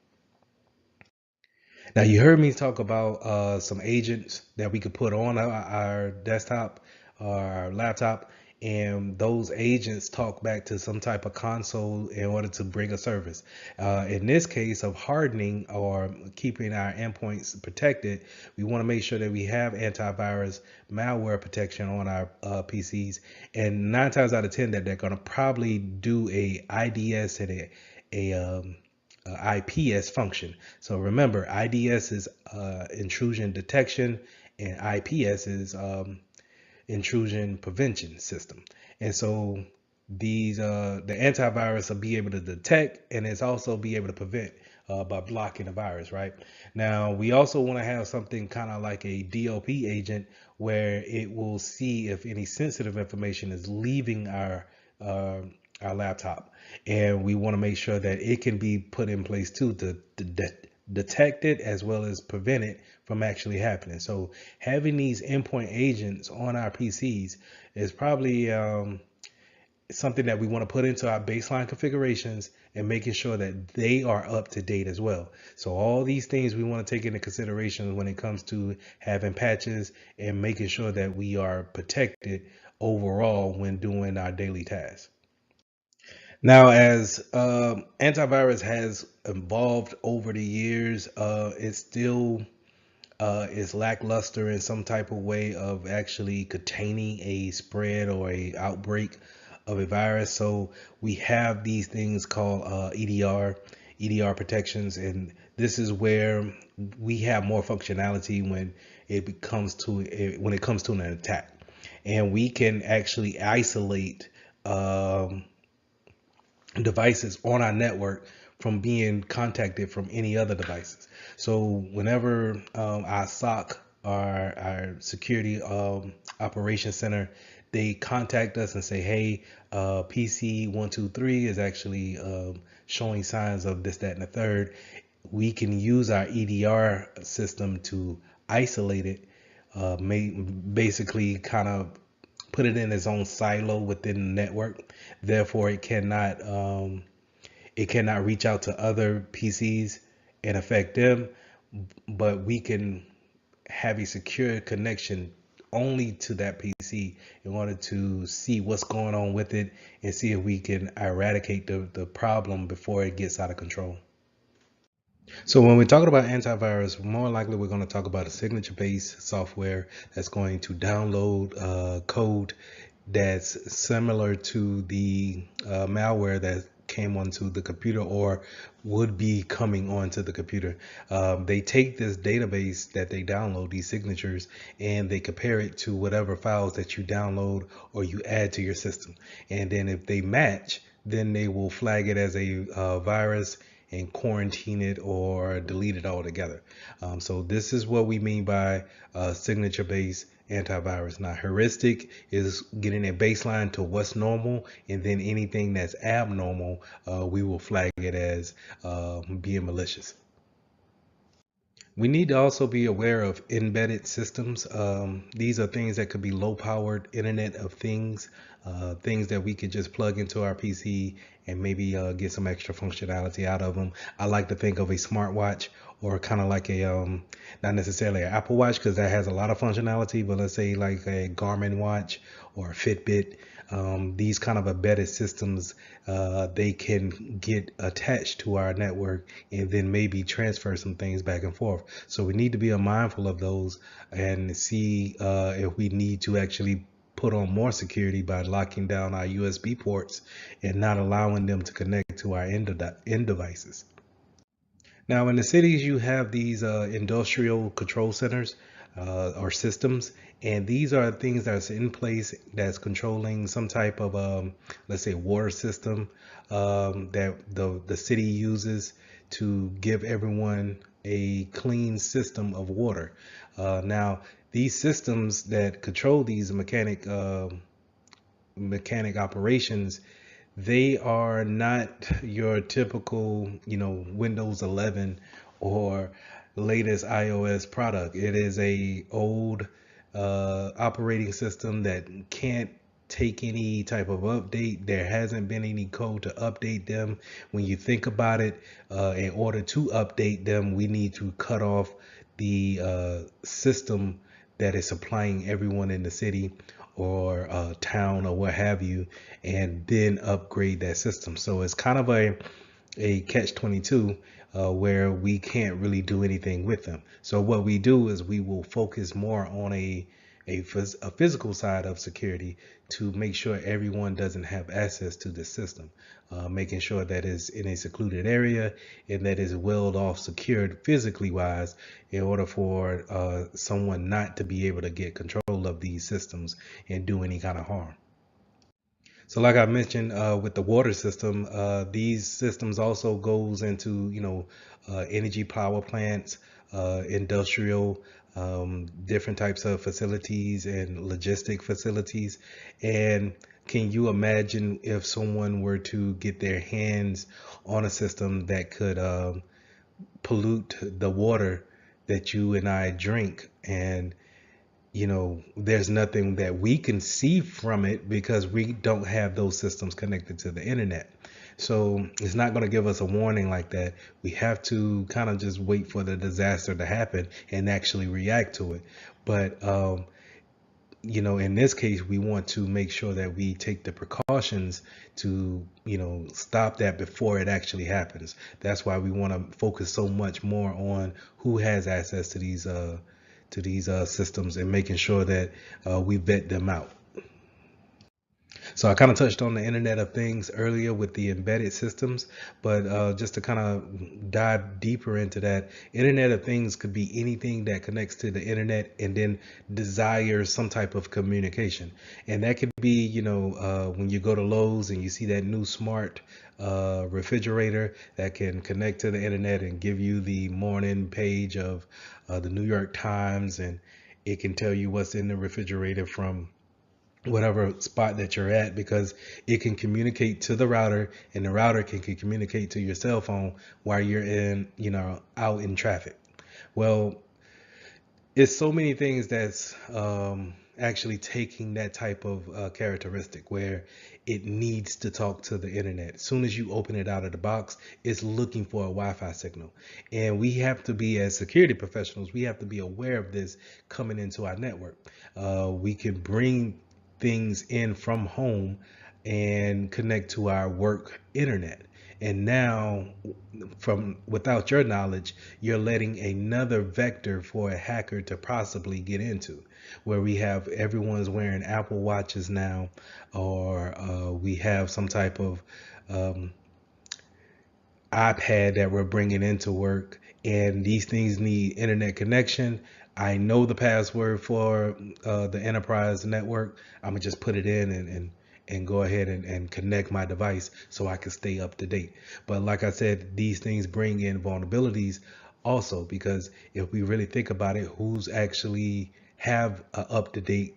Now, you heard me talk about some agents that we could put on our desktop or our laptop, and those agents talk back to some type of console in order to bring a service. In this case of hardening or keeping our endpoints protected, we want to make sure that we have antivirus malware protection on our PCs, and 9 times out of 10 that they're going to probably do a IDS and a IPS function. So remember, IDS is intrusion detection and IPS is intrusion prevention system. And so these the antivirus will be able to detect and it's also be able to prevent by blocking the virus, right? Now, we also want to have something kind of like a DLP agent where it will see if any sensitive information is leaving our laptop, and we want to make sure that it can be put in place too to detect it as well as prevent it from actually happening. So having these endpoint agents on our PCs is probably something that we want to put into our baseline configurations and making sure that they are up to date as well. So all these things we want to take into consideration when it comes to having patches and making sure that we are protected overall when doing our daily tasks. Now, as antivirus has evolved over the years, it still is lackluster in some type of way of actually containing a spread or a outbreak of a virus. So we have these things called EDR protections, and this is where we have more functionality when it comes to an attack, and we can actually isolate devices on our network from being contacted from any other devices. So whenever our SOC, our security operations center, they contact us and say, hey, PC 123 is actually showing signs of this, that, and the third, we can use our EDR system to isolate it, basically kind of put it in its own silo within the network. Therefore, it cannot reach out to other PCs and affect them, but we can have a secure connection only to that PC in order to see what's going on with it and see if we can eradicate the problem before it gets out of control. So when we're talking about antivirus, more likely we're going to talk about a signature-based software that's going to download code that's similar to the malware came onto the computer or would be coming onto the computer. They take this database that they download, these signatures, and they compare it to whatever files that you download or you add to your system. And then if they match, then they will flag it as a virus and quarantine it or delete it altogether. So this is what we mean by signature-based antivirus. Now, heuristic is getting a baseline to what's normal, and then anything that's abnormal, we will flag it as being malicious. We need to also be aware of embedded systems. These are things that could be low-powered Internet of Things, things that we could just plug into our PC and maybe get some extra functionality out of them. I like to think of a smartwatch or kind of like a, not necessarily an Apple Watch because that has a lot of functionality, but let's say like a Garmin watch or a Fitbit. These kind of embedded systems, they can get attached to our network and then maybe transfer some things back and forth. So we need to be mindful of those and see if we need to actually put on more security by locking down our USB ports and not allowing them to connect to our end devices. Now, in the cities, you have these industrial control centers or systems, and these are things that's in place that's controlling some type of, let's say, water system that the city uses to give everyone a clean system of water. Now, these systems that control these mechanic operations, they are not your typical, Windows 11 or latest iOS product. It is a old operating system that can't take any type of update. There hasn't been any code to update them. When you think about it, in order to update them, we need to cut off the system that is supplying everyone in the city or town or what have you, and then upgrade that system. So it's kind of a catch-22 where we can't really do anything with them. So what we do is we will focus more on a physical side of security to make sure everyone doesn't have access to the system, making sure that it's in a secluded area and that is well off secured physically wise in order for someone not to be able to get control of these systems and do any kind of harm. So like I mentioned with the water system, these systems also goes into, energy power plants, industrial, different types of facilities and logistic facilities. And can you imagine if someone were to get their hands on a system that could pollute the water that you and I drink? And there's nothing that we can see from it because we don't have those systems connected to the internet. So it's not going to give us a warning like that. We have to kind of just wait for the disaster to happen and actually react to it. But, in this case, we want to make sure that we take the precautions to, stop that before it actually happens. That's why we want to focus so much more on who has access to these systems and making sure that we vet them out. So I kind of touched on the Internet of Things earlier with the embedded systems, but just to kind of dive deeper into that, Internet of Things could be anything that connects to the internet and then desires some type of communication. And that could be, when you go to Lowe's and you see that new smart refrigerator that can connect to the internet and give you the morning page of the New York Times, and it can tell you what's in the refrigerator from whatever spot that you're at, because it can communicate to the router and the router can communicate to your cell phone while you're out in traffic. Well, it's so many things that's actually taking that type of characteristic where it needs to talk to the internet. As soon as you open it out of the box, it's looking for a Wi-Fi signal. And we have to be, as security professionals, we have to be aware of this coming into our network. We can bring things in from home and connect to our work internet. And now, from without your knowledge, you're letting another vector for a hacker to possibly get into, where we have everyone's wearing Apple Watches now, or we have some type of iPad that we're bringing into work, and these things need internet connection. I know the password for the enterprise network. I'm gonna just put it in and go ahead and connect my device so I can stay up to date. But like I said, these things bring in vulnerabilities also, because if we really think about it, who's actually have a up to date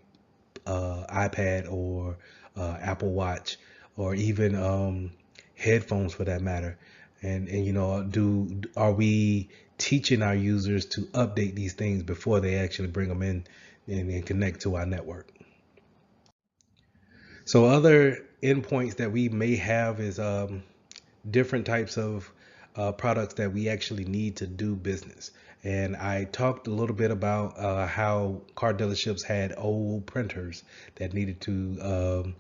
iPad or Apple Watch, or even headphones for that matter? And you know, are we teaching our users to update these things before they actually bring them in and connect to our network? So other endpoints that we may have is different types of products that we actually need to do business. And I talked a little bit about how car dealerships had old printers that needed to,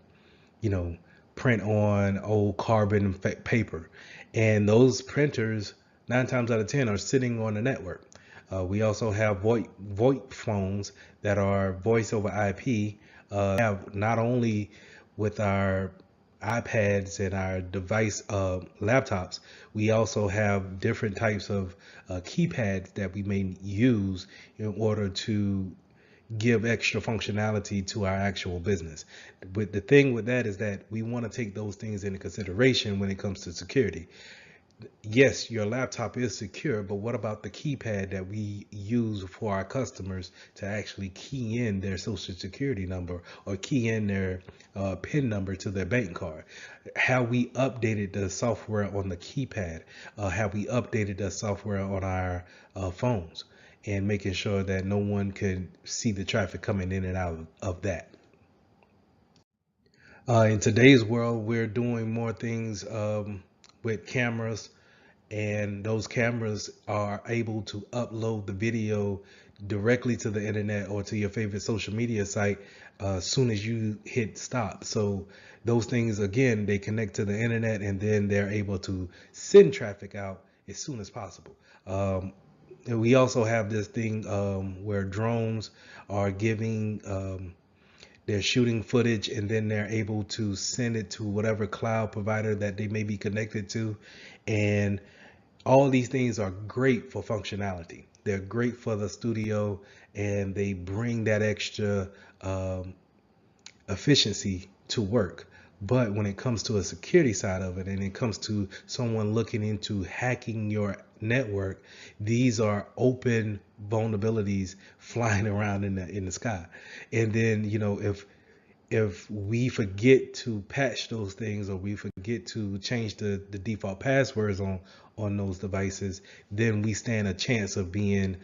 you know, print on old carbon paper. And those printers, 9 times out of 10, are sitting on the network. We also have VoIP phones that are voice over IP. Have not only with our iPads and our device laptops, we also have different types of keypads that we may use in order to give extra functionality to our actual business. But the thing with that is that we want to take those things into consideration when it comes to security. Yes, your laptop is secure, but what about the keypad that we use for our customers to actually key in their social security number or key in their PIN number to their bank card? Have we updated the software on the keypad? Have we updated the software on our phones? And making sure that no one could see the traffic coming in and out of that. In today's world, we're doing more things with cameras, and those cameras are able to upload the video directly to the internet or to your favorite social media site as soon as you hit stop. So those things, again, they connect to the internet, and then they're able to send traffic out as soon as possible. And we also have this thing where drones are giving they're shooting footage, and then they're able to send it to whatever cloud provider that they may be connected to. And all these things are great for functionality. They're great for the studio, and they bring that extra efficiency to work. But when it comes to a security side of it, and it comes to someone looking into hacking your network, these are open vulnerabilities flying around in the sky. And then, you know, if we forget to patch those things, or we forget to change the default passwords on those devices, then we stand a chance of being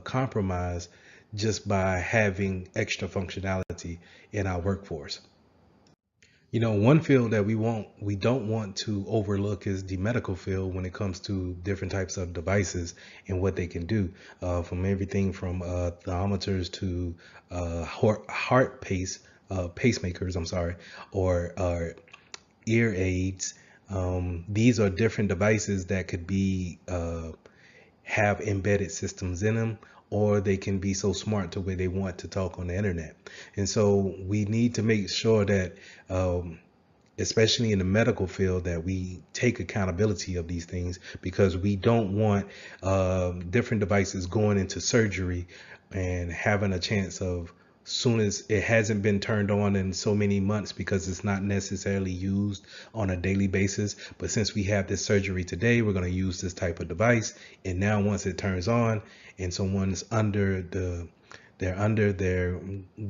compromised just by having extra functionality in our workforce. You know, one field that we don't want to overlook is the medical field when it comes to different types of devices and what they can do, from everything from thermometers to heart pacemakers, I'm sorry, or ear aids. These are different devices that could be have embedded systems in them, or they can be so smart to where they want to talk on the internet. And so we need to make sure that, especially in the medical field, that we take accountability of these things, because we don't want different devices going into surgery and having a chance of, soon as it hasn't been turned on in so many months because it's not necessarily used on a daily basis, but since we have this surgery today, we're going to use this type of device. And now once it turns on and someone's they're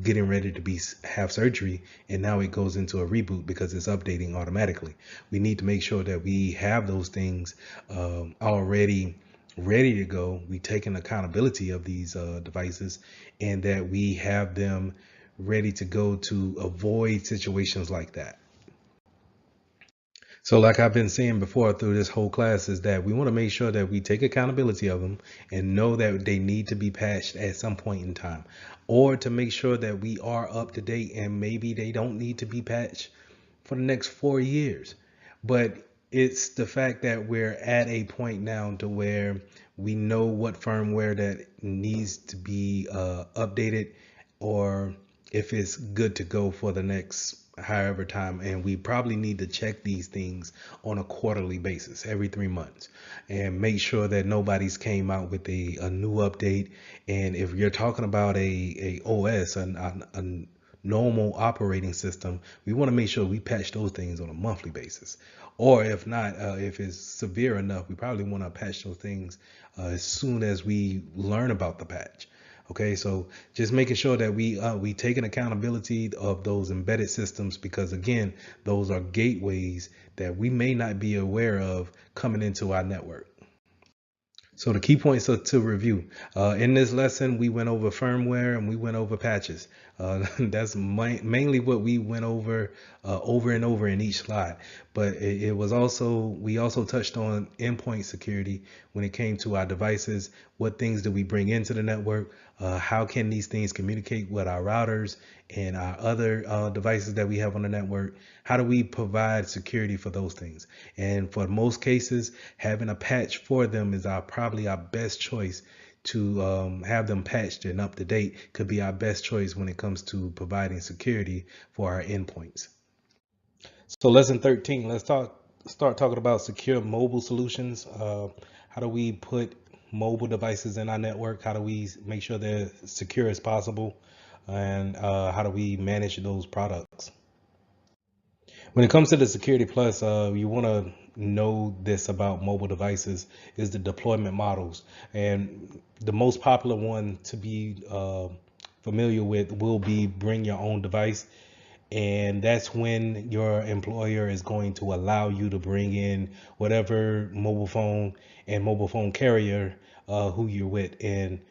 getting ready to have surgery, and now it goes into a reboot because it's updating automatically. We need to make sure that we have those things already ready to go. We take an accountability of these devices, and that we have them ready to go to avoid situations like that. So like I've been saying before through this whole class, is that we want to make sure that we take accountability of them and know that they need to be patched at some point in time, or to make sure that we are up to date, and maybe they don't need to be patched for the next 4 years. But it's the fact that we're at a point now to where we know what firmware that needs to be updated, or if it's good to go for the next however time, and we probably need to check these things on a quarterly basis every 3 months and make sure that nobody's came out with a new update. And if you're talking about a OS, a normal operating system, we want to make sure we patch those things on a monthly basis. Or if not, if it's severe enough, we probably want to patch those things as soon as we learn about the patch. Okay, so just making sure that we take an accountability of those embedded systems, because again, those are gateways that we may not be aware of coming into our network. So the key points to review. In this lesson, we went over firmware and we went over patches. That's mainly what we went over and over in each slide. But it was also, we also touched on endpoint security when it came to our devices. What things do we bring into the network? How can these things communicate with our routers and our other devices that we have on the network? How do we provide security for those things? And for most cases, having a patch for them is probably our best choice to have them patched and up to date. Could be our best choice when it comes to providing security for our endpoints. So lesson 13, let's start talking about secure mobile solutions. How do we put mobile devices in our network? How do we make sure they're secure as possible? And how do we manage those products? When it comes to the Security Plus, you want to know this about mobile devices is the deployment models. And the most popular one to be familiar with will be bring your own device. And that's when your employer is going to allow you to bring in whatever mobile phone and mobile phone carrier who you're with. And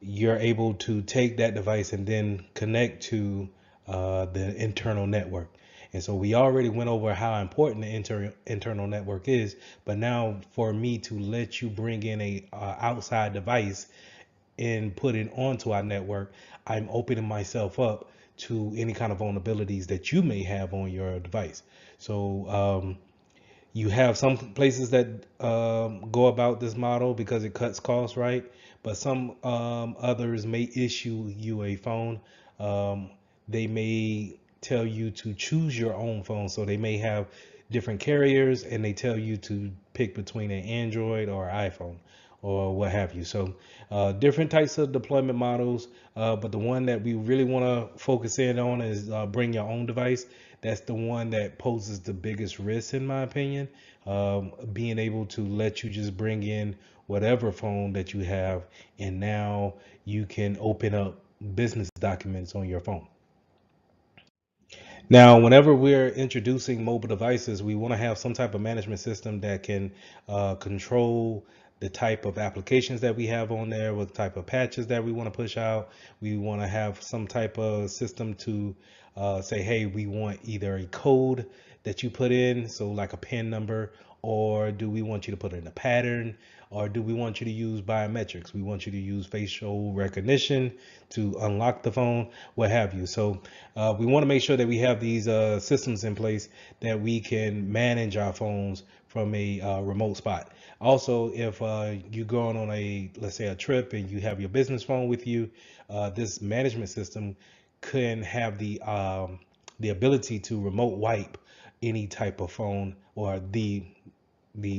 you're able to take that device and then connect to the internal network. And so we already went over how important the internal network is, but now for me to let you bring in a outside device and put it onto our network, I'm opening myself up to any kind of vulnerabilities that you may have on your device. So you have some places that go about this model because it cuts costs, right? But some others may issue you a phone. They may tell you to choose your own phone. So they may have different carriers and they tell you to pick between an Android or iPhone or what have you. So different types of deployment models, but the one that we really want to focus in on is bring your own device. That's the one that poses the biggest risk, in my opinion. Being able to let you just bring in whatever phone that you have, and now you can open up business documents on your phone. Now, whenever we're introducing mobile devices, we want to have some type of management system that can control the type of applications that we have on there, what type of patches that we want to push out. We want to have some type of system to say, hey, we want either a code that you put in, so like a PIN number, or do we want you to put in a pattern, or do we want you to use biometrics? We want you to use facial recognition to unlock the phone, what have you. So we want to make sure that we have these systems in place that we can manage our phones from a remote spot. Also, if you're going on let's say a trip and you have your business phone with you, this management system can have the ability to remote wipe any type of phone, or the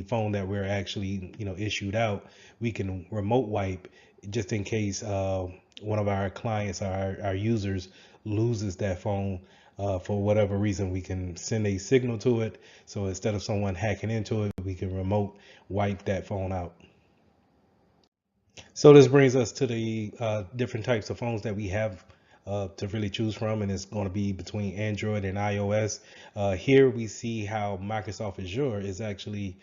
phone that we're actually issued out. We can remote wipe just in case one of our clients, our users, loses that phone for whatever reason. We can send a signal to it, so instead of someone hacking into it, we can remote wipe that phone out. So this brings us to the different types of phones that we have to really choose from, and it's going to be between Android and iOS. Here we see how Microsoft Azure is actually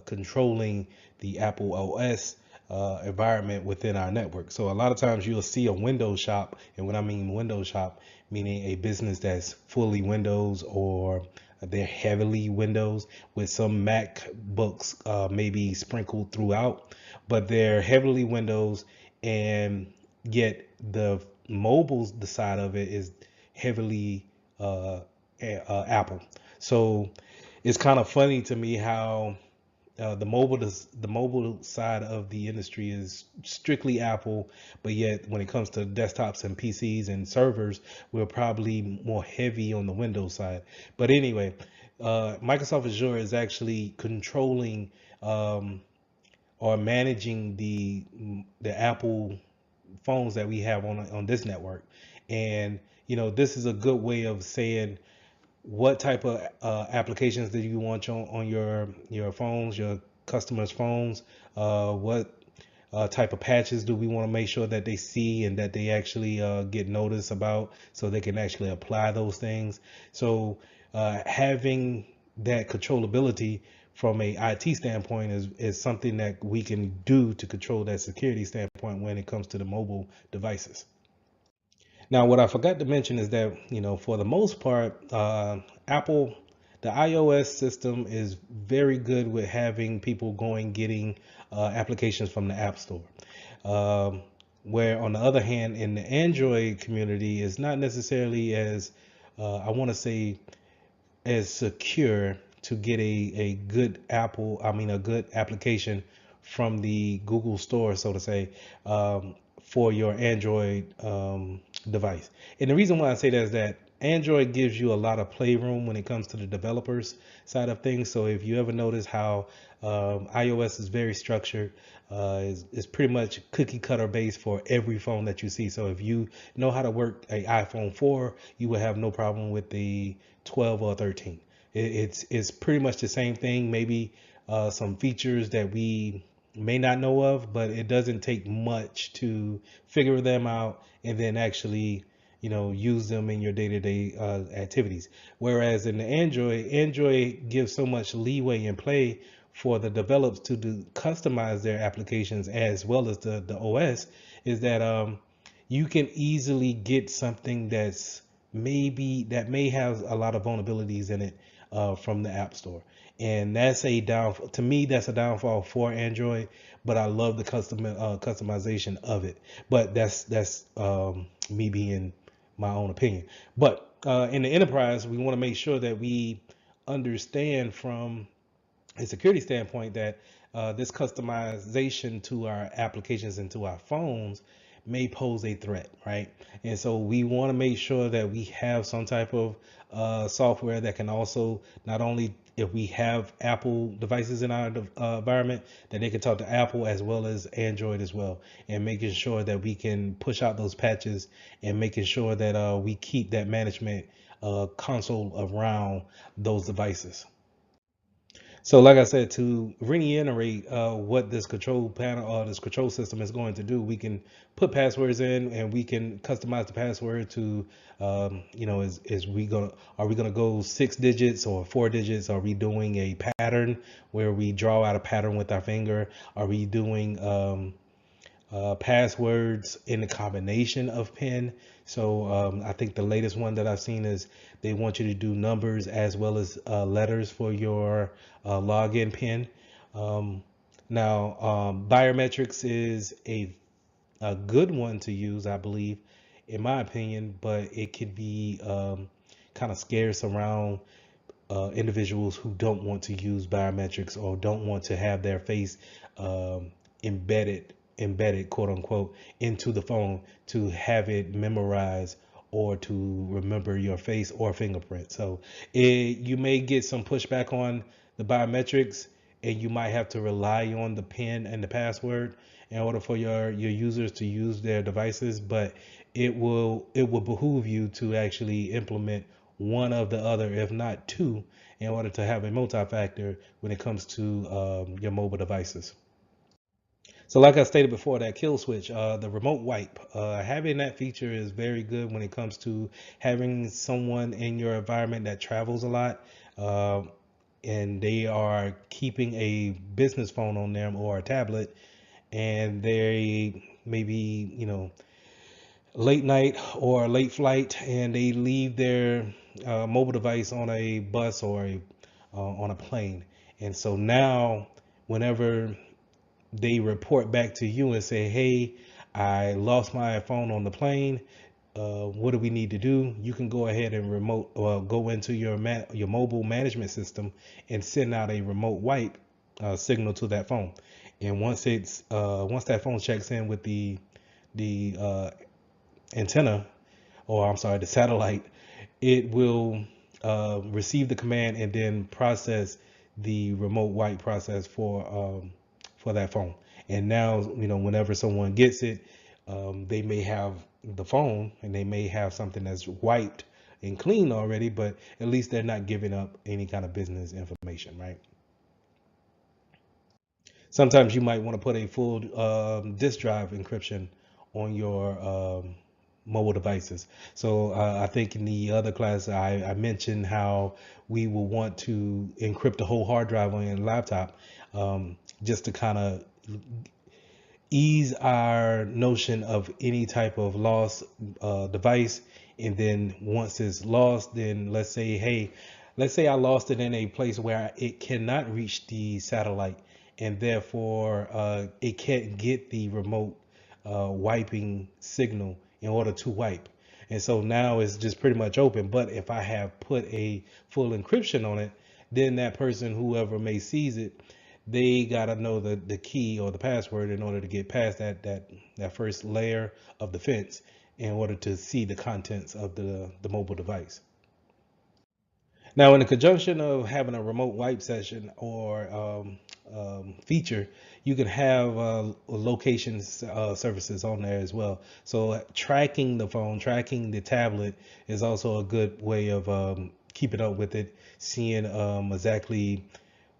controlling the Apple OS environment within our network. So a lot of times you'll see a Windows shop, and when I mean Windows shop, meaning a business that's fully Windows, or they're heavily Windows with some MacBooks maybe sprinkled throughout, but they're heavily Windows, and yet the mobiles, the side of it is heavily Apple. So it's kind of funny to me how the mobile side of the industry is strictly Apple, but yet when it comes to desktops and PCs and servers, we're probably more heavy on the Windows side. But anyway, Microsoft Azure is actually controlling or managing the Apple phones that we have on this network, and this is a good way of saying what type of applications do you want on your phones, your customers' phones? What type of patches do we want to make sure that they see and that they actually get notice about, so they can actually apply those things? So having that controllability from a IT standpoint is something that we can do to control that security standpoint when it comes to the mobile devices. Now, what I forgot to mention is that, for the most part, Apple, the iOS system is very good with having people getting applications from the App Store. Um, where, on the other hand, in the Android community, is not necessarily as, I want to say, as secure to get a good a good application from the Google Store, so to say, for your Android device. And the reason why I say that is that Android gives you a lot of playroom when it comes to the developers side of things. So if you ever notice how iOS is very structured, is pretty much cookie cutter based for every phone that you see. So if you know how to work a iPhone 4, you will have no problem with the 12 or 13. It's pretty much the same thing. Maybe some features that we may not know of, but it doesn't take much to figure them out and then actually use them in your day-to-day activities. Whereas in the Android gives so much leeway and play for the developers to customize their applications as well as the OS, is that you can easily get something that may have a lot of vulnerabilities in it from the App Store. And that's a downfall. To me, that's a downfall for Android, but I love the customization of it. But that's me being my own opinion. But in the enterprise, we want to make sure that we understand from a security standpoint that this customization to our applications and to our phones may pose a threat, right? And so we want to make sure that we have some type of software that can also, not only if we have Apple devices in our environment, that they can talk to Apple as well as Android as well, and making sure that we can push out those patches and making sure that we keep that management console around those devices. So, like I said, to reiterate what this control panel or this control system is going to do, we can put passwords in and we can customize the password to, are we gonna go 6 digits or 4 digits? Are we doing a pattern where we draw out a pattern with our finger? Are we doing passwords in a combination of PIN? So I think the latest one that I've seen is they want you to do numbers as well as letters for your login PIN. Now, biometrics is a good one to use, I believe, in my opinion, but it could be kind of scarce around individuals who don't want to use biometrics or don't want to have their face embedded, quote unquote, into the phone to have it memorized or to remember your face or fingerprint. So you may get some pushback on the biometrics, and you might have to rely on the PIN and the password in order for your users to use their devices. But it will behoove you to actually implement one of the other, if not two, in order to have a multi-factor when it comes to your mobile devices. So like I stated before, that kill switch, the remote wipe, having that feature is very good when it comes to having someone in your environment that travels a lot, and they are keeping a business phone on them or a tablet, and they maybe, late night or late flight, and they leave their mobile device on a bus or on a plane. And so now, whenever they report back to you and say, hey, I lost my phone on the plane, what do we need to do? You can go ahead and go into your mobile management system and send out a remote wipe signal to that phone. And once that phone checks in with the antenna, or I'm sorry, the satellite, it will receive the command and then process the remote wipe process for that phone. And now, whenever someone gets it, they may have the phone and they may have something that's wiped and clean already, but at least they're not giving up any kind of business information, right? Sometimes you might want to put a full disk drive encryption on your mobile devices. So I think in the other class I mentioned how we will want to encrypt the whole hard drive on your laptop, just to kind of ease our notion of any type of lost device. And then once it's lost, then let's say I lost it in a place where it cannot reach the satellite, and therefore it can't get the remote wiping signal in order to wipe. And so now it's just pretty much open. But if I have put a full encryption on it, then that person, whoever may sees it, they got to know the key or the password in order to get past that first layer of defense in order to see the contents of the mobile device. Now, in the conjunction of having a remote wipe session or feature, you can have location services on there as well. So tracking the phone, tracking the tablet is also a good way of keeping up with it, seeing exactly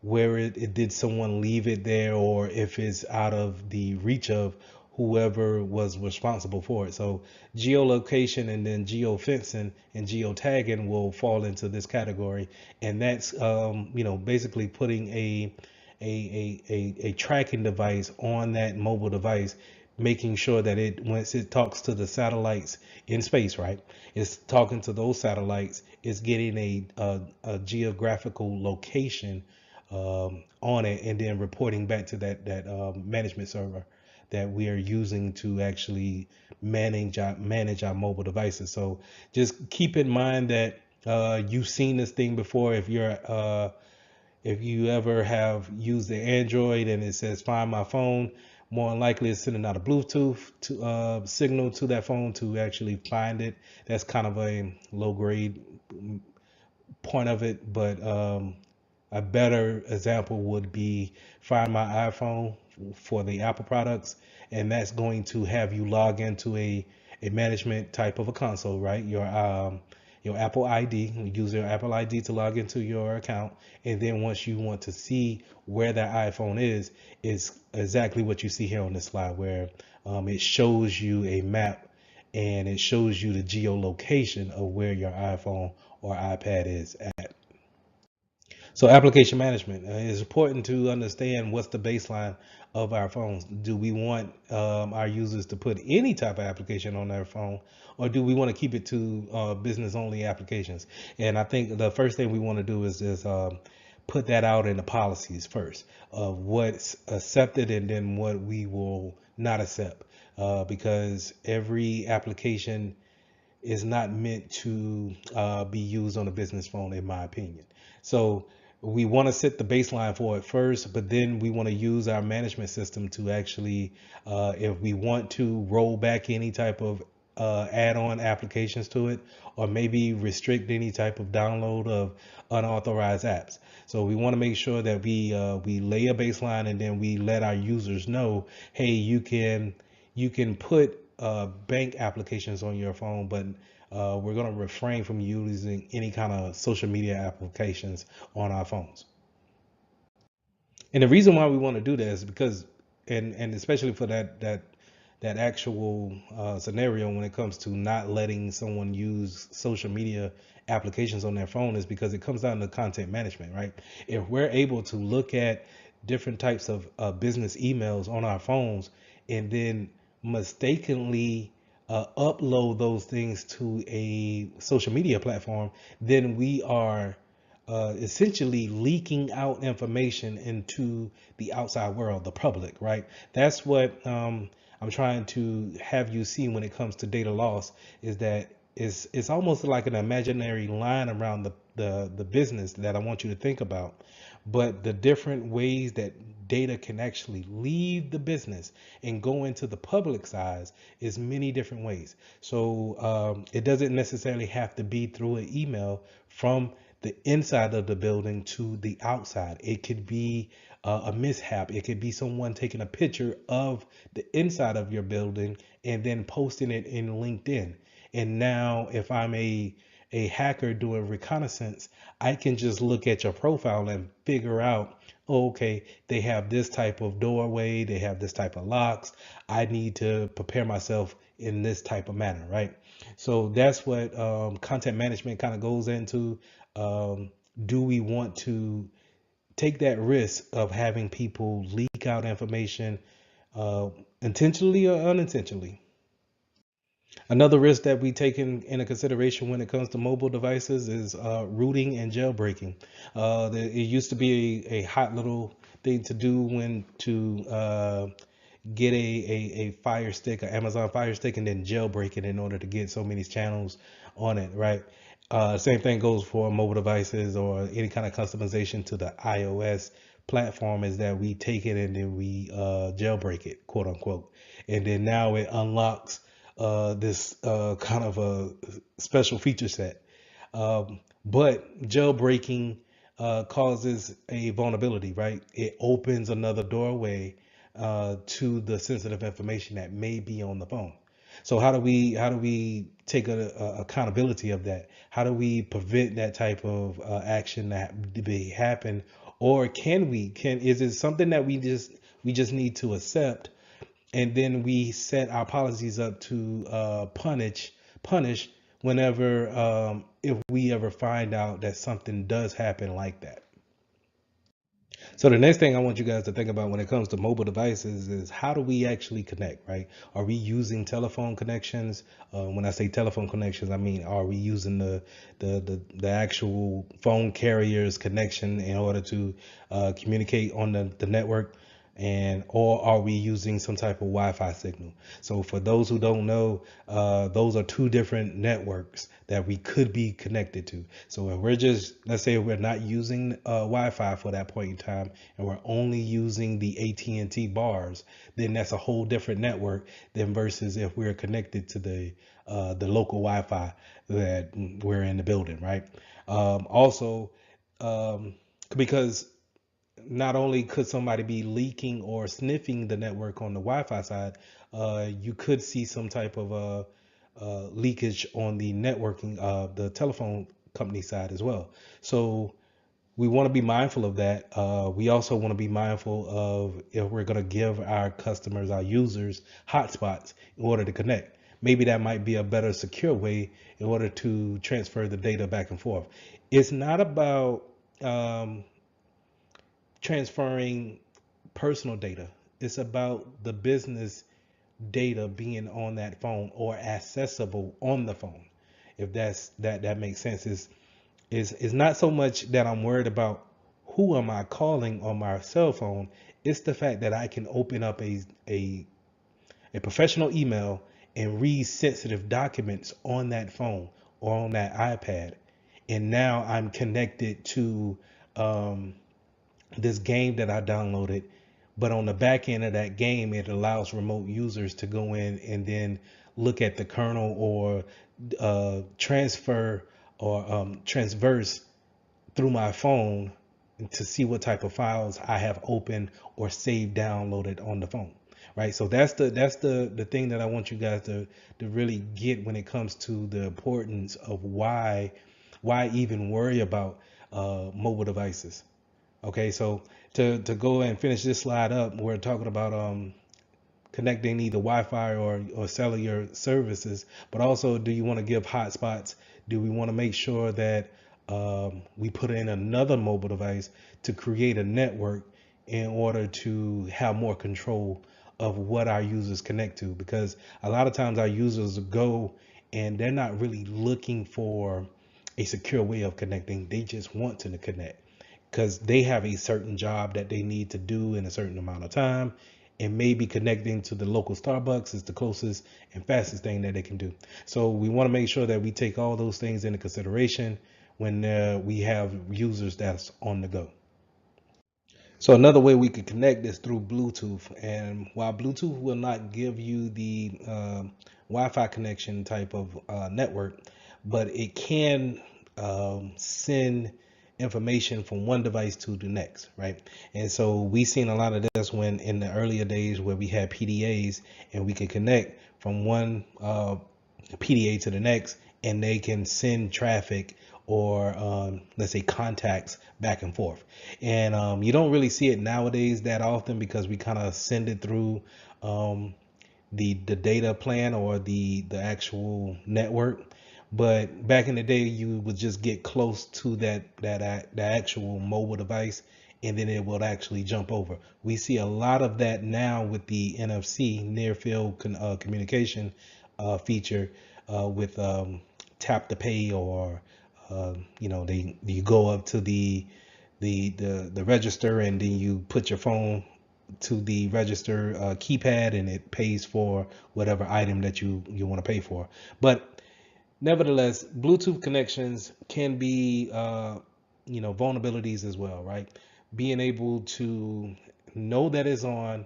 where it did someone leave it there, or if it's out of the reach of whoever was responsible for it. So geolocation and then geofencing and geotagging will fall into this category, and that's basically putting a tracking device on that mobile device, making sure that it once it talks to the satellites in space, right, it's talking to those satellites, it's getting a geographical location on it, and then reporting back to that management server that we are using to actually manage our mobile devices. So just keep in mind that you've seen this thing before. If you ever have used the Android and it says find my phone, more than likely it's sending out a Bluetooth signal to that phone to actually find it. That's kind of a low grade point of it, but a better example would be Find My iPhone for the Apple products, and that's going to have you log into a management type of a console, right? Your Apple ID, you use your Apple ID to log into your account, and then once you want to see where that iPhone is exactly what you see here on this slide, where it shows you a map and it shows you the geolocation of where your iPhone or iPad is at. So application management is important to understand what's the baseline of our phones. Do we want our users to put any type of application on their phone, or do we want to keep it to business only applications? And I think the first thing we want to do is just put that out in the policies first of what's accepted and then what we will not accept, because every application is not meant to be used on a business phone, in my opinion. So we want to set the baseline for it first, but then we want to use our management system to actually, if we want to roll back any type of add-on applications to it, or maybe restrict any type of download of unauthorized apps. So we want to make sure that we lay a baseline and then we let our users know, hey, you can put bank applications on your phone, but we're going to refrain from using any kind of social media applications on our phones. And the reason why we want to do that is because, and especially for that actual scenario when it comes to not letting someone use social media applications on their phone, is because it comes down to content management, right? If we're able to look at different types of business emails on our phones and then mistakenly upload those things to a social media platform, then we are essentially leaking out information into the outside world, the public, right? That's what I'm trying to have you see when it comes to data loss, is that it's almost like an imaginary line around the business that I want you to think about. But the different ways that data can actually leave the business and go into the public side is many different ways. So it doesn't necessarily have to be through an email from the inside of the building to the outside. It could be a mishap. It could be someone taking a picture of the inside of your building and then posting it in LinkedIn. And now if I'm a hacker doing reconnaissance, I can just look at your profile and figure out, oh, okay, they have this type of doorway, they have this type of locks. I need to prepare myself in this type of manner, right? So that's what content management kind of goes into. Do we want to take that risk of having people leak out information intentionally or unintentionally? Another risk that we take into consideration when it comes to mobile devices is rooting and jailbreaking. It used to be a hot little thing to do when to get a Fire Stick, an Amazon Fire Stick, and then jailbreak it in order to get so many channels on it, right? Same thing goes for mobile devices or any kind of customization to the iOS platform, is that we take it and then we jailbreak it, quote unquote. And then now it unlocks this kind of a special feature set. But jailbreaking causes a vulnerability, right? It opens another doorway to the sensitive information that may be on the phone. So how do we take accountability of that? How do we prevent that type of action that be happen? Or can is it something that we just need to accept, and then we set our policies up to punish whenever if we ever find out that something does happen like that. So the next thing I want you guys to think about when it comes to mobile devices is, how do we actually connect, right? Are we using telephone connections? When I say telephone connections, I mean, are we using the actual phone carrier's connection in order to communicate on the network? And or are we using some type of Wi-Fi signal? So for those who don't know, those are two different networks that we could be connected to. So if we're just, let's say we're not using Wi-Fi for that point in time, and we're only using the AT&T bars, then that's a whole different network than versus if we're connected to the local Wi-Fi that we're in the building, right? Also, because not only could somebody be leaking or sniffing the network on the Wi-Fi side, you could see some type of leakage on the networking, the telephone company side as well. So we want to be mindful of that. We also want to be mindful of, if we're going to give our customers, our users, hotspots in order to connect. Maybe that might be a better secure way in order to transfer the data back and forth. It's not about transferring personal data. It's about the business data being on that phone or accessible on the phone. If that makes sense. Is not so much that I'm worried about who am I calling on my cell phone. It's the fact that I can open up a professional email and read sensitive documents on that phone or on that iPad. And now I'm connected to this game that I downloaded, but on the back end of that game, it allows remote users to go in and then look at the kernel or transfer or transverse through my phone to see what type of files I have open or saved downloaded on the phone. Right. So that's the thing that I want you guys to really get when it comes to the importance of why even worry about mobile devices. Okay, so to go and finish this slide up, we're talking about connecting either Wi-Fi or cellular services, but also, do you want to give hotspots? Do we want to make sure that we put in another mobile device to create a network in order to have more control of what our users connect to? Because a lot of times our users go and they're not really looking for a secure way of connecting. They just want to connect because they have a certain job that they need to do in a certain amount of time, and maybe connecting to the local Starbucks is the closest and fastest thing that they can do. So we want to make sure that we take all those things into consideration when we have users that's on the go. So another way we could connect is through Bluetooth. And while Bluetooth will not give you the Wi-Fi connection type of network, but it can send information from one device to the next, right? And so we seen a lot of this when in the earlier days where we had PDAs and we could connect from one PDA to the next, and they can send traffic or let's say contacts back and forth. And you don't really see it nowadays that often because we kind of send it through um, the data plan or the actual network. But back in the day, you would just get close to the actual mobile device, and then it will actually jump over. We see a lot of that now with the NFC near field communication feature with tap to pay, or they you go up to the register and then you put your phone to the register keypad and it pays for whatever item that you want to pay for. But nevertheless, Bluetooth connections can be vulnerabilities as well, right? Being able to know that it's on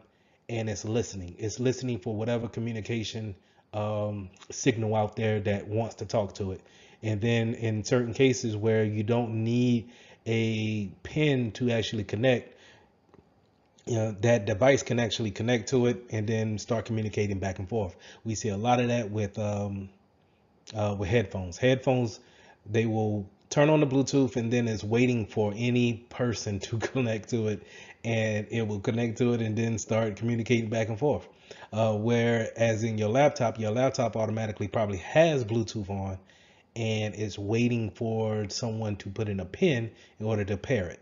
and it's listening for whatever communication signal out there that wants to talk to it. And then in certain cases where you don't need a pin to actually connect, that device can actually connect to it and then start communicating back and forth. We see a lot of that with headphones. Headphones, they will turn on the Bluetooth and then it's waiting for any person to connect to it, and it will connect to it and then start communicating back and forth. Whereas in your laptop automatically probably has Bluetooth on and it's waiting for someone to put in a pin in order to pair it.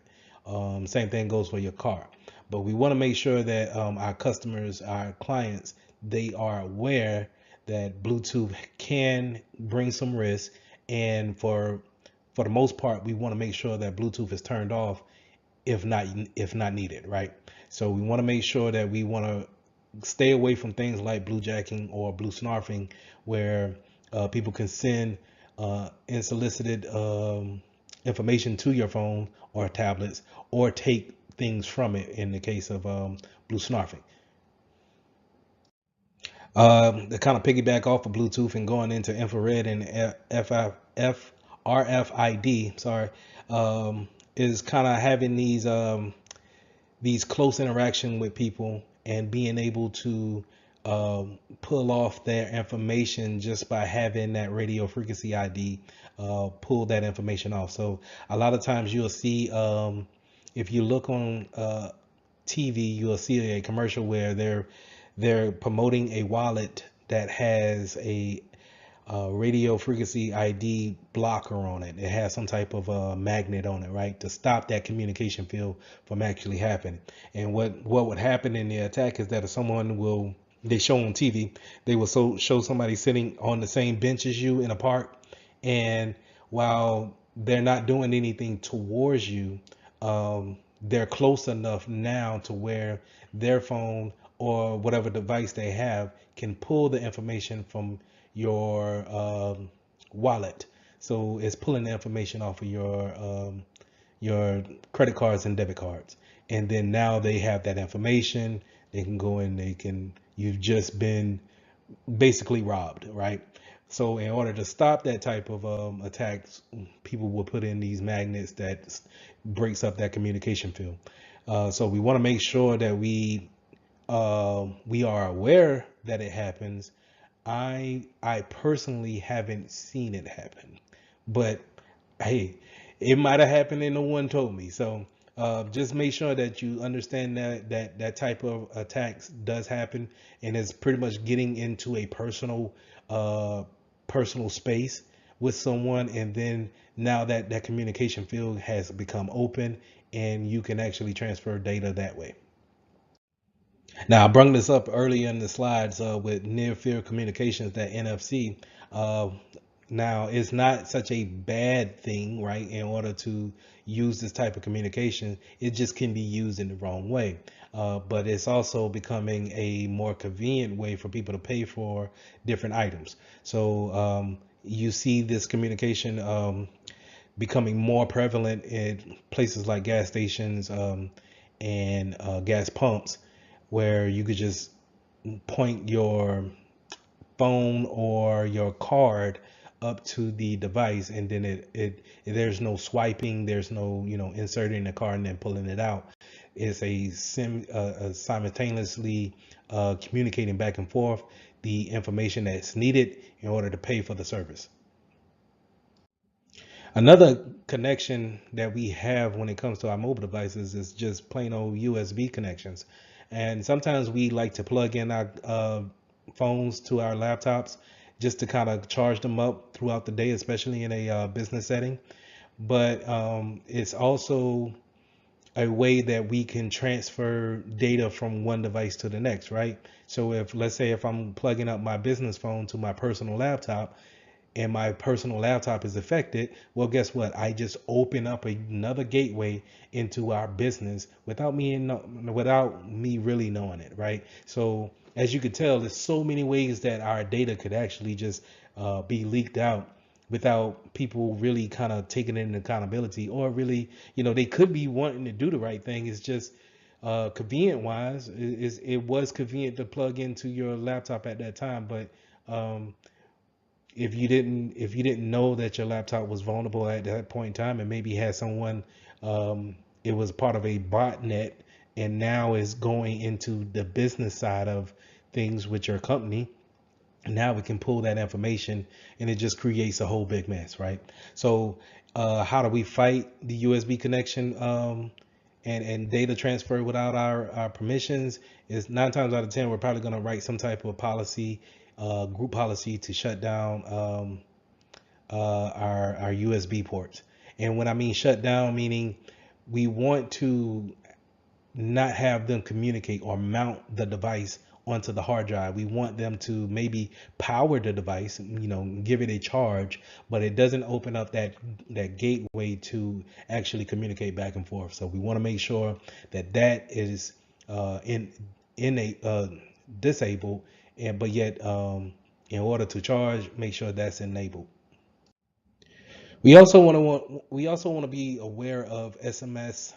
Same thing goes for your car. But we want to make sure that our customers, our clients, they are aware that Bluetooth can bring some risk, and for the most part, we want to make sure that Bluetooth is turned off if not needed, right? So we want to make sure that we want to stay away from things like bluejacking or blue snarfing, where people can send unsolicited information to your phone or tablets, or take things from it in the case of blue snarfing. To kind of piggyback off of Bluetooth and going into infrared and RFID, sorry, is kind of having these close interaction with people and being able to pull off their information just by having that radio frequency ID, pull that information off. So a lot of times you'll see, if you look on TV, you'll see a commercial where they're promoting a wallet that has a radio frequency ID blocker on it. It has some type of magnet on it, right, to stop that communication field from actually happening. And what would happen in the attack is that if they show on TV, they will show somebody sitting on the same bench as you in a park, and while they're not doing anything towards you, they're close enough now to where their phone or whatever device they have can pull the information from your wallet. So it's pulling the information off of your credit cards and debit cards. And then now they have that information. They can go in, you've just been basically robbed, right? So in order to stop that type of attacks, people will put in these magnets that breaks up that communication field. So we want to make sure that we are aware that it happens. I personally haven't seen it happen, but hey, it might have happened and no one told me. So just make sure that you understand that type of attacks does happen, and it's pretty much getting into a personal space with someone, and then now that communication field has become open and you can actually transfer data that way. Now, I brought this up earlier in the slides with near field communications, that NFC. Uh, Now, it's not such a bad thing, right? In order to use this type of communication, it just can be used in the wrong way. But it's also becoming a more convenient way for people to pay for different items. So you see this communication becoming more prevalent in places like gas stations, and gas pumps, where you could just point your phone or your card up to the device, and then it there's no swiping, there's no, inserting the card and then pulling it out. It's simultaneously communicating back and forth the information that's needed in order to pay for the service. Another connection that we have when it comes to our mobile devices is just plain old USB connections. And sometimes we like to plug in our phones to our laptops just to kind of charge them up throughout the day, especially in a business setting. But it's also a way that we can transfer data from one device to the next, right? So if, let's say, if I'm plugging up my business phone to my personal laptop, and my personal laptop is affected, well, guess what? I just open up another gateway into our business without me really knowing it, right? So as you could tell, there's so many ways that our data could actually just be leaked out without people really kind of taking it into accountability, or really, they could be wanting to do the right thing. It's just convenient wise, it was convenient to plug into your laptop at that time, but if you didn't know that your laptop was vulnerable at that point in time, and maybe had someone, it was part of a botnet, and now is going into the business side of things with your company, now we can pull that information, and it just creates a whole big mess, right? So how do we fight the USB connection, and data transfer without our permissions? Is 9 times out of 10 we're probably going to write some type of policy, group policy, to shut down our USB ports. And when I mean shut down, meaning we want to not have them communicate or mount the device onto the hard drive. We want them to maybe power the device, give it a charge, but it doesn't open up that gateway to actually communicate back and forth. So we want to make sure that is in a disabled, and but yet, in order to charge, make sure that's enabled. We also want to be aware of SMS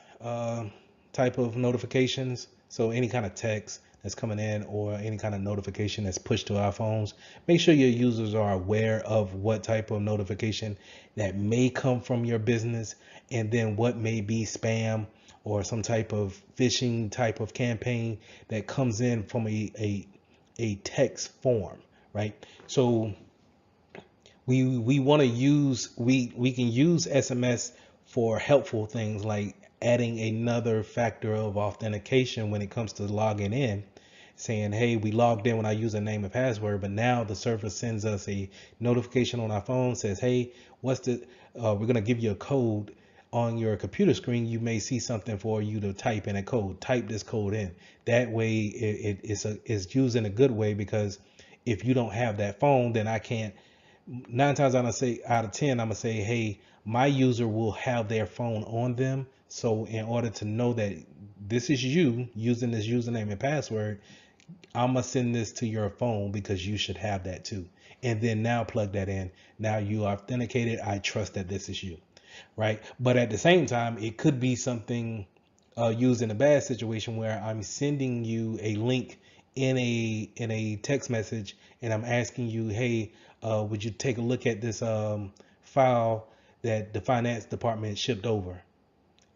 type of notifications. So any kind of text that's coming in, or any kind of notification that's pushed to our phones, make sure your users are aware of what type of notification that may come from your business, and then what may be spam or some type of phishing type of campaign that comes in from a text form, right? So we want to use we can use SMS for helpful things, like adding another factor of authentication when it comes to logging in, saying, hey, we logged in when I use a name and password, but now the server sends us a notification on our phone, says, hey, we're going to give you a code on your computer screen. You may see something for you to type in a code. Type this code in. That way it's used in a good way, because if you don't have that phone, then I can't. 9 times out of 10, I'm gonna say, hey, my user will have their phone on them. So in order to know that this is you using this username and password, I'm gonna send this to your phone, because you should have that too. And then now plug that in. Now you authenticated. I trust that this is you, right? But at the same time, it could be something used in a bad situation, where I'm sending you a link in a text message, and I'm asking you, hey, would you take a look at this file that the finance department shipped over,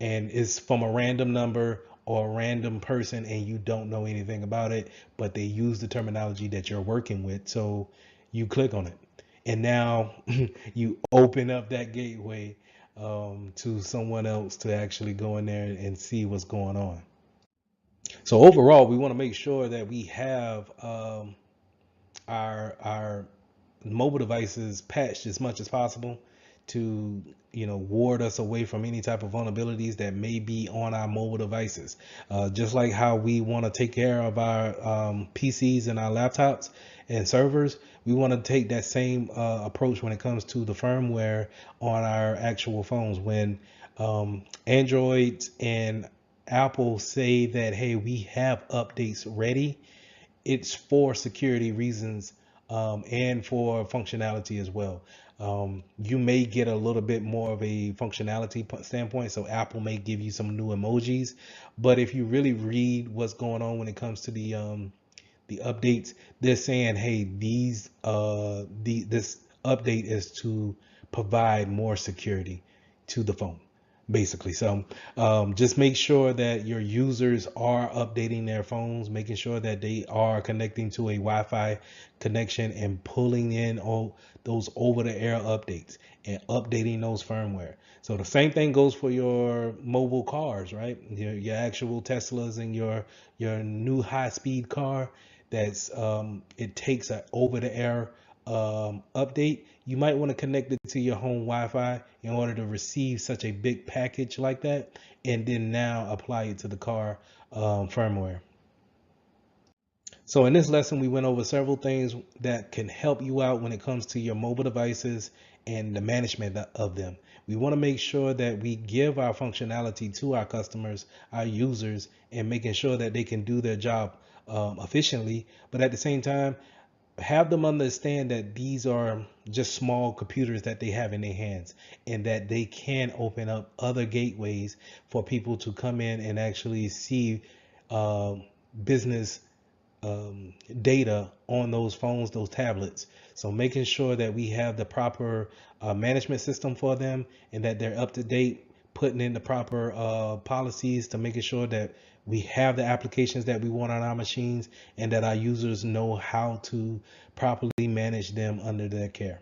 and it's from a random number or a random person, and you don't know anything about it, but they use the terminology that you're working with. So you click on it, and now you open up that gateway to someone else to actually go in there and see what's going on. So overall, we want to make sure that we have our mobile devices patched as much as possible to ward us away from any type of vulnerabilities that may be on our mobile devices. Just like how we want to take care of our PCs and our laptops and servers, we want to take that same approach when it comes to the firmware on our actual phones. When Android and Apple say that, hey, we have updates ready, it's for security reasons and for functionality as well. You may get a little bit more of a functionality standpoint, so Apple may give you some new emojis, but if you really read what's going on when it comes to the updates, they're saying, hey, this update is to provide more security to the phone, basically. So just make sure that your users are updating their phones, making sure that they are connecting to a Wi-Fi connection and pulling in all those over-the-air updates and updating those firmware. So the same thing goes for your mobile cars, right? Your actual Teslas and your new high-speed car. That's it takes an over-the-air update. You might want to connect it to your home Wi-Fi in order to receive such a big package like that, and then now apply it to the car firmware. So in this lesson, we went over several things that can help you out when it comes to your mobile devices and the management of them. We want to make sure that we give our functionality to our customers, our users, and making sure that they can do their job efficiently. But at the same time, have them understand that these are just small computers that they have in their hands, and that they can open up other gateways for people to come in and actually see uh, business data on those phones, those tablets. So making sure that we have the proper management system for them and that they're up to date, putting in the proper policies to making sure that we have the applications that we want on our machines and that our users know how to properly manage them under their care.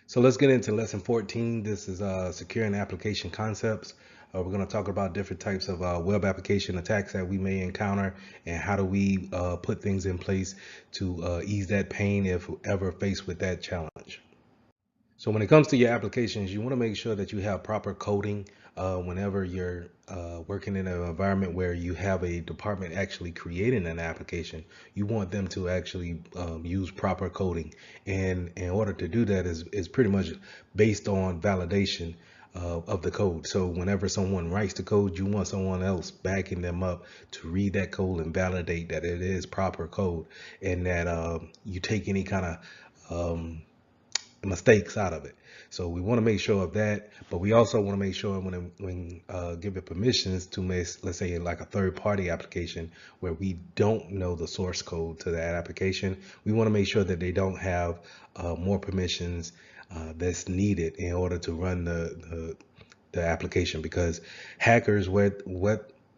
So let's get into lesson 14. This is securing application concepts. We're going to talk about different types of web application attacks that we may encounter, and how do we put things in place to ease that pain if ever faced with that challenge. So when it comes to your applications, you want to make sure that you have proper coding whenever you're working in an environment where you have a department actually creating an application. You want them to actually use proper coding. And in order to do that is pretty much based on validation of the code. So whenever someone writes the code, you want someone else backing them up to read that code and validate that it is proper code, and that you take any kind of mistakes out of it. So we want to make sure of that, but we also want to make sure when give it permissions to let's say like a third party application where we don't know the source code to that application, we want to make sure that they don't have more permissions that's needed in order to run the application, because hackers, what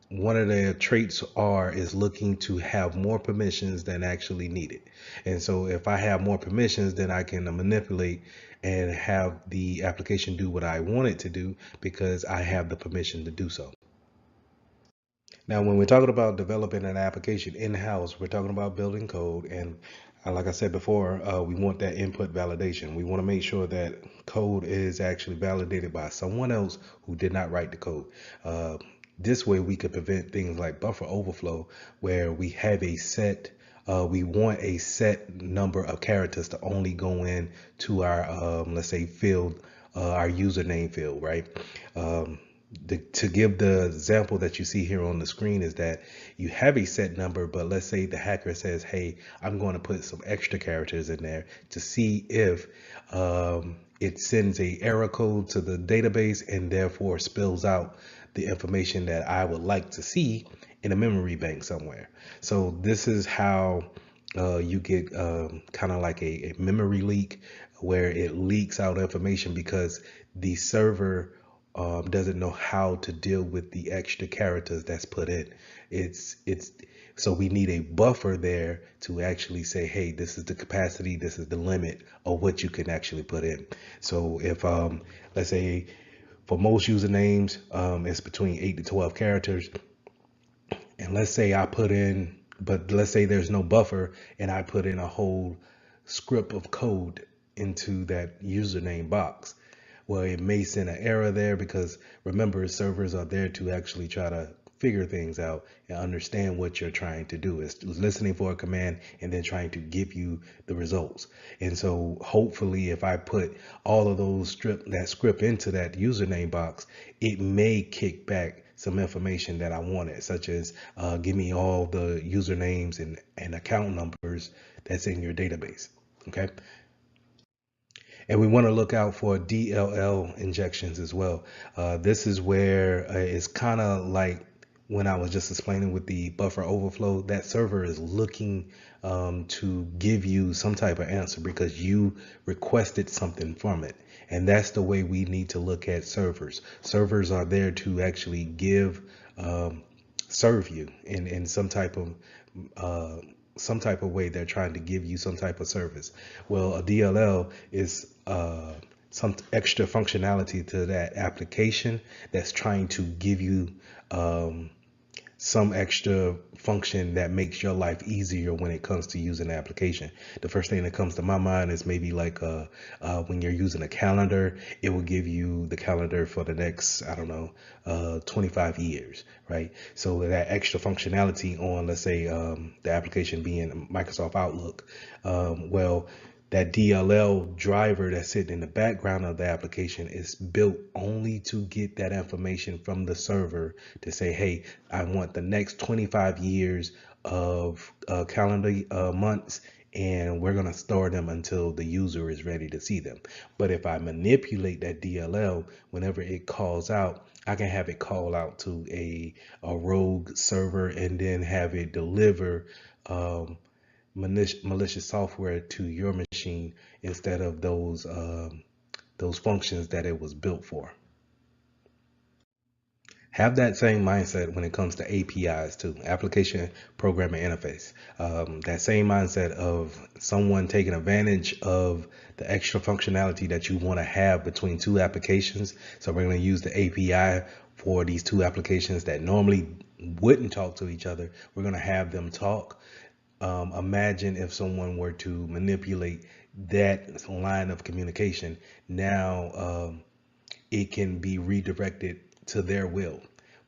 one of their traits is looking to have more permissions than actually needed. And so if I have more permissions, then I can manipulate and have the application do what I want it to do because I have the permission to do so. Now, when we're talking about developing an application in-house, we're talking about building code. And like I said before, we want that input validation. We want to make sure that code is actually validated by someone else who did not write the code. This way we could prevent things like buffer overflow, where we have we want a set number of characters to only go in to our, let's say, field, our username field, right? To give the example that you see here on the screen is that you have a set number, but let's say the hacker says, hey, I'm going to put some extra characters in there to see if it sends a error code to the database and therefore spills out the information that I would like to see in a memory bank somewhere. So this is how you get kind of like a memory leak, where it leaks out information because the server doesn't know how to deal with the extra characters that's put in. It's so we need a buffer there to actually say, hey, this is the capacity, this is the limit of what you can actually put in. So if let's say for most usernames, it's between 8 to 12 characters. And let's say I put in, but let's say there's no buffer and I put in a whole script of code into that username box. Well, it may send an error there because remember, servers are there to actually try to figure things out and understand what you're trying to do. It's listening for a command and then trying to give you the results. And so hopefully if I put all of that script into that username box, it may kick back some information that I wanted, such as give me all the usernames and account numbers that's in your database. Okay. And we want to look out for DLL injections as well. This is where it's kind of like when I was just explaining with the buffer overflow, that server is looking to give you some type of answer because you requested something from it. And that's the way we need to look at servers. Servers are there to actually serve you in some type of way. They're trying to give you some type of service. Well, a DLL is some extra functionality to that application that's trying to give you some extra function that makes your life easier when it comes to using the application. The first thing that comes to my mind is maybe like when you're using a calendar, it will give you the calendar for the next, I don't know, 25 years, right? So that extra functionality on, let's say, the application being Microsoft Outlook, well, that DLL driver that's sitting in the background of the application is built only to get that information from the server to say, hey, I want the next 25 years of calendar months, and we're going to store them until the user is ready to see them. But if I manipulate that DLL, whenever it calls out, I can have it call out to a rogue server and then have it deliver malicious software to your machine instead of those functions that it was built for. Have that same mindset when it comes to APIs too, application programming interface. That same mindset of someone taking advantage of the extra functionality that you want to have between two applications. So we're going to use the API for these two applications that normally wouldn't talk to each other. We're going to have them talk. Imagine if someone were to manipulate that line of communication. Now it can be redirected to their will,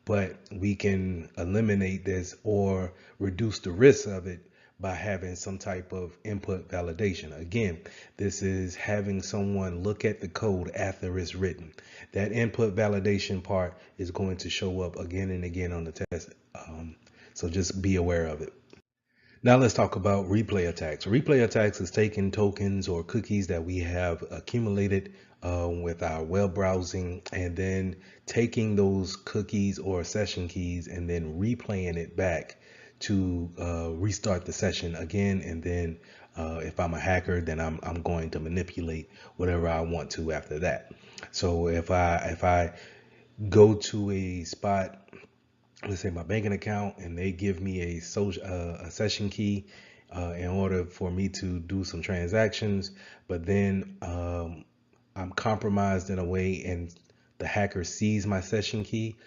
but we can eliminate this or reduce the risk of it by having some type of input validation. Again, this is having someone look at the code after it's written. That input validation part is going to show up again and again on the test. So just be aware of it. Now let's talk about replay attacks. Replay attacks is taking tokens or cookies that we have accumulated with our web browsing and then taking those cookies or session keys and then replaying it back to restart the session again. And then if I'm a hacker, then I'm going to manipulate whatever I want to after that. So if I go to a spot, let's say my banking account, and they give me a session key in order for me to do some transactions, but then I'm compromised in a way and the hacker sees my session key.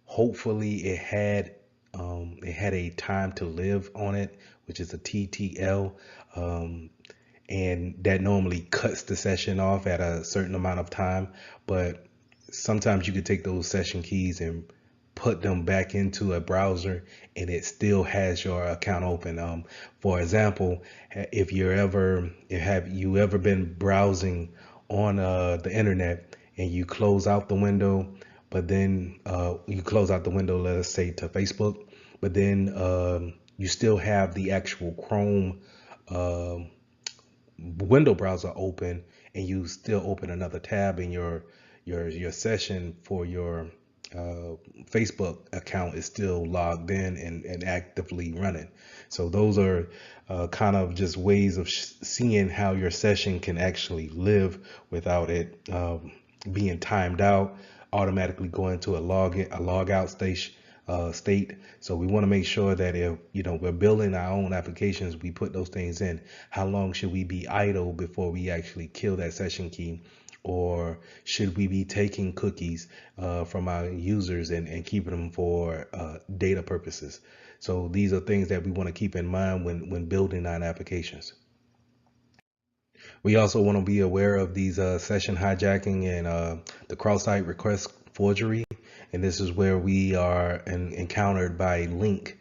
Hopefully it had a time to live on it, which is a TTL, and that normally cuts the session off at a certain amount of time. But sometimes you could take those session keys and put them back into a browser and it still has your account open. For example, if you ever been browsing on the internet and you close out the window, but then you close out the window, let us say to Facebook, but then you still have the actual Chrome window browser open, and you still open another tab in your session for your Facebook account is still logged in and actively running. So those are kind of just ways of seeing how your session can actually live without it being timed out, automatically going to a log out state. So we want to make sure that if we're building our own applications, we put those things in. How long should we be idle before we actually kill that session key? Or should we be taking cookies from our users and keeping them for data purposes? So these are things that we want to keep in mind when building our applications. We also want to be aware of these session hijacking and the cross-site request forgery. And this is where we are encountered by a link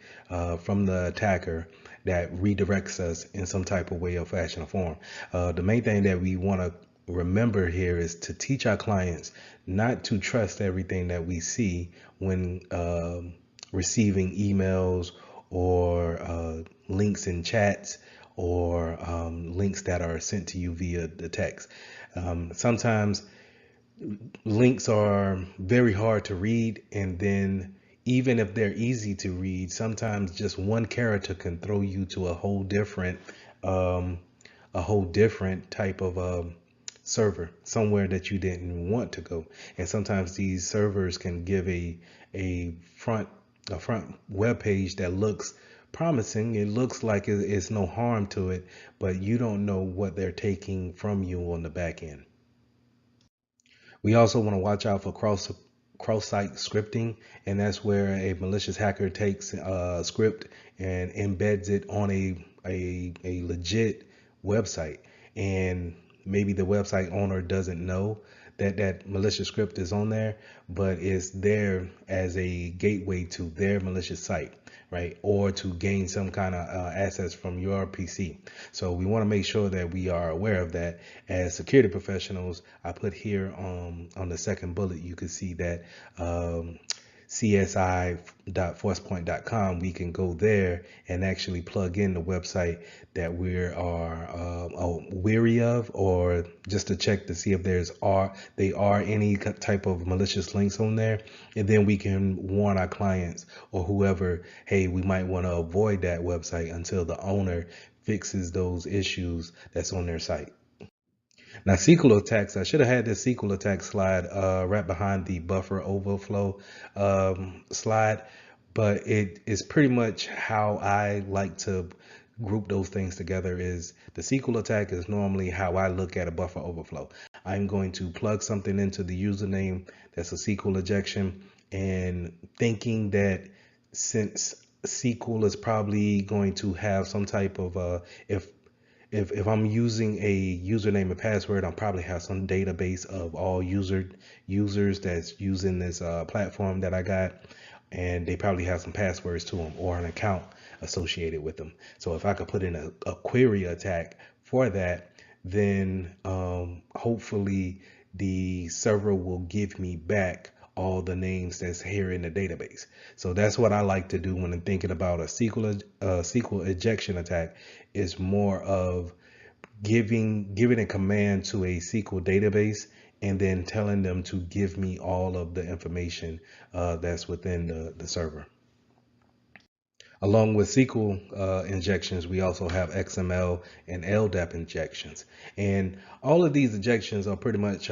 from the attacker that redirects us in some type of way or fashion or form. The main thing that we want to remember here is to teach our clients not to trust everything that we see when receiving emails or links in chats or links that are sent to you via the text. Sometimes links are very hard to read, and then even if they're easy to read, sometimes just one character can throw you to um, a whole different type of server somewhere that you didn't want to go. And sometimes these servers can give a front a front web page that looks promising. It looks like it's no harm to it, but you don't know what they're taking from you on the back end. We also want to watch out for cross-site scripting, and that's where a malicious hacker takes a script and embeds it on a legit website, and maybe the website owner doesn't know that that malicious script is on there, but it's there as a gateway to their malicious site, right? Or to gain some kind of access from your PC. So we want to make sure that we are aware of that. As security professionals, I put here on the second bullet, you can see that csi.forcepoint.com, we can go there and actually plug in the website that we are weary of, or just to check to see if they are any type of malicious links on there, and then we can warn our clients or whoever, hey, we might want to avoid that website until the owner fixes those issues that's on their site. Now, SQL attacks, I should have had this SQL attack slide right behind the buffer overflow slide, but it is pretty much how I like to group those things together. Is the SQL attack is normally how I look at a buffer overflow. I'm going to plug something into the username that's a SQL injection, and thinking that since SQL is probably going to have some type of if I'm using a username and password, I'll probably have some database of all users that's using this platform that I got, and they probably have some passwords to them or an account associated with them. So if I could put in a query attack for that, then hopefully the server will give me back all the names that's here in the database. So that's what I like to do when I'm thinking about a SQL injection attack. Is more of giving a command to a SQL database and then telling them to give me all of the information that's within the server. Along with SQL injections, we also have XML and LDAP injections. And all of these injections are pretty much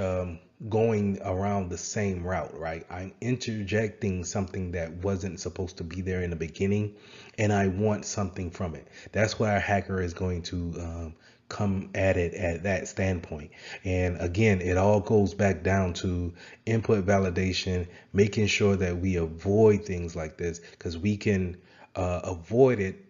going around the same route, right? I'm interjecting something that wasn't supposed to be there in the beginning, and I want something from it. That's why a hacker is going to come at it at that standpoint. And again, it all goes back down to input validation, making sure that we avoid things like this, because we can avoid it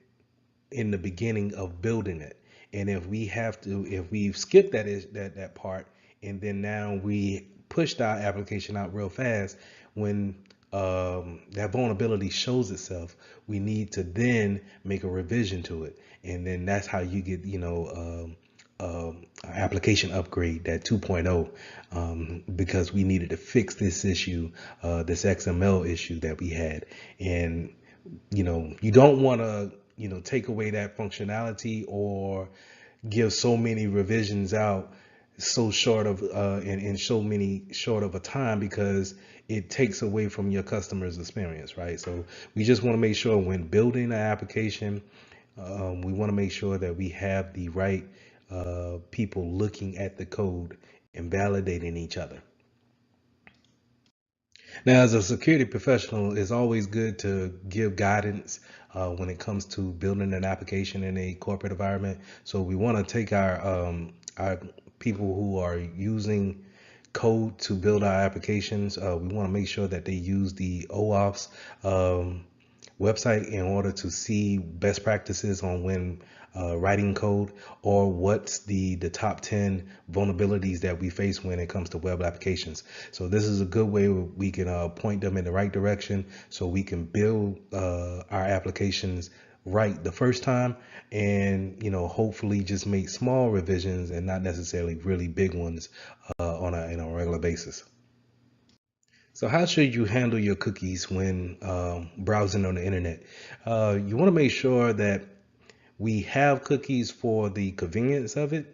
in the beginning of building it. And if we've skipped that part, and then now we pushed our application out real fast, when that vulnerability shows itself, we need to then make a revision to it, and then that's how you get application upgrade, that 2.0, because we needed to fix this issue, this XML issue that we had. And you don't want to take away that functionality or give so many revisions out so short of and so many short of a time, because it takes away from your customer's experience, right? So we just want to make sure when building an application, we want to make sure that we have the right people looking at the code and validating each other. Now, as a security professional, it's always good to give guidance when it comes to building an application in a corporate environment. So we want to take our people who are using code to build our applications. We want to make sure that they use the OAuth's website in order to see best practices on when writing code, or what's the top 10 vulnerabilities that we face when it comes to web applications. So this is a good way we can point them in the right direction so we can build our applications right the first time, and hopefully just make small revisions and not necessarily really big ones on a regular basis. So how should you handle your cookies when browsing on the internet? You want to make sure that we have cookies for the convenience of it,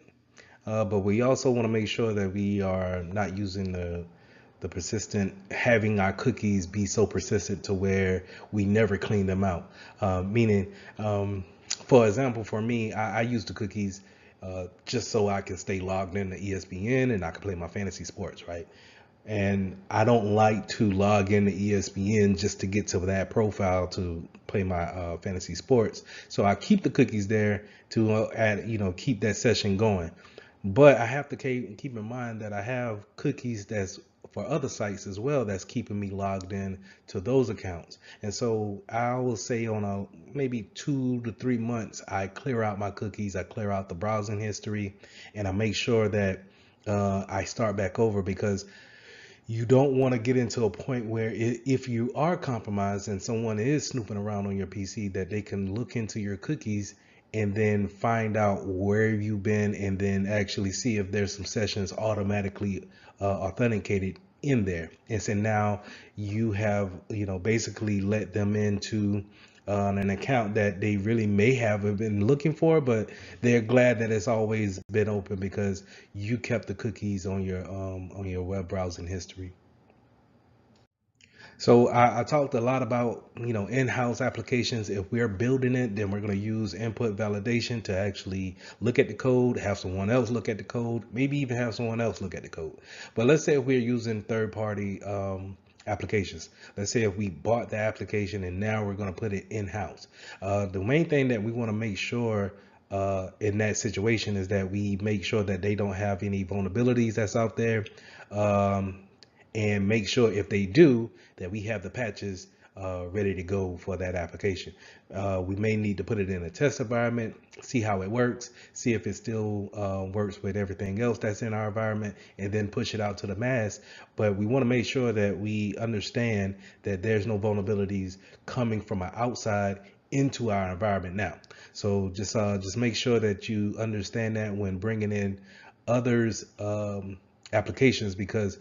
but we also want to make sure that we are not using the persistent, having our cookies be so persistent to where we never clean them out. Meaning, for example, for me, I use the cookies just so I can stay logged in to ESPN and I can play my fantasy sports, right? And I don't like to log into ESPN just to get to that profile to play my fantasy sports. So I keep the cookies there to keep that session going. But I have to keep in mind that I have cookies that's for other sites as well that's keeping me logged in to those accounts. And so I will say on a maybe 2 to 3 months, I clear out my cookies, I clear out the browsing history, and I make sure that I start back over, because you don't want to get into a point where if you are compromised and someone is snooping around on your PC, that they can look into your cookies and then find out where you've been, and then actually see if there's some sessions automatically authenticated in there. And so now you have, basically let them into an account that they really may have been looking for, but they're glad that it's always been open because you kept the cookies on your web browsing history. So I talked a lot about, in-house applications. If we're building it, then we're going to use input validation to actually look at the code, have someone else look at the code, maybe even have someone else look at the code. But let's say if we're using third-party applications. Let's say if we bought the application and now we're going to put it in-house. The main thing that we want to make sure in that situation is that we make sure that they don't have any vulnerabilities that's out there. And make sure if they do, that we have the patches ready to go for that application. We may need to put it in a test environment, see how it works, see if it still works with everything else that's in our environment, and then push it out to the mass. But we want to make sure that we understand that there's no vulnerabilities coming from outside into our environment now. So just make sure that you understand that when bringing in others applications, because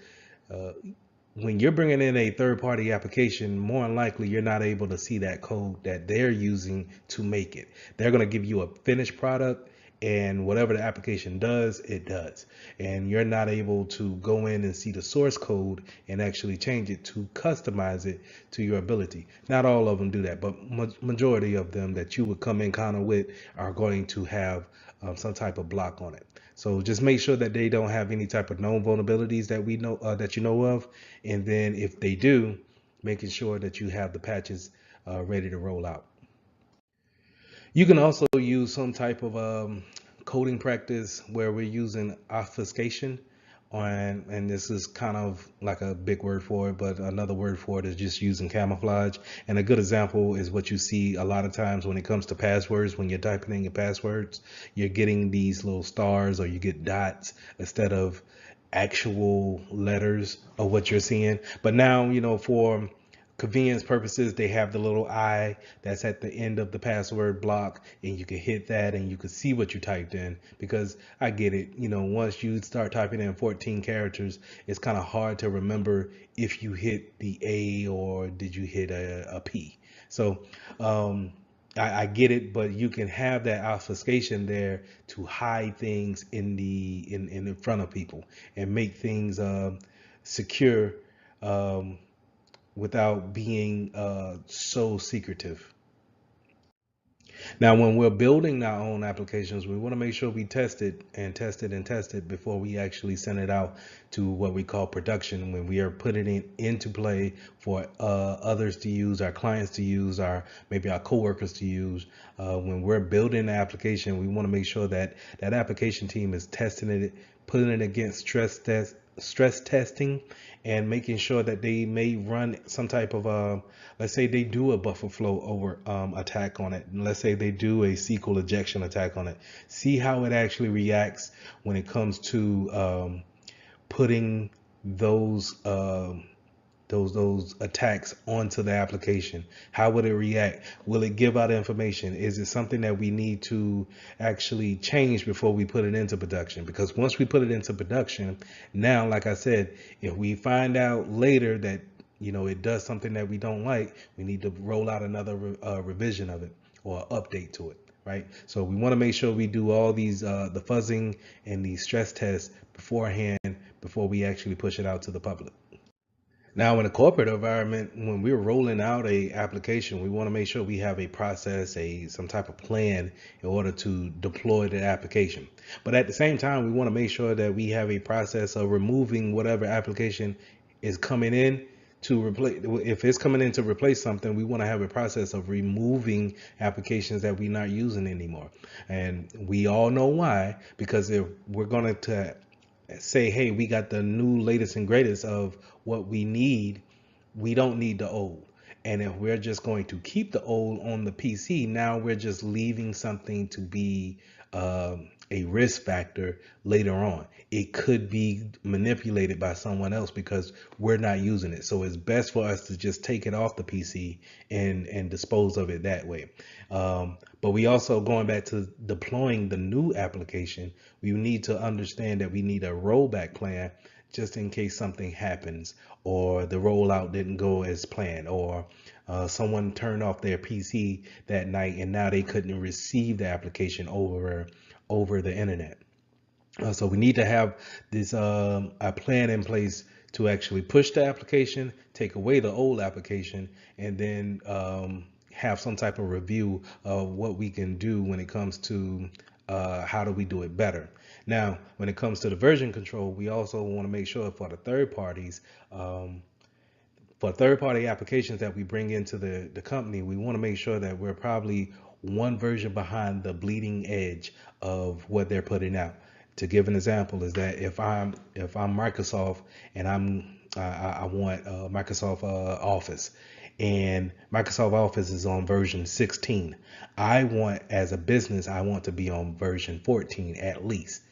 when you're bringing in a third-party application, more than likely you're not able to see that code that they're using to make it. They're going to give you a finished product, and whatever the application does, it does. And you're not able to go in and see the source code and actually change it to customize it to your ability. Not all of them do that, but majority of them that you would come in kind of with are going to have some type of block on it. So just make sure that they don't have any type of known vulnerabilities that we know that you know of, and then if they do, making sure that you have the patches ready to roll out. You can also use some type of coding practice where we're using obfuscation on, and this is kind of like a big word for it, but another word for it is just using camouflage. And a good example is what you see a lot of times when it comes to passwords. When you're typing in your passwords, you're getting these little stars or you get dots instead of actual letters of what you're seeing. But now, for convenience purposes, they have the little I that's at the end of the password block, and you can hit that and you can see what you typed in. Because I get it, once you start typing in 14 characters, it's kind of hard to remember if you hit the A or did you hit a P. So I get it, but you can have that obfuscation there to hide things in front of people and make things secure, without being so secretive. Now, when we're building our own applications, we want to make sure we test it and test it and test it before we actually send it out to what we call production, when we are putting it into play for others to use, our clients to use, maybe our coworkers to use. When we're building the application, we want to make sure that that application team is testing it, putting it against stress testing, and making sure that they may run some type of let's say they do a buffer flow over attack on it, and let's say they do a SQL injection attack on it. See how it actually reacts when it comes to putting those those attacks onto the application? How would it react? Will it give out information? Is it something that we need to actually change before we put it into production? Because once we put it into production, now, like I said, if we find out later that it does something that we don't like, we need to roll out another revision of it or update to it, right? So we want to make sure we do all these the fuzzing and these stress tests beforehand before we actually push it out to the public. Now, in a corporate environment, when we're rolling out a application, we want to make sure we have a process, some type of plan in order to deploy the application. But at the same time, we want to make sure that we have a process of removing whatever application is coming in to replace. If it's coming in to replace something, we want to have a process of removing applications that we're not using anymore. And we all know why, because if we're going to say, hey, we got the new latest and greatest of what we need, we don't need the old. And if we're just going to keep the old on the PC, now we're just leaving something to be a risk factor later on. It could be manipulated by someone else because we're not using it. So it's best for us to just take it off the PC and dispose of it that way. But we also, going back to deploying the new application, we need to understand that we need a rollback plan just in case something happens, or the rollout didn't go as planned, or someone turned off their PC that night and now they couldn't receive the application over the internet. So we need to have this a plan in place to actually push the application, take away the old application, and then have some type of review of what we can do when it comes to how do we do it better. Now, when it comes to the version control, we also want to make sure for the third parties, for third-party applications that we bring into the company, we want to make sure that we're probably one version behind the bleeding edge of what they're putting out. To give an example, is that if I'm Microsoft and I want Microsoft Office, and Microsoft Office is on version 16, I want, as a business, I want to be on version 14 at least,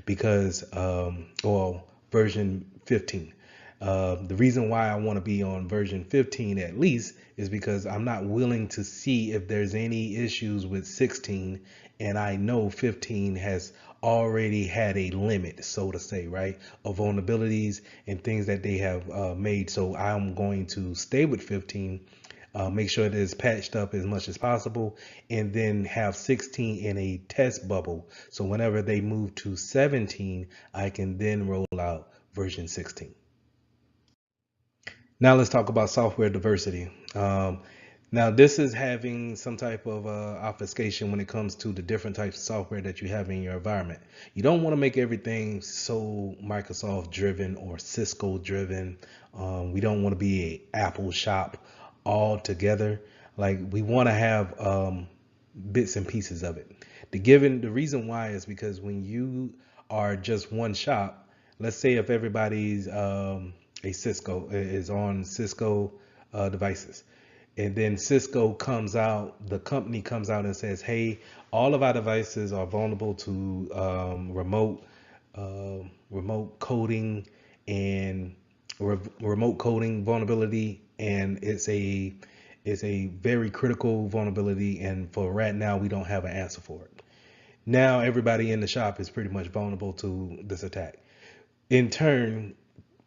because or version 15. The reason why I want to be on version 15 at least is because I'm not willing to see if there's any issues with 16, and I know 15 has already had a limit, so to say, right, of vulnerabilities and things that they have made. So I'm going to stay with 15, make sure that it's patched up as much as possible, and then have 16 in a test bubble. So whenever they move to 17, I can then roll out version 16. Now let's talk about software diversity. Now this is having some type of obfuscation when it comes to the different types of software that you have in your environment. You don't want to make everything so Microsoft driven or Cisco driven. We don't want to be a Apple shop all together. Like, we want to have bits and pieces of it. The reason why is because when you are just one shop, let's say if everybody's a Cisco is on Cisco devices, and then Cisco comes out, the company comes out and says, hey, all of our devices are vulnerable to remote coding and remote coding vulnerability, and it's a very critical vulnerability, and for right now we don't have an answer for it. Now everybody in the shop is pretty much vulnerable to this attack. In turn,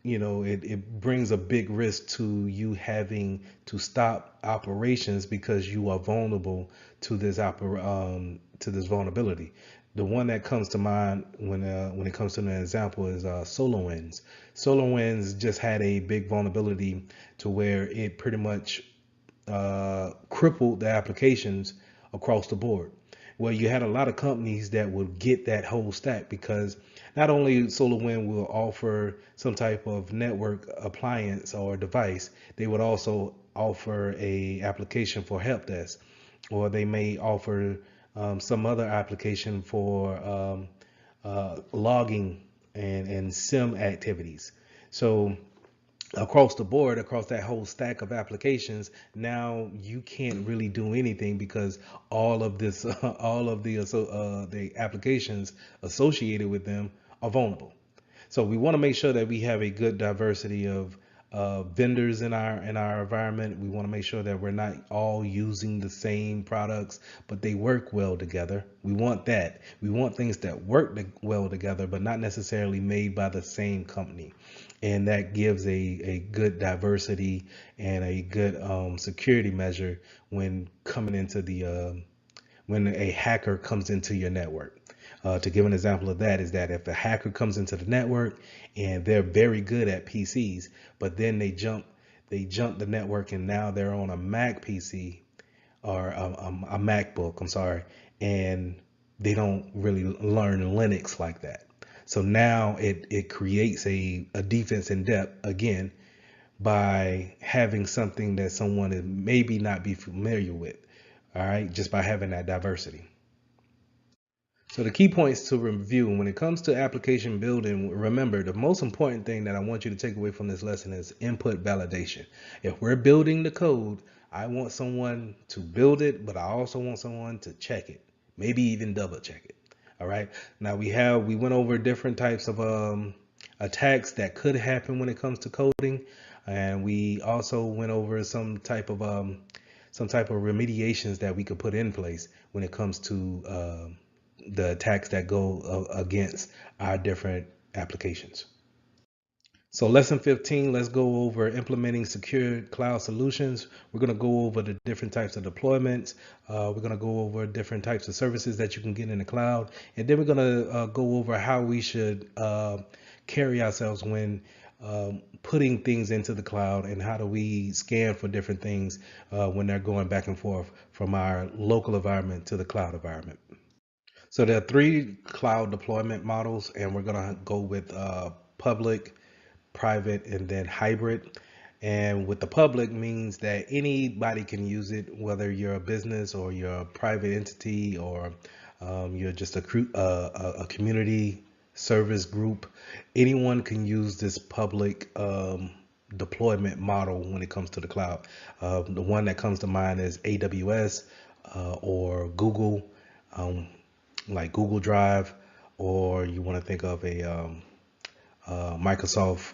it brings a big risk to you having to stop operations because you are vulnerable to this vulnerability. The one that comes to mind when it comes to an example is SolarWinds. SolarWinds just had a big vulnerability to where it pretty much crippled the applications across the board. Well, you had a lot of companies that would get that whole stack, because not only SolarWinds will offer some type of network appliance or device, they would also offer a application for help desk, or they may offer some other application for logging and SIM activities. So across the board, across that whole stack of applications, now you can't really do anything because all of this, all of the applications associated with them are vulnerable. So we want to make sure that we have a good diversity of vendors in our environment. We want to make sure that we're not all using the same products, but they work well together. We want that. We want things that work well together, but not necessarily made by the same company. And that gives a good diversity and a good security measure when coming into the when a hacker comes into your network. To give an example of that is that if a hacker comes into the network and they're very good at PCs, but then they jump the network and now they're on a Mac PC or a MacBook, I'm sorry, and they don't really learn Linux like that. So now it creates a defense in depth again by having something that someone is maybe not be familiar with. All right, just by having that diversity. So the key points to review when it comes to application building, remember the most important thing that I want you to take away from this lesson is input validation. If we're building the code, I want someone to build it, but I also want someone to check it, maybe even double check it. All right. Now we went over different types of attacks that could happen when it comes to coding, and we also went over some type of remediations that we could put in place when it comes to the attacks that go against our different applications. So lesson 15, let's go over implementing secure cloud solutions. We're going to go over the different types of deployments. We're going to go over different types of services that you can get in the cloud. And then we're going to go over how we should carry ourselves when putting things into the cloud, and how do we scan for different things when they're going back and forth from our local environment to the cloud environment. So there are three cloud deployment models, and we're going to go with public, private, and then hybrid. And with the public means that anybody can use it, whether you're a business or you're a private entity, or you're just a community service group. Anyone can use this public deployment model when it comes to the cloud. The one that comes to mind is AWS or Google, like Google Drive, or you want to think of a Microsoft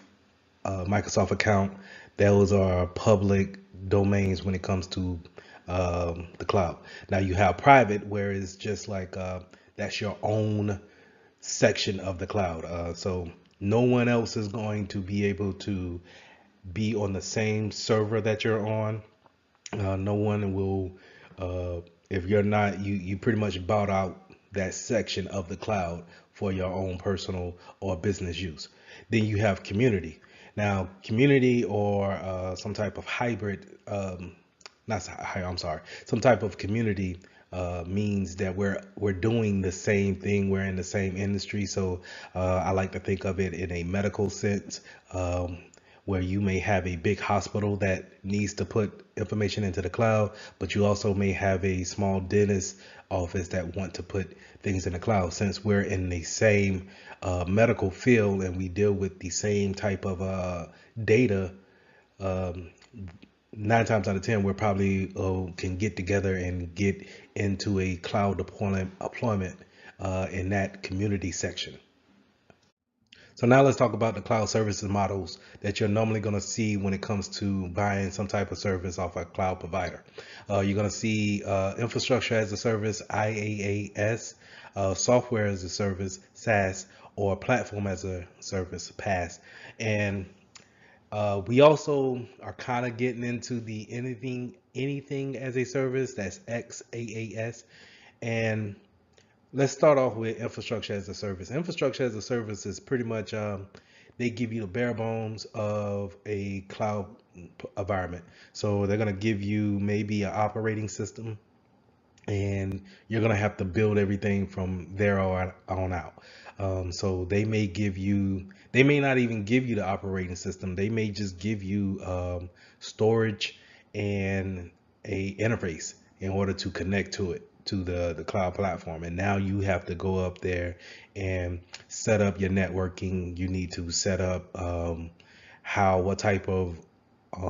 account. Those are public domains when it comes to the cloud. Now you have private, where it's just like that's your own section of the cloud. So no one else is going to be able to be on the same server that you're on. No one will, if you're not, you pretty much bought out that section of the cloud for your own personal or business use. Then you have community. Now, community or some type of hybrid, I'm sorry, some type of community means that we're doing the same thing. We're in the same industry. So I like to think of it in a medical sense, where you may have a big hospital that needs to put information into the cloud, but you also may have a small dentist office that want to put things in the cloud. Since we're in the same medical field and we deal with the same type of data, 9 times out of 10, we're probably can get together and get into a cloud deployment in that community section. So now let's talk about the cloud services models that you're normally going to see when it comes to buying some type of service off a cloud provider. You're going to see infrastructure as a service, IaaS, software as a service, SaaS, or platform as a service, PaaS. And we also are kind of getting into the anything as a service, that's XaaS. And let's start off with infrastructure as a service. Infrastructure as a service is pretty much they give you the bare bones of a cloud environment. So they're going to give you maybe an operating system, and you're going to have to build everything from there on out. So they may not even give you the operating system. They may just give you storage and a interface in order to connect to it, to the cloud platform. And now you have to go up there and set up your networking. You need to set up what type of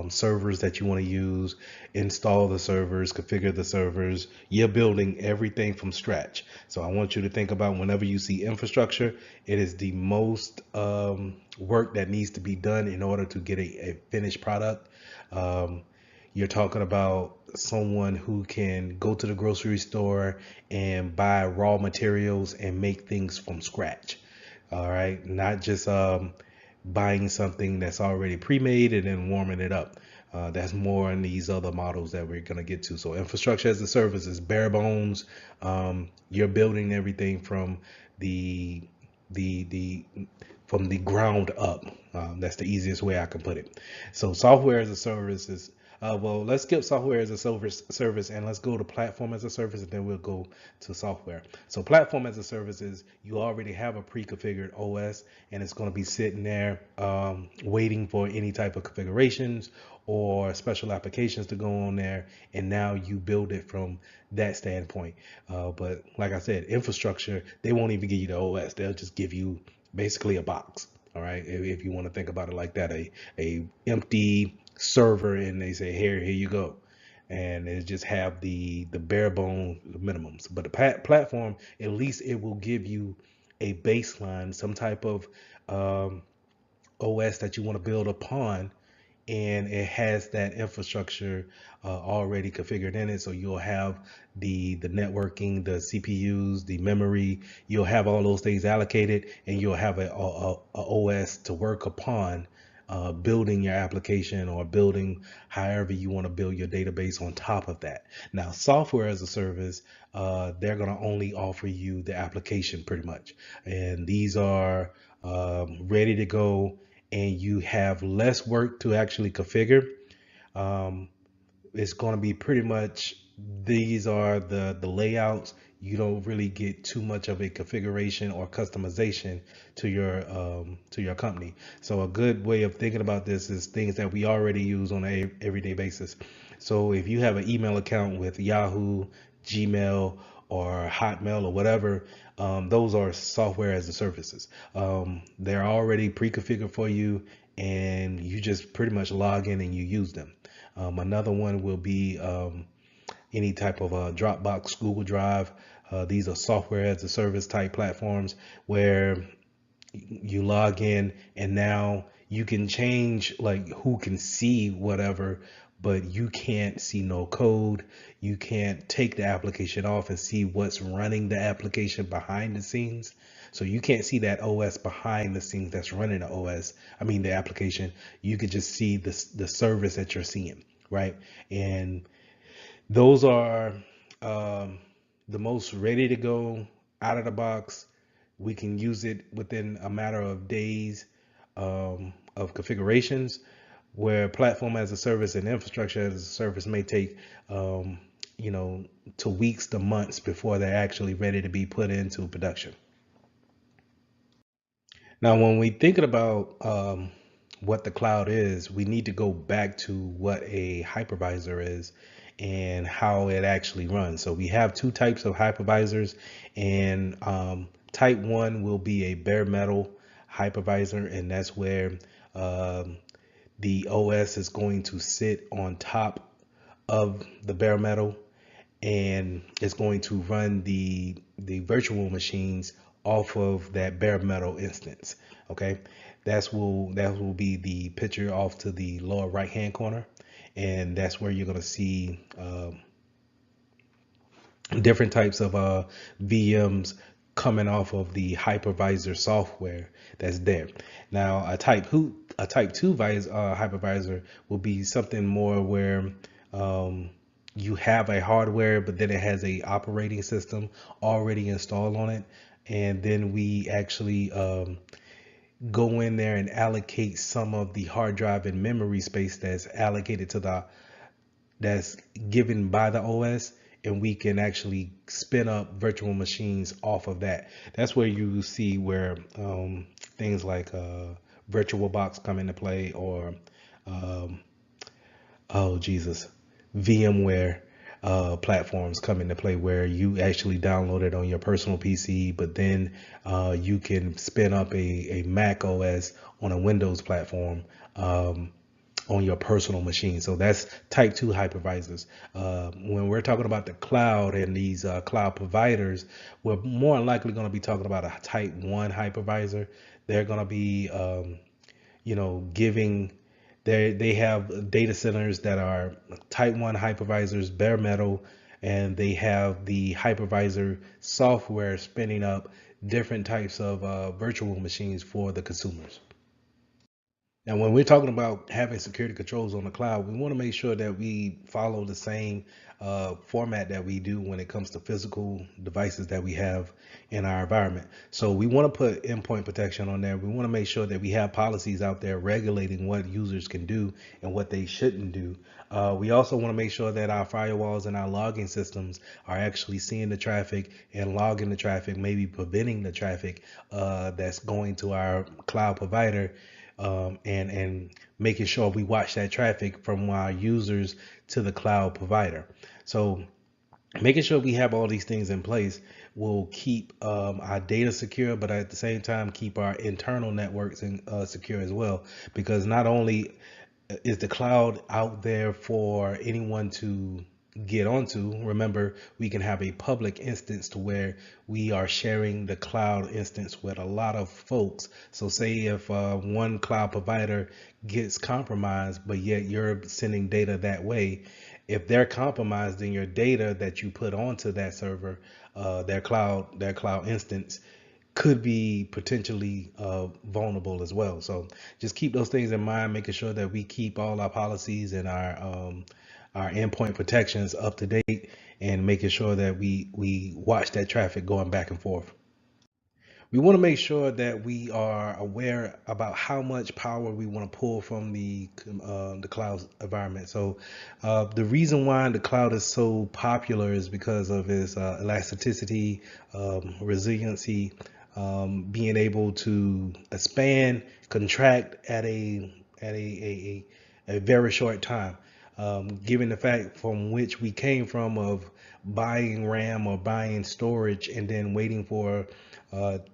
servers that you want to use, install the servers, configure the servers. You're building everything from scratch. So I want you to think about whenever you see infrastructure, it is the most work that needs to be done in order to get a finished product. You're talking about someone who can go to the grocery store and buy raw materials and make things from scratch. All right, not just buying something that's already pre-made and then warming it up. That's more in these other models that we're going to get to. So infrastructure as a service is bare bones. You're building everything from the the from the ground up. That's the easiest way I can put it. So software as a service is well, let's skip software as a service and let's go to platform as a service, and then we'll go to software. So platform as a service is you already have a pre-configured OS, and it's going to be sitting there waiting for any type of configurations or special applications to go on there, and now you build it from that standpoint. But like I said, infrastructure, they won't even give you the OS. They'll just give you basically a box. All right, if you want to think about it like that, a empty server, and they say here you go, and it just have the bare bone minimums. But the platform, at least it will give you a baseline, some type of OS that you want to build upon, and it has that infrastructure already configured in it. So you'll have the networking, the CPUs, the memory. You'll have all those things allocated, and you'll have a OS to work upon building your application or building however you want to build your database on top of that. Now, software as a service, they're going to only offer you the application pretty much, and these are ready to go, and you have less work to actually configure. It's going to be pretty much, these are the layouts. You don't really get too much of a configuration or customization to your company. So a good way of thinking about this is things that we already use on a everyday basis. So if you have an email account with Yahoo, Gmail, or Hotmail or whatever, those are software as a services. They're already pre-configured for you, and you just pretty much log in and you use them. Another one will be any type of Dropbox, Google Drive. These are software as a service type platforms where you log in, and now you can change like who can see whatever, but you can't see no code. You can't take the application off and see what's running the application behind the scenes. So you can't see that OS behind the scenes that's running the OS. I mean the application. You could just see the service that you're seeing, right? And those are the most ready to go out of the box. We can use it within a matter of days of configurations, where platform as a service and infrastructure as a service may take to weeks to months before they're actually ready to be put into production. Now, when we thinking about what the cloud is, we need to go back to what a hypervisor is and how it actually runs. So we have two types of hypervisors, and type 1 will be a bare metal hypervisor, and that's where the OS is going to sit on top of the bare metal, and it's going to run the virtual machines off of that bare metal instance. Okay, that will be the picture off to the lower right hand corner, and that's where you're going to see different types of VMs coming off of the hypervisor software that's there. Now, a type 2 hypervisor will be something more where you have a hardware, but then it has a operating system already installed on it, and then we actually go in there and allocate some of the hard drive and memory space that's allocated to that's given by the OS, and we can actually spin up virtual machines off of that. That's where you see where things like VirtualBox come into play, or oh Jesus, VMware platforms come into play, where you actually download it on your personal PC, but then you can spin up a Mac OS on a Windows platform on your personal machine. So that's type 2 hypervisors. When we're talking about the cloud and these cloud providers, we're more than likely going to be talking about a type 1 hypervisor. They're going to be, giving, they have data centers that are type 1 hypervisors, bare metal, and they have the hypervisor software spinning up different types of virtual machines for the consumers. Now, when we're talking about having security controls on the cloud, we want to make sure that we follow the same format that we do when it comes to physical devices that we have in our environment. So we want to put endpoint protection on there. We want to make sure that we have policies out there regulating what users can do and what they shouldn't do. We also want to make sure that our firewalls and our logging systems are actually seeing the traffic and logging the traffic, maybe preventing the traffic that's going to our cloud provider, and making sure we watch that traffic from our users to the cloud provider. So making sure we have all these things in place will keep our data secure, but at the same time keep our internal networks secure as well. Because not only is the cloud out there for anyone to get onto, remember, we can have a public instance to where we are sharing the cloud instance with a lot of folks. So say if one cloud provider gets compromised, but yet you're sending data that way, if they're compromised, then your data that you put onto that server, their cloud instance, could be potentially vulnerable as well. So just keep those things in mind, making sure that we keep all our policies and our endpoint protections up to date, and making sure that we watch that traffic going back and forth. We want to make sure that we are aware about how much power we want to pull from the cloud environment. So the reason why the cloud is so popular is because of its elasticity, resiliency, being able to expand, contract at a very short time. Given the fact from which we came from of buying RAM or buying storage and then waiting for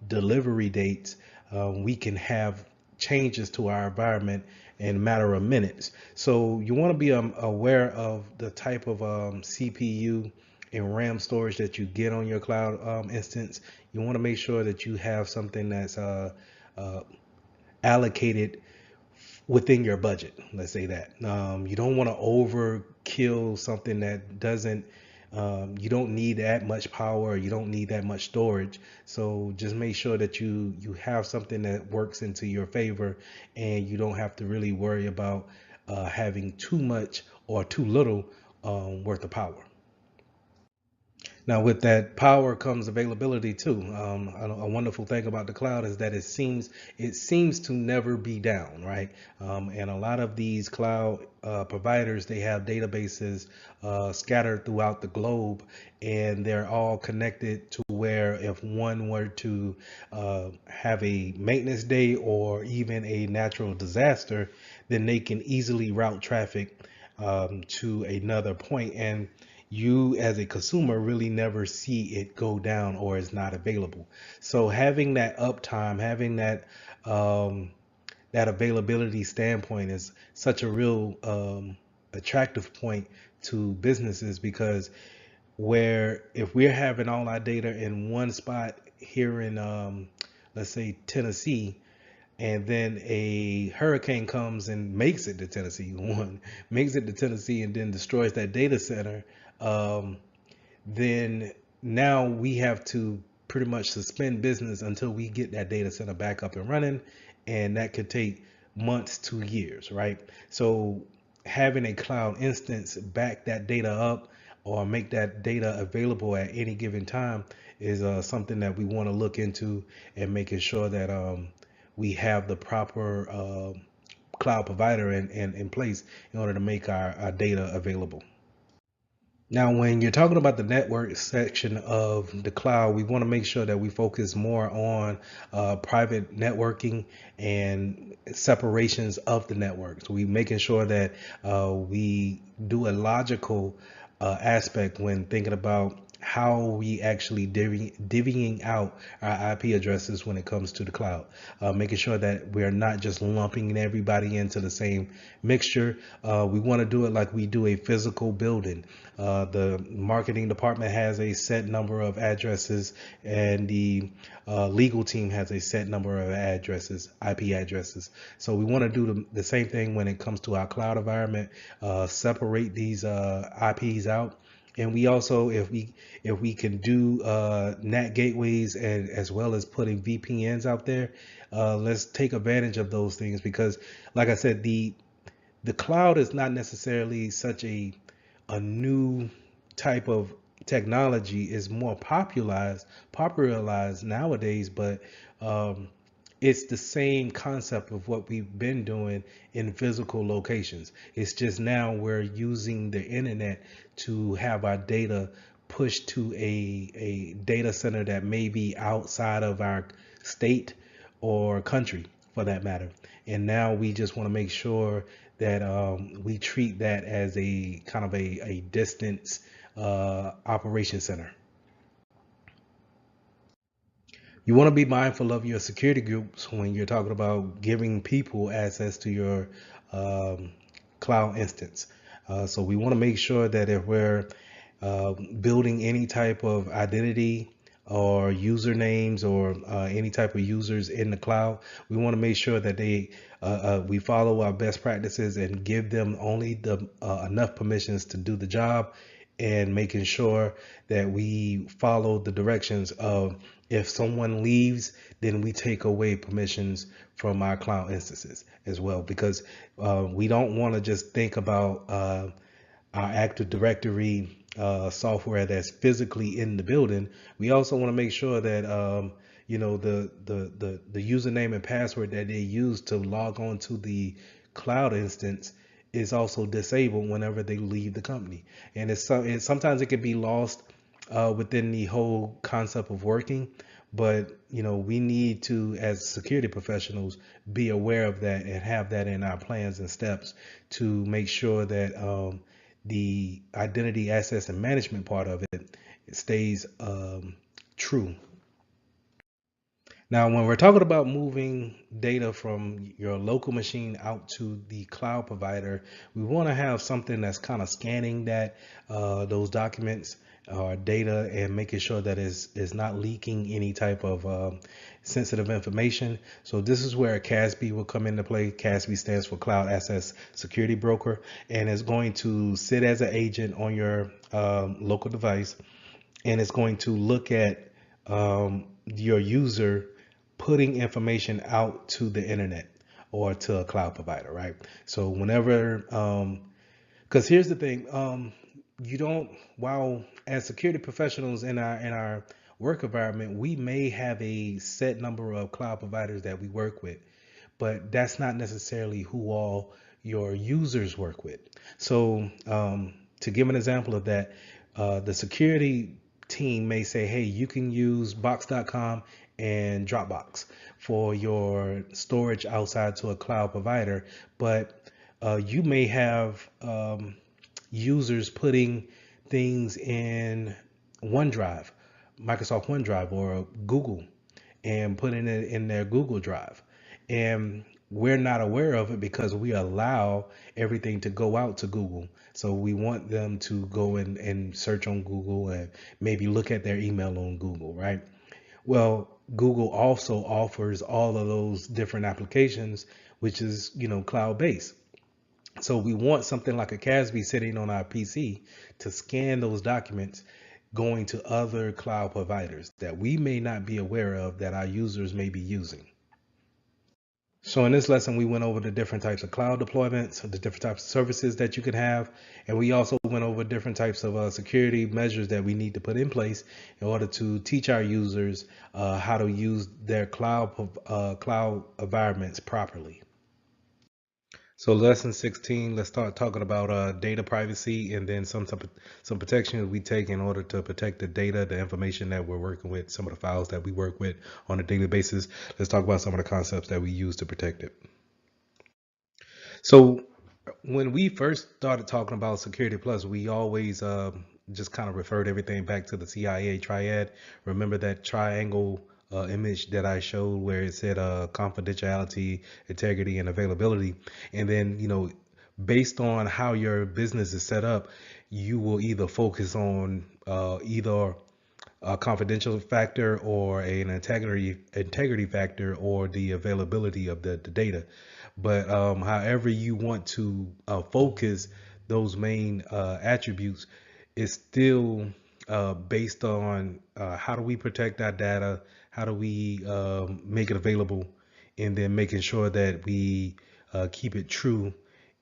delivery dates, we can have changes to our environment in a matter of minutes. So you want to be aware of the type of CPU and RAM storage that you get on your cloud instance. You want to make sure that you have something that's allocated within your budget. Let's say that you don't want to overkill something that doesn't. You don't need that much power. You don't need that much storage. So just make sure that you have something that works into your favor, and you don't have to really worry about having too much or too little worth of power. Now, with that power comes availability too. A wonderful thing about the cloud is that it seems to never be down, right? And a lot of these cloud providers, they have databases scattered throughout the globe, and they're all connected to where if one were to have a maintenance day or even a natural disaster, then they can easily route traffic to another point, and you as a consumer really never see it go down or is not available. So having that uptime, having that availability standpoint is such a real attractive point to businesses, because where if we're having all our data in one spot here in let's say Tennessee, and then a hurricane comes and makes it to Tennessee, one makes it to Tennessee and then destroys that data center, then now we have to pretty much suspend business until we get that data center back up and running, and that could take months to years, right? So having a cloud instance back that data up or make that data available at any given time is something that we want to look into, and making sure that we have the proper cloud provider in place in order to make our data available. Now, when you're talking about the network section of the cloud, we want to make sure that we focus more on private networking and separations of the networks. We making sure that we do a logical aspect when thinking about how we actually divvying out our IP addresses when it comes to the cloud, making sure that we're not just lumping everybody into the same mixture. We want to do it like we do a physical building. The marketing department has a set number of addresses, and the legal team has a set number of addresses, IP addresses. So we want to do the same thing when it comes to our cloud environment. Separate these IPs out. And we also, if we can do NAT gateways and as well as putting VPNs out there, let's take advantage of those things, because, like I said, the cloud is not necessarily such a new type of technology. Is more popularized nowadays, but it's the same concept of what we've been doing in physical locations. It's just now we're using the internet to have our data pushed to a data center that may be outside of our state or country, for that matter. And now we just want to make sure that we treat that as a kind of a distance operation center. You want to be mindful of your security groups when you're talking about giving people access to your um, cloud instance. So we want to make sure that if we're building any type of identity or usernames or any type of users in the cloud, we want to make sure that we follow our best practices and give them only the enough permissions to do the job, and making sure that we follow the directions of, if someone leaves, then we take away permissions from our cloud instances as well, because we don't want to just think about our Active Directory software that's physically in the building. We also want to make sure that the username and password that they use to log on to the cloud instance is also disabled whenever they leave the company. And sometimes it can be lost within the whole concept of working. But we need to, as security professionals, be aware of that and have that in our plans and steps to make sure that the identity access and management part of it stays true. Now, when we're talking about moving data from your local machine out to the cloud provider, we want to have something that's kind of scanning those documents or data and making sure that is not leaking any type of sensitive information. So this is where CASB will come into play. CASB stands for Cloud Access Security Broker, and it's going to sit as an agent on your local device, and it's going to look at your user putting information out to the internet or to a cloud provider, right? So whenever, because here's the thing, while as security professionals in our work environment, we may have a set number of cloud providers that we work with, but that's not necessarily who all your users work with. So to give an example of that, the security team may say, hey, you can use Box.com and Dropbox for your storage outside to a cloud provider, but you may have users putting things in OneDrive, Microsoft OneDrive, or Google, and putting it in their Google Drive. And we're not aware of it because we allow everything to go out to Google. So we want them to go and search on Google and maybe look at their email on Google, right? Well, Google also offers all of those different applications, which is, cloud-based. So we want something like a CASB sitting on our PC to scan those documents going to other cloud providers that we may not be aware of, that our users may be using. So in this lesson, we went over the different types of cloud deployments, the different types of services that you can have, and we also went over different types of security measures that we need to put in place in order to teach our users how to use their cloud environments properly. So lesson 16, let's start talking about data privacy, and then some protections we take in order to protect the data, the information that we're working with, some of the files that we work with on a daily basis. Let's talk about some of the concepts that we use to protect it. So when we first started talking about Security Plus, we always just kind of referred everything back to the CIA triad. Remember that triangle image that I showed where it said confidentiality, integrity, and availability. And then, based on how your business is set up, you will either focus on either a confidential factor or an integrity factor or the availability of the data. But however you want to focus those main attributes is still based on how do we protect our data, how do we make it available, and then making sure that we keep it true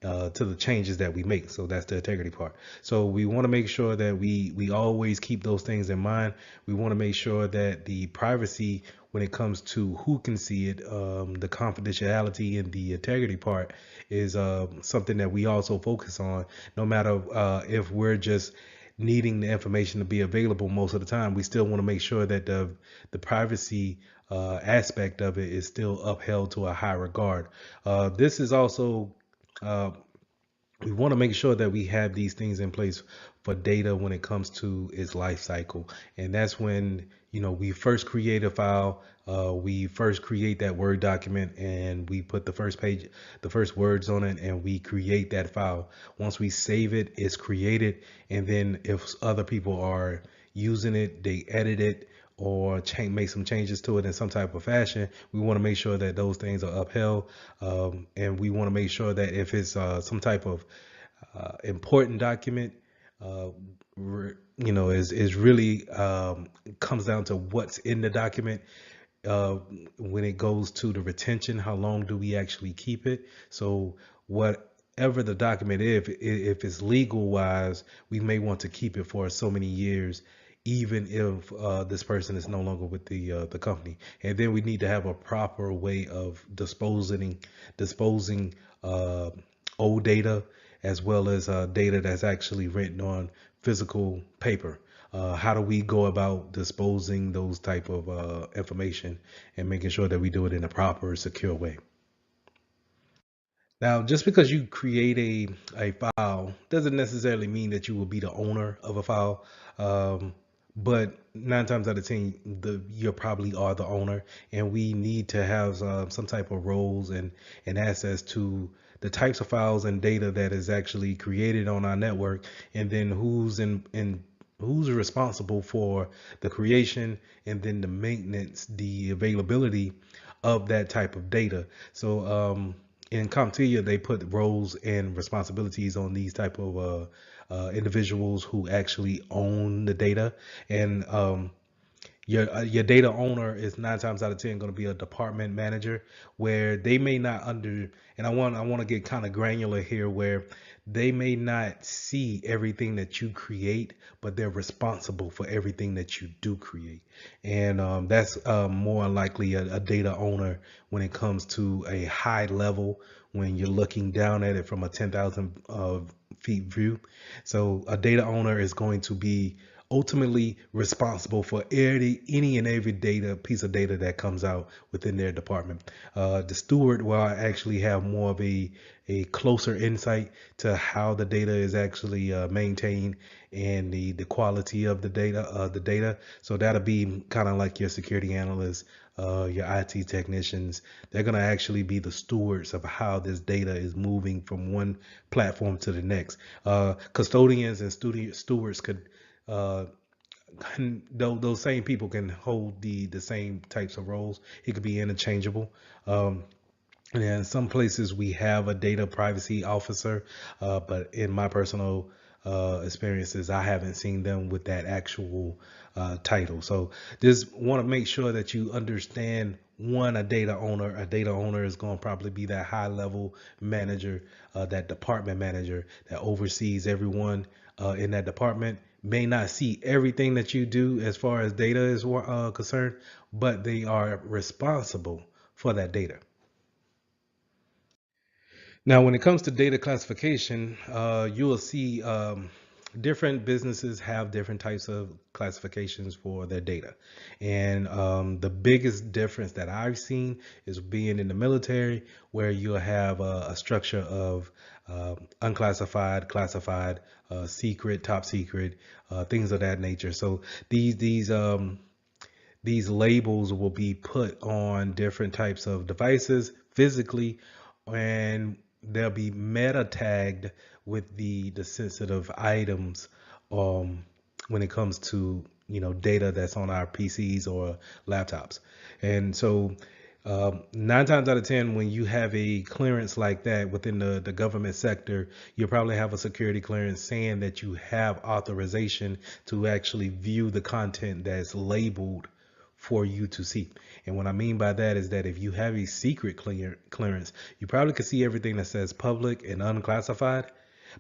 to the changes that we make. So that's the integrity part. So we want to make sure that we always keep those things in mind. We want to make sure that the privacy, when it comes to who can see it, the confidentiality and the integrity part is something that we also focus on, no matter if we're just needing the information to be available most of the time. We still want to make sure that the privacy aspect of it is still upheld to a high regard. This is also we want to make sure that we have these things in place for data when it comes to its life cycle. And that's when, we first create a file, we first create that Word document, and we put the first page, the first words on it, and we create that file. Once we save it, it's created. And then if other people are using it, they edit it or make some changes to it in some type of fashion, we want to make sure that those things are upheld. And we want to make sure that if it's some type of important document, is really comes down to what's in the document. When it goes to the retention, how long do we actually keep it? So whatever the document is, if it's legal wise, we may want to keep it for so many years, even if this person is no longer with the company. And then we need to have a proper way of disposing old data, as well as data that's actually written on physical paper. How do we go about disposing those type of information and making sure that we do it in a proper, secure way? Now, just because you create a file doesn't necessarily mean that you will be the owner of a file. But 9 times out of 10, you probably are the owner, and we need to have some type of roles and access to the types of files and data that is actually created on our network, and then who's responsible for the creation and then the maintenance, the availability of that type of data. So in CompTIA, they put roles and responsibilities on these type of individuals who actually own the data. And your data owner is 9 times out of 10 going to be a department manager, where they may not and I want to get kind of granular here, where they may not see everything that you create, but they're responsible for everything that you do create. And that's more likely a data owner when it comes to a high level, when you're looking down at it from a 10,000 feet view. So a data owner is going to be ultimately responsible for any and every piece of data that comes out within their department. The steward will actually have more of a closer insight to how the data is actually maintained and the quality of the data. So that'll be kind of like your security analysts, your IT technicians. They're going to actually be the stewards of how this data is moving from one platform to the next. Custodians and stewards could those same people can hold the same types of roles. It could be interchangeable. And in some places we have a data privacy officer, but in my personal experiences, I haven't seen them with that actual title. So just want to make sure that you understand, a data owner. A data owner is going to probably be that high level manager, that department manager that oversees everyone in that department. May not see everything that you do as far as data is concerned, but they are responsible for that data. Now, when it comes to data classification, you will see different businesses have different types of classifications for their data. And the biggest difference that I've seen is being in the military, where you'll have a structure of unclassified, classified, secret, top secret, things of that nature. So these labels will be put on different types of devices physically, and they'll be meta tagged with the sensitive items when it comes to data that's on our PCs or laptops. And so 9 times out of 10, when you have a clearance like that within the government sector, you'll probably have a security clearance saying that you have authorization to actually view the content that's labeled for you to see. And what I mean by that is that if you have a secret clearance, you probably could see everything that says public and unclassified,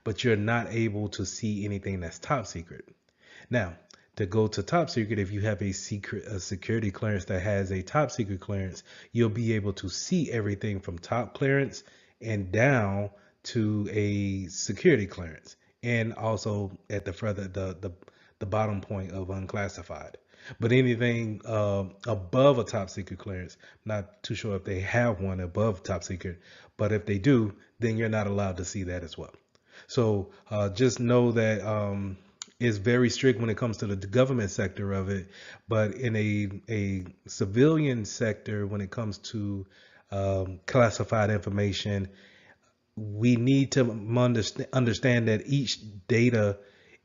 but you're not able to see anything that's top secret. Now, to go to top secret, if you have a security clearance that has a top secret clearance, you'll be able to see everything from top clearance and down to a security clearance, and also at the bottom point of unclassified. But anything above a top secret clearance, not too sure if they have one above top secret, but if they do, then you're not allowed to see that as well. So just know that it's very strict when it comes to the government sector of it, but in a civilian sector, when it comes to classified information, we need to understand that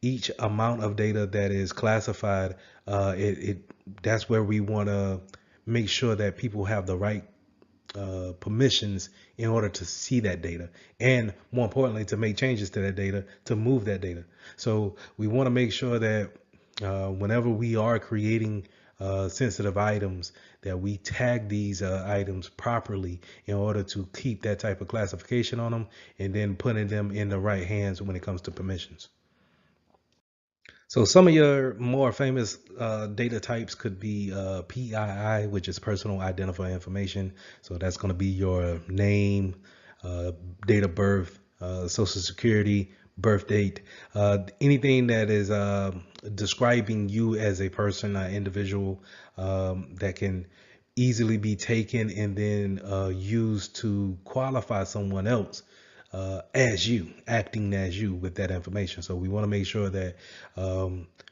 each amount of data that is classified, that's where we want to make sure that people have the right permissions in order to see that data, and more importantly, to make changes to that data, to move that data. So we want to make sure that whenever we are creating sensitive items, that we tag these items properly in order to keep that type of classification on them, and then putting them in the right hands when it comes to permissions. So some of your more famous data types could be PII, which is personal identifying information. So that's going to be your name, date of birth, social security, birth date, anything that is describing you as a person, an individual, that can easily be taken and then used to qualify someone else as you, acting as you with that information. So we want to make sure that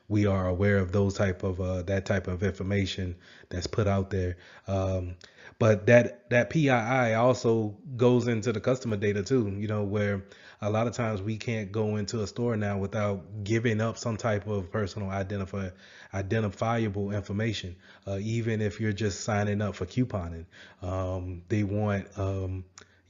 we are aware of those type of that type of information that's put out there. But that PII also goes into the customer data too, where a lot of times we can't go into a store now without giving up some type of personal identifiable information. Even if you're just signing up for couponing, they want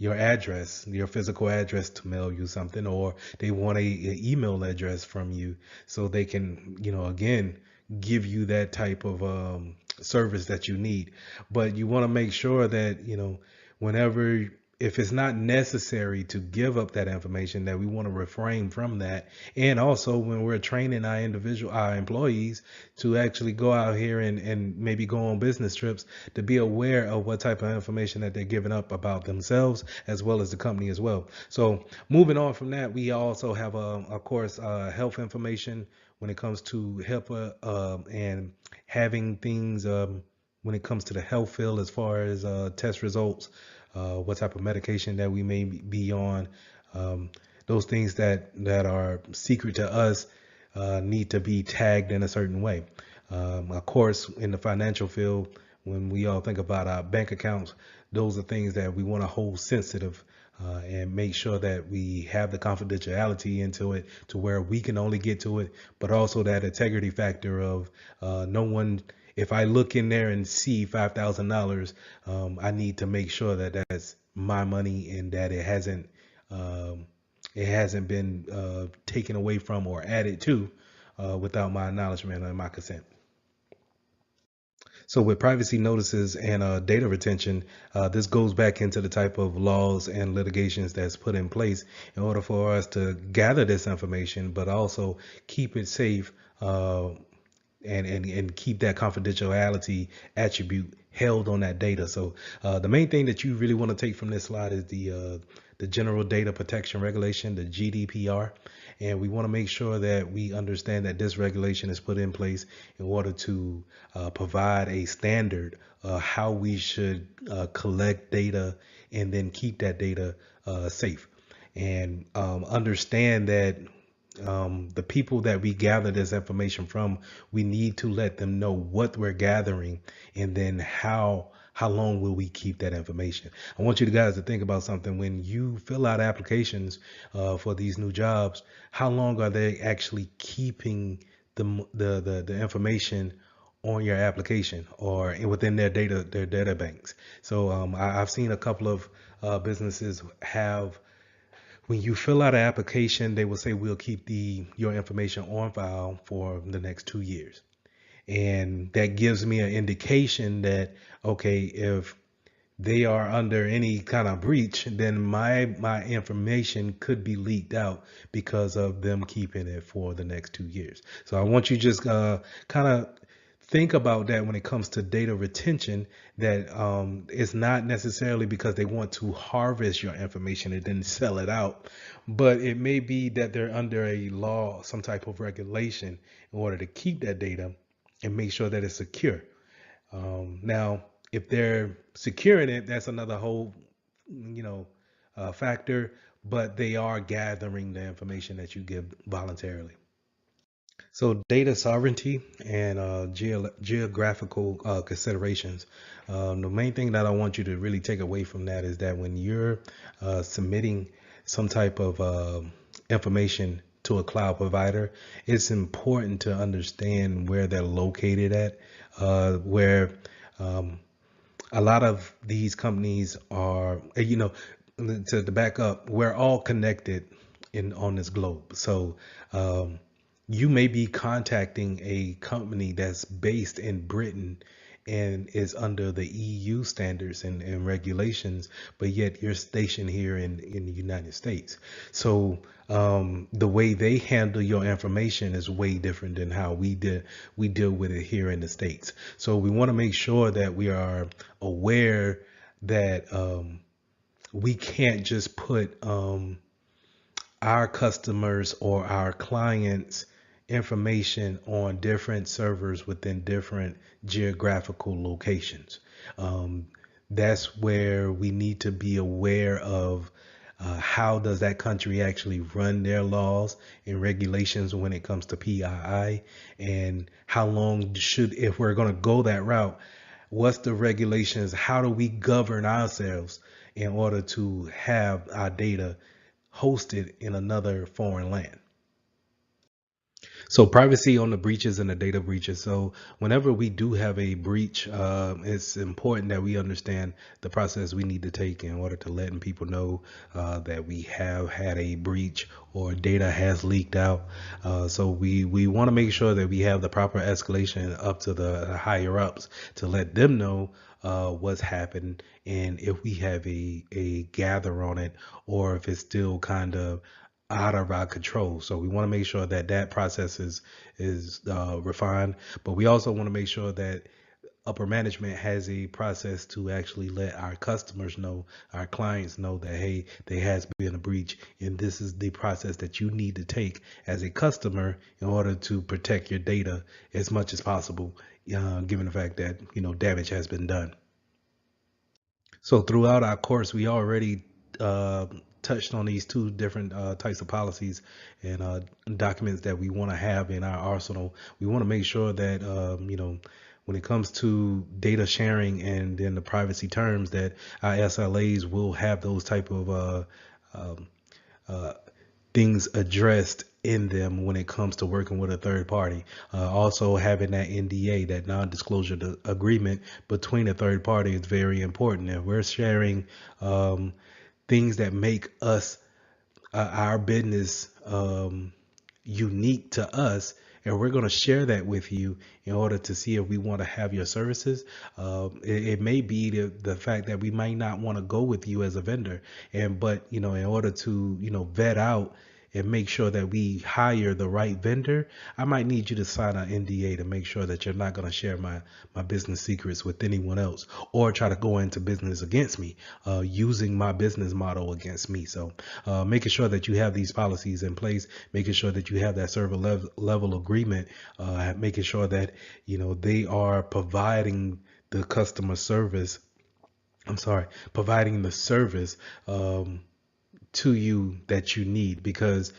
your address, your physical address, to mail you something, or they want a email address from you so they can, again, give you that type of service that you need. But you want to make sure that, whenever, if it's not necessary to give up that information, that we want to refrain from that. And also when we're training our employees to actually go out here and maybe go on business trips, to be aware of what type of information that they're giving up about themselves as well as the company as well. So moving on from that, we also have, of course, health information when it comes to HIPAA, and having things when it comes to the health field, as far as test results, what type of medication that we may be on. Those things that are secret to us need to be tagged in a certain way. Of course, in the financial field, when we all think about our bank accounts, those are things that we want to hold sensitive, and make sure that we have the confidentiality into it to where we can only get to it, but also that integrity factor of no one. If I look in there and see $5,000, I need to make sure that that's my money and that it hasn't been taken away from or added to without my acknowledgement and my consent. So with privacy notices and data retention, this goes back into the type of laws and litigations that's put in place in order for us to gather this information, but also keep it safe, and keep that confidentiality attribute held on that data. So the main thing that you really want to take from this slide is the General Data Protection Regulation, the GDPR. And we want to make sure that we understand that this regulation is put in place in order to provide a standard how we should collect data and then keep that data safe. And understand that the people that we gather this information from, we need to let them know what we're gathering and then how long will we keep that information. I want you guys to think about something. When you fill out applications for these new jobs, how long are they actually keeping the information on your application or within their data banks? So I've seen a couple of businesses have, when you fill out an application, they will say we'll keep your information on file for the next 2 years. And that gives me an indication that, okay, if they are under any kind of breach, then my information could be leaked out because of them keeping it for the next 2 years. So I want you just kind of think about that when it comes to data retention, that it's not necessarily because they want to harvest your information and then sell it out, but it may be that they're under a law, some type of regulation, in order to keep that data and make sure that it's secure. Now, if they're securing it, that's another whole, factor, but they are gathering the information that you give voluntarily. So data sovereignty and geographical considerations. The main thing that I want you to really take away from that is that when you're submitting some type of information to a cloud provider, it's important to understand where they're located at, where a lot of these companies are, to back up, we're all connected on this globe. So you may be contacting a company that's based in Britain and is under the EU standards and regulations, but yet you're stationed here in the United States. So the way they handle your information is way different than how we deal with it here in the States. So we want to make sure that we are aware that we can't just put our customers or our clients' information on different servers within different geographical locations. That's where we need to be aware of how does that country actually run their laws and regulations when it comes to PII, and how long if we're going to go that route, what's the regulations? How do we govern ourselves in order to have our data hosted in another foreign land? So privacy on the breaches and the data breaches. So whenever we do have a breach, it's important that we understand the process we need to take in order to letting people know that we have had a breach or data has leaked out. So we want to make sure that we have the proper escalation up to the higher ups to let them know what's happened, and if we have a gather on it, or if it's still kind of out of our control. So we want to make sure that that process is refined, but we also want to make sure that upper management has a process to actually let our customers know, our clients know that, hey, there has been a breach, and this is the process that you need to take as a customer in order to protect your data as much as possible, given the fact that, damage has been done. So throughout our course, we already touched on these two different types of policies and documents that we want to have in our arsenal. We want to make sure that, when it comes to data sharing and then the privacy terms, that our SLAs will have those type of things addressed in them when it comes to working with a third party. Also having that NDA, that non-disclosure agreement between a third party, is very important. If we're sharing things that make us, our business, unique to us, and we're going to share that with you in order to see if we want to have your services. It may be the fact that we might not want to go with you as a vendor, but in order to vet out and make sure that we hire the right vendor, I might need you to sign an NDA to make sure that you're not going to share my business secrets with anyone else or try to go into business against me, using my business model against me. So making sure that you have these policies in place, making sure that you have that server level agreement, making sure that, they are providing the customer service. I'm sorry, providing the service to you that you need, because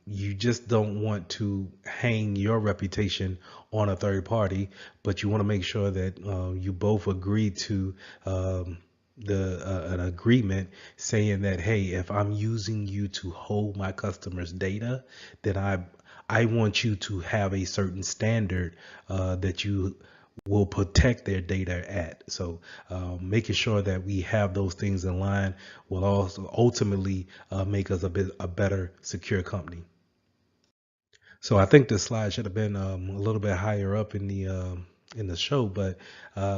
you just don't want to hang your reputation on a third party, but you want to make sure that you both agree to an agreement saying that, hey, if I'm using you to hold my customers' data, then I want you to have a certain standard that you will protect their data at. So making sure that we have those things in line will also ultimately make us a better secure company. So I think this slide should have been a little bit higher up in the show, but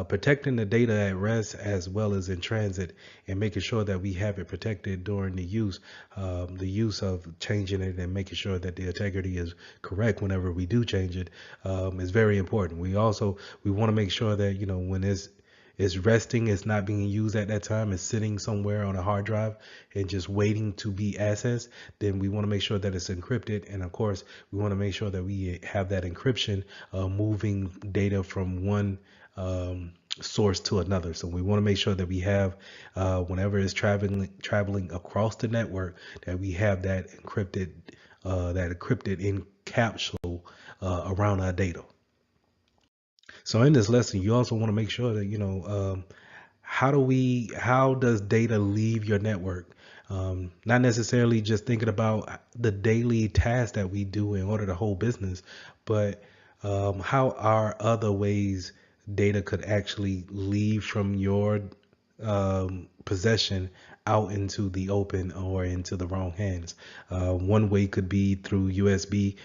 protecting the data at rest as well as in transit, and making sure that we have it protected during the use of changing it, and making sure that the integrity is correct whenever we do change it, is very important. We want to make sure that, when it's resting, it's not being used at that time, it's sitting somewhere on a hard drive and just waiting to be accessed, then we want to make sure that it's encrypted. And of course, we want to make sure that we have that encryption moving data from one source to another. So we want to make sure that we have, whenever it's traveling across the network, that we have that encrypted in capsule around our data. So in this lesson, you also want to make sure that, how does data leave your network? Not necessarily just thinking about the daily tasks that we do in order to hold business, but how are other ways data could actually leave from your possession out into the open or into the wrong hands. One way could be through USB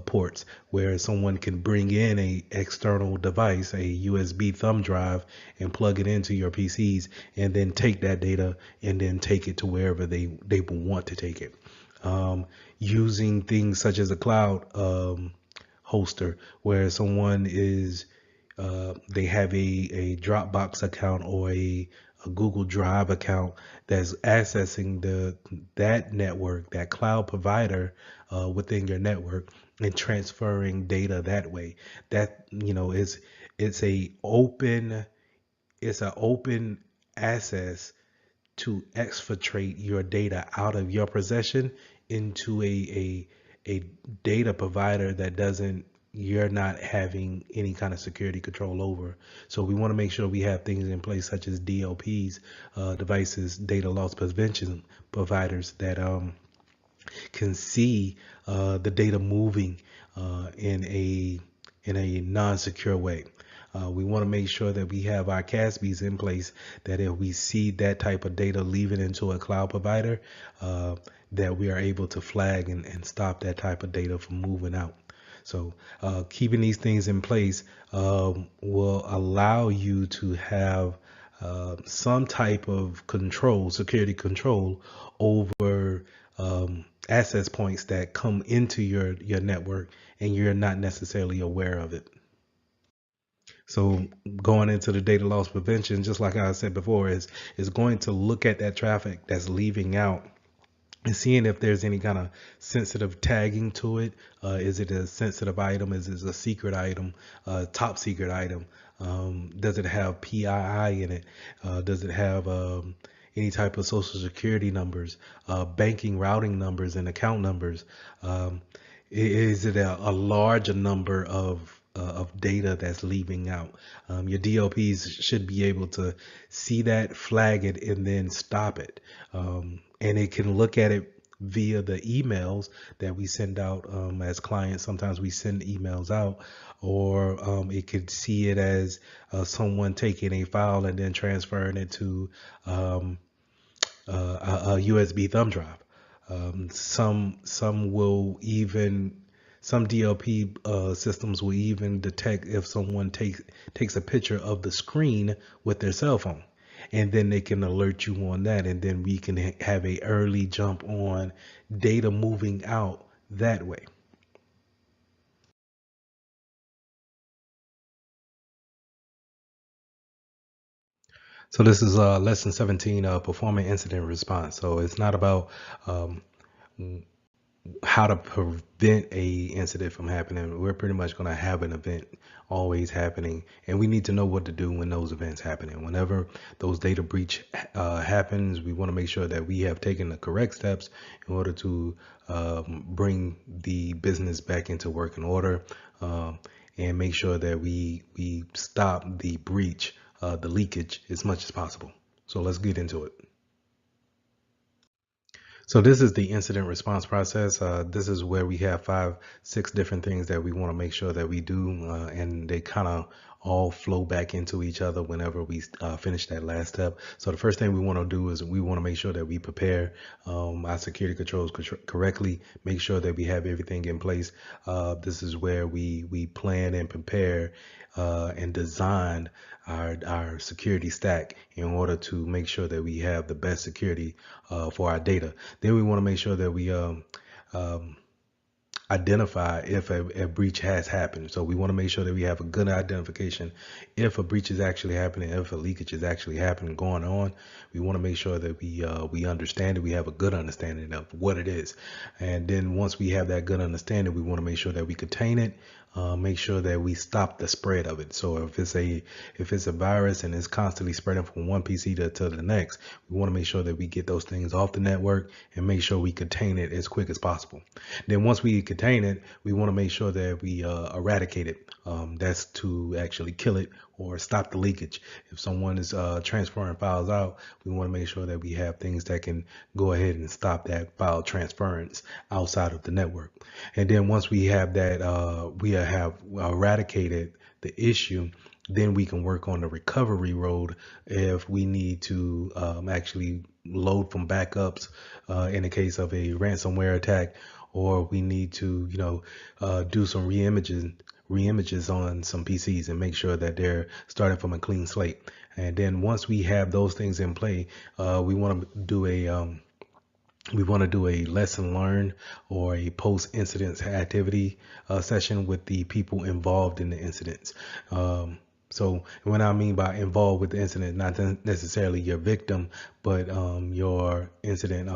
ports, where someone can bring in a external device, a USB thumb drive, and plug it into your PCs, and then take that data and then take it to wherever they will want to take it. Using things such as a cloud hoster, where someone is they have a Dropbox account or a Google Drive account that's accessing that network, that cloud provider within your network, and transferring data that way. That it's an open access to exfiltrate your data out of your possession into a data provider that you're not having any kind of security control over. So we want to make sure we have things in place such as DLPs, devices, data loss prevention providers, that can see the data moving in a non-secure way. We want to make sure that we have our CASBs in place, that if we see that type of data leaving into a cloud provider, that we are able to flag and stop that type of data from moving out. So keeping these things in place will allow you to have some type of control, security control over access points that come into your network, and you're not necessarily aware of it. So going into the data loss prevention, just like I said before, is going to look at that traffic that's leaving out and seeing if there's any kind of sensitive tagging to it. Is it a sensitive item? Is it a secret item, top secret item? Does it have PII in it? Does it have any type of social security numbers, banking routing numbers, and account numbers? Is it a larger number of data that's leaving out? Your DLPs should be able to see that, flag it, and then stop it. And it can look at it via the emails that we send out as clients. Sometimes we send emails out, or it could see it as someone taking a file and then transferring it to a USB thumb drive. Some DLP systems will even detect if someone takes a picture of the screen with their cell phone. and then they can alert you on that, and then we can have a early jump on data moving out that way. So this is lesson 17, performing incident response. So it's not about um, how to prevent a incident from happening. We're pretty much going to have an event always happening, and we need to know what to do when those events happen. And whenever those data breach happens, we want to make sure that we have taken the correct steps in order to bring the business back into working order, and make sure that we stop the breach, the leakage, as much as possible. So let's get into it. So this is the incident response process. This is where we have 5, 6 different things that we want to make sure that we do, and they kind of all flow back into each other whenever we finish that last step. So the first thing we want to do is we want to make sure that we prepare our security controls correctly, make sure that we have everything in place. This is where we plan and prepare and design our security stack in order to make sure that we have the best security for our data. Then we want to make sure that we um, identify if a breach has happened. So we want to make sure that we have a good identification if a breach is actually happening, if a leakage is actually happening, going on. We want to make sure that we understand it. We have a good understanding of what it is. And then once we have that good understanding, we want to make sure that we contain it, make sure that we stop the spread of it. So if it's a virus and it's constantly spreading from one PC to the next, we want to make sure that we get those things off the network and make sure we contain it as quick as possible. Then once we contain it, we want to make sure that we eradicate it. That's to actually kill it or stop the leakage. If someone is transferring files out, we want to make sure that we have things that can go ahead and stop that file transference outside of the network. And then once we have that, we have eradicated the issue, then we can work on the recovery road if we need to actually load from backups in the case of a ransomware attack, or we need to, do some reimages on some PCs and make sure that they're starting from a clean slate. And then once we have those things in play, we want to do a lesson learned or a post incident activity session with the people involved in the incidents. So when I mean by involved with the incident, not necessarily your victim, but your incident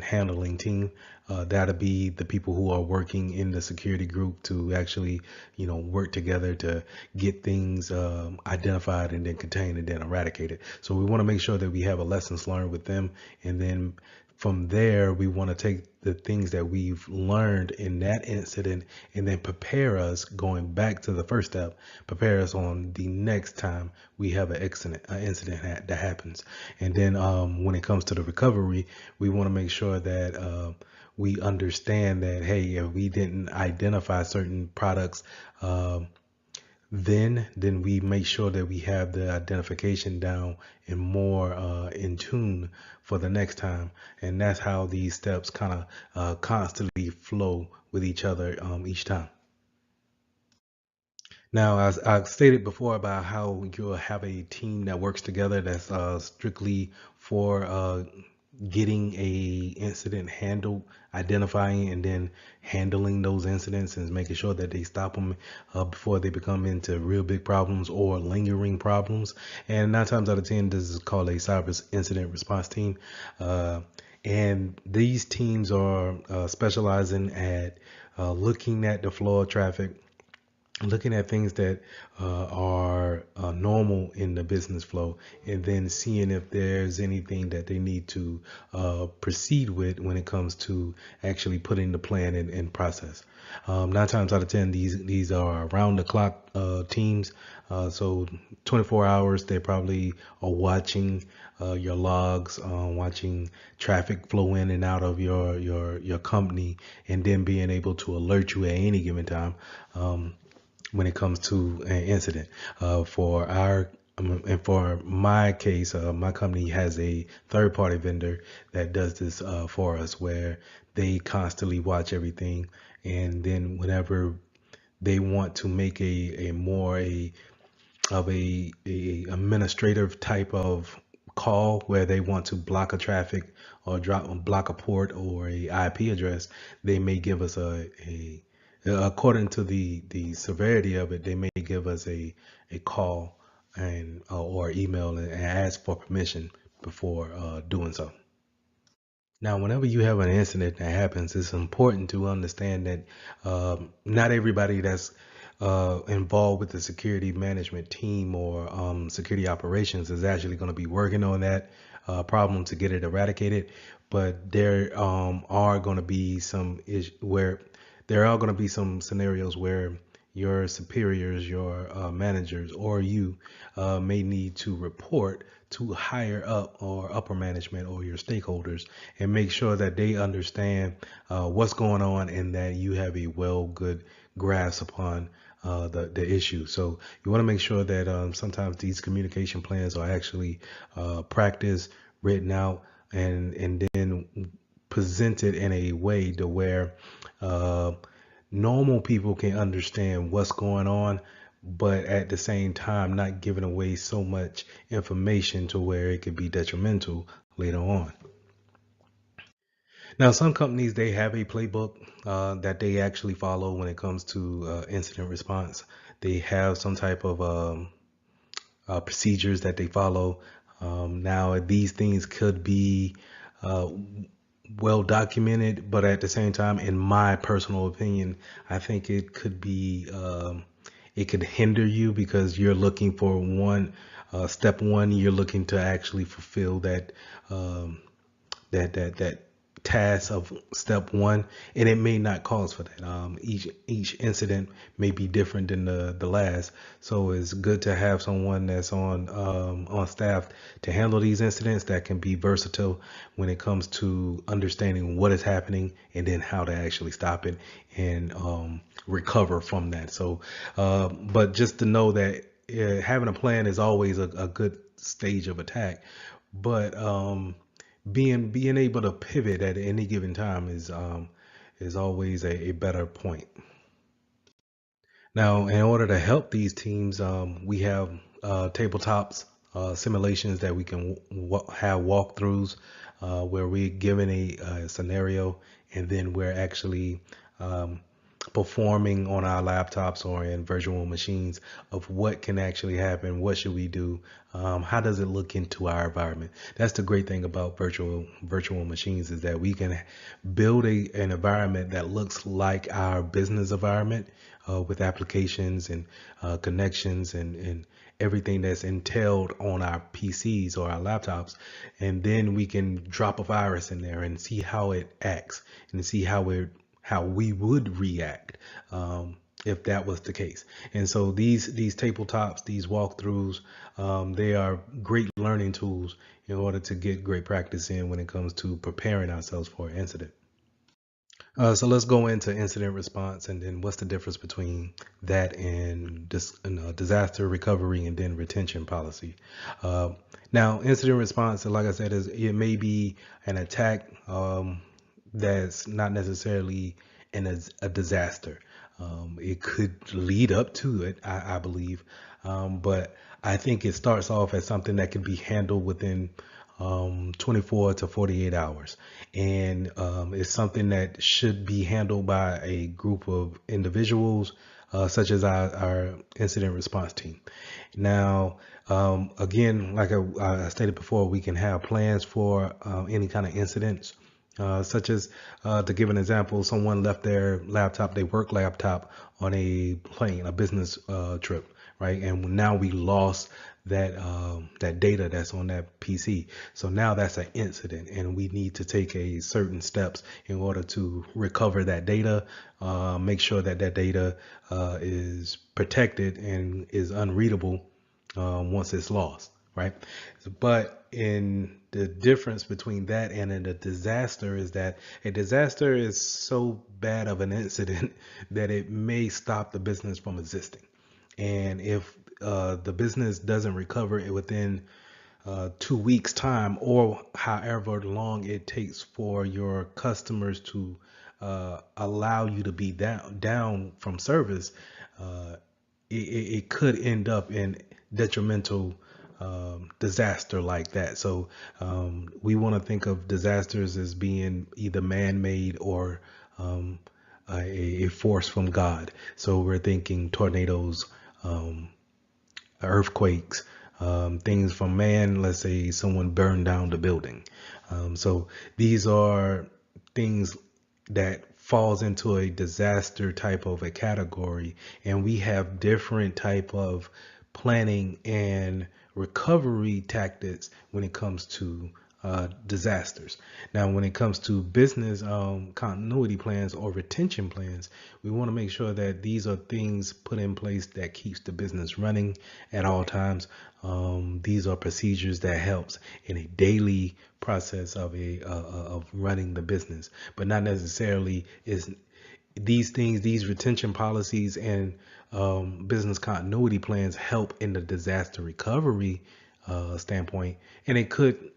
handling team. That'll be the people who are working in the security group to actually, work together to get things identified and then contained and then eradicated. So we want to make sure that we have a lessons learned with them, and then from there, we want to take the things that we've learned in that incident and then prepare us, going back to the first step, prepare us on the next time we have an incident that happens. And then when it comes to the recovery, we want to make sure that we understand that, hey, if we didn't identify certain products, then we make sure that we have the identification down and more in tune for the next time. And that's how these steps kind of constantly flow with each other each time. Now, as I stated before about how you'll have a team that works together that's strictly for getting a incident handled, identifying and then handling those incidents and making sure that they stop them before they become into real big problems or lingering problems. And 9 times out of 10, this is called a cyber incident response team. And these teams are specializing at looking at the flow of traffic, looking at things that are normal in the business flow, and then seeing if there's anything that they need to proceed with when it comes to actually putting the plan in process. 9 times out of 10, these are around the clock teams. So 24 hours, they probably are watching your logs, watching traffic flow in and out of your company, and then being able to alert you at any given time when it comes to an incident. And for my case, my company has a third-party vendor that does this for us, where they constantly watch everything, and then whenever they want to make a of a administrative type of call where they want to block a traffic or block a port or a IP address, they may give us a according to the severity of it, they may give us a call and or email and ask for permission before doing so. Now, whenever you have an incident that happens, it's important to understand that not everybody that's involved with the security management team or security operations is actually going to be working on that problem to get it eradicated. But there are going to be some scenarios where your superiors, your managers, or you may need to report to higher up or upper management or your stakeholders and make sure that they understand what's going on and that you have a good grasp upon the issue. So you want to make sure that sometimes these communication plans are actually practiced, written out, and then presented in a way to where normal people can understand what's going on, but at the same time not giving away so much information to where it could be detrimental later on. Now, some companies, they have a playbook that they actually follow when it comes to incident response. They have some type of procedures that they follow. Now, these things could be uh, well documented, but at the same time, in my personal opinion, I think it could hinder you because you're looking for step one, you're looking to actually fulfill um, that task of step one, and it may not cause for that. Each incident may be different than the last, so it's good to have someone that's on staff to handle these incidents that can be versatile when it comes to understanding what is happening and then how to actually stop it and recover from that. So, but just to know that having a plan is always a good stage of attack, but being able to pivot at any given time is always a better point. Now, in order to help these teams, we have tabletops, simulations that we can have walkthroughs where we're given a scenario and then we're actually um, performing on our laptops or in virtual machines of what can actually happen, what should we do, how does it look into our environment. That's the great thing about virtual machines is that we can build an environment that looks like our business environment with applications and connections and everything that's entailed on our PCs or our laptops, and then we can drop a virus in there and see how it acts and see how we would react if that was the case. And so these tabletops, these walkthroughs, they are great learning tools in order to get great practice in when it comes to preparing ourselves for an incident. So let's go into incident response and then what's the difference between that and disaster recovery and then retention policy. Uh, Now, incident response, like I said, is it may be an attack that's not necessarily a disaster. It could lead up to it, I believe, but I think it starts off as something that can be handled within 24 to 48 hours. And it's something that should be handled by a group of individuals, such as our incident response team. Now, again, like I stated before, we can have plans for any kind of incidents. Such as, to give an example, someone left their laptop, their work laptop, on a plane, a business trip, right? And now we lost that data that's on that PC. So now that's an incident, and we need to take a certain steps in order to recover that data, make sure that that data is protected and is unreadable once it's lost, right? But in the difference between that and in a disaster is that a disaster is so bad of an incident that it may stop the business from existing. And if the business doesn't recover it within 2 weeks time or however long it takes for your customers to allow you to be down from service, it could end up in detrimental disaster like that. So we want to think of disasters as being either man-made or um, a force from God. So we're thinking tornadoes, um, earthquakes, things from man. Let's say someone burned down the building. So these are things that falls into a disaster type of a category, and we have different type of planning and recovery tactics when it comes to disasters. Now, when it comes to business continuity plans or retention plans, we want to make sure that these are things put in place that keeps the business running at all times. These are procedures that helps in a daily process of of running the business, but not necessarily is these things, these retention policies and business continuity plans help in the disaster recovery standpoint, and it could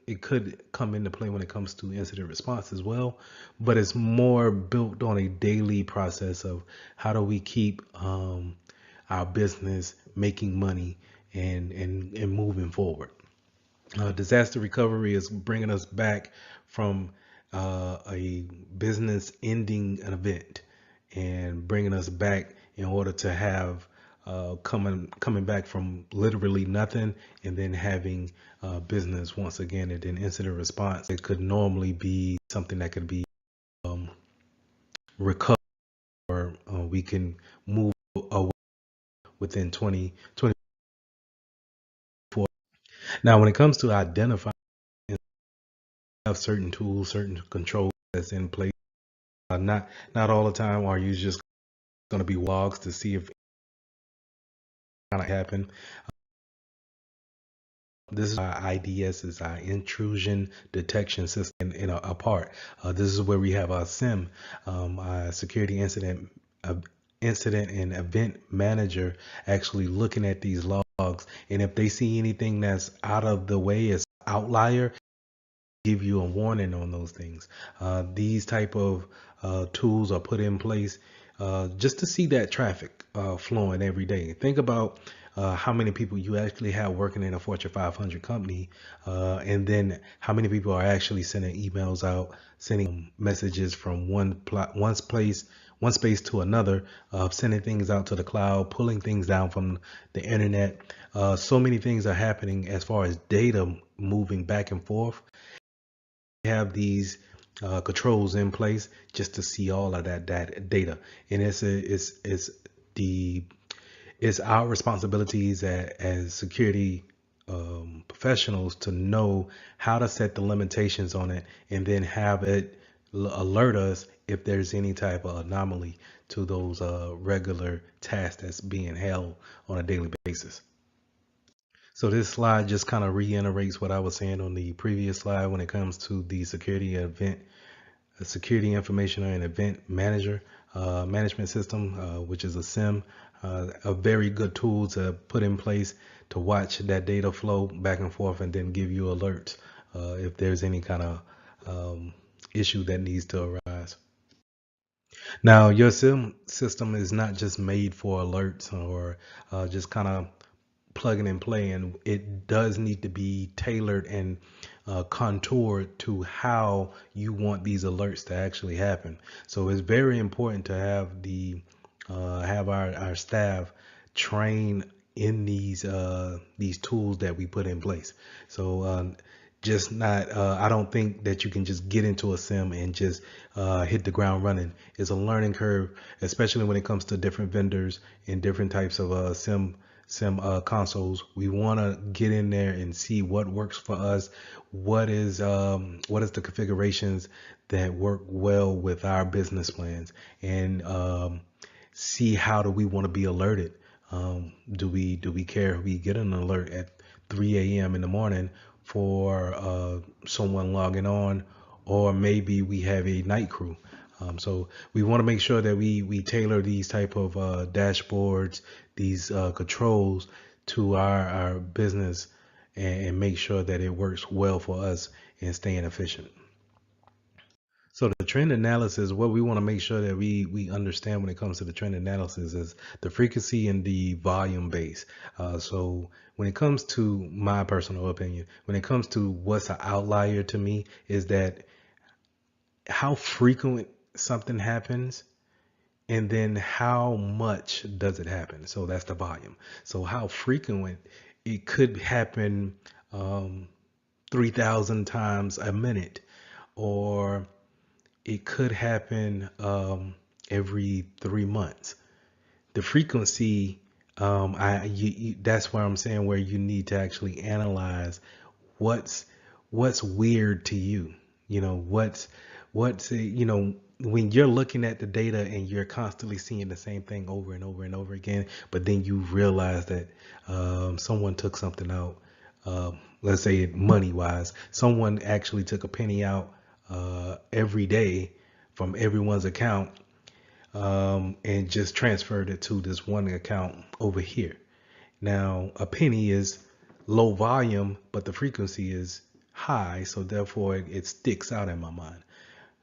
come into play when it comes to incident response as well. But it's more built on a daily process of how do we keep our business making money and moving forward. Disaster recovery is bringing us back from a business ending an event and bringing us back in order to have coming back from literally nothing and then having business once again. And then incident response, it could normally be something that could be recovered, or we can move away within 2024. Now, when it comes to identifying, have certain tools, certain controls that's in place. Not all the time are you just going to be logs to see if it kind of happen. This is our IDS, is our intrusion detection system in a part. This is where we have our SIM, our security incident and event manager, actually looking at these logs, and if they see anything that's out of the way, as outlier, give you a warning on those things. These type of tools are put in place just to see that traffic flowing every day. Think about how many people you actually have working in a Fortune 500 company, and then how many people are actually sending emails out, sending messages from one space to another, sending things out to the cloud, pulling things down from the internet. So many things are happening as far as data moving back and forth. Have these controls in place just to see all of that data, and it's our responsibilities as security professionals to know how to set the limitations on it, and then have it alert us if there's any type of anomaly to those regular tasks that's being held on a daily basis. So this slide just kind of reiterates what I was saying on the previous slide when it comes to the security information and event manager management system, which is a SIM, a very good tool to put in place to watch that data flow back and forth and then give you alerts if there's any kind of issue that needs to arise. Now, your SIM system is not just made for alerts or just kind of plug and play, and it does need to be tailored and contoured to how you want these alerts to actually happen. So it's very important to have have our staff train in these tools that we put in place. So just not I don't think that you can just get into a sim and just hit the ground running. It's a learning curve, especially when it comes to different vendors and different types of sim consoles. We want to get in there and see what works for us, what is the configurations that work well with our business plans, and see how do we want to be alerted. Do we care if we get an alert at 3 a.m. in the morning for someone logging on, or maybe we have a night crew? So we want to make sure that we tailor these type of dashboards, these controls to our business, and make sure that it works well for us and staying efficient. So the trend analysis, what we want to make sure that we understand when it comes to the trend analysis is the frequency and the volume base. So when it comes to my personal opinion, when it comes to what's an outlier to me is that how frequent something happens and then how much does it happen. So that's the volume. So how frequent it could happen 3,000 times a minute, or it could happen every 3 months. The frequency, that's where I'm saying where you need to actually analyze what's weird to you. You know, when you're looking at the data and you're constantly seeing the same thing over and over and over again, but then you realize that someone took something out. Let's say money wise, someone actually took a penny out every day from everyone's account and just transferred it to this one account over here. Now, a penny is low volume, but the frequency is high, so therefore it sticks out in my mind.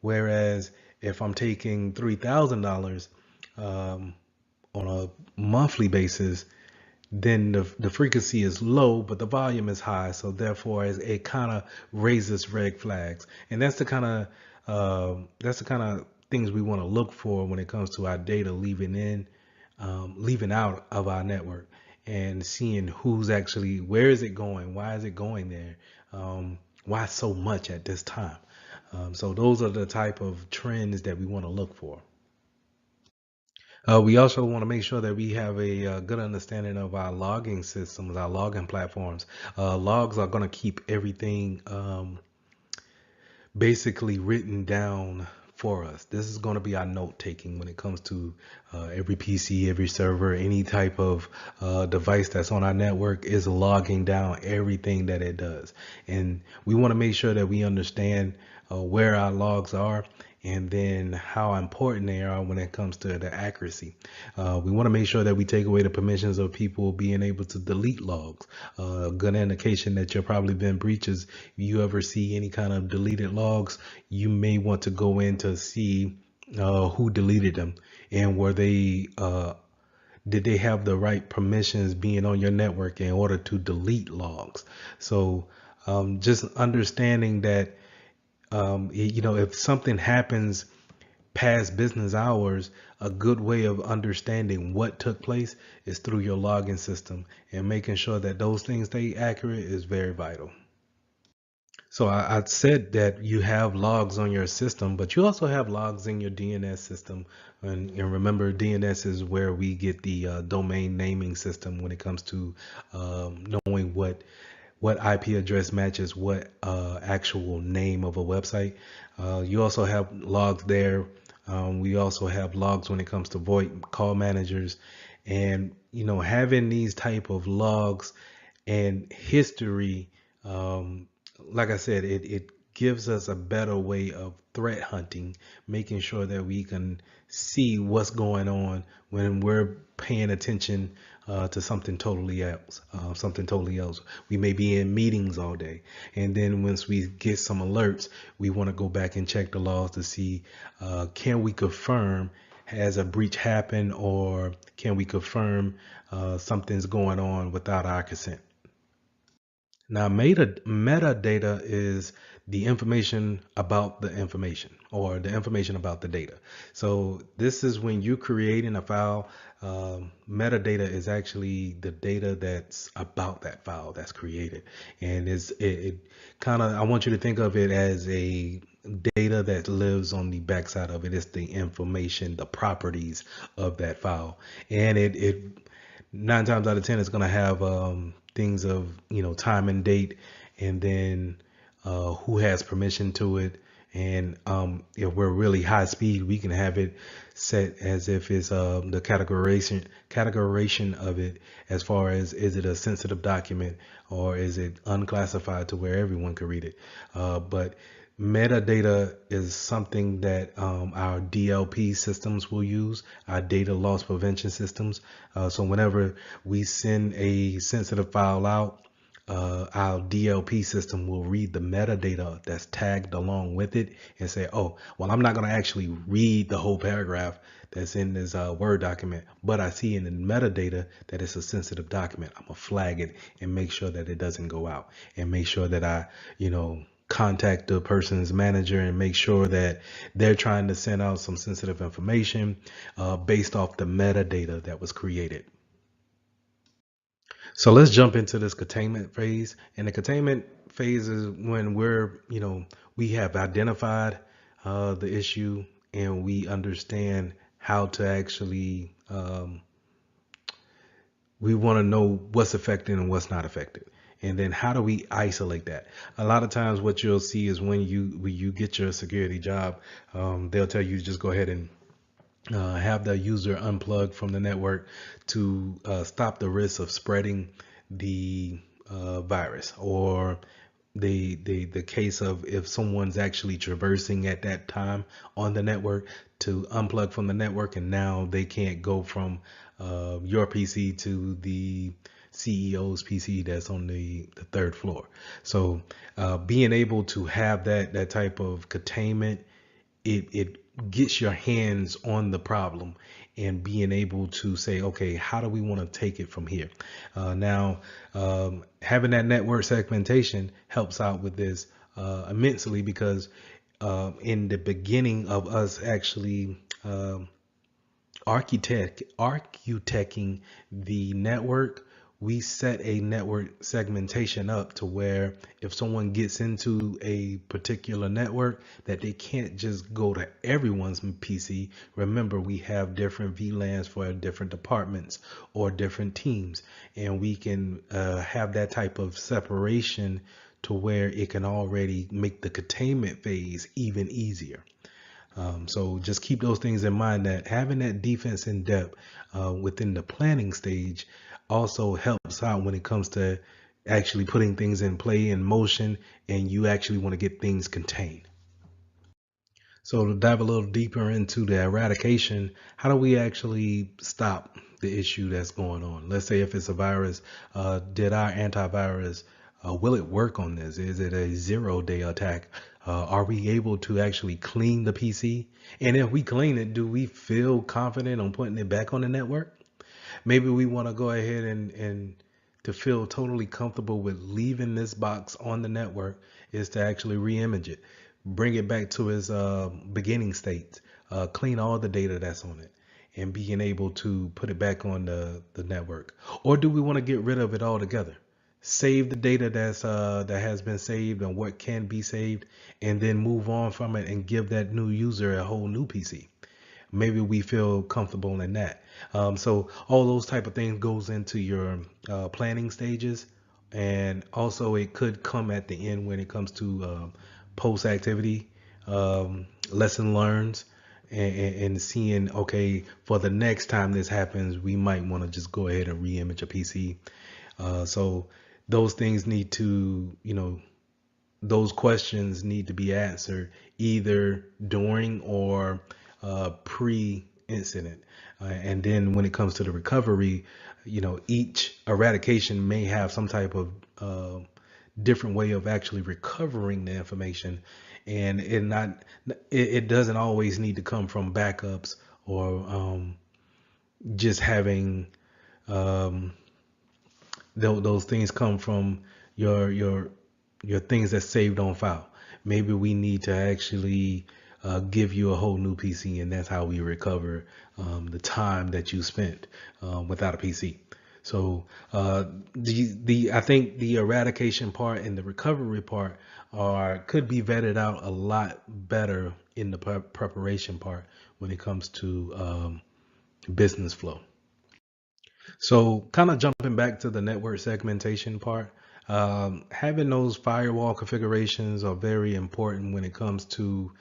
Whereas if I'm taking $3,000 on a monthly basis, then the frequency is low, but the volume is high. So therefore, it kind of raises red flags, and that's the kind of things we want to look for when it comes to our data leaving out of our network, and seeing who's actually, where is it going, why is it going there, why so much at this time. So those are the type of trends that we want to look for. We also want to make sure that we have a good understanding of our logging systems, our logging platforms. Logs are going to keep everything basically written down for us. This is going to be our note taking when it comes to every PC, every server, any type of device that's on our network is logging down everything that it does. And we want to make sure that we understand where our logs are, and then how important they are when it comes to the accuracy. We want to make sure that we take away the permissions of people being able to delete logs. A good indication that you've probably been breaches. If you ever see any kind of deleted logs, you may want to go in to see who deleted them, and were they did they have the right permissions being on your network in order to delete logs. So just understanding that if something happens past business hours, a good way of understanding what took place is through your logging system, and making sure that those things stay accurate is very vital. So I said that you have logs on your system, but you also have logs in your DNS system. And remember, DNS is where we get the domain naming system when it comes to knowing what IP address matches what actual name of a website. You also have logs there. We also have logs when it comes to VoIP call managers, and having these type of logs and history. Like I said, it gives us a better way of threat hunting, making sure that we can see what's going on when we're paying attention to something totally else. We may be in meetings all day, and then once we get some alerts, we want to go back and check the logs to see, can we confirm has a breach happened, or can we confirm something's going on without our consent. Now, metadata is the information about the information, or the information about the data. So this is when you're creating a file. Metadata is actually the data that's about that file that's created, and it kind of, I want you to think of it as a data that lives on the backside of it. It's the information, the properties of that file, and it 9 times out of 10 is going to have things of time and date, and then who has permission to it. And if we're really high speed, we can have it set as if it's the categorization of it, as far as, is it a sensitive document or is it unclassified to where everyone can read it. But metadata is something that our DLP systems will use, our data loss prevention systems. So whenever we send a sensitive file out, our DLP system will read the metadata that's tagged along with it and say, oh, well, I'm not going to actually read the whole paragraph that's in this Word document, but I see in the metadata that it's a sensitive document. I'm going to flag it and make sure that it doesn't go out, and make sure that I, contact the person's manager and make sure that they're trying to send out some sensitive information based off the metadata that was created. So let's jump into this containment phase. And the containment phase is when we have identified the issue and we understand how to actually, we want to know what's affected and what's not affected. And then how do we isolate that? A lot of times what you'll see is when you get your security job, they'll tell you to just go ahead and have the user unplug from the network to stop the risk of spreading the virus, or the case of if someone's actually traversing at that time on the network, to unplug from the network, and now they can't go from your PC to the CEO's PC that's on the third floor. So being able to have that type of containment, it gets your hands on the problem and being able to say, okay, how do we want to take it from here? Now, having that network segmentation helps out with this immensely, because in the beginning of us actually architecting the network, we set a network segmentation up to where if someone gets into a particular network, that they can't just go to everyone's PC. Remember, we have different VLANs for different departments or different teams, and we can have that type of separation to where it can already make the containment phase even easier. So just keep those things in mind, that having that defense in depth within the planning stage also helps out when it comes to actually putting things in play, in motion, and you actually want to get things contained. So to dive a little deeper into the eradication, how do we actually stop the issue that's going on? Let's say if it's a virus, did our antivirus, will it work on this? Is it a 0-day attack? Are we able to actually clean the PC? And if we clean it, do we feel confident on putting it back on the network? Maybe we want to go ahead and to feel totally comfortable with leaving this box on the network is to actually re-image it, bring it back to its beginning state, clean all the data that's on it, and being able to put it back on the network. Or do we want to get rid of it altogether? Save the data that has been saved and what can be saved, and then move on from it and give that new user a whole new PC. Maybe we feel comfortable in that. So all those type of things goes into your planning stages, and also it could come at the end when it comes to post activity, lesson learned, and seeing, okay, for the next time this happens, we might want to just go ahead and re-image a PC. So those things need to, those questions need to be answered either during or pre-incident. And then when it comes to the recovery, each eradication may have some type of different way of actually recovering the information, and it doesn't always need to come from backups or just having those things come from your things that's saved on file. Maybe we need to actually give you a whole new PC, and that's how we recover the time that you spent without a PC. So I think the eradication part and the recovery part could be vetted out a lot better in the preparation part when it comes to business flow. So kind of jumping back to the network segmentation part, having those firewall configurations are very important when it comes to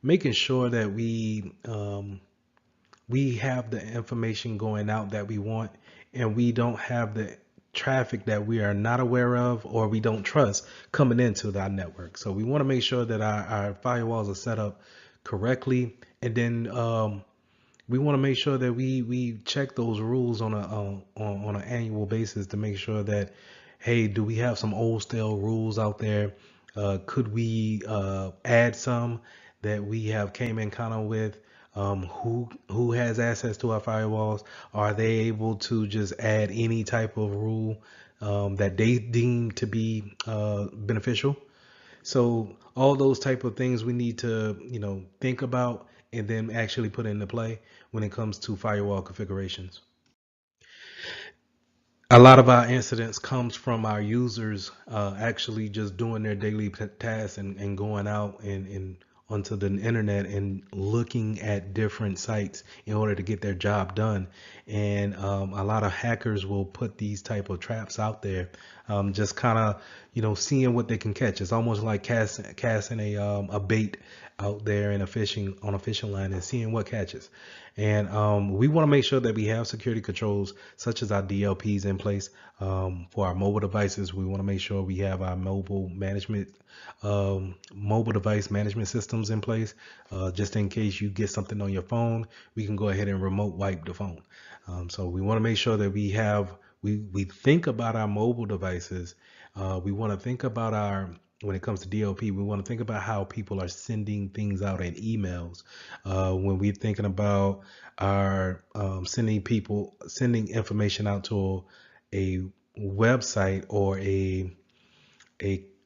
making sure that we have the information going out that we want, and we don't have the traffic that we are not aware of or we don't trust coming into our network. So we want to make sure that our firewalls are set up correctly, and then we want to make sure that we check those rules on an annual basis to make sure that, hey, do we have some old stale rules out there? Could we add some that we have came in kind with? Who has access to our firewalls? Are they able to just add any type of rule that they deem to be beneficial? So all those type of things we need to, think about and then actually put into play when it comes to firewall configurations. A lot of our incidents comes from our users actually just doing their daily tasks and going out and onto the internet and looking at different sites in order to get their job done. And a lot of hackers will put these type of traps out there, just kind of seeing what they can catch. It's almost like casting a bait out there in a fishing line and seeing what catches. And we want to make sure that we have security controls such as our DLPs in place for our mobile devices. We want to make sure we have our mobile device management systems in place, just in case you get something on your phone. We can go ahead and remote wipe the phone. So we want to make sure that we think about our mobile devices. We want to think about when it comes to DLP, we want to think about how people are sending things out in emails. When we're thinking about our sending information out to a website or a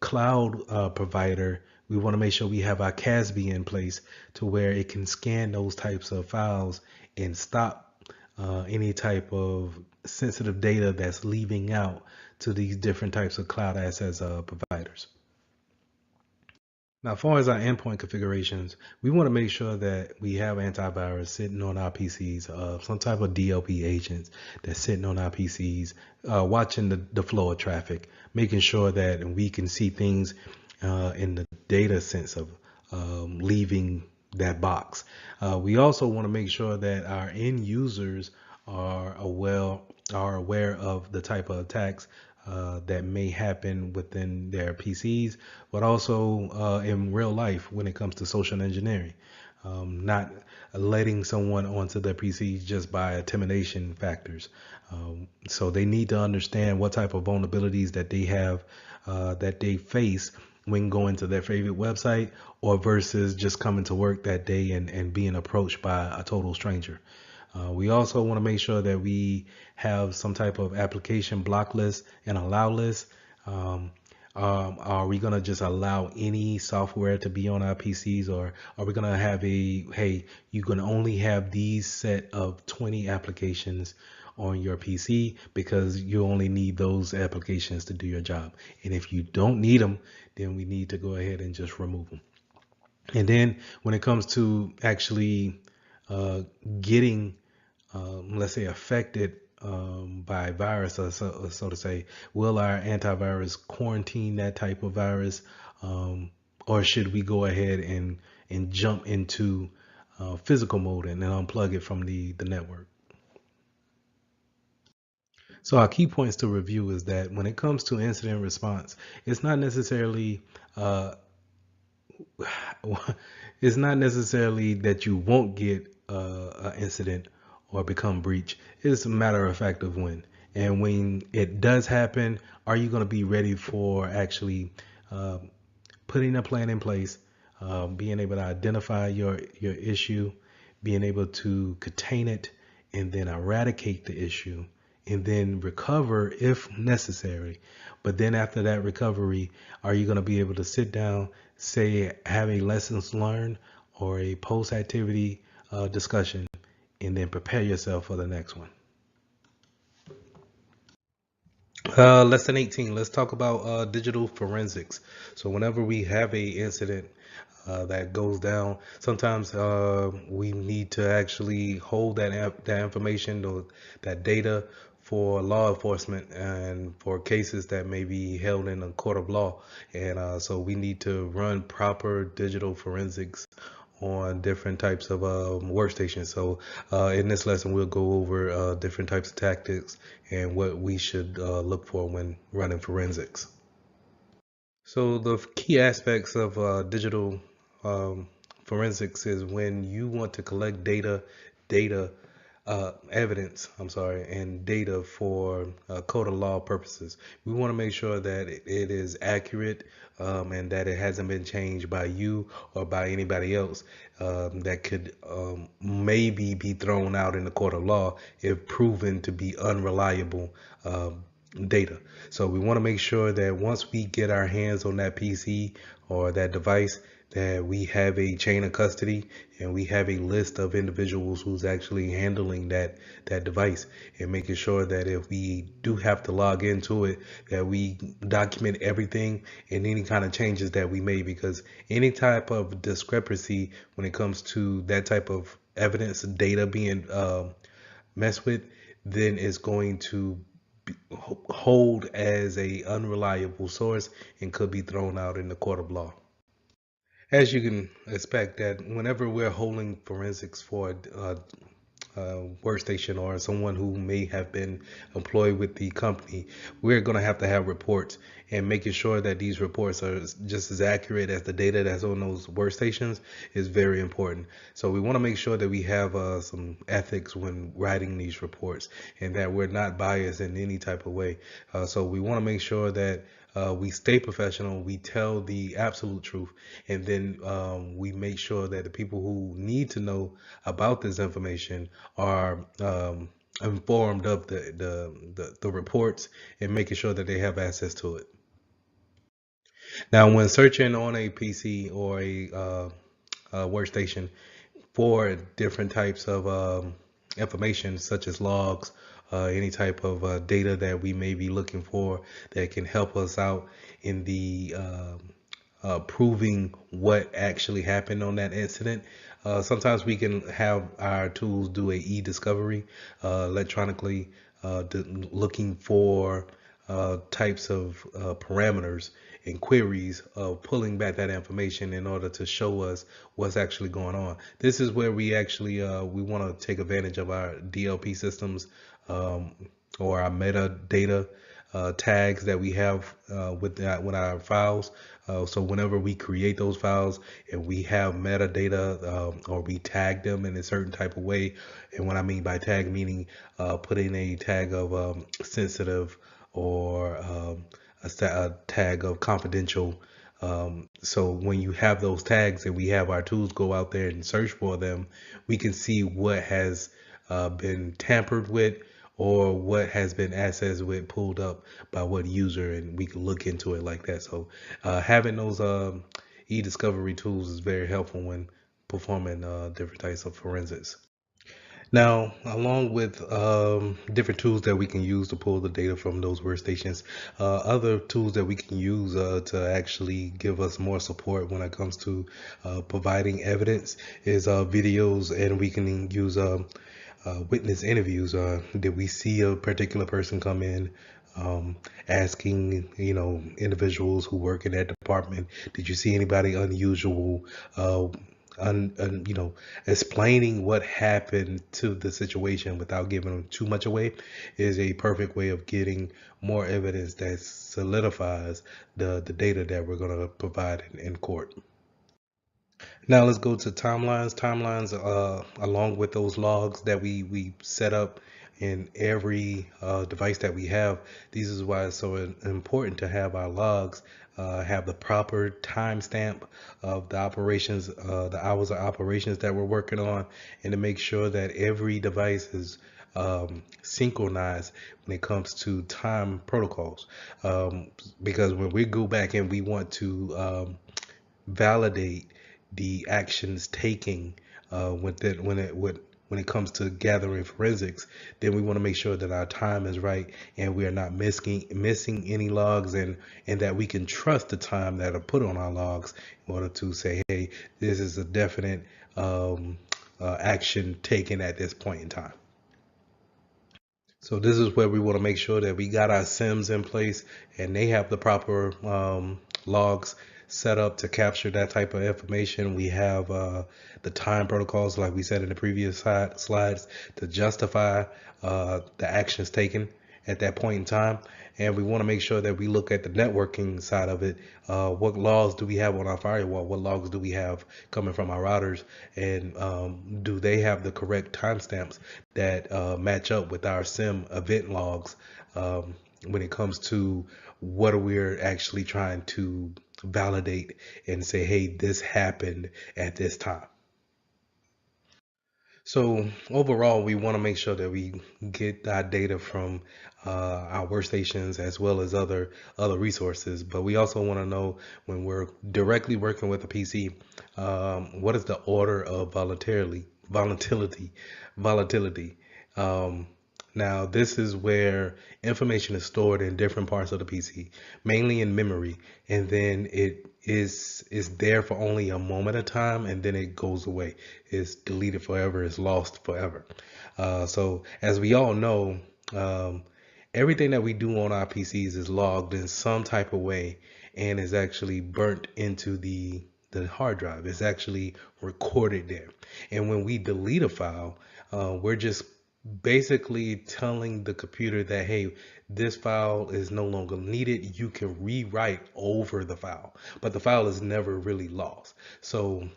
cloud provider, we want to make sure we have our CASB in place to where it can scan those types of files and stop any type of sensitive data that's leaving out to these different types of cloud access providers. Now, as far as our endpoint configurations, we want to make sure that we have antivirus sitting on our PCs, some type of DLP agents that's sitting on our PCs, watching the flow of traffic, making sure that we can see things in the data sense of leaving that box. We also want to make sure that our end users are aware of the type of attacks that may happen within their PCs, but also in real life when it comes to social engineering. Not letting someone onto their PC just by intimidation factors. So they need to understand what type of vulnerabilities that they have, that they face when going to their favorite website or versus just coming to work that day and being approached by a total stranger. We also want to make sure that we have some type of application block list and allow list. Are we going to just allow any software to be on our PCs, or are we going to have hey, you can only have these set of 20 applications on your PC because you only need those applications to do your job. And if you don't need them, then we need to go ahead and just remove them. And then when it comes to actually getting let's say affected by virus, or so to say, will our antivirus quarantine that type of virus, or should we go ahead and jump into physical mode and then unplug it from the network? So our key points to review is that when it comes to incident response, it's not necessarily it's not necessarily that you won't get an incident or become breach. It's a matter of fact of when. And when it does happen, are you going to be ready for actually putting a plan in place, being able to identify your issue, being able to contain it, and then eradicate the issue, and then recover if necessary. But then after that recovery, are you going to be able to sit down, say, have a lessons learned or a post activity discussion, and then prepare yourself for the next one? Lesson 18, let's talk about digital forensics. So whenever we have a incident that goes down, sometimes we need to actually hold that information or that data for law enforcement and for cases that may be held in a court of law. And so we need to run proper digital forensics on different types of workstations. So in this lesson, we'll go over different types of tactics and what we should look for when running forensics. So the key aspects of digital forensics is when you want to collect data evidence, and data for code of law purposes. We want to make sure that it is accurate, and that it hasn't been changed by you or by anybody else, that could maybe be thrown out in the court of law if proven to be unreliable data. So we want to make sure that once we get our hands on that PC or that device, that we have a chain of custody and we have a list of individuals who's actually handling that device, and making sure that if we do have to log into it, that we document everything and any kind of changes that we made, because any type of discrepancy when it comes to that type of evidence data being messed with, then it's going to hold as a unreliable source and could be thrown out in the court of law. As you can expect, that whenever we're holding forensics for a workstation or someone who may have been employed with the company, we're going to have reports, and making sure that these reports are just as accurate as the data that's on those workstations is very important. So we want to make sure that we have some ethics when writing these reports, and that we're not biased in any type of way. So we want to make sure that we stay professional, we tell the absolute truth, and then we make sure that the people who need to know about this information are informed of the reports, and making sure that they have access to it. Now, when searching on a PC or a workstation for different types of information, such as logs, any type of data that we may be looking for that can help us out in the proving what actually happened on that incident. Sometimes we can have our tools do a e-discovery electronically, looking for types of parameters and queries of pulling back that information in order to show us what's actually going on. This is where we actually we want to take advantage of our DLP systems, or our metadata tags that we have with our files. So whenever we create those files and we have metadata, or we tag them in a certain type of way, and what I mean by tag, meaning putting a tag of sensitive, or a tag of confidential. So when you have those tags and we have our tools go out there and search for them, we can see what has been tampered with, or what has been accessed with, pulled up by what user, and we can look into it like that. So having those e-discovery tools is very helpful when performing different types of forensics. Now, along with different tools that we can use to pull the data from those workstations, other tools that we can use to actually give us more support when it comes to providing evidence is videos, and we can use witness interviews. Did we see a particular person come in? Asking, individuals who work in that department, did you see anybody unusual? Explaining what happened to the situation without giving too much away is a perfect way of getting more evidence that solidifies the data that we're going to provide in court. Now let's go to timelines. Timelines, along with those logs that we set up in every device that we have. This is why it's so important to have our logs have the proper timestamp of the operations, the hours of operations that we're working on, and to make sure that every device is synchronized when it comes to time protocols. Because when we go back and we want to validate the actions taken when it comes to gathering forensics, then we want to make sure that our time is right and we are not missing any logs, and that we can trust the time that are put on our logs in order to say, hey, this is a definite action taken at this point in time. So this is where we want to make sure that we got our SIMs in place and they have the proper logs set up to capture that type of information. We have the time protocols, like we said in the previous slides, to justify the actions taken, at that point in time. And we want to make sure that we look at the networking side of it. What logs do we have on our firewall? What logs do we have coming from our routers? And do they have the correct timestamps that match up with our SIM event logs when it comes to what we're actually trying to validate and say, hey, this happened at this time. So overall, we want to make sure that we get our data from our workstations as well as other resources. But we also want to know when we're directly working with a PC, what is the order of volatility. Now, this is where information is stored in different parts of the PC, mainly in memory, and then it is there for only a moment of time, and then it goes away. It's deleted forever. It's lost forever. So, as we all know, everything that we do on our PCs is logged in some type of way, and is actually burnt into the hard drive. It's actually recorded there. And when we delete a file, we're just basically telling the computer that, hey, this file is no longer needed. You can rewrite over the file, but the file is never really lost. So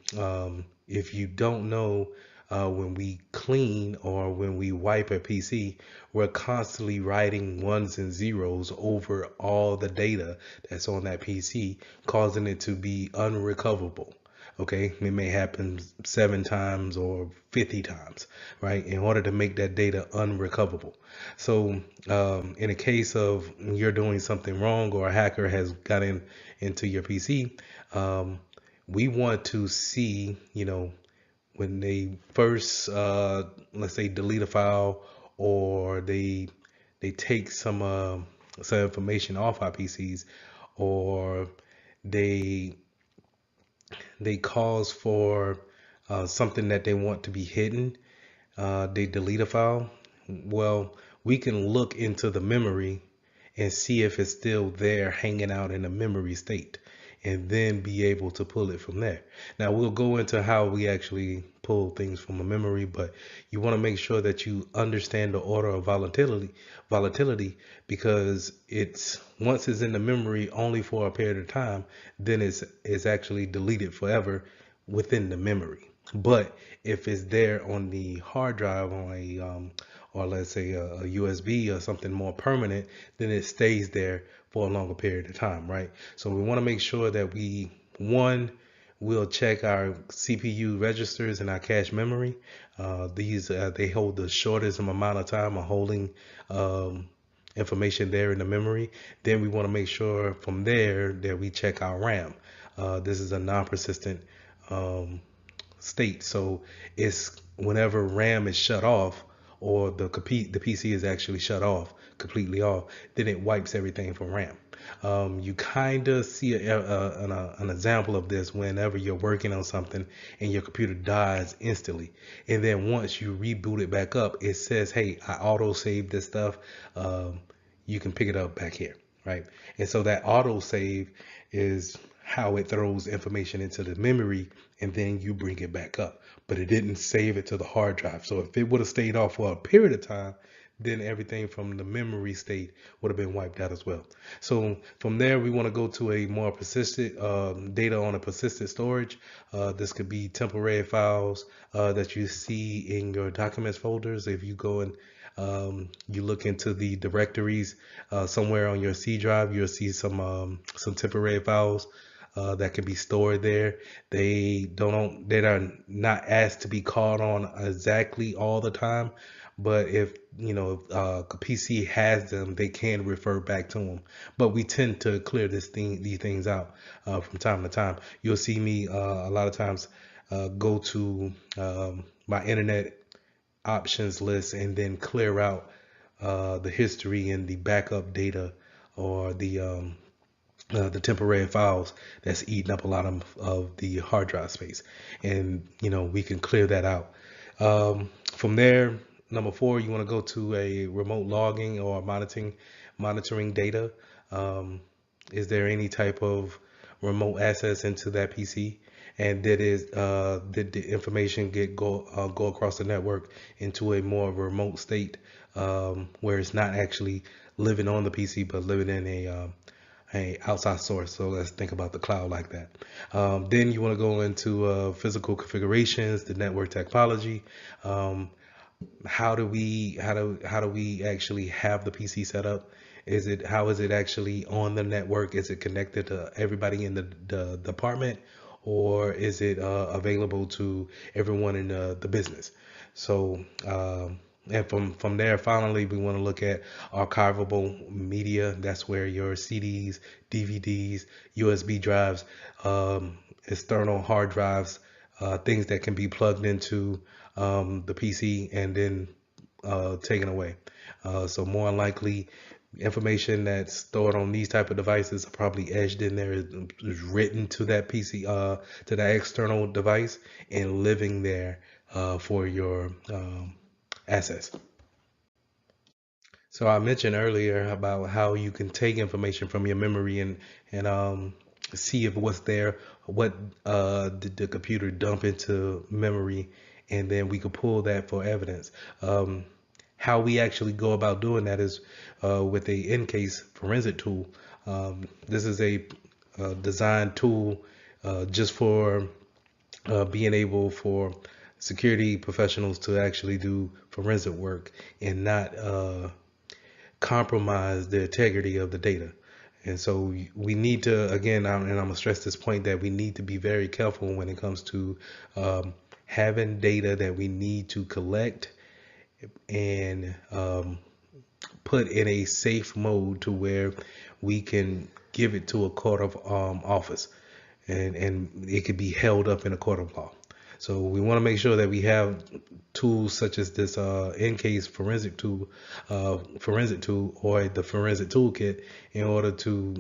if you don't know, when we clean or when we wipe a PC, we're constantly writing ones and zeros over all the data that's on that PC, causing it to be unrecoverable. Okay, it may happen 7 times or 50 times, right? In order to make that data unrecoverable. So, in a case of you're doing something wrong or a hacker has got into your PC, we want to see, when they first, let's say, delete a file, or they take some information off our PCs, or they cause for something that they want to be hidden, they delete a file. Well, we can look into the memory and see if it's still there hanging out in a memory state, and then be able to pull it from there. Now we'll go into how we actually pull things from a memory, but you want to make sure that you understand the order of volatility, because it's once it's in the memory only for a period of time, then it's actually deleted forever within the memory. But if it's there on the hard drive on a or let's say a USB or something more permanent, then it stays there for a longer period of time, right? So we want to make sure that we'll check our CPU registers and our cache memory. These they hold the shortest amount of time of holding information there in the memory. Then we want to make sure from there that we check our RAM. This is a non-persistent state, so it's whenever RAM is shut off, or the PC is actually shut off, completely off, then it wipes everything from RAM. You kind of see an example of this whenever you're working on something and your computer dies instantly, and then once you reboot it back up, it says, hey, I auto saved this stuff, you can pick it up back here, right? And so that auto save is how it throws information into the memory, and then you bring it back up, but it didn't save it to the hard drive. So if it would have stayed off for a period of time, then everything from the memory state would have been wiped out as well. So from there, we want to go to a more persistent data on a persistent storage. This could be temporary files that you see in your documents folders. If you go and you look into the directories somewhere on your C drive, you'll see some temporary files that can be stored there. They are not asked to be called on exactly all the time, but if a PC has them, they can refer back to them. But we tend to clear these things out from time to time. You'll see me a lot of times go to my internet options list and then clear out the history and the backup data, or the temporary files that's eating up a lot of the hard drive space, and we can clear that out. From there, number 4, you want to go to a remote logging or monitoring data. Is there any type of remote access into that PC? and did the information go across the network into a more remote state, where it's not actually living on the PC but living in a outside source. So let's think about the cloud like that. Then you want to go into physical configurations, the network topology. How do we actually have the PC set up? How is it actually on the network? Is it connected to everybody in the department, or is it available to everyone in the business? So and from there, finally, we want to look at archivable media. That's where your CDs, DVDs, USB drives, external hard drives, things that can be plugged into the PC and then taken away. So more likely, information that's stored on these type of devices are probably edged in there, is written to that PC, to that external device, and living there for your assets. So I mentioned earlier about how you can take information from your memory and see if what's there, what did the computer dump into memory, and then we could pull that for evidence. How we actually go about doing that is with a EnCase forensic tool. This is a design tool just for being able for security professionals to actually do forensic work and not compromise the integrity of the data. And so we need to, again, and I'm gonna stress this point, that we need to be very careful when it comes to having data that we need to collect and put in a safe mode to where we can give it to a court of office, and it could be held up in a court of law. So we want to make sure that we have tools such as this EnCase forensic tool, or the forensic toolkit, in order to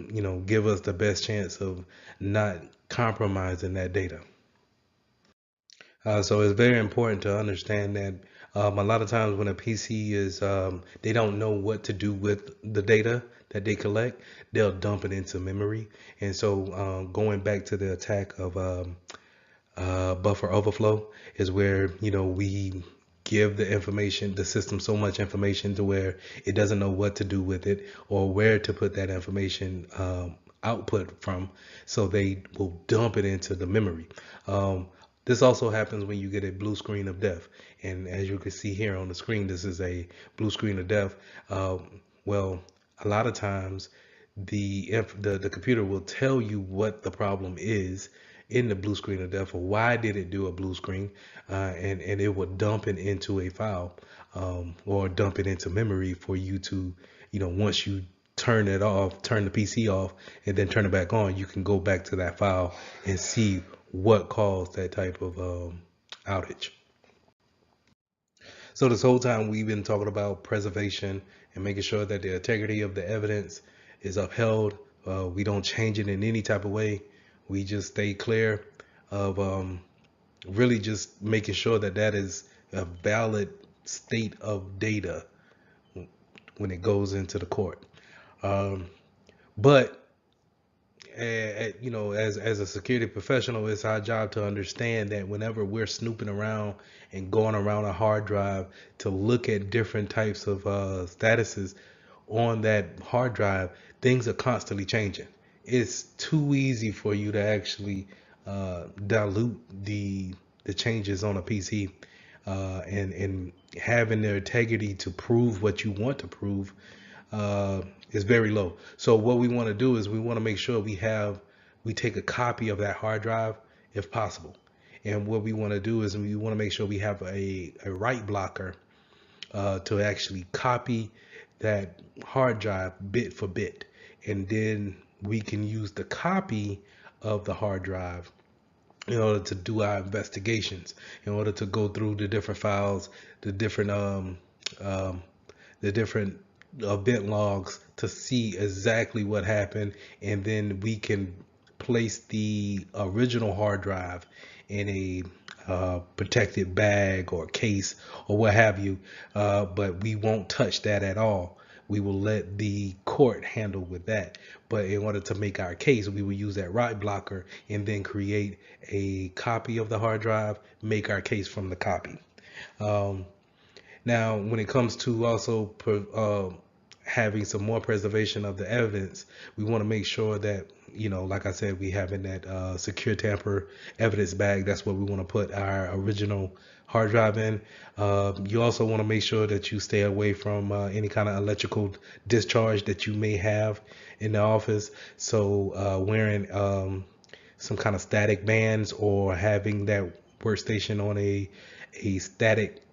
give us the best chance of not compromising that data. So it's very important to understand that a lot of times when a PC is, they don't know what to do with the data that they collect, they'll dump it into memory. And so going back to the attack of buffer overflow is where, we give the system so much information to where it doesn't know what to do with it or where to put that information output from. So they will dump it into the memory. This also happens when you get a blue screen of death. And as you can see here on the screen, this is a blue screen of death. Well, a lot of times the computer will tell you what the problem is in the blue screen of death, or why did it do a blue screen, and it will dump it into a file, or dump it into memory for you to, once you turn the PC off and then turn it back on, you can go back to that file and see what caused that type of outage. So this whole time we've been talking about preservation and making sure that the integrity of the evidence is upheld. We don't change it in any type of way. We just stay clear of really just making sure that that is a valid state of data when it goes into the court. But as a security professional, it's our job to understand that whenever we're snooping around and going around a hard drive to look at different types of statuses on that hard drive, things are constantly changing. It's too easy for you to actually dilute the changes on a PC, and having the integrity to prove what you want to prove is very low. So what we want to do is we want to make sure we take a copy of that hard drive if possible. And what we want to do is we want to make sure we have a write blocker to actually copy that hard drive bit for bit. And then we can use the copy of the hard drive in order to do our investigations, in order to go through the different files, the different event logs to see exactly what happened, and then we can place the original hard drive in a protected bag or case or what have you, but we won't touch that at all. we will let the court handle with that. But in order to make our case, we will use that write blocker and then create a copy of the hard drive, make our case from the copy. Um, Now, when it comes to also having some more preservation of the evidence, we want to make sure that, like I said, we have in that secure tamper evidence bag. That's what we want to put our original hard drive in. You also want to make sure that you stay away from any kind of electrical discharge that you may have in the office. So wearing some kind of static bands or having that workstation on a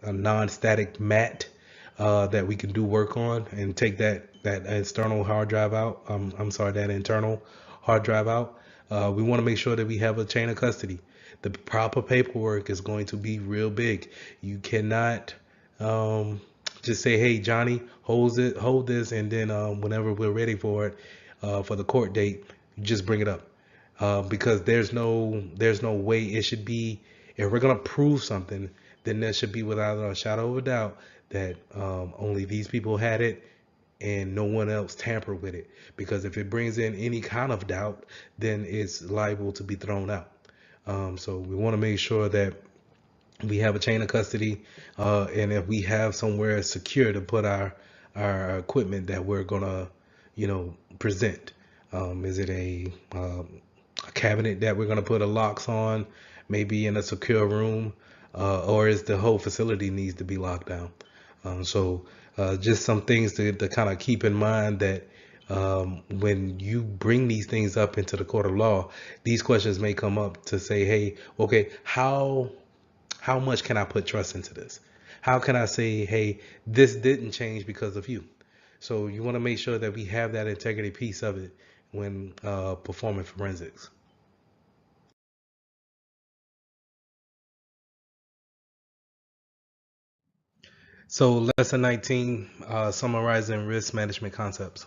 non-static mat that we can do work on and take that external hard drive out. I'm sorry, that internal hard drive out. We want to make sure that we have a chain of custody. The proper paperwork is going to be real big. You cannot just say, "Hey, Johnny, hold this," and then whenever we're ready for it for the court date, just bring it up. Because there's no way it should be. If we're gonna prove something, then there should be without a shadow of a doubt that only these people had it and no one else tampered with it. Because if it brings in any kind of doubt, then it's liable to be thrown out. So we want to make sure that we have a chain of custody, and if we have somewhere secure to put our equipment that we're gonna, present. Is it a cabinet that we're gonna put a locks on, maybe in a secure room, or is the whole facility needs to be locked down? So just some things to kind of keep in mind that when you bring these things up into the court of law, these questions may come up to say, hey, okay, how much can I put trust into this? How can I say, hey, this didn't change because of you? So you want to make sure that we have that integrity piece of it when performing forensics. So lesson 19, summarizing risk management concepts.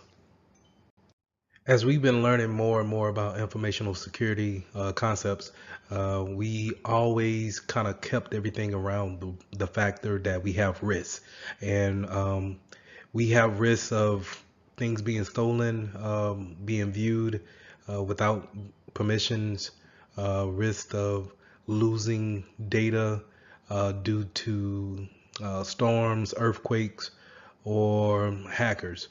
As we've been learning more and more about informational security concepts, we always kind of kept everything around the factor that we have risks. And we have risks of things being stolen, being viewed without permissions, risk of losing data due to storms, earthquakes, or hackers.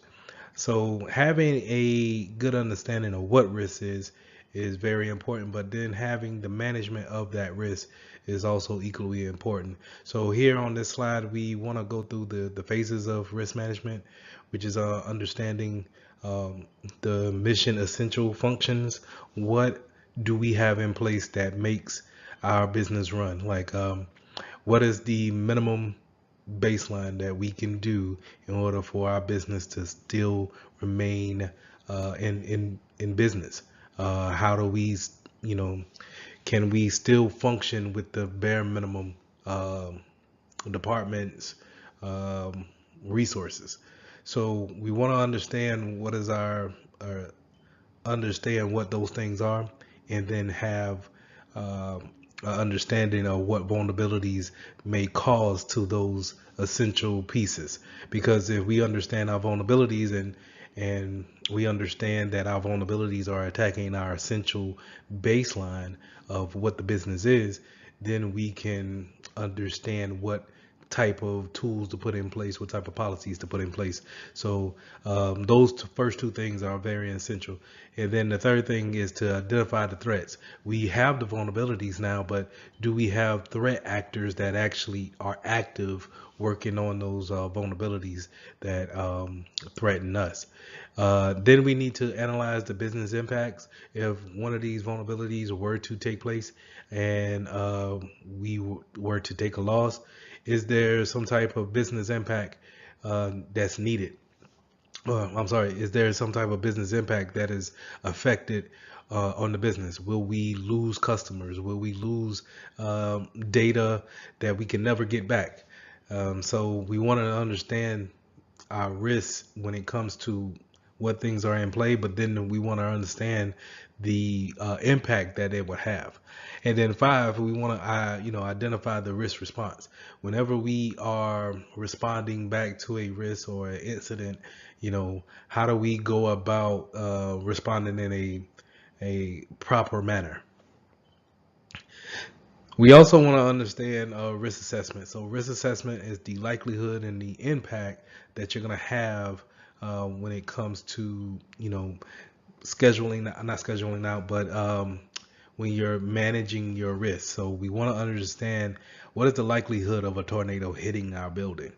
So having a good understanding of what risk is very important, but then having the management of that risk is also equally important. So here on this slide, we want to go through the phases of risk management, which is understanding the mission essential functions. What do we have in place that makes our business run? Like what is the minimum baseline that we can do in order for our business to still remain in business? How do we, can we still function with the bare minimum departments resources? So we want to understand what is understand what those things are, and then have understanding of what vulnerabilities may cause to those essential pieces. Because if we understand our vulnerabilities and we understand that our vulnerabilities are attacking our essential baseline of what the business is, then we can understand what type of tools to put in place, what type of policies to put in place. So those first two things are very essential. And then the third thing is to identify the threats. We have the vulnerabilities now, but do we have threat actors that actually are active working on those vulnerabilities that threaten us? Then we need to analyze the business impacts. If one of these vulnerabilities were to take place and we were to take a loss, is there some type of business impact that's needed? I'm sorry, is there some type of business impact that is affected on the business? Will we lose customers? Will we lose data that we can never get back? So we want to understand our risks when it comes to what things are in play, but then we want to understand the impact that it would have. And then 5, we want to identify the risk response. Whenever we are responding back to a risk or an incident, how do we go about responding in a proper manner? We also want to understand risk assessment. So risk assessment is the likelihood and the impact that you're going to have when it comes to, scheduling, not scheduling out, but when you're managing your risk. So we want to understand what is the likelihood of a tornado hitting our building.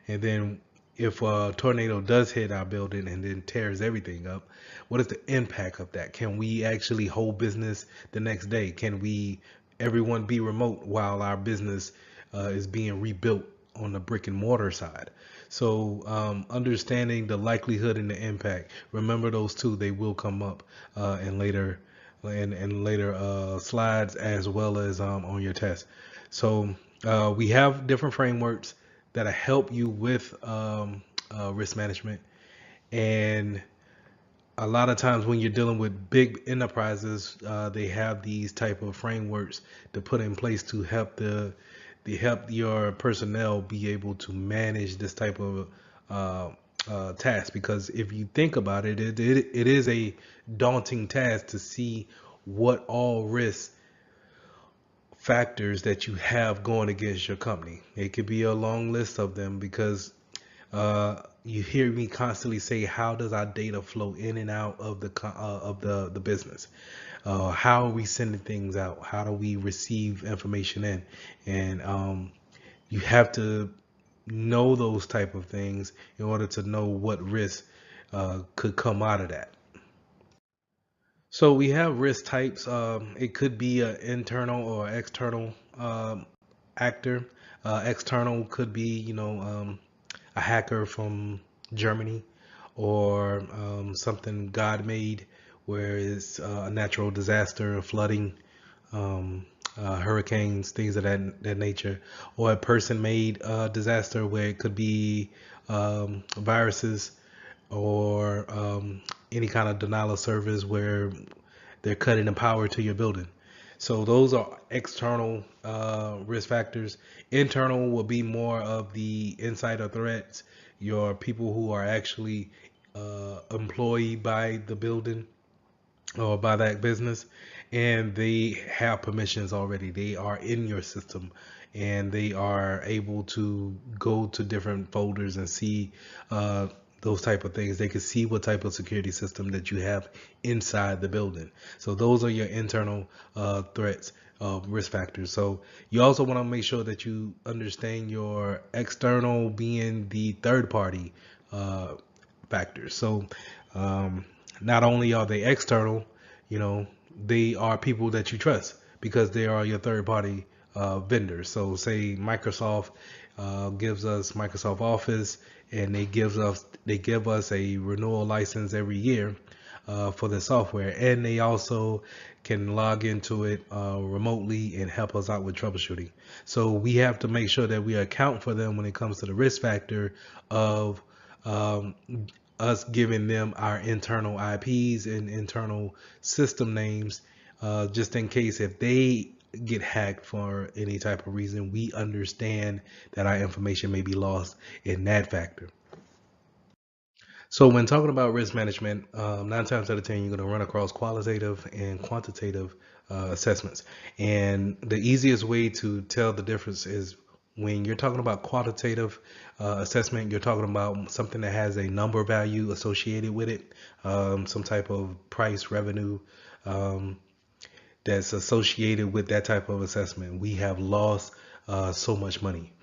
And then if a tornado does hit our building and then tears everything up, what is the impact of that? Can we actually hold business the next day? Can everyone be remote while our business is being rebuilt on the brick and mortar side? So understanding the likelihood and the impact. Remember those two; they will come up in later slides as well as on your test. So we have different frameworks that help you with risk management, and a lot of times when you're dealing with big enterprises, they have these type of frameworks to put in place to help your personnel be able to manage this type of task. Because if you think about it, it is a daunting task to see what all risk factors that you have going against your company. It could be a long list of them because you hear me constantly say, how does our data flow in and out of the business? How are we sending things out? How do we receive information in? And you have to know those type of things in order to know what risk could come out of that. So we have risk types. It could be an internal or external actor. External could be, a hacker from Germany, or something God made, where it's a natural disaster, flooding, hurricanes, things of that nature, or a person made disaster where it could be viruses, or any kind of denial of service where they're cutting the power to your building. So those are external risk factors. Internal will be more of the insider threats, your people who are actually employed by the building or by that business, and they have permissions already. They are in your system, and they are able to go to different folders and see those type of things. They can see what type of security system that you have inside the building. So those are your internal threats, risk factors. So you also want to make sure that you understand your external being the third party factors. So not only are they external, they are people that you trust because they are your third party vendors. So say Microsoft gives us Microsoft Office, and they give us a renewal license every year for the software, and they also can log into it remotely and help us out with troubleshooting. So we have to make sure that we account for them when it comes to the risk factor of us giving them our internal IPs and internal system names, just in case if they get hacked for any type of reason, we understand that our information may be lost in that factor. So when talking about risk management, 9 times out of 10, you're going to run across qualitative and quantitative assessments. And the easiest way to tell the difference is when you're talking about qualitative assessment, you're talking about something that has a number value associated with it, some type of price, revenue, that's associated with that type of assessment. We have lost so much money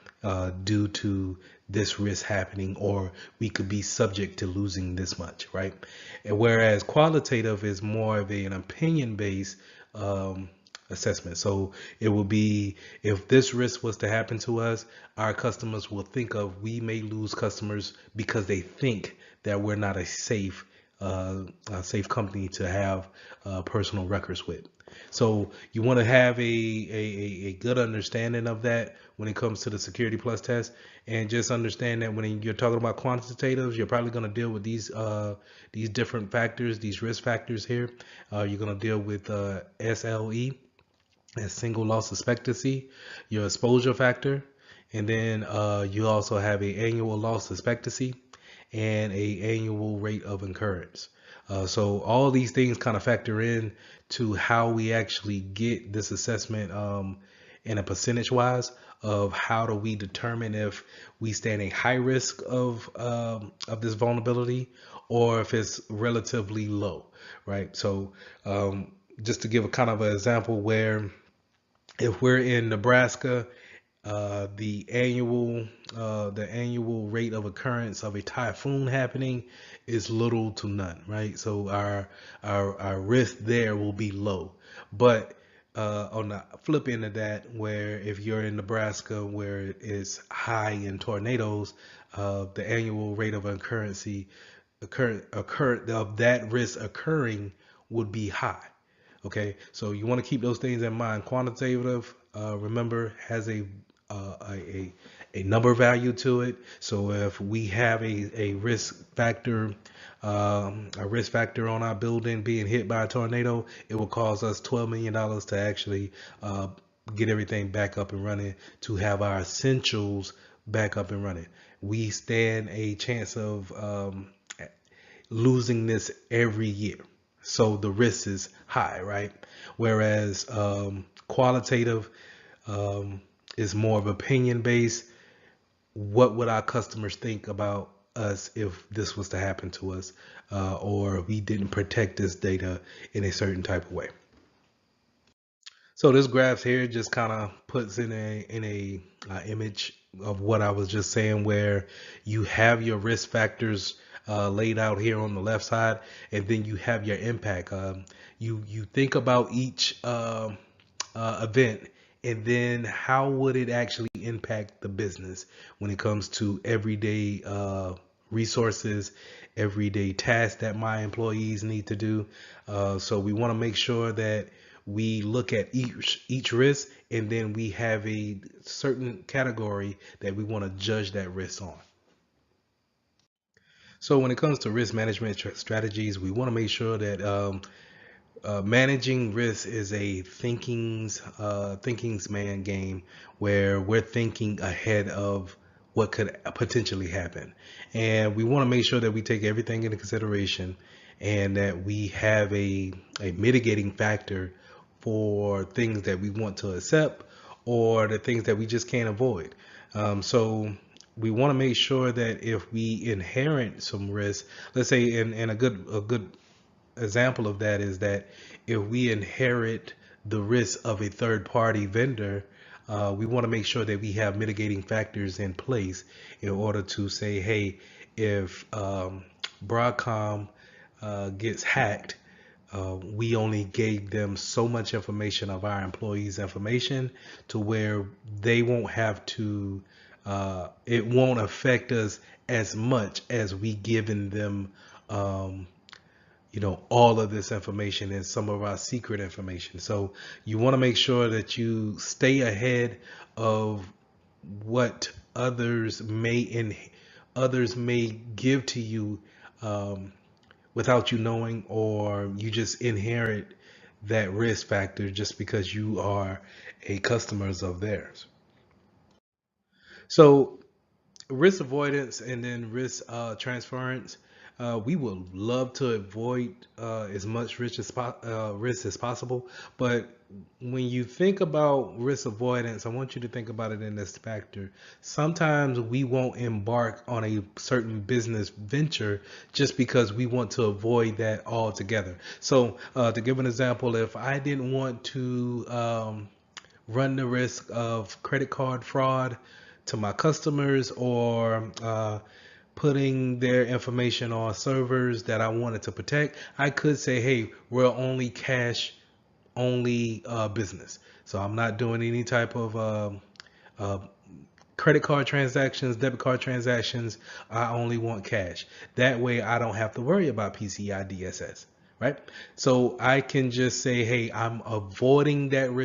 due to this risk happening, or we could be subject to losing this much, right? And whereas qualitative is more of an opinion-based assessment. So it will be, if this risk was to happen to us, our customers will think of, we may lose customers because they think that we're not a safe company to have personal records with. So you want to have a good understanding of that when it comes to the Security Plus test, and just understand that when you're talking about quantitatives, you're probably going to deal with these different factors, these risk factors here. You're going to deal with SLE, as single loss expectancy, your exposure factor, and then you also have a annual loss expectancy and a annual rate of occurrence. So all these things kind of factor in to how we actually get this assessment in a percentage wise of how do we determine if we stand a high risk of this vulnerability or if it's relatively low, right? So just to give a kind of an example where if we're in Nebraska, the annual rate of occurrence of a typhoon happening is little to none, right? So our risk there will be low. But on the flip end of that, where if you're in Nebraska where it's high in tornadoes, the annual rate of of that risk occurring would be high. Okay, so you want to keep those things in mind. Quantitative, remember, has a number value to it. So if we have a risk factor, on our building being hit by a tornado, it will cause us $12 million to actually get everything back up and running, to have our essentials back up and running. We stand a chance of losing this every year. So the risk is high, right? Whereas qualitative is more of opinion based. What would our customers think about us if this was to happen to us, or we didn't protect this data in a certain type of way? So this graph here just kind of puts in a image of what I was just saying, where you have your risk factors laid out here on the left side, and then you have your impact. You think about each event, and then how would it actually impact the business when it comes to everyday resources, everyday tasks that my employees need to do. So we want to make sure that we look at each risk, and then we have a certain category that we want to judge that risk on. So when it comes to risk management strategies, we want to make sure that managing risk is a thinking's man game, where we're thinking ahead of what could potentially happen, and we want to make sure that we take everything into consideration, and that we have a mitigating factor for things that we want to accept, or the things that we just can't avoid. So we want to make sure that if we inherit some risk, let's say, and a good example of that is that if we inherit the risk of a third party vendor, we want to make sure that we have mitigating factors in place in order to say, hey, if Broadcom gets hacked, we only gave them so much information of our employees' information to where they won't have to, it won't affect us as much as we given them all of this information and some of our secret information. So you want to make sure that you stay ahead of what others may give to you without you knowing, or you just inherit that risk factor just because you are a customers of theirs. So risk avoidance and then risk transference. We would love to avoid as much risk as possible, but when you think about risk avoidance, I want you to think about it in this factor. Sometimes we won't embark on a certain business venture just because we want to avoid that altogether. So to give an example, if I didn't want to run the risk of credit card fraud to my customers, or putting their information on servers that I wanted to protect, I could say, hey, we're only cash only business. So I'm not doing any type of credit card transactions, debit card transactions. I only want cash. That way I don't have to worry about PCI DSS, right? So I can just say, hey, I'm avoiding that risk